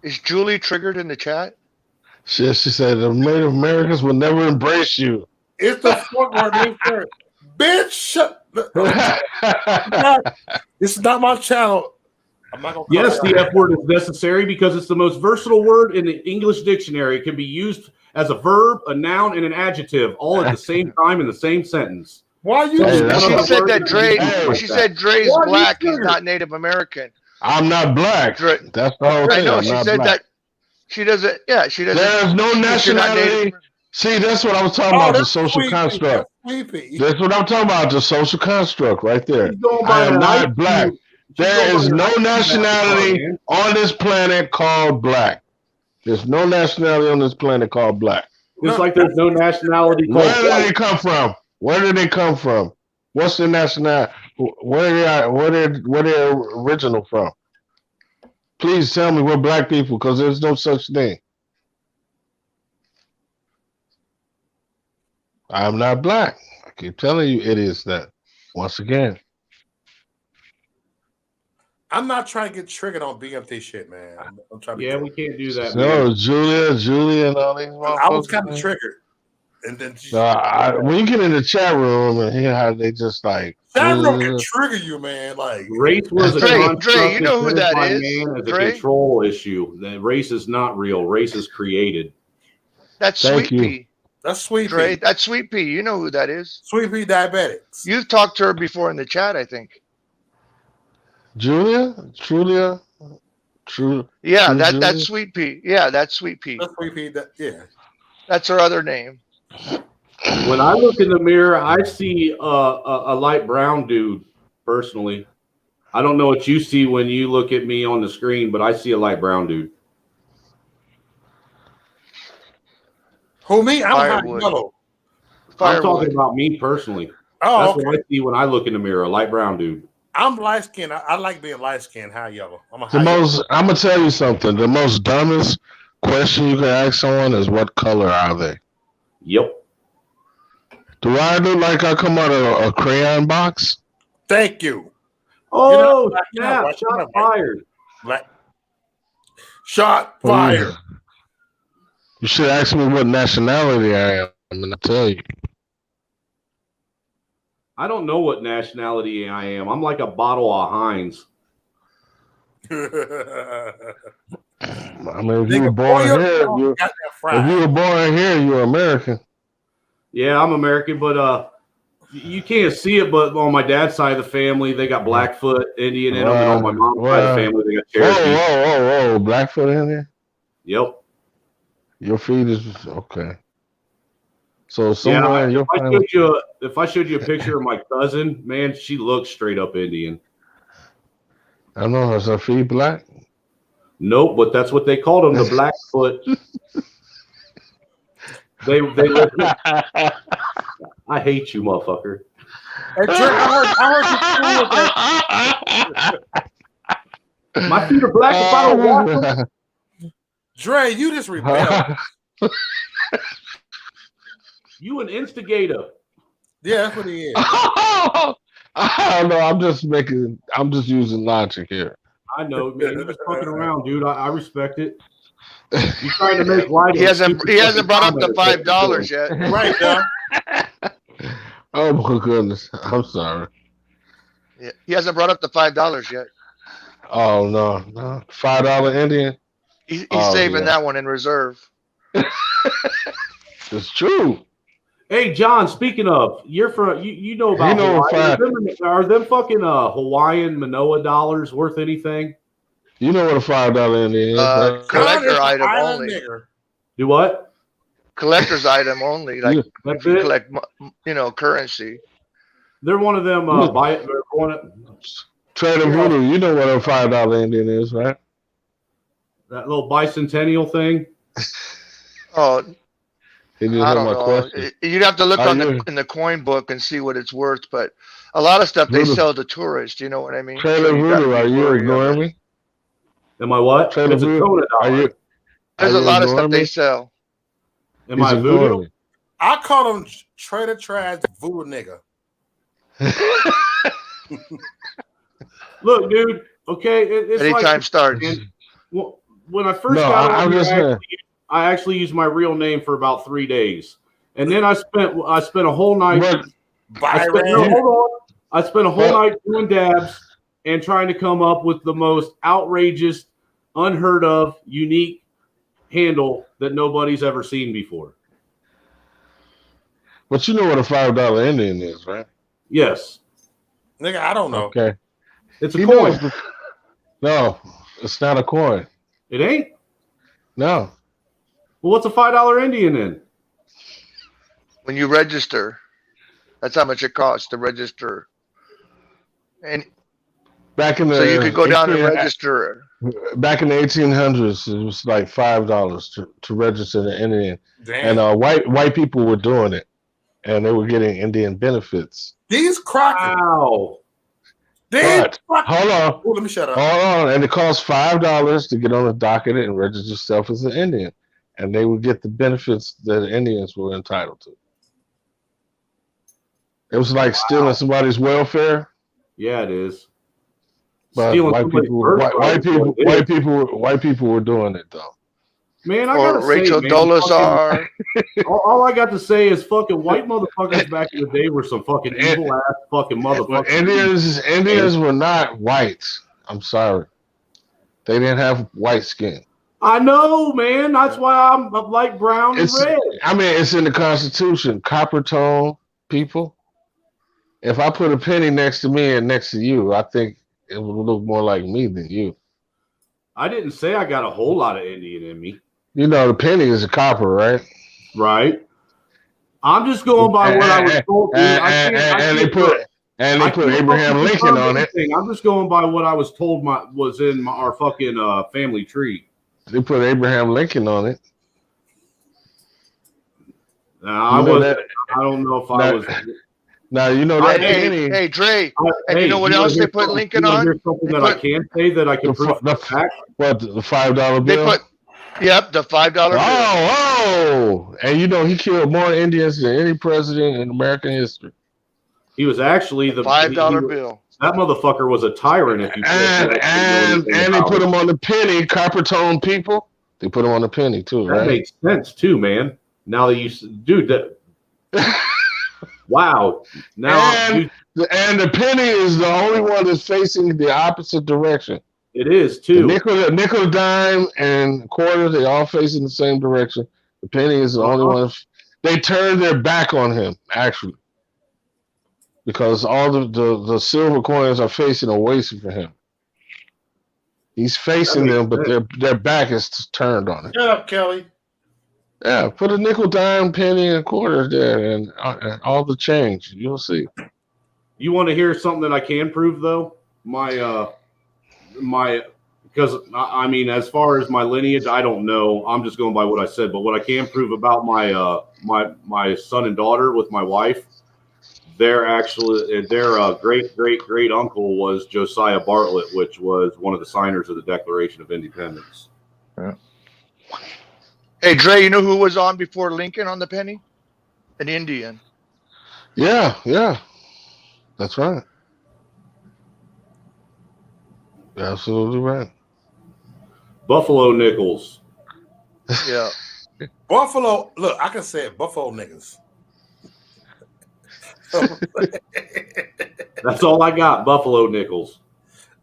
Is Julie triggered in the chat?
She said the Native Americans will never embrace you.
It's the fuck word, bitch. Shut. This is not my channel.
Yes, the F word is necessary because it's the most versatile word in the English dictionary. It can be used as a verb, a noun, and an adjective all at the same time in the same sentence.
Why you?
She said that Dre. She said Dre's black. He's not Native American.
I'm not black.
Dre,
that's the whole thing.
I know. She said black. That. She doesn't. Yeah, she doesn't.
There's no nationality. See, that's what I was talking about. The social construct. That's what I'm talking about. The social construct, right there. I am not black. There is no nationality on this planet called black. There's no nationality on this planet called black.
Just like there's no nationality called
black. Where did they come from? Where did they come from? What's their nationality? Where they original from? Please tell me we're black people, because there's no such thing. I'm not black. I keep telling you it is that. Once again.
I'm not trying to get triggered on BMT shit, man. I'm trying to
we can't do that.
No, man. Julia, and all these motherfuckers.
I was kind of triggered. And then
when you get in the chat room and hear how they just like
chat room can trigger you, man. Like
race was a
Dre, you know who that is?
Man as a control issue. That race is not real. Race is created.
That's Sweet Pea.
That's Sweet
Dre,
Pea.
that's Sweet Pea. You know who that is?
Sweet Pea diabetics.
You've talked to her before in the chat, I think.
Julia.
Yeah, that's Sweet Pea. Yeah, that's Sweet Pea.
That's Sweet Pea. Yeah,
that's her other name.
When I look in the mirror, I see a light brown dude. Personally, I don't know what you see when you look at me on the screen, but I see a light brown dude.
Who, me? I'm yellow.
I'm talking about me personally.
Oh,
that's what I see when I look in the mirror. A light brown dude.
I'm light skinned. I like being light skinned, high yellow. I'm
gonna tell you something. The most dumbest question you can ask someone is, what color are they?
Yep.
Do I look like I come out of a crayon box?
Thank you.
Oh, yeah, shot fired.
Shot fired.
You should ask me what nationality I am, and I'll tell you.
I don't know what nationality I am. I'm like a bottle of Heinz.
I mean, if you were born here, you're American.
Yeah, I'm American, but you can't see it. But on my dad's side of the family, they got Blackfoot Indian in them, and on my mom's side of the family, they got Cherokee.
Whoa! Blackfoot Indian.
Yep.
Your feet is okay. So somewhere
if I showed you a picture of my cousin, man, she looks straight up Indian.
I don't know. Is her feet black?
Nope, but that's what they called them, the Blackfoot. They live. I hate you, motherfucker.
Hey, Dre, I heard
My feet are black if I don't walk them.
Dre, you just rebelled.
You an instigator.
Yeah, that's what he is.
I don't know. I'm just using logic here.
I know, man. You're just fucking around, dude. I respect it. You're trying to make light.
He hasn't brought up the $5 yet.
Right, John.
Oh my goodness. I'm sorry.
Yeah, he hasn't brought up the $5 yet.
Oh no. $5 Indian.
He's saving that one in reserve.
It's true.
Hey, John, speaking of, you're from you know about Hawaii. Are them fucking Hawaiian Manoa dollars worth anything?
You know what a $5 Indian is, right?
Collector item only.
Do what?
Collector's item only. Like
That's
if you
it?
collect, currency.
They're one of them.
Trader Voodoo, you know what a $5 Indian is, right?
That little bicentennial thing.
Oh,
I don't
know. You'd have to look in the coin book and see what it's worth. But a lot of stuff they sell to tourists. You know what I mean?
Trader Voodoo, are you ignoring me?
Am I what?
Trader Voodoo,
there's a lot of stuff they sell.
Am I voodoo?
I call him Trader Trash Voodoo nigga.
Look, dude. Okay, it's
anytime
like,
starts.
When I first got on here, I actually used my real name for about 3 days, and then I spent a whole night. I spent a whole night doing dabs and trying to come up with the most outrageous, unheard of, unique handle that nobody's ever seen before.
But you know what a $5 Indian is, right?
Yes.
Nigga, I don't know.
Okay.
It's a coin.
No, it's not a coin.
It ain't?
No.
Well, what's a $5 Indian in?
When you register, that's how much it costs to register. And
back in
so you could go down and register.
Back in the 1800s, it was like $5 to register the Indian.
Damn.
And white people were doing it, and they were getting Indian benefits.
These crackers.
Wow.
Hold on.
Ooh, let me shut up.
Hold on. And it cost $5 to get on the docket and register yourself as an Indian. And they would get the benefits that the Indians were entitled to. It was like stealing somebody's welfare.
Yeah, it is.
But white people were doing it though.
Man, I gotta
Rachel
say,
Dolezal.
all I got to say is fucking white motherfuckers back in the day were some fucking evil ass fucking motherfuckers.
Indians were not white. I'm sorry. They didn't have white skin.
I know, man. That's why I'm like brown and red.
I mean, it's in the Constitution. Copper tone people. If I put a penny next to me and next to you, I think it would look more like me than you.
I didn't say I got a whole lot of Indian in me.
You know, the penny is a copper, right?
Right. I'm just going by what I was told.
And they put Abraham Lincoln on it.
I'm just going by what I was told was in our fucking family tree.
They put Abraham Lincoln on it.
I don't know if I was.
Now you know that.
Hey, Dre. And you know what else they put Lincoln on?
Here's something that I can say that I can prove back.
What, the $5 bill?
Yep, the $5 bill.
Oh, and you know he killed more Indians than any president in American history.
He was actually the
$5 bill.
That motherfucker was a tyrant. If you
and they put him on the penny, copper tone people. They put him on the penny too, right?
That makes sense too, man. Now that dude, that. Wow. Now,
and the penny is the only one that's facing the opposite direction.
It is too.
The nickel, dime, and quarter, they all facing the same direction. The penny is the only one. They turned their back on him, actually, because all the silver coins are facing away from him. He's facing them, but their back is turned on him.
Shut up, Kelly.
Yeah, put a nickel, dime, penny, and quarter there, and all the change. You'll see.
You want to hear something that I can prove, though? My because I mean, as far as my lineage, I don't know. I'm just going by what I said. But what I can prove about my son and daughter with my wife, their great uncle was Josiah Bartlett, which was one of the signers of the Declaration of Independence.
Yeah.
Hey, Dre, you know who was on before Lincoln on the penny? An Indian.
Yeah, yeah, that's right. You're absolutely right.
Buffalo nickels.
Yeah.
Buffalo, look, I can say it, Buffalo niggas.
That's all I got. Buffalo nickels.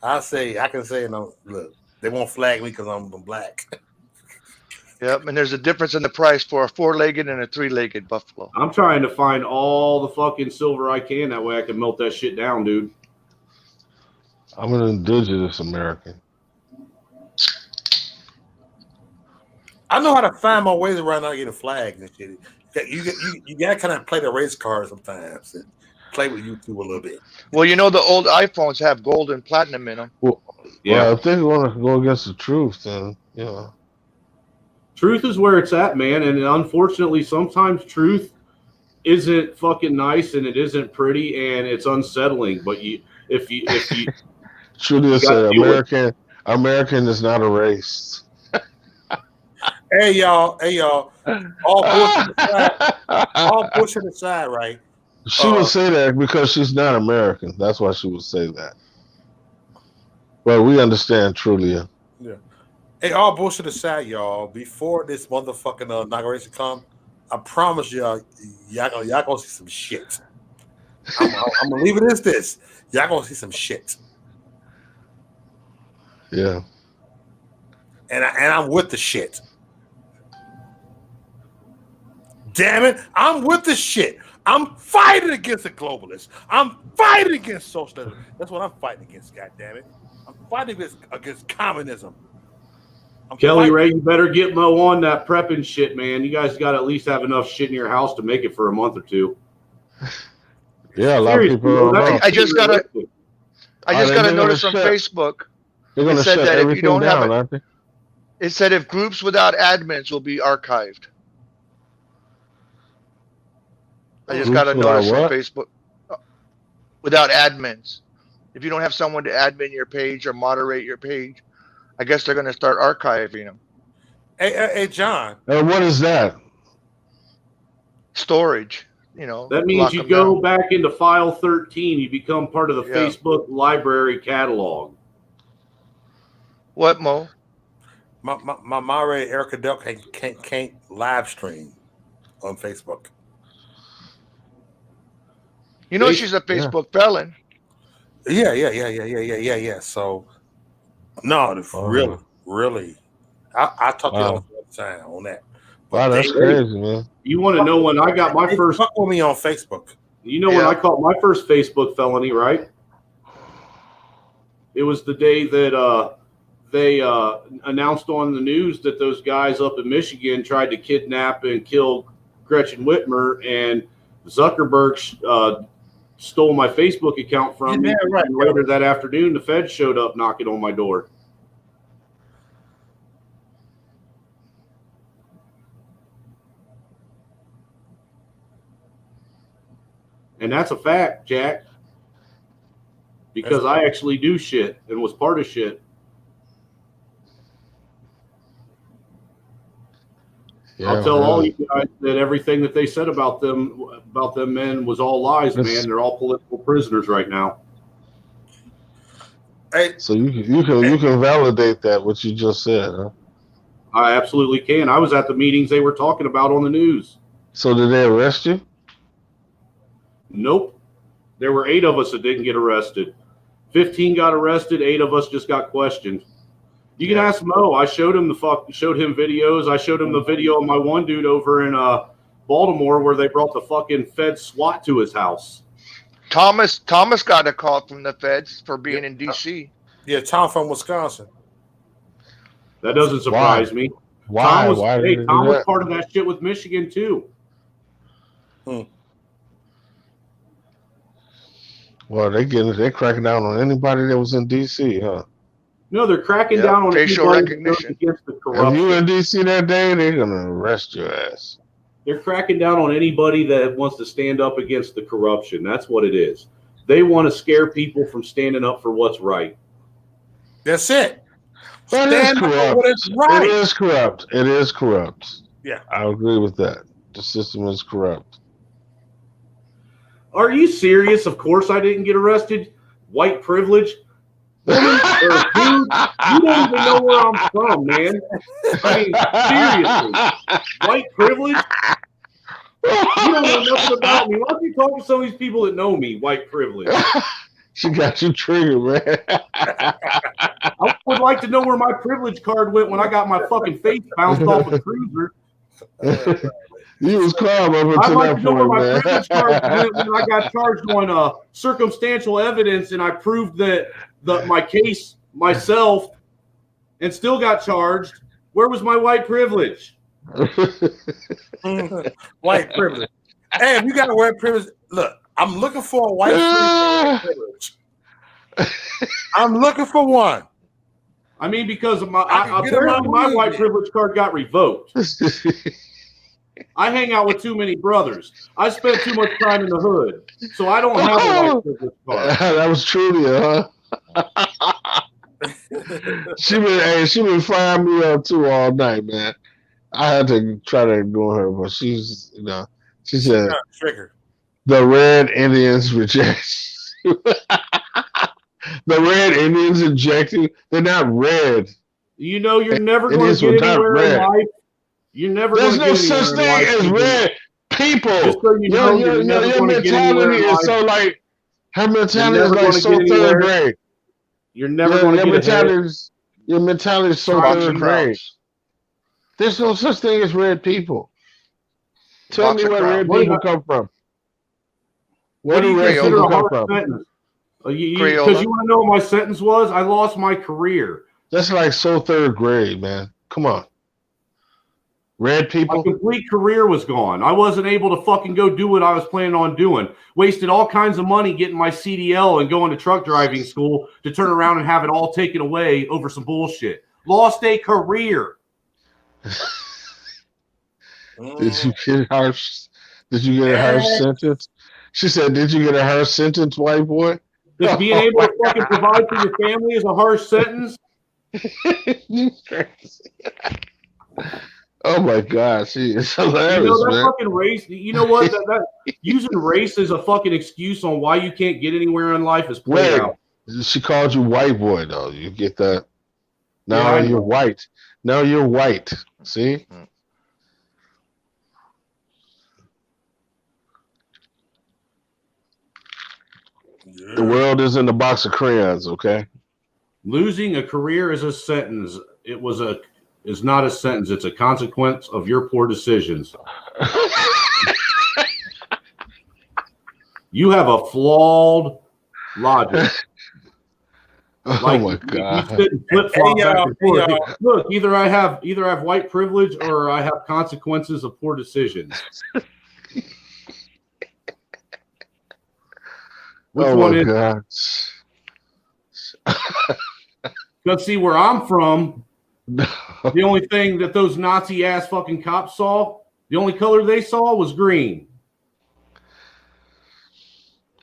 I can say, no, look, they won't flag me because I'm black.
Yep. And there's a difference in the price for a 4-legged and a 3-legged buffalo.
I'm trying to find all the fucking silver I can. That way I can melt that shit down, dude.
I'm an indigenous American.
I know how to find my ways around not getting flagged and shit. You gotta kind of play the race card sometimes and play with YouTube a little bit.
Well, you know the old iPhones have gold and platinum in them.
Well,
Yeah.
if they want to go against the truth, then
Truth is where it's at, man. And unfortunately, sometimes truth isn't fucking nice and it isn't pretty and it's unsettling. But if you
truly say American is not a race.
Hey y'all, all bullshit aside, right?
She would say that because she's not American. That's why she would say that. But we understand truly.
Yeah. Hey, all bullshit aside, y'all. Before this motherfucking inauguration come, I promise y'all gonna see some shit. I'm gonna leave it as this. Y'all gonna see some shit.
Yeah.
And I'm with the shit. Damn it, I'm with the shit. I'm fighting against the globalists. I'm fighting against socialism. That's what I'm fighting against, goddammit. I'm fighting against communism.
Kelly Ray, you better get Mo on that prepping shit, man. You guys got to at least have enough shit in your house to make it for a month or two.
Yeah, a lot of people.
I just got a notice on Facebook.
They're going to shut everything down, aren't they?
It said if groups without admins will be archived. I just got a notice on Facebook. Without admins. If you don't have someone to admin your page or moderate your page, I guess they're going to start archiving them.
Hey, John.
What is that?
Storage.
That means you go back into file 13. You become part of the Facebook library catalog.
What, Mo?
My moderator Erica Dell can't live stream on Facebook.
You know she's a Facebook felon.
Yeah. So no, really. I talk to you all the time on that.
Wow, that's crazy, man.
You want to know when I got my first?
Fuck with me on Facebook.
You know when I caught my first Facebook felony, right? It was the day that they announced on the news that those guys up in Michigan tried to kidnap and kill Gretchen Whitmer, and Zuckerberg stole my Facebook account from me.
Right.
And later that afternoon, the feds showed up knocking on my door. And that's a fact, Jack. Because I actually do shit and was part of shit. Yeah, I'll tell all you guys that everything that they said about them men was all lies, man. They're all political prisoners right now.
Hey,
so you can validate that what you just said, huh?
I absolutely can. I was at the meetings they were talking about on the news.
So did they arrest you?
Nope. There were 8 of us that didn't get arrested. 15 got arrested. 8 of us just got questioned. You can ask Mo. I showed him videos. I showed him the video of my one dude over in Baltimore where they brought the fucking Fed SWAT to his house.
Thomas got a call from the feds for being in DC.
Yeah, Tom from Wisconsin.
That doesn't surprise me.
Why?
Tom was part of that shit with Michigan too.
Well, they're cracking down on anybody that was in DC, huh?
No, they're cracking
Yep,
down on
facial
anybody that goes
recognition.
against the
If you
corruption.
in DC that day, they're gonna arrest your ass.
They're cracking down on anybody that wants to stand up against the corruption. That's what it is. They want to scare people from standing up for what's right.
That's it.
But it's
Stand up for
corrupt.
what is right.
It is corrupt. It is corrupt.
Yeah.
I agree with that. The system is corrupt.
Are you serious? Of course I didn't get arrested. White privilege. Woman or dude, you don't even know where I'm from, man. I mean, seriously. White privilege? You don't know nothing about me. Why don't you talk to some of these people that know me? White privilege.
She got you triggered, man.
I would like to know where my privilege card went when I got my fucking face bounced off a cruiser.
You was calm up
I'd
until
like
that
to know where
point,
my
man.
privilege card went when I got charged on circumstantial evidence and I proved that my case myself and still got charged. Where was my white privilege?
White privilege. Hey, if you got white privilege, look, I'm looking for a white privilege. I'm looking for one.
I mean, because of
I
apparently my white privilege card got revoked. I hang out with too many brothers. I spent too much time in the hood, so I don't have a white privilege card.
That was Trulia, huh? she been firing me up too all night, man. I had to try to ignore her, but she's, she said
trigger.
The red Indians reject. The red Indians injecting. They're not red.
You know, you're never going to
Indians
get
were not
anywhere in
red.
life. You're never
There's
going to
no
get anywhere
such
in
thing
life.
as red people.
Just so you know, you're never
your
going to get anywhere
mentality
in
is
life.
so like her mentality
You're
is
never
like
gonna
so
get anywhere.
third grade.
You're never going to get ahead.
Your mentality is so
Boxer
third grade.
crowds.
There's no such thing as red people. Tell me
Boxer
where red
crowds.
people come from. Where
What do
do
you
red
consider
people
a
come
harsh
from?
sentence? Because
Crayola.
you want to know what my sentence was? I lost my career.
That's like so third grade, man. Come on. Red
My
people?
complete career was gone. I wasn't able to fucking go do what I was planning on doing. Wasted all kinds of money getting my CDL and going to truck driving school to turn around and have it all taken away over some bullshit. Lost a career.
Did you get harsh? Did you get a harsh sentence? She said, "Did you get a harsh sentence, white boy?"
Just being able to fucking provide for your family is a harsh sentence.
You crazy. Oh my God, she is hilarious,
You know that
man.
fucking race. You know what? That using race as a fucking excuse on why you can't get anywhere in life is played
Wait,
out.
she called you white boy though. You get that? Now
Yeah, I
you're
know.
white. Now you're white. See? The world isn't a box of crayons, okay?
Losing a career is a sentence. Is not a sentence. It's a consequence of your poor decisions. You have a flawed logic.
Oh
Like,
my
You
God.
sit and flip flop
Hey,
back
y'all,
and forth.
hey, y'all.
Look, either I have white privilege or I have consequences of poor decisions. Which
Oh
one
my
is?
God.
Because see where I'm from, the only thing that those Nazi ass fucking cops saw, the only color they saw was green.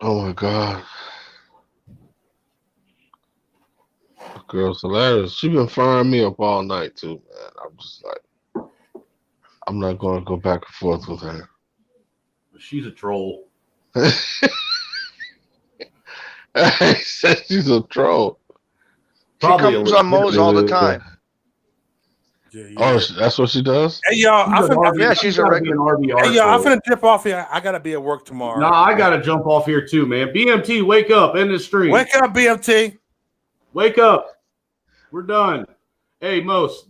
Oh my God. The girl's hilarious. She been firing me up all night too, man. I'm just like, I'm not gonna go back and forth with her.
She's a troll.
I said she's a troll.
She comes on Mo's all the time.
Oh, that's what she does?
Hey y'all,
Yeah, she's a regular.
Hey y'all, I'm finna dip off here. I gotta be at work tomorrow.
No, I gotta jump off here too, man. BMT, wake up, end the stream.
Wake up, BMT.
Wake up. We're done. Hey, Mos,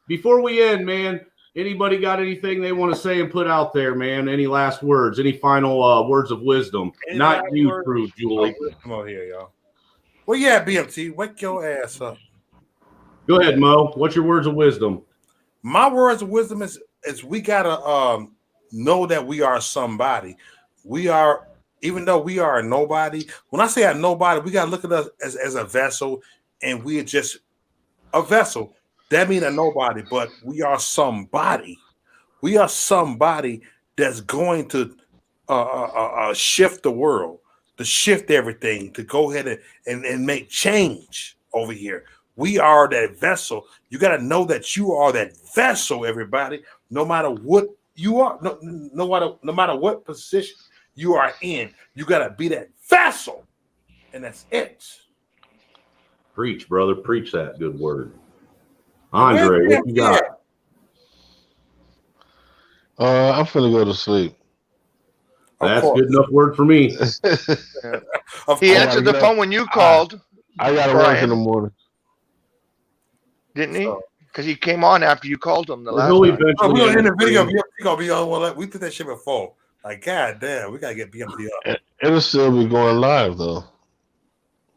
before we end, man, anybody got anything they want to say and put out there, man? Any last words? Any final words of wisdom?
Any
Not
last
you,
words?
Crew, Julie.
Come on here, y'all. Well, yeah, BMT, wake your ass up.
Go ahead, Mo. What's your words of wisdom?
My words of wisdom is we gotta know that we are somebody. We are, even though we are a nobody. When I say a nobody, we gotta look at us as a vessel, and we are just a vessel. That means a nobody, but we are somebody. We are somebody that's going to shift the world, to shift everything, to go ahead and make change over here. We are that vessel. You got to know that you are that vessel, everybody, no matter what you are, no matter what position you are in, you got to be that vessel. And that's it.
Preach, brother. Preach that good word. Andre, what you got?
I'm finna go to sleep.
That's good enough word for me.
He answered the phone when you called.
I gotta work in the morning.
Didn't he? Because he came on after you called him the last
he'll
time.
eventually
We're gonna end the video.
end.
We're gonna be on. We did that shit before. Like, god damn, we gotta get BMT up.
It'll still be going live though.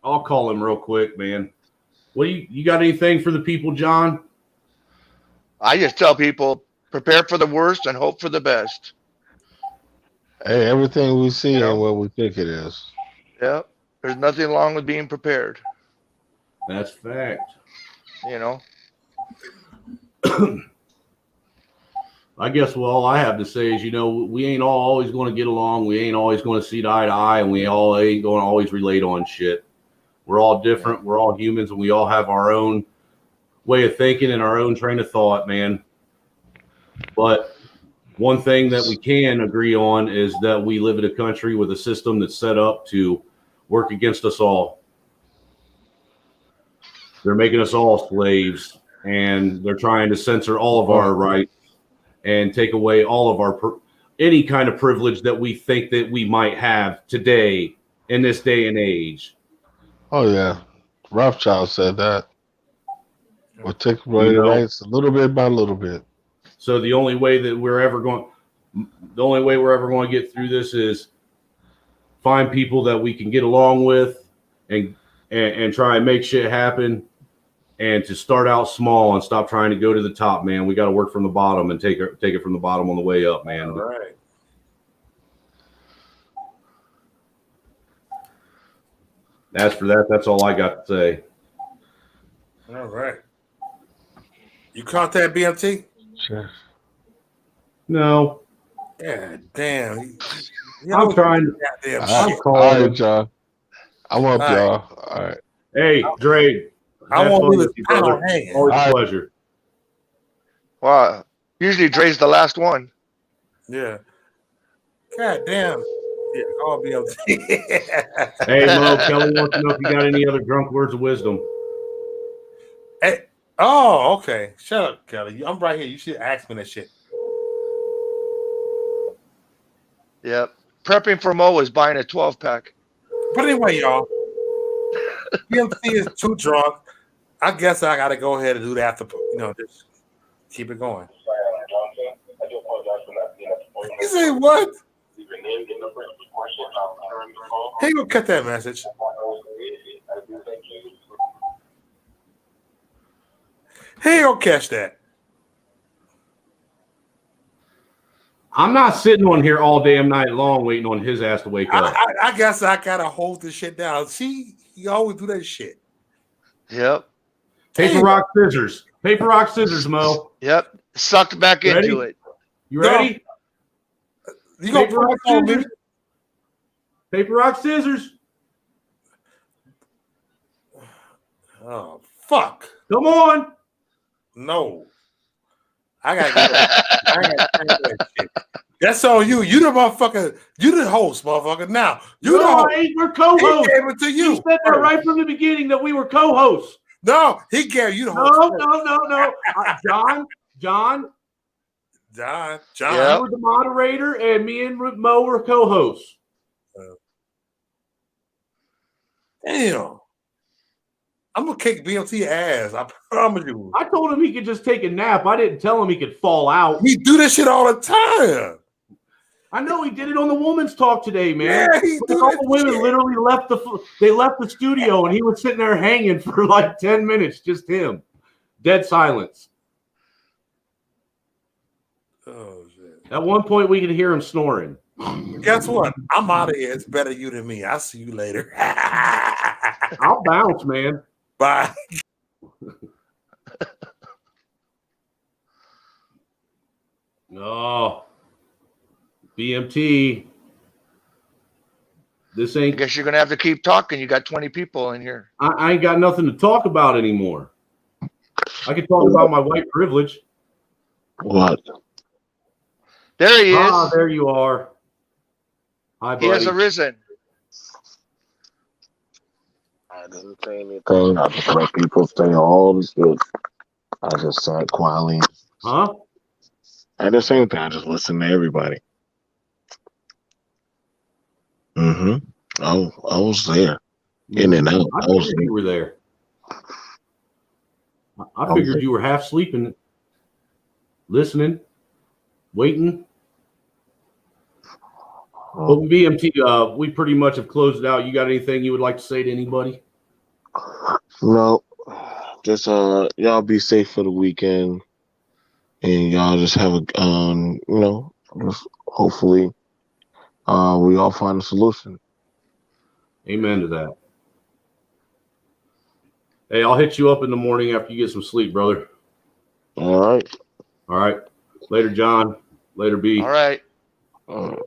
I'll call him real quick, man. What do you got anything for the people, John?
I just tell people prepare for the worst and hope for the best.
Hey, everything we see ain't what we think it is.
Yep. There's nothing wrong with being prepared.
That's fact.
You know.
I guess all I have to say is, we ain't all always going to get along. We ain't always going to see eye to eye, and we all ain't going to always relate on shit. We're all different. We're all humans, and we all have our own way of thinking and our own train of thought, man. But one thing that we can agree on is that we live in a country with a system that's set up to work against us all. They're making us all slaves, and they're trying to censor all of our rights and take away all of our any kind of privilege that we think that we might have today in this day and age.
Oh yeah, Rothschild said that. We'll take away the rights little bit by little bit.
So the only way we're ever going to get through this is find people that we can get along with and try and make shit happen, and to start out small and stop trying to go to the top, man. We got to work from the bottom and take it from the bottom on the way up, man.
All right.
As for that, that's all I got to say.
All right. You contact BMT?
Sure.
No.
Yeah, damn.
I'm trying to.
Goddamn shit.
All right, y'all. I'm up,
All right.
y'all. All right.
Hey, Dre.
I
have
won't
fun
leave
with you, brother.
hanging.
Always
All
a
right.
pleasure.
Well, usually Dre's the last one.
Yeah. God damn. Yeah, call BMT.
Hey, Mo, Kelly wants to know if you got any other drunk words of wisdom.
Hey, oh, okay. Shut up, Kelly. I'm right here. You should ask me that shit.
Yep. Prepping for Mo is buying a 12-pack.
But anyway, y'all, BMT is too drunk. I guess I got to go ahead and do that. Just keep it going. You say what? He gonna cut that message. He ain't gonna catch that.
I'm not sitting on here all damn night long waiting on his ass to wake up.
I guess I gotta hold this shit down. See, you always do that shit.
Yep.
Paper, rock, scissors. Paper, rock, scissors, Mo.
Yep. Sucked back into it.
You ready?
You gonna
Paper, rock, scissors. Paper, rock, scissors.
Oh, fuck.
Come on.
No. I gotta get that shit. That's on you. You the motherfucker. You the host, motherfucker. Now you
No,
the host.
I ain't. We're co-hosts.
He gave it to you.
He said that right from the beginning that we were co-hosts.
No, he gave you the host.
No. John.
John.
You were the moderator, and me and Mo were co-hosts.
Damn. I'm gonna kick BMT ass. I promise you.
I told him he could just take a nap. I didn't tell him he could fall out.
He do this shit all the time.
I know he did it on the Woman's Talk today, man.
Yeah, he do
all
that
the women
shit.
literally left the studio, and he was sitting there hanging for like 10 minutes, just him, dead silence.
Oh shit!
At one point, we could hear him snoring.
Guess what? I'm out of here. It's better you than me. I'll see you later.
I'll bounce, man.
Bye.
Oh, BMT. This
I
ain't.
guess you're gonna have to keep talking. You got 20 people in here.
I ain't got nothing to talk about anymore. I can talk about my white privilege.
What?
There he is.
Ah, there you are. Hi,
He has
buddy.
arisen.
I didn't say anything. I just let people say all the shit. I just sat quietly.
Huh?
I didn't say anything. I just listened to everybody. Mm-hmm. I was there. In and out.
I
I was
figured
there.
you were there. I
was
figured
there.
you were half sleeping, listening, waiting. But with BMT, we pretty much have closed it out. You got anything you would like to say to anybody?
No. Just y'all be safe for the weekend. And y'all just have a just hopefully we all find a solution.
Amen to that. Hey, I'll hit you up in the morning after you get some sleep, brother.
All right.
All right. Later, John. Later, B.
All right.
All right.